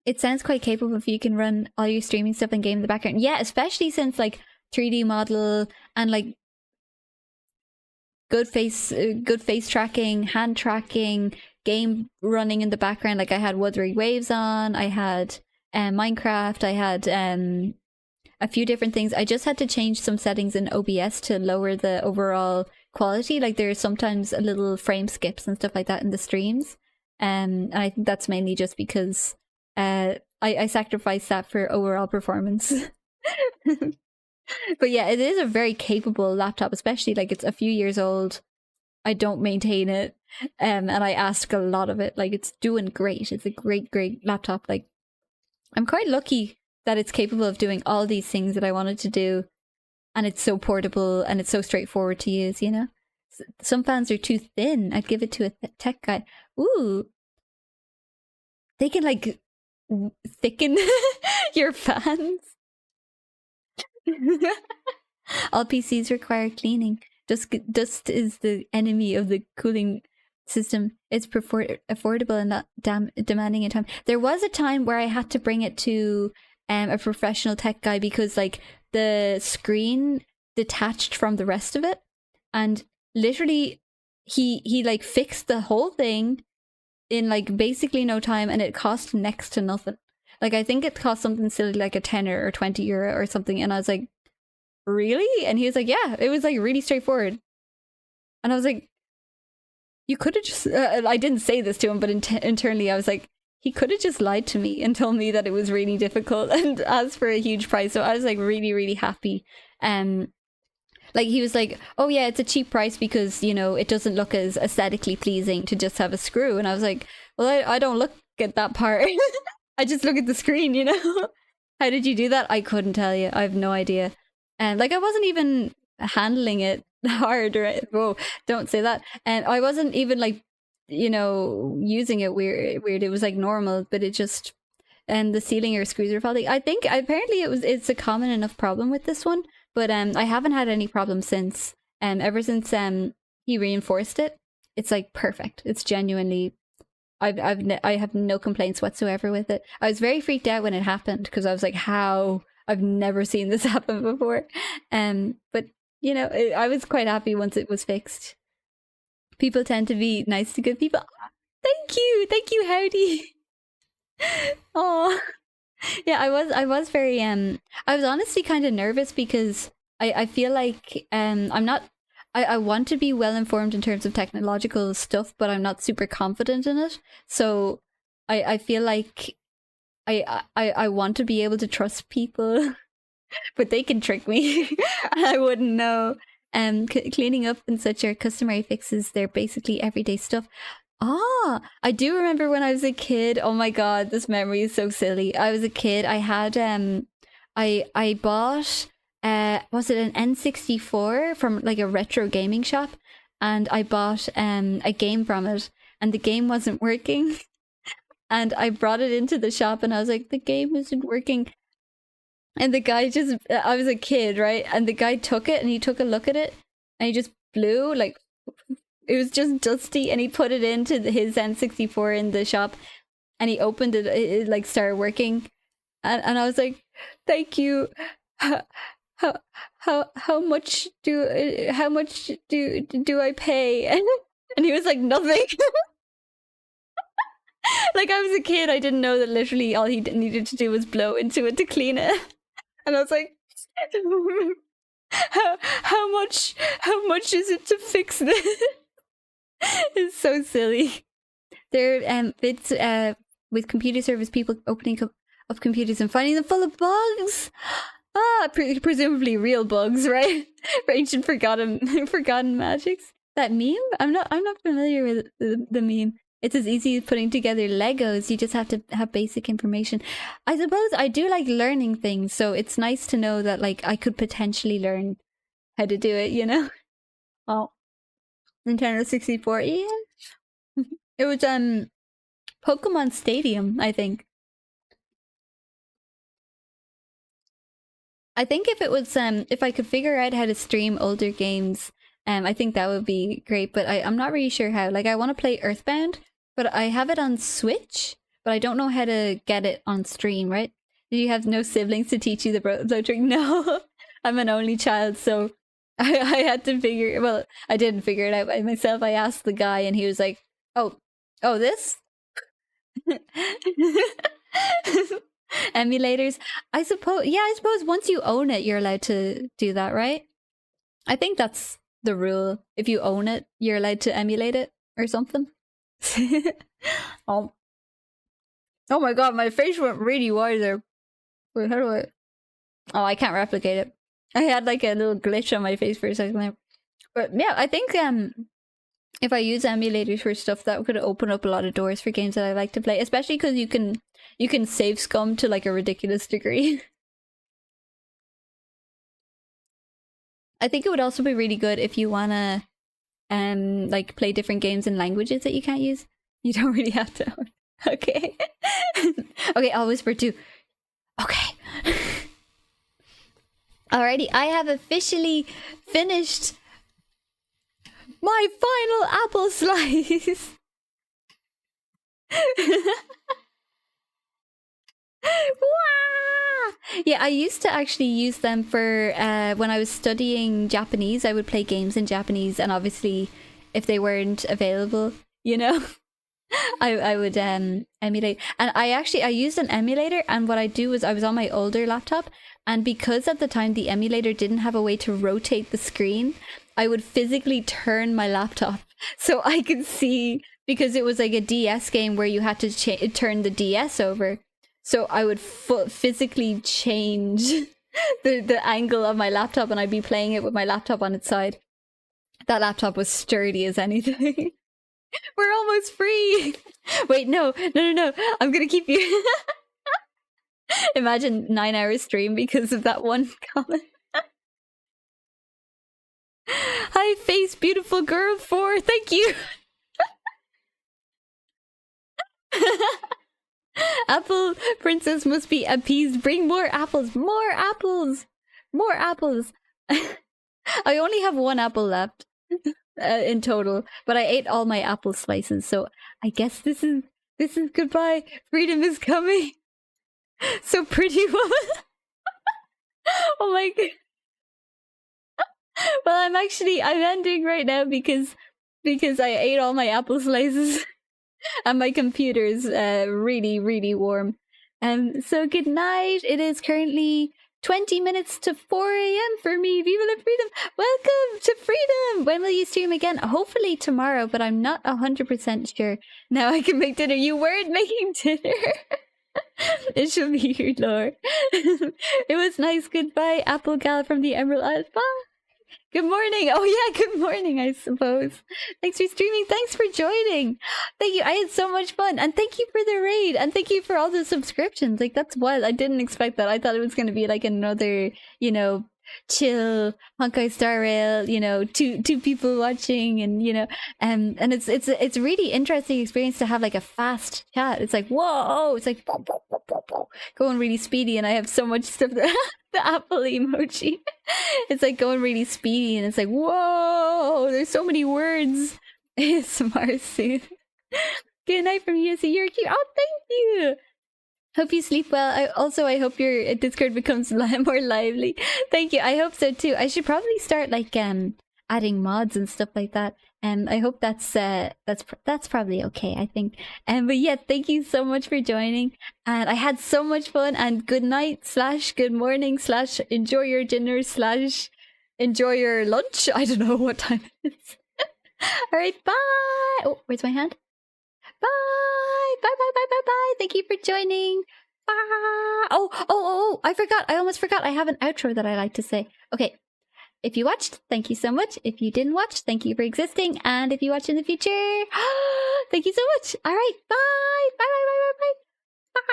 It sounds quite capable if you can run all your streaming stuff and game in the background. Yeah, especially since like 3D model and like good face tracking, hand tracking, game running in the background. Like I had Wuthering Waves on, I had Minecraft, I had a few different things. I just had to change some settings in OBS to lower the overall quality. Like there's sometimes a little frame skips and stuff like that in the streams. And I think that's mainly just because I sacrificed that for overall performance. But yeah, it is a very capable laptop, especially like it's a few years old. I don't maintain it. And I ask a lot of it. Like it's doing great. It's a great laptop. Like I'm quite lucky that it's capable of doing all these things that I wanted to do. And it's so portable and it's so straightforward to use, you know? Some fans are too thin. I'd give it to a tech guy. Ooh. They can like thicken your fans. All PCs require cleaning. Dust is the enemy of the cooling system. It's affordable and not demanding in time. There was a time where I had to bring it to a professional tech guy because like the screen detached from the rest of it, and literally he like fixed the whole thing in like basically no time, and it cost next to nothing. Like I think it cost something silly like a €10 or €20 or something, and I was like, really? And he was like, yeah, it was like really straightforward. And I was like, you could have just I didn't say this to him, but internally I was like, he could have just lied to me and told me that it was really difficult and asked for a huge price. So I was like really happy. Like he was like, oh yeah, it's a cheap price because, you know, it doesn't look as aesthetically pleasing to just have a screw. And I was like, well, I don't look at that part. I just look at the screen, you know? How did you do that? I couldn't tell you. I have no idea. And like I wasn't even handling it hard, right? Whoa, don't say that. And I wasn't even like, you know, using it weird. It was like normal, but it just, and the sealing or screws are faulty. I think apparently it's a common enough problem with this one, but I haven't had any problems since. Ever since he reinforced it, it's like perfect. It's genuinely, I have no complaints whatsoever with it. I was very freaked out when it happened because I was like, how? I've never seen this happen before. But you know, I was quite happy once it was fixed. People tend to be nice to good people. Thank you, Howdy. Oh, yeah, I was very I was honestly kind of nervous because I feel like I'm not. I want to be well informed in terms of technological stuff, but I'm not super confident in it. So I feel like I want to be able to trust people, but they can trick me. I wouldn't know. Cleaning up and such are customary fixes. They're basically everyday stuff. Ah, I do remember when I was a kid. Oh my god, this memory is so silly. I was a kid. I had I bought was it an N64 from like a retro gaming shop, and I bought a game from it, and the game wasn't working. And I brought it into the shop and I was like, the game isn't working. And the guy just, I was a kid, right? And the guy took it and he took a look at it and he just blew, like, it was just dusty, and he put it into his N64 in the shop and he opened it, it like started working. And I was like, thank you. How much do I pay? And he was like, nothing. Like I was a kid, I didn't know that literally all he needed to do was blow into it to clean it. And I was like, how much is it to fix this? It's so silly. There it's with computer service people opening up computers and finding them full of bugs. Presumably real bugs, right? For ancient forgotten magics. That meme? I'm not familiar with the meme. It's as easy as putting together Legos. You just have to have basic information. I suppose I do like learning things, so it's nice to know that like I could potentially learn how to do it, you know? Oh. Nintendo 64, yeah. It was Pokemon Stadium, I think. I think if it was if I could figure out how to stream older games, I think that would be great, but I'm not really sure how. Like I want to play Earthbound, but I have it on Switch, but I don't know how to get it on stream, right? Do you have no siblings to teach you the blow trick? No. I'm an only child, so I had to figure, well, I didn't figure it out by myself. I asked the guy and he was like, oh, Oh, this? Emulators. I suppose, yeah, I suppose once you own it, you're allowed to do that, right? I think that's the rule. If you own it, you're allowed to emulate it or something. Oh my god, my face went really wide there. Wait, how do I... Oh, I can't replicate it. I had like a little glitch on my face for a second there. But yeah, I think if I use emulators for stuff, that could open up a lot of doors for games that I like to play, especially because you can save scum to like a ridiculous degree. I think it would also be really good if you wanna like play different games in languages that you can't use. You don't really have to. Okay. Okay, I'll whisper too. Okay. Alrighty, I have officially finished my final apple slice. Yeah, I used to actually use them for when I was studying Japanese. I would play games in Japanese, and obviously if they weren't available, you know, I would emulate. And I used an emulator, and what I do was I was on my older laptop, and because at the time the emulator didn't have a way to rotate the screen, I would physically turn my laptop so I could see, because it was like a DS game where you had to turn the DS over. So I would physically change the angle of my laptop, and I'd be playing it with my laptop on its side. That laptop was sturdy as anything. We're almost free. Wait, no. I'm gonna keep you. Imagine 9-hour stream because of that one comment. Hi, face beautiful girl 4. Thank you. Apple princess must be appeased. Bring more apples. More apples. More apples. I only have 1 apple left in total, but I ate all my apple slices, so I guess this is goodbye. Freedom is coming. So pretty woman. Oh my god. Well, I'm ending right now because I ate all my apple slices. And my computer is really, really warm. So good night. It is currently 20 minutes to 4 a.m. for me. Viva la freedom. Welcome to freedom. When will you stream again? Hopefully tomorrow, but I'm not 100% sure. Now I can make dinner. You weren't making dinner. It should be your lore. It was nice. Goodbye, Apple Gal from the Emerald Isles. Bye. Good morning. Oh yeah, good morning, I suppose. Thanks for streaming. Thanks for joining. Thank you. I had so much fun. And thank you for the raid. And thank you for all the subscriptions. Like, that's wild. I didn't expect that. I thought it was going to be like another, you know, chill Honkai Star Rail, you know, two people watching, and you know, and it's really interesting experience to have like a fast chat. It's like, whoa, it's like going really speedy, and I have so much stuff that the apple emoji. It's like going really speedy, and it's like, whoa, there's so many words. ASMR soon. Good night from you. So you're cute. Oh, thank you. Hope you sleep well. I hope your Discord becomes more lively. Thank you. I hope so too. I should probably start like adding mods and stuff like that. I hope that's probably okay, I think. But yeah, thank you so much for joining. And I had so much fun. And good night / good morning / enjoy your dinner / enjoy your lunch. I don't know what time it is. All right, bye. Oh, where's my hand? Bye. Bye. Thank you for joining. Bye. Oh, I forgot. I almost forgot. I have an outro that I like to say. Okay. If you watched, thank you so much. If you didn't watch, thank you for existing. And if you watch in the future, thank you so much. All right. Bye. Bye.